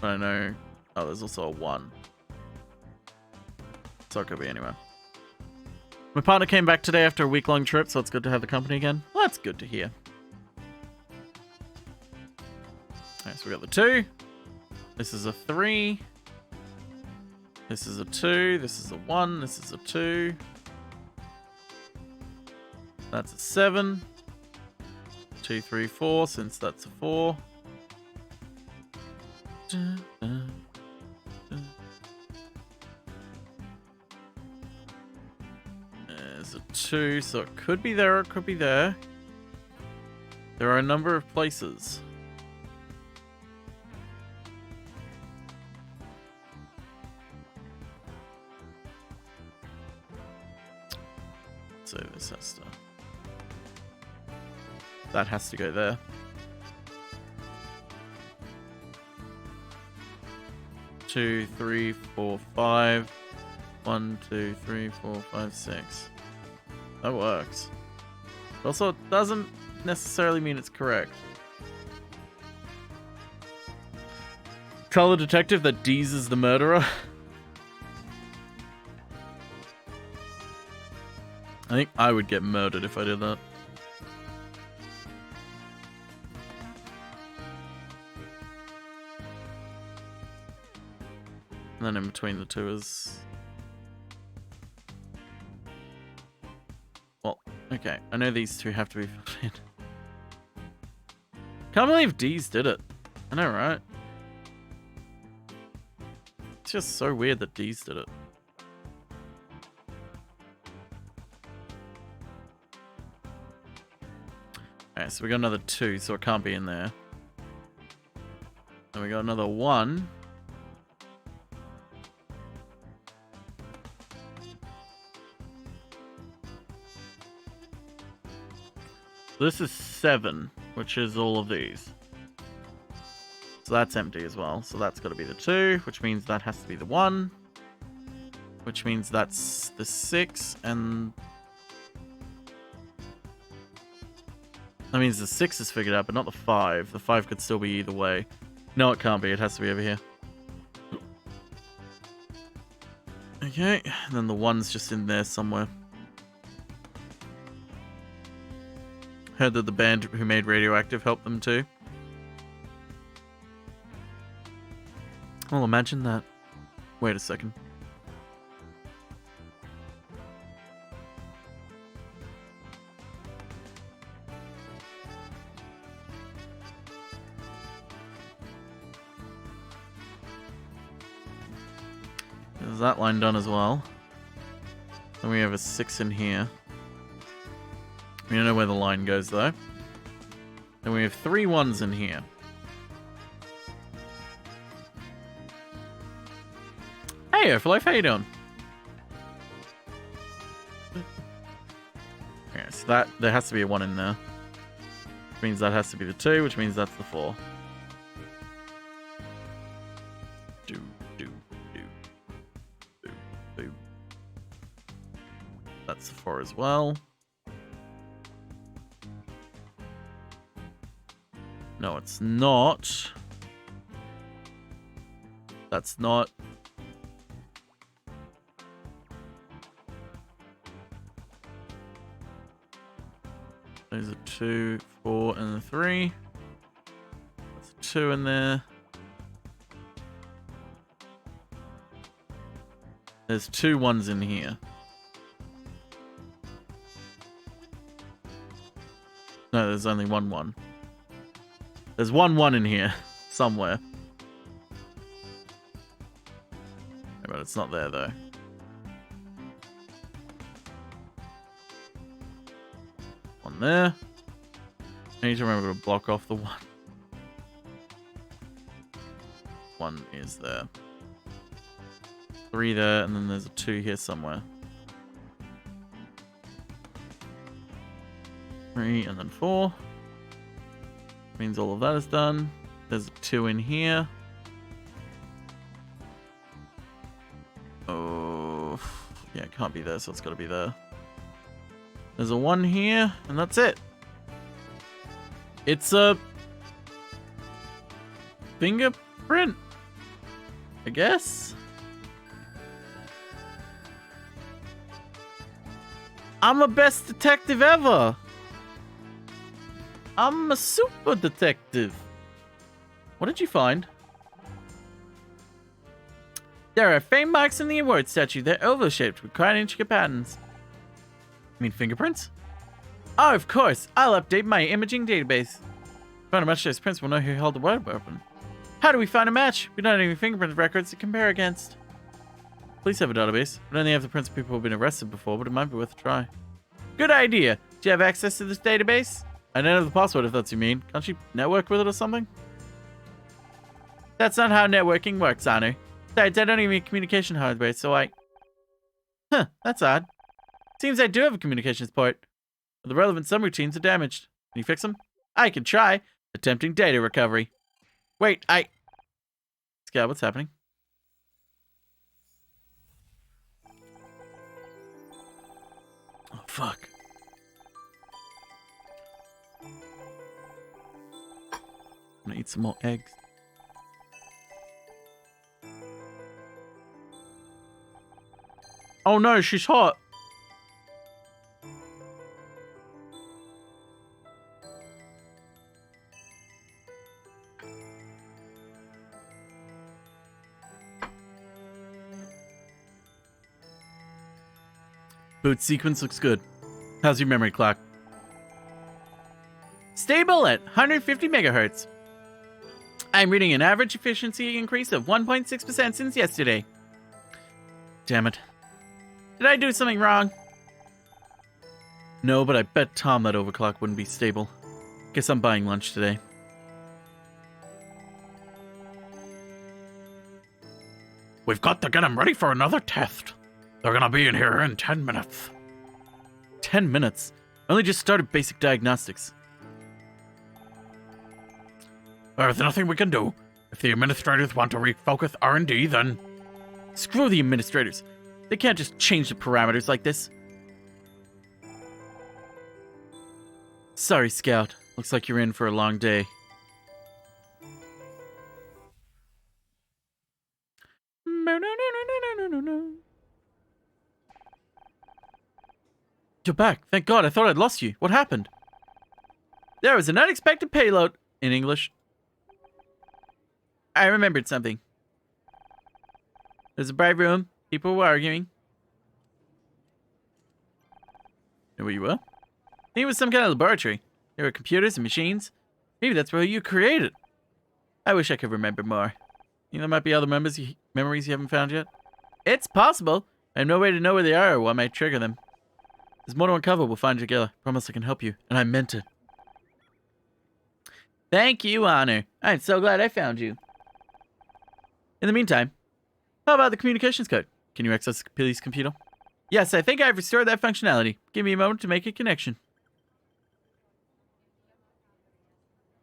But I know... Oh, there's also a 1. So it could be anywhere. My partner came back today after a week-long trip, so it's good to have the company again. Well, that's good to hear. Alright, so we got the 2. This is a 3. This is a 2. This is a 1. This is a 2. That's a 7. 2, 3, 4, since that's a 4. There's a 2, so it could be there or it could be there. There are a number of places. So this has to... That has to go there. Two, 3, 4, 5. 1, 2, 3, 4, 5, 6. That works. Also, it doesn't necessarily mean it's correct. Tell the detective that Deez is the murderer. I think I would get murdered if I did that. And then in between the 2 is... Well, okay. I know these 2 have to be filled in. Can't believe Deez did it. I know, right? It's just so weird that Deez did it. Okay, so we got another 2, so it can't be in there. Then we got another 1. This is 7, which is all of these. So so that's empty as well. So that's got to be the 2, which means that has to be the 1. Which means that's the 6, and... That means the 6 is figured out, but not the 5. The 5 could still be either way. No, it can't be. It has to be over here. Okay, and then the 1's just in there somewhere. Heard that the band who made Radioactive helped them too. Well, imagine that. Wait a second. There's that line done as well. Then we have a 6 in here. We don't know where the line goes though. Then we have 3 1s in here. Hey, Earthlife, how you doing? Okay, so that there has to be a 1 in there. Which means that has to be the 2, which means that's the 4. That's the 4 as well. No, it's not. That's not. There's a 2, 4, and a 3. There's a 2 in there. There's 2 1s in here. No, there's only 1 1. There's 1 1 in here somewhere. But it's not there though. One there. I need to remember to block off the 1. 1 is there. 3 there, and then there's a 2 here somewhere. 3 and then 4. Means all of that is done. There's a 2 in here. Oh, yeah, it can't be there, so it's got to be there. There's a 1 here, and that's it. It's a fingerprint, I guess. I'm the best detective ever. I'm a super detective. What did you find? There are faint marks in the award statue. They're oval-shaped with quite intricate patterns. You mean fingerprints? Oh, of course. I'll update my imaging database. Found a match to his prints. We'll know who held the web weapon. How do we find a match? We don't have any fingerprint records to compare against. Police have a database. We only have the prints of people who have been arrested before, but it might be worth a try. Good idea. Do you have access to this database? I don't know the password if that's what you mean. Can't you network with it or something? That's not how networking works, Anu. Besides, I don't even need communication hardware, so I... Huh, that's odd. Seems I do have a communications port. But the relevant subroutines are damaged. Can you fix them? I can try. Attempting data recovery. Wait, Scout, what's happening? Oh, fuck. I'm gonna eat some more eggs. Oh no, she's hot. Boot sequence looks good. How's your memory clock? Stable at 150 megahertz. I'm reading an average efficiency increase of 1.6% since yesterday. Damn it. Did I do something wrong? No, but I bet Tom that overclock wouldn't be stable. Guess I'm buying lunch today. We've got to get them ready for another test. They're gonna be in here in 10 minutes. 10 minutes? I only just started basic diagnostics. There's nothing we can do. If the administrators want to refocus R&D, then... Screw the administrators. They can't just change the parameters like this. Sorry, Scout. Looks like you're in for a long day. You're back. Thank God. I thought I'd lost you. What happened? There was an unexpected payload. In English. I remembered something. There's a bright room. People were arguing. Know where you were? I think it was some kind of laboratory. There were computers and machines. Maybe that's where you created. I wish I could remember more. Think there might be other memories you haven't found yet? It's possible. I have no way to know where they are or what might trigger them. There's more to uncover. We'll find together. Promise I can help you. And I meant it. Thank you, Honor. I'm so glad I found you. In the meantime, how about the communications code? Can you access the police computer? Yes, I think I've restored that functionality. Give me a moment to make a connection.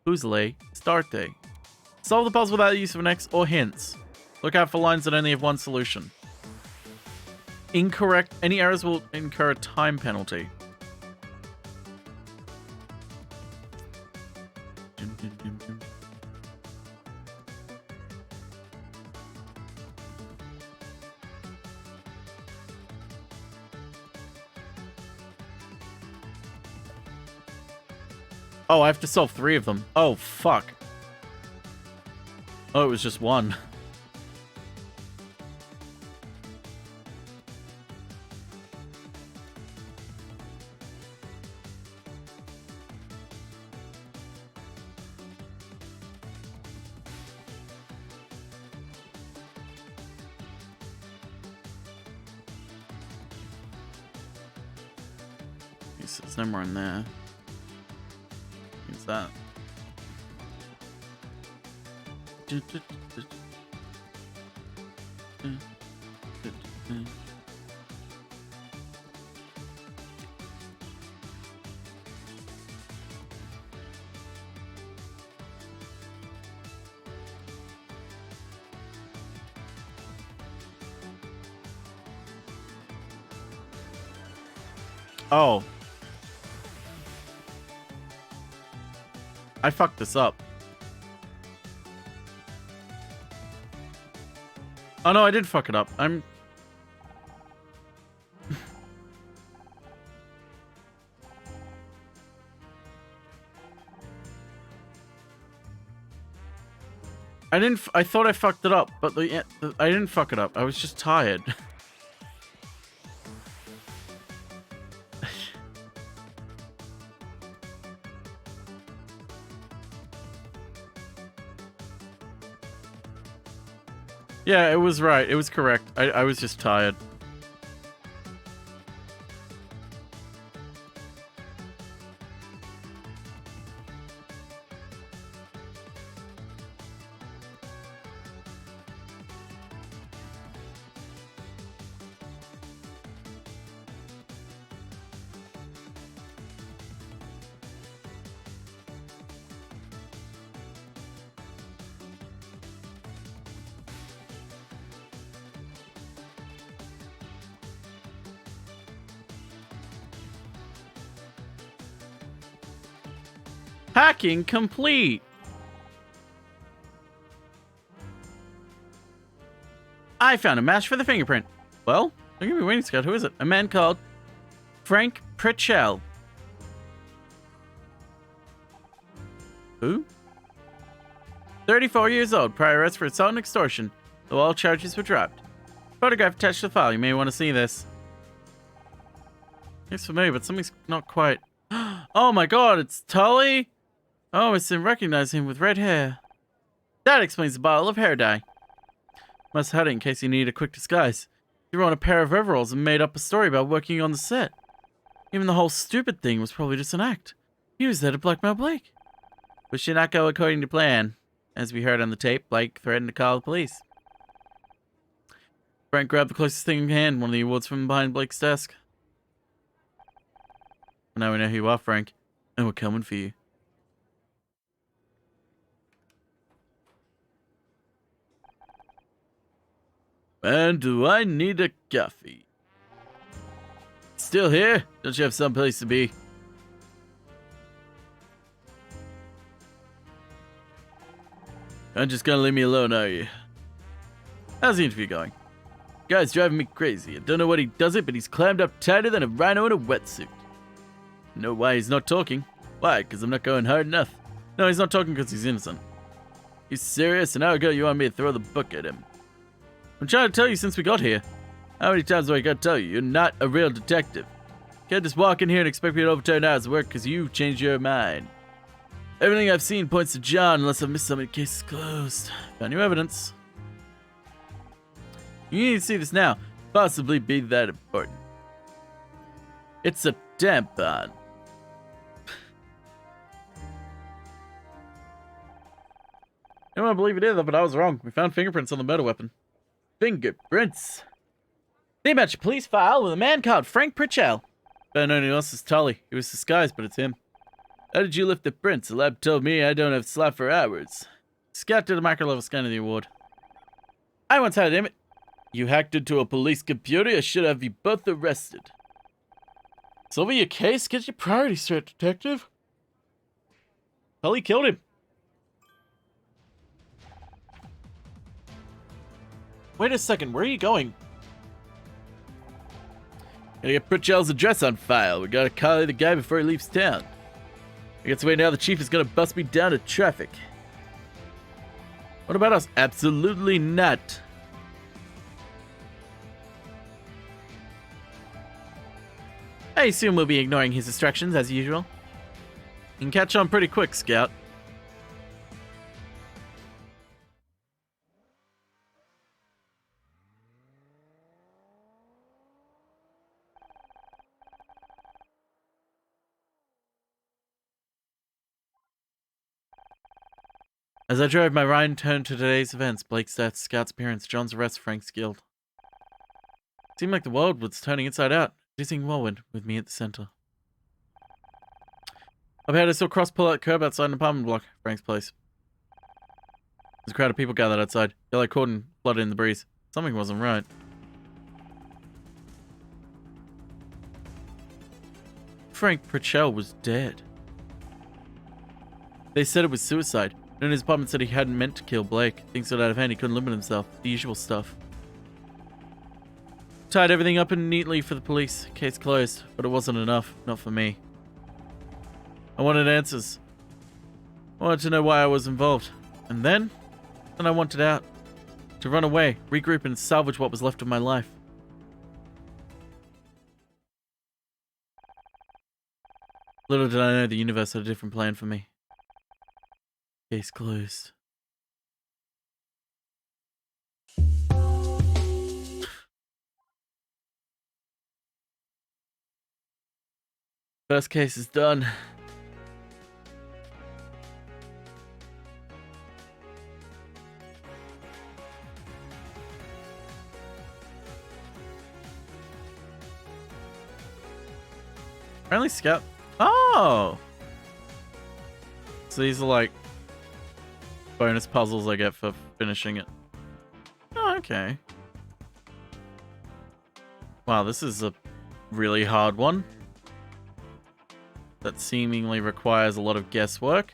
Fusilier, start day. Solve the puzzle without the use of an X or hints. Look out for lines that only have one solution. Incorrect. Any errors will incur a time penalty. Oh, I have to solve 3 of them. Oh, fuck. Oh, it was just 1. It's no more in there. What's that? Oh. I fucked this up. Oh no, I did fuck it up. I thought I fucked it up, but I didn't fuck it up. I was just tired. Yeah, it was right. It was correct. I was just tired. Hacking complete. I found a match for the fingerprint. Well, don't give me waiting, Scott. Who is it? A man called Frank Pritchell. Who? 34 years old. Prior arrest for assault and extortion. Though all charges were dropped. Photograph attached to the file. You may want to see this. It's familiar, but something's not quite. Oh my god, it's Tully? Oh, I didn't recognize him with red hair. That explains the bottle of hair dye. Must have had it in case he needed a quick disguise. He wore on a pair of overalls and made up a story about working on the set. Even the whole stupid thing was probably just an act. He was there to blackmail Blake. Which did not go according to plan. As we heard on the tape, Blake threatened to call the police. Frank grabbed the closest thing in hand, one of the awards from behind Blake's desk. Now we know who you are, Frank, and we're coming for you. And do I need a coffee? Still here? Don't you have someplace to be? You're just gonna leave me alone, are you? How's the interview going? Guy's driving me crazy. I don't know what he does it, but he's clammed up tighter than a rhino in a wetsuit. Know why he's not talking? Why? Because I'm not going hard enough? No, he's not talking because he's innocent. He's serious, and how ago you want me to throw the book at him? I'm trying to tell you since we got here. How many times do I gotta tell you? You're not a real detective. Can't just walk in here and expect me to overturn hours of work because you changed your mind. Everything I've seen points to John unless I've missed something. Case is closed. Found new evidence. You need to see this now. Possibly be that important. It's a tampon. I don't want to believe it either, but I was wrong. We found fingerprints on the murder weapon. Fingerprints? They match a police file with a man called Frank Pritchell. Better known to us as Tully. He was disguised, but it's him. How did you lift the prints? The lab told me I don't have slept for hours. Scott did a micro-level scan of the award. I once had him. You hacked into a police computer? I should have you both arrested. Solve your case? Get your priorities straight, detective. Tully killed him. Wait a second, where are you going? Gotta get Pritchell's address on file. We gotta collar the guy before he leaves town. I guess right now the chief is gonna bust me down to traffic. What about us? Absolutely not. I assume we'll be ignoring his instructions as usual. You can catch on pretty quick, Scout. As I drove, my mind turned to today's events. Blake's death, Scout's appearance, John's arrest, Frank's guild. It seemed like the world was turning inside out. Dizzying whirlwind with me at the center. Up ahead, I saw Cross pull out curb outside an apartment block, Frank's place. There's a crowd of people gathered outside. Yellow cordon flooded in the breeze. Something wasn't right. Frank Pritchell was dead. They said it was suicide. And his apartment said he hadn't meant to kill Blake. Things got out of hand, he couldn't limit himself. The usual stuff. Tied everything up and neatly for the police. Case closed, but it wasn't enough. Not for me. I wanted answers. I wanted to know why I was involved. And then I wanted out. To run away, regroup and salvage what was left of my life. Little did I know the universe had a different plan for me. Case closed. First case is done. Apparently Scout. Oh! So these are like bonus puzzles I get for finishing it. Oh, okay. Wow, this is a really hard one. That seemingly requires a lot of guesswork.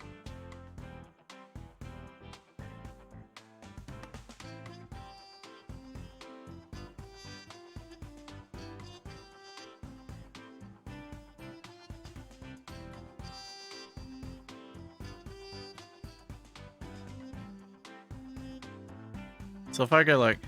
So if I go like...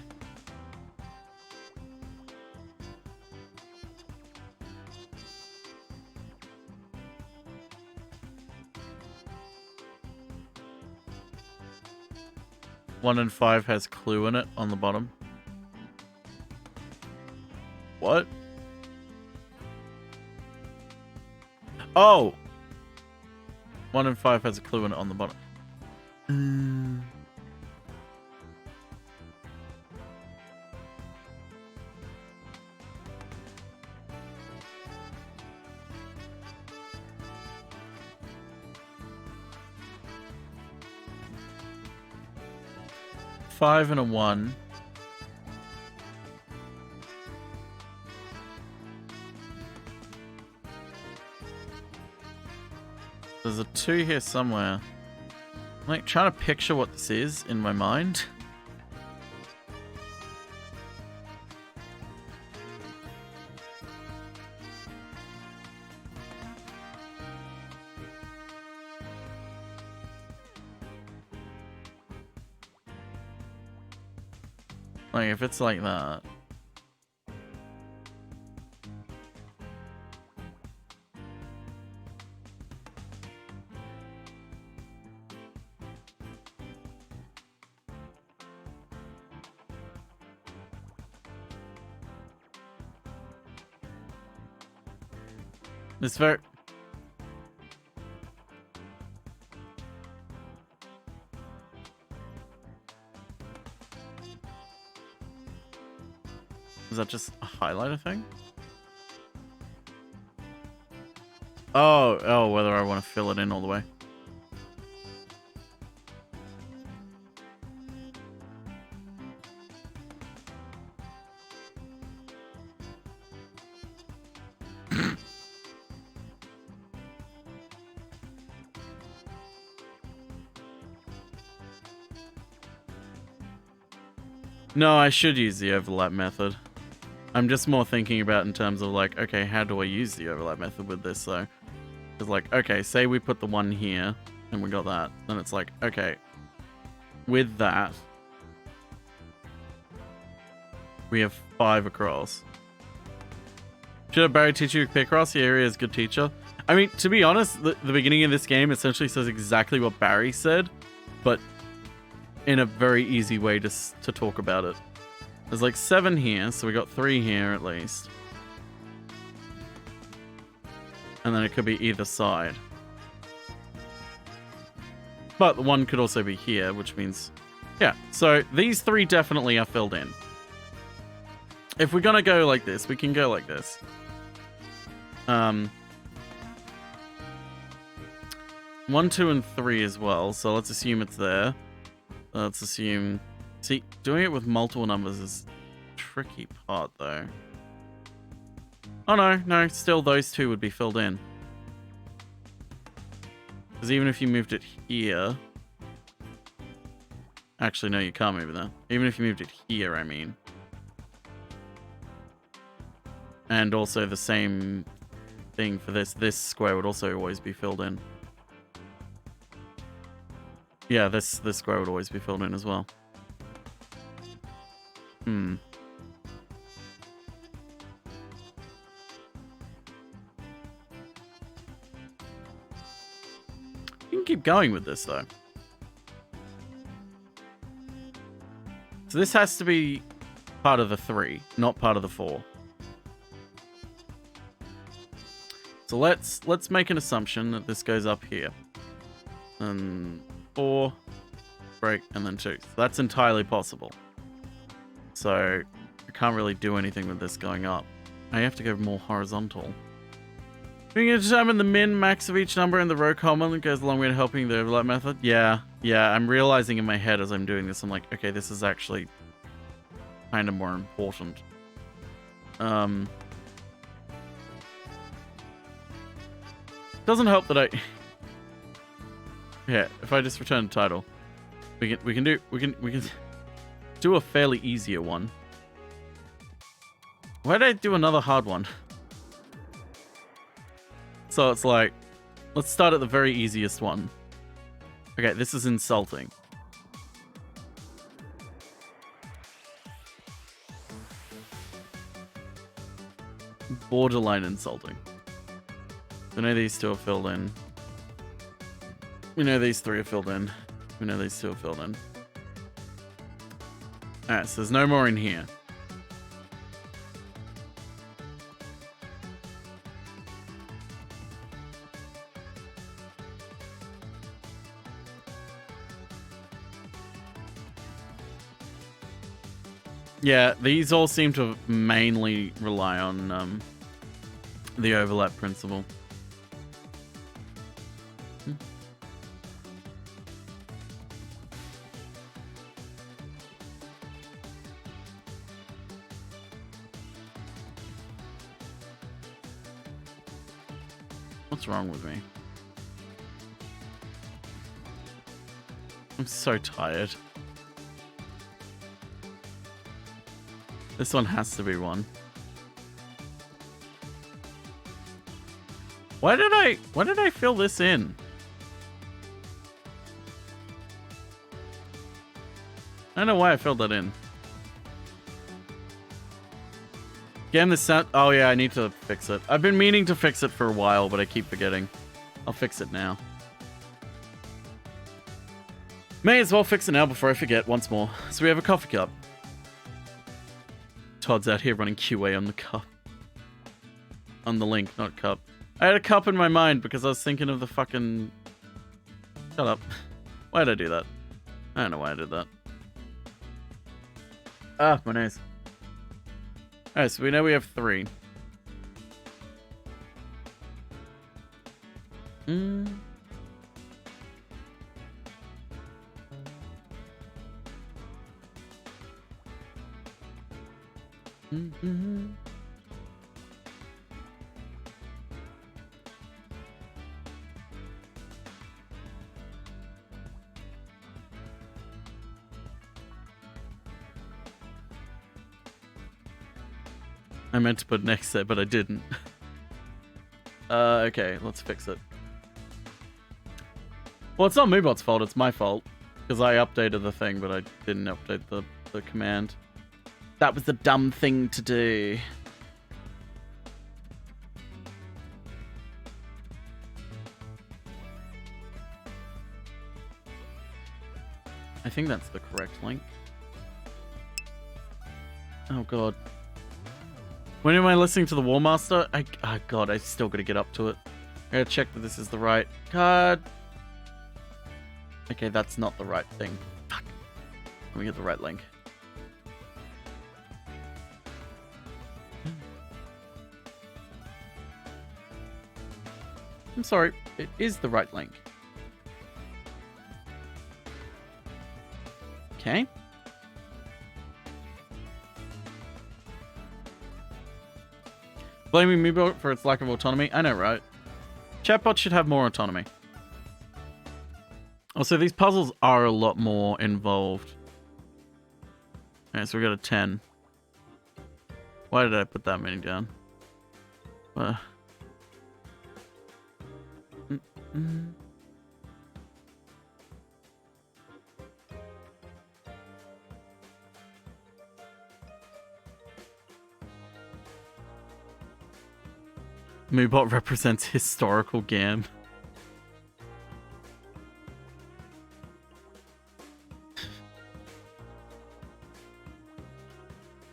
One and 5 has clue in it on the bottom. What? Oh! 1 and 5 has a clue in it on the bottom. Five and a 1. There's a 2 here somewhere. I'm like trying to picture what this is in my mind. Like if it's like that. It's very... Is that just a highlighter thing? Oh, whether I want to fill it in all the way. No, I should use the overlap method. I'm just more thinking about in terms of like, okay, how do I use the overlap method with this though? Because like, okay, say we put the one here and we got that, then it's like, okay, with that, we have 5 across. Should have Barry teach you Picross? The area is good teacher. I mean, to be honest, the beginning of this game essentially says exactly what Barry said, but in a very easy way to talk about it. There's like 7 here, so we got 3 here at least. And then it could be either side. But the one could also be here, which means... Yeah, so these 3 definitely are filled in. If we're gonna go like this, we can go like this. 1, 2, and 3 as well, so let's assume it's there. Let's assume... See, doing it with multiple numbers is a tricky part, though. Oh, no, still those 2 would be filled in. Because even if you moved it here... Actually, no, you can't move it there. Even if you moved it here, I mean. And also the same thing for this. This square would also always be filled in. Yeah, this square would always be filled in as well. You can keep going with this, though. So this has to be part of the 3, not part of the 4. So let's make an assumption that this goes up here. And 4, break, and then 2. So that's entirely possible. So I can't really do anything with this going up. I have to go more horizontal. We can determine the min-max of each number in the row column that goes a long way to helping the overlap method. Yeah, I'm realizing in my head as I'm doing this, I'm like, okay, this is actually kind of more important. Doesn't help that I... Yeah, if I just return the title, we can do a fairly easier one. Why did I do another hard one? So it's like, let's start at the very easiest one. Okay, this is insulting. Borderline insulting. We know these 2 are filled in. We know these 3 are filled in. We know these 2 are filled in. Alright, so there's no more in here. Yeah, these all seem to mainly rely on the overlap principle. What's wrong with me? I'm so tired. This one has to be one. Why did I fill this in? I don't know why I filled that in. Game the sound. Oh yeah, I need to fix it. I've been meaning to fix it for a while, but I keep forgetting. I'll fix it now. May as well fix it now before I forget once more. So we have a coffee cup. Todd's out here running QA on the cup. On the link, not cup. I had a cup in my mind because I was thinking of the fucking... Shut up. Why did I do that? I don't know why I did that. Ah, my nose. Alright, so we know we have 3. I meant to put next there, but I didn't. Okay, let's fix it. Well, it's not Moobot's fault, it's my fault. Because I updated the thing, but I didn't update the command. That was the dumb thing to do. I think that's the correct link. Oh god. When am I listening to the War Master? Oh god, I still gotta get up to it. I gotta check that this is the right card. Okay, that's not the right thing. Fuck. Let me get the right link. I'm sorry, it is the right link. Okay. Blaming Moobot for its lack of autonomy? I know, right? Chatbot should have more autonomy. Also, these puzzles are a lot more involved. Okay, so we got a 10. Why did I put that many down? Moobot represents historical GAM.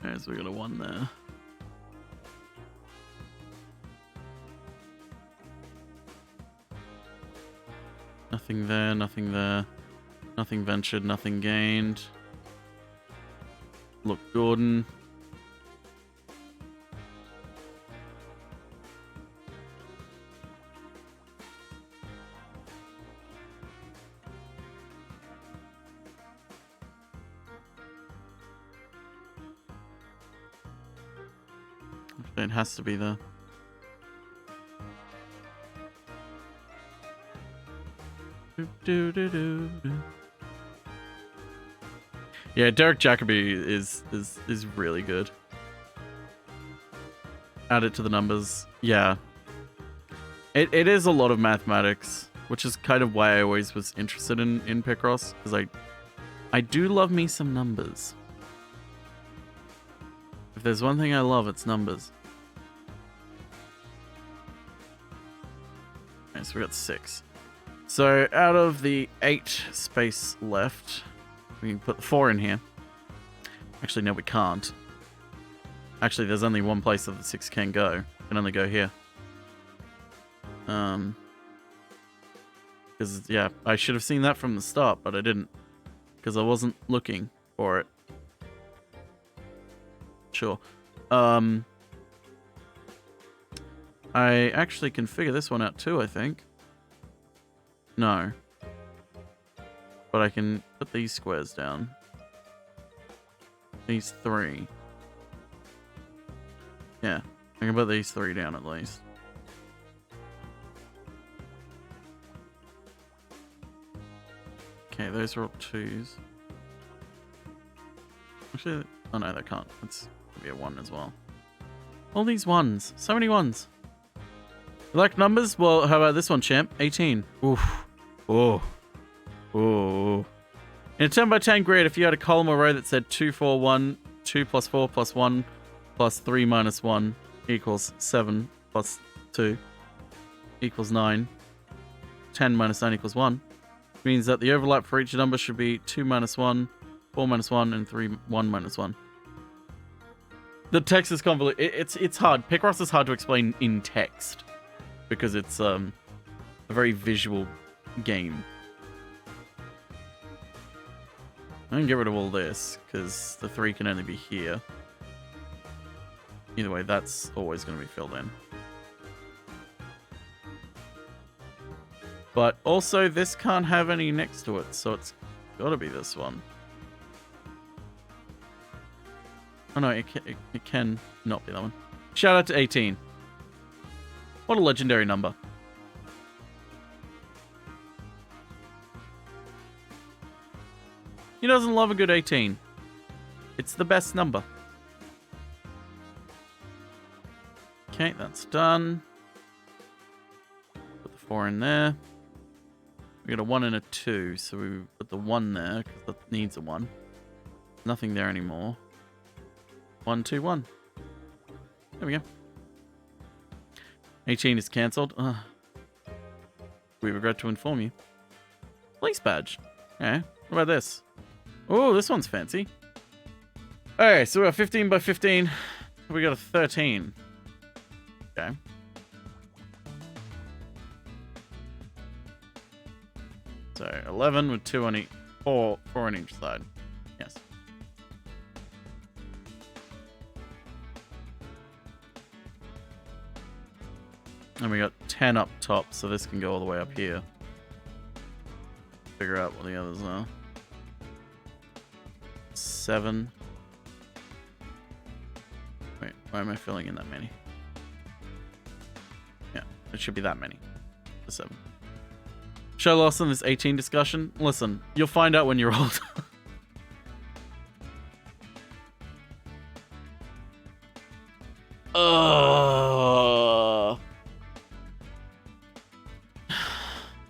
Alright, so we got a 1 there. Nothing there, nothing there. Nothing ventured, nothing gained. Look, Gordon. It has to be there. Yeah, Derek Jacobi is really good. Add it to the numbers. Yeah. It is a lot of mathematics, which is kind of why I always was interested in Picross, because I do love me some numbers. If there's one thing I love, it's numbers. Okay, so we got 6. So out of the 8 space left, we can put the 4 in here. Actually, no, we can't. Actually, there's only one place that the 6 can go. It can only go here. Because, yeah, I should have seen that from the start, but I didn't. Because I wasn't looking for it. Sure. I actually can figure this one out too, I think. No. But I can put these squares down. These 3. Yeah, I can put these 3 down at least. Okay, those are all 2s. Actually, oh no, that can't. That's gonna be a 1 as well. All these 1s. So many 1s. You like numbers? Well, how about this one, champ? 18. Oof. Oh. Oh. In a 10 by 10 grid, if you had a column or row that said 2, 4, 1, 2 plus 4 plus 1 plus 3 minus 1 equals 7 plus 2 equals 9. 10 minus 9 equals 1. Means that the overlap for each number should be 2 minus 1, 4 minus 1, and 1 minus 1. The text is convoluted. It's hard. Picross is hard to explain in text because it's a very visual game. I can get rid of all this because the 3 can only be here. Either way, that's always going to be filled in. But also, this can't have any next to it, so it's got to be this one. Oh no, it can not be that one. Shout out to 18. What a legendary number. He doesn't love a good 18. It's the best number. Okay, that's done. Put the 4 in there. We got a 1 and a 2, so we put the 1 there because that needs a 1. Nothing there anymore. 1, 2, 1. There we go. 18 is cancelled. We regret to inform you. Police badge. Okay, what about this? Oh, this one's fancy. Okay, so we got 15 by 15. We got a 13. Okay. So 11 with 2 on each, 4 on each side. Yes. And we got 10 up top, so this can go all the way up here. Figure out what the others are. 7. Wait, why am I filling in that many? Yeah, it should be that many. The 7. Show Lawson this 18 discussion. Listen, you'll find out when you're old.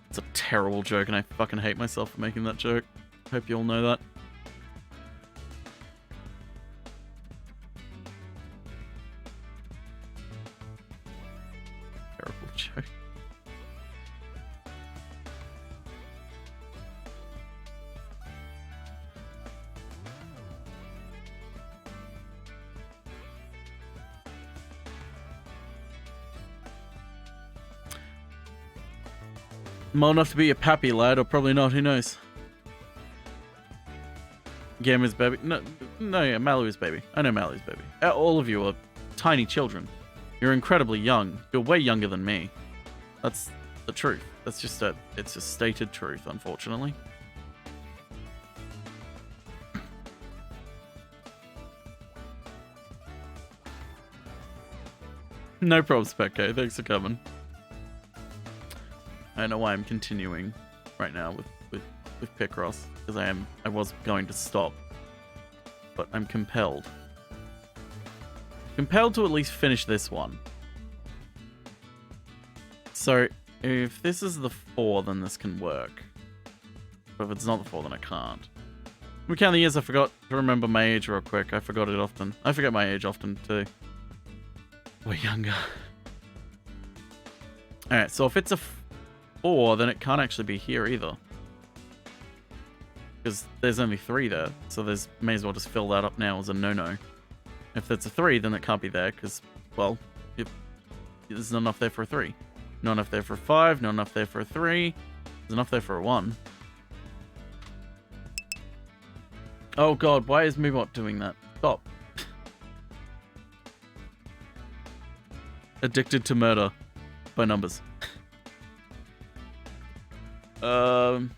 It's a terrible joke, and I fucking hate myself for making that joke. Hope you all know that. Terrible joke. I'm old enough to be a pappy lad, or probably not, who knows? Gamer's baby. No, yeah, Malu's baby. I know Malu's baby. All of you are tiny children. You're incredibly young. You're way younger than me. That's the truth. That's just it's a stated truth, unfortunately. No problem, Specco. Thanks for coming. I don't know why I'm continuing right now with Picross, because I was going to stop, but I'm compelled. Compelled to at least finish this one. So, if this is the 4, then this can work. But if it's not the 4, then I can't. We count the years, I forgot to remember my age real quick. I forgot it often. I forget my age often, too. We're younger. Alright, so if it's a 4, then it can't actually be here either. Because there's only 3 there, so may as well just fill that up now as a no-no. If it's a 3, then it can't be there, because, well, there's not enough there for a 3. Not enough there for a 5, not enough there for a 3. There's enough there for a 1. Oh god, why is Moobot doing that? Stop. Addicted to murder by numbers. Okay.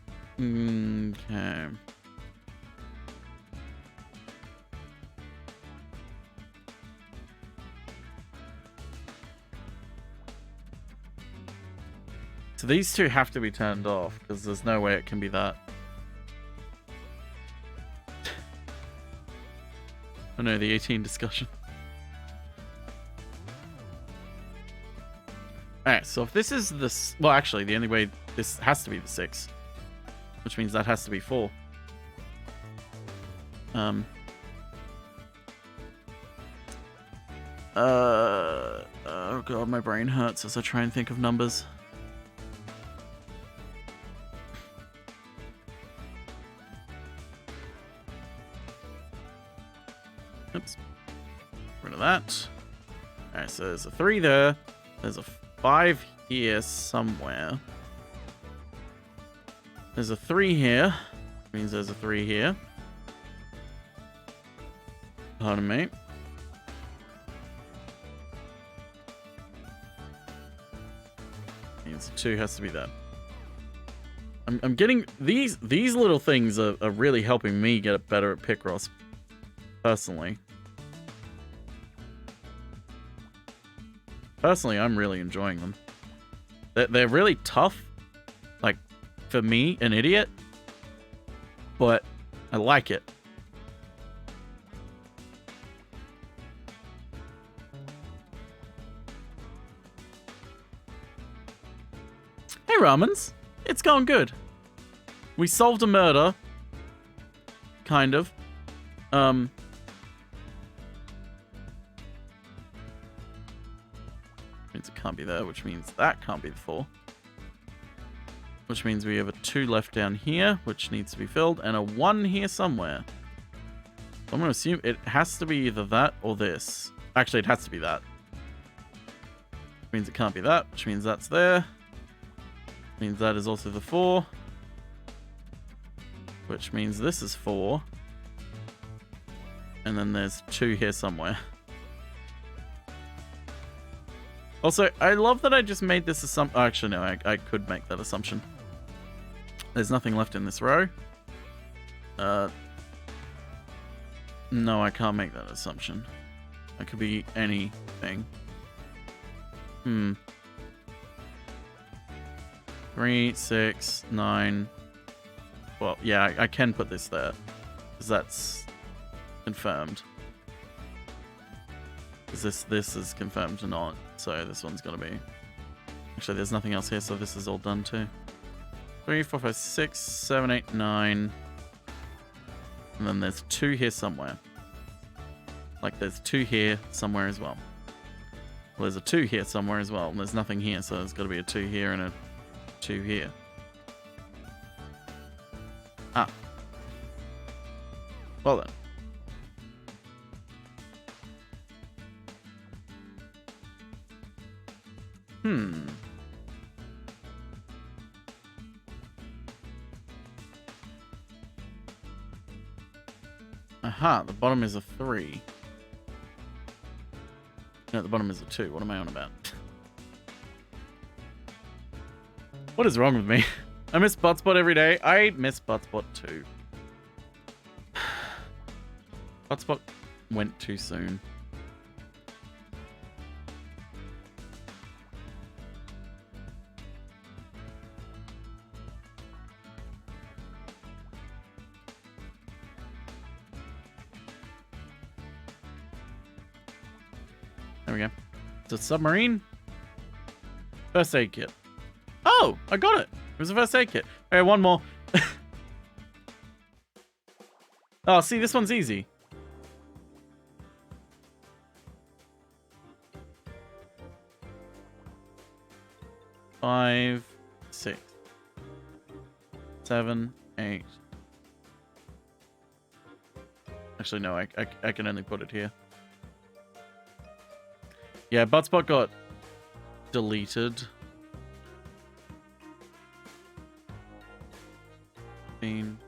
So these two have to be turned off because there's no way it can be that. I know, the 18 discussion. Alright, so if this is the... Well, actually, the only way... This has to be the 6. Which means that has to be 4. Oh god, my brain hurts as I try and think of numbers. Oops. Rid of that. Alright, so there's a 3 there. There's a 5 here somewhere. There's a 3 here. Means there's a 3 here. Pardon me. Means 2 has to be that. I'm getting these little things are really helping me get better at Picross. Personally, I'm really enjoying them. They're really tough, like, for me, an idiot, but I like it. Hey, Ramens. It's going good. We solved a murder. Kind of. Means it can't be there, which means that can't be the 4. Which means we have a 2 left down here, which needs to be filled, and a 1 here somewhere. So I'm going to assume it has to be either that or this. Actually, it has to be that. Which means it can't be that, which means that's there. Means that is also the 4. Which means this is 4. And then there's 2 here somewhere. Also, I love that I just made this assumption. Oh, actually, no, I could make that assumption. There's nothing left in this row. No, I can't make that assumption. It could be anything. 3, 6, 9. Well, yeah, I can put this there. Because that's confirmed. Because this is confirmed or not. So this one's going to be... Actually, there's nothing else here, so this is all done too. 3, 4, 5, 6, 7, 8, 9. And then there's 2 here somewhere. Like, there's 2 here somewhere as well. Well, there's a 2 here somewhere as well. And there's nothing here, so there's got to be a 2 here and a 2 here. Ah. Well then. Aha, the bottom is a 3. No, the bottom is a 2. What am I on about? What is wrong with me? I miss Buttspot every day. I miss Buttspot too. Buttspot went too soon. There we go. It's a submarine. First aid kit. Oh, I got it. It was a first aid kit. Okay, one more. Oh, see, this one's easy. Five, 6, 7, 8. Actually, no, I can only put it here. Yeah, Buttspot got deleted. 15.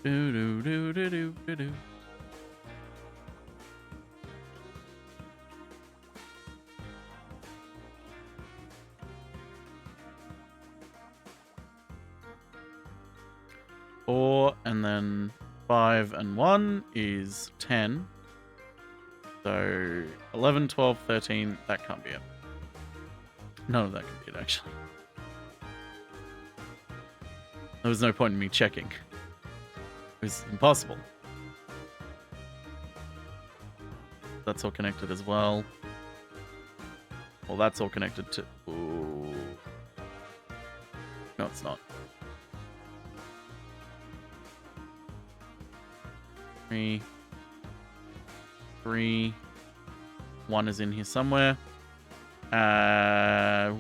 Do do do do do do do. And then 5 and 1 is 10. So 11, 12, 13, that can't be it. None of that can be it, actually. There was no point in me checking. It was impossible. That's all connected as well. Well, that's all connected to... Ooh. No, it's not. 3. 1 is in here somewhere. Oh,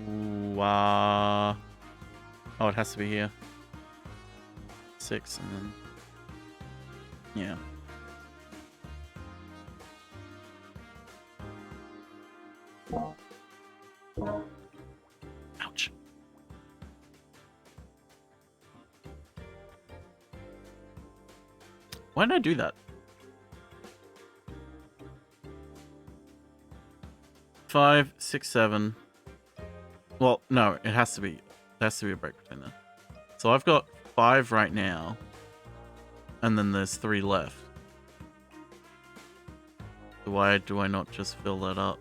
it has to be here. 6 and then... Yeah. Ouch. Why did I do that? 5, 6, 7. Well, no, it has to be. There has to be a break between them. So I've got 5 right now, and then there's 3 left. Why do I not just fill that up?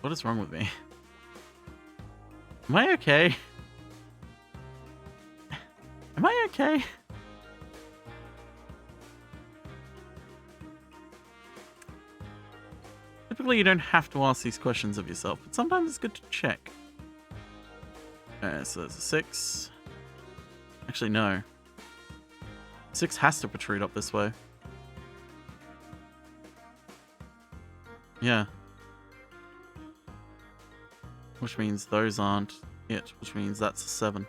What is wrong with me? Am I okay? Am I okay? Typically, you don't have to ask these questions of yourself, but sometimes it's good to check. Okay, so there's a 6. Actually, no. 6 has to protrude up this way. Yeah. Which means those aren't it, which means that's a 7.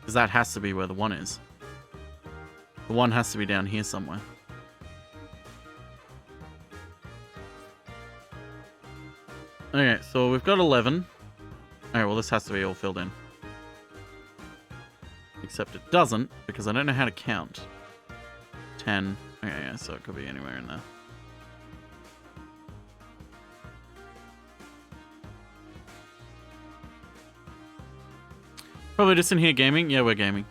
Because that has to be where the 1 is. The 1 has to be down here somewhere. Okay, so we've got 11. Alright, well this has to be all filled in. Except it doesn't, because I don't know how to count. 10. Okay, yeah, so it could be anywhere in there. Probably just in here gaming. Yeah, we're gaming.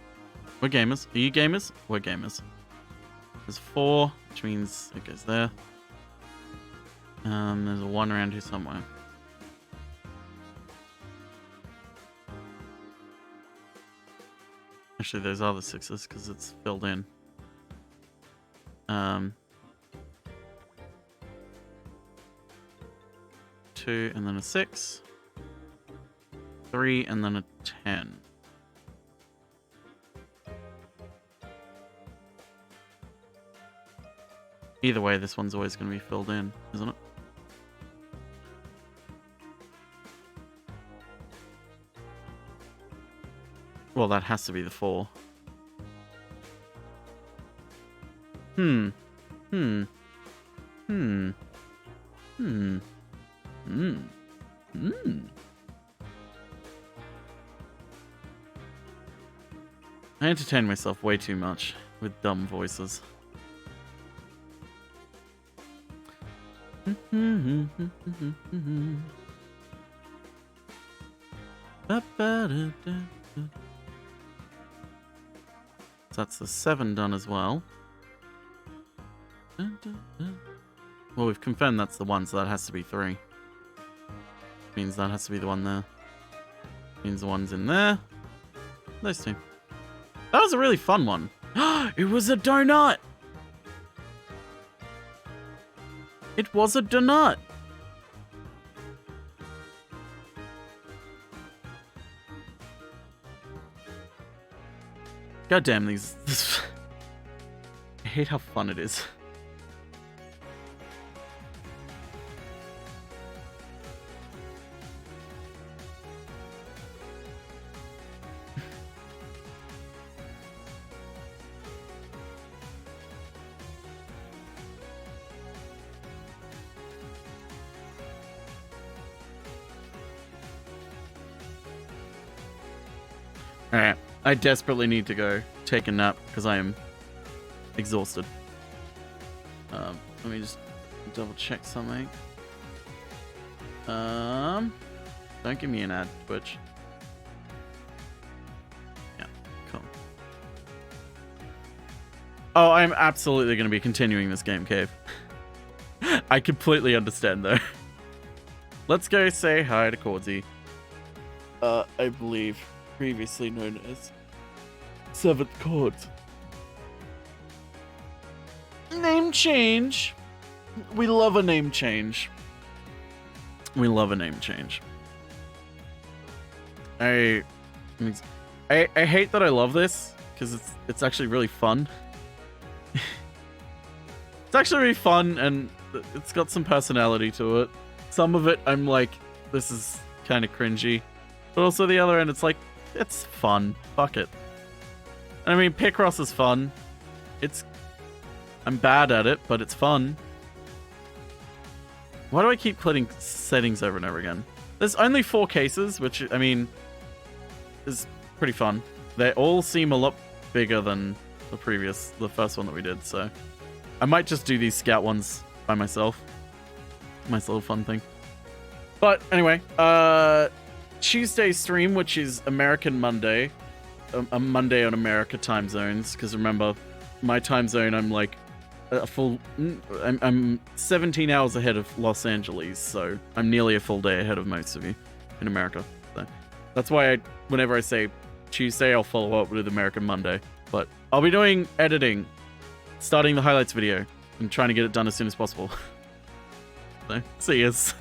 We're gamers. Are you gamers? We're gamers. There's 4, which means it goes there. There's a 1 around here somewhere. Actually, those are the 6s because it's filled in. 2 and then a 6. 3 and then a 10. Either way, this one's always going to be filled in, isn't it? Well, that has to be the 4. I entertain myself way too much with dumb voices. So that's the 7 done as well. Well, we've confirmed that's the 1, so that has to be 3. Means that has to be the one there. Means the one's in there. Those 2. That was a really fun one. It was a donut! It was a donut! God damn these. I hate how fun it is. Alright, I desperately need to go take a nap because I am exhausted. Let me just double check something. Don't give me an ad, Twitch. Yeah, cool. Oh, I'm absolutely going to be continuing this game, Cave. I completely understand, though. Let's go say hi to Cordsy. I believe previously known as Seventh Chords. Name change. We love a name change. We love a name change. I hate that I love this because it's actually really fun. It's actually really fun and it's got some personality to it. Some of it I'm like, this is kind of cringy, but also the other end it's like, it's fun. Fuck it. And I mean, Picross is fun. I'm bad at it, but it's fun. Why do I keep clicking settings over and over again? There's only 4 cases, which, I mean, is pretty fun. They all seem a lot bigger than the first one that we did, so I might just do these scout ones by myself. Nice little fun thing. But anyway, Tuesday stream, which is American Monday. A Monday on America time zones, because remember, my time zone, I'm like I'm 17 hours ahead of Los Angeles, so I'm nearly a full day ahead of most of you in America. So that's why whenever I say Tuesday, I'll follow up with American Monday. But I'll be doing editing, starting the highlights video, and trying to get it done as soon as possible. So, see yous.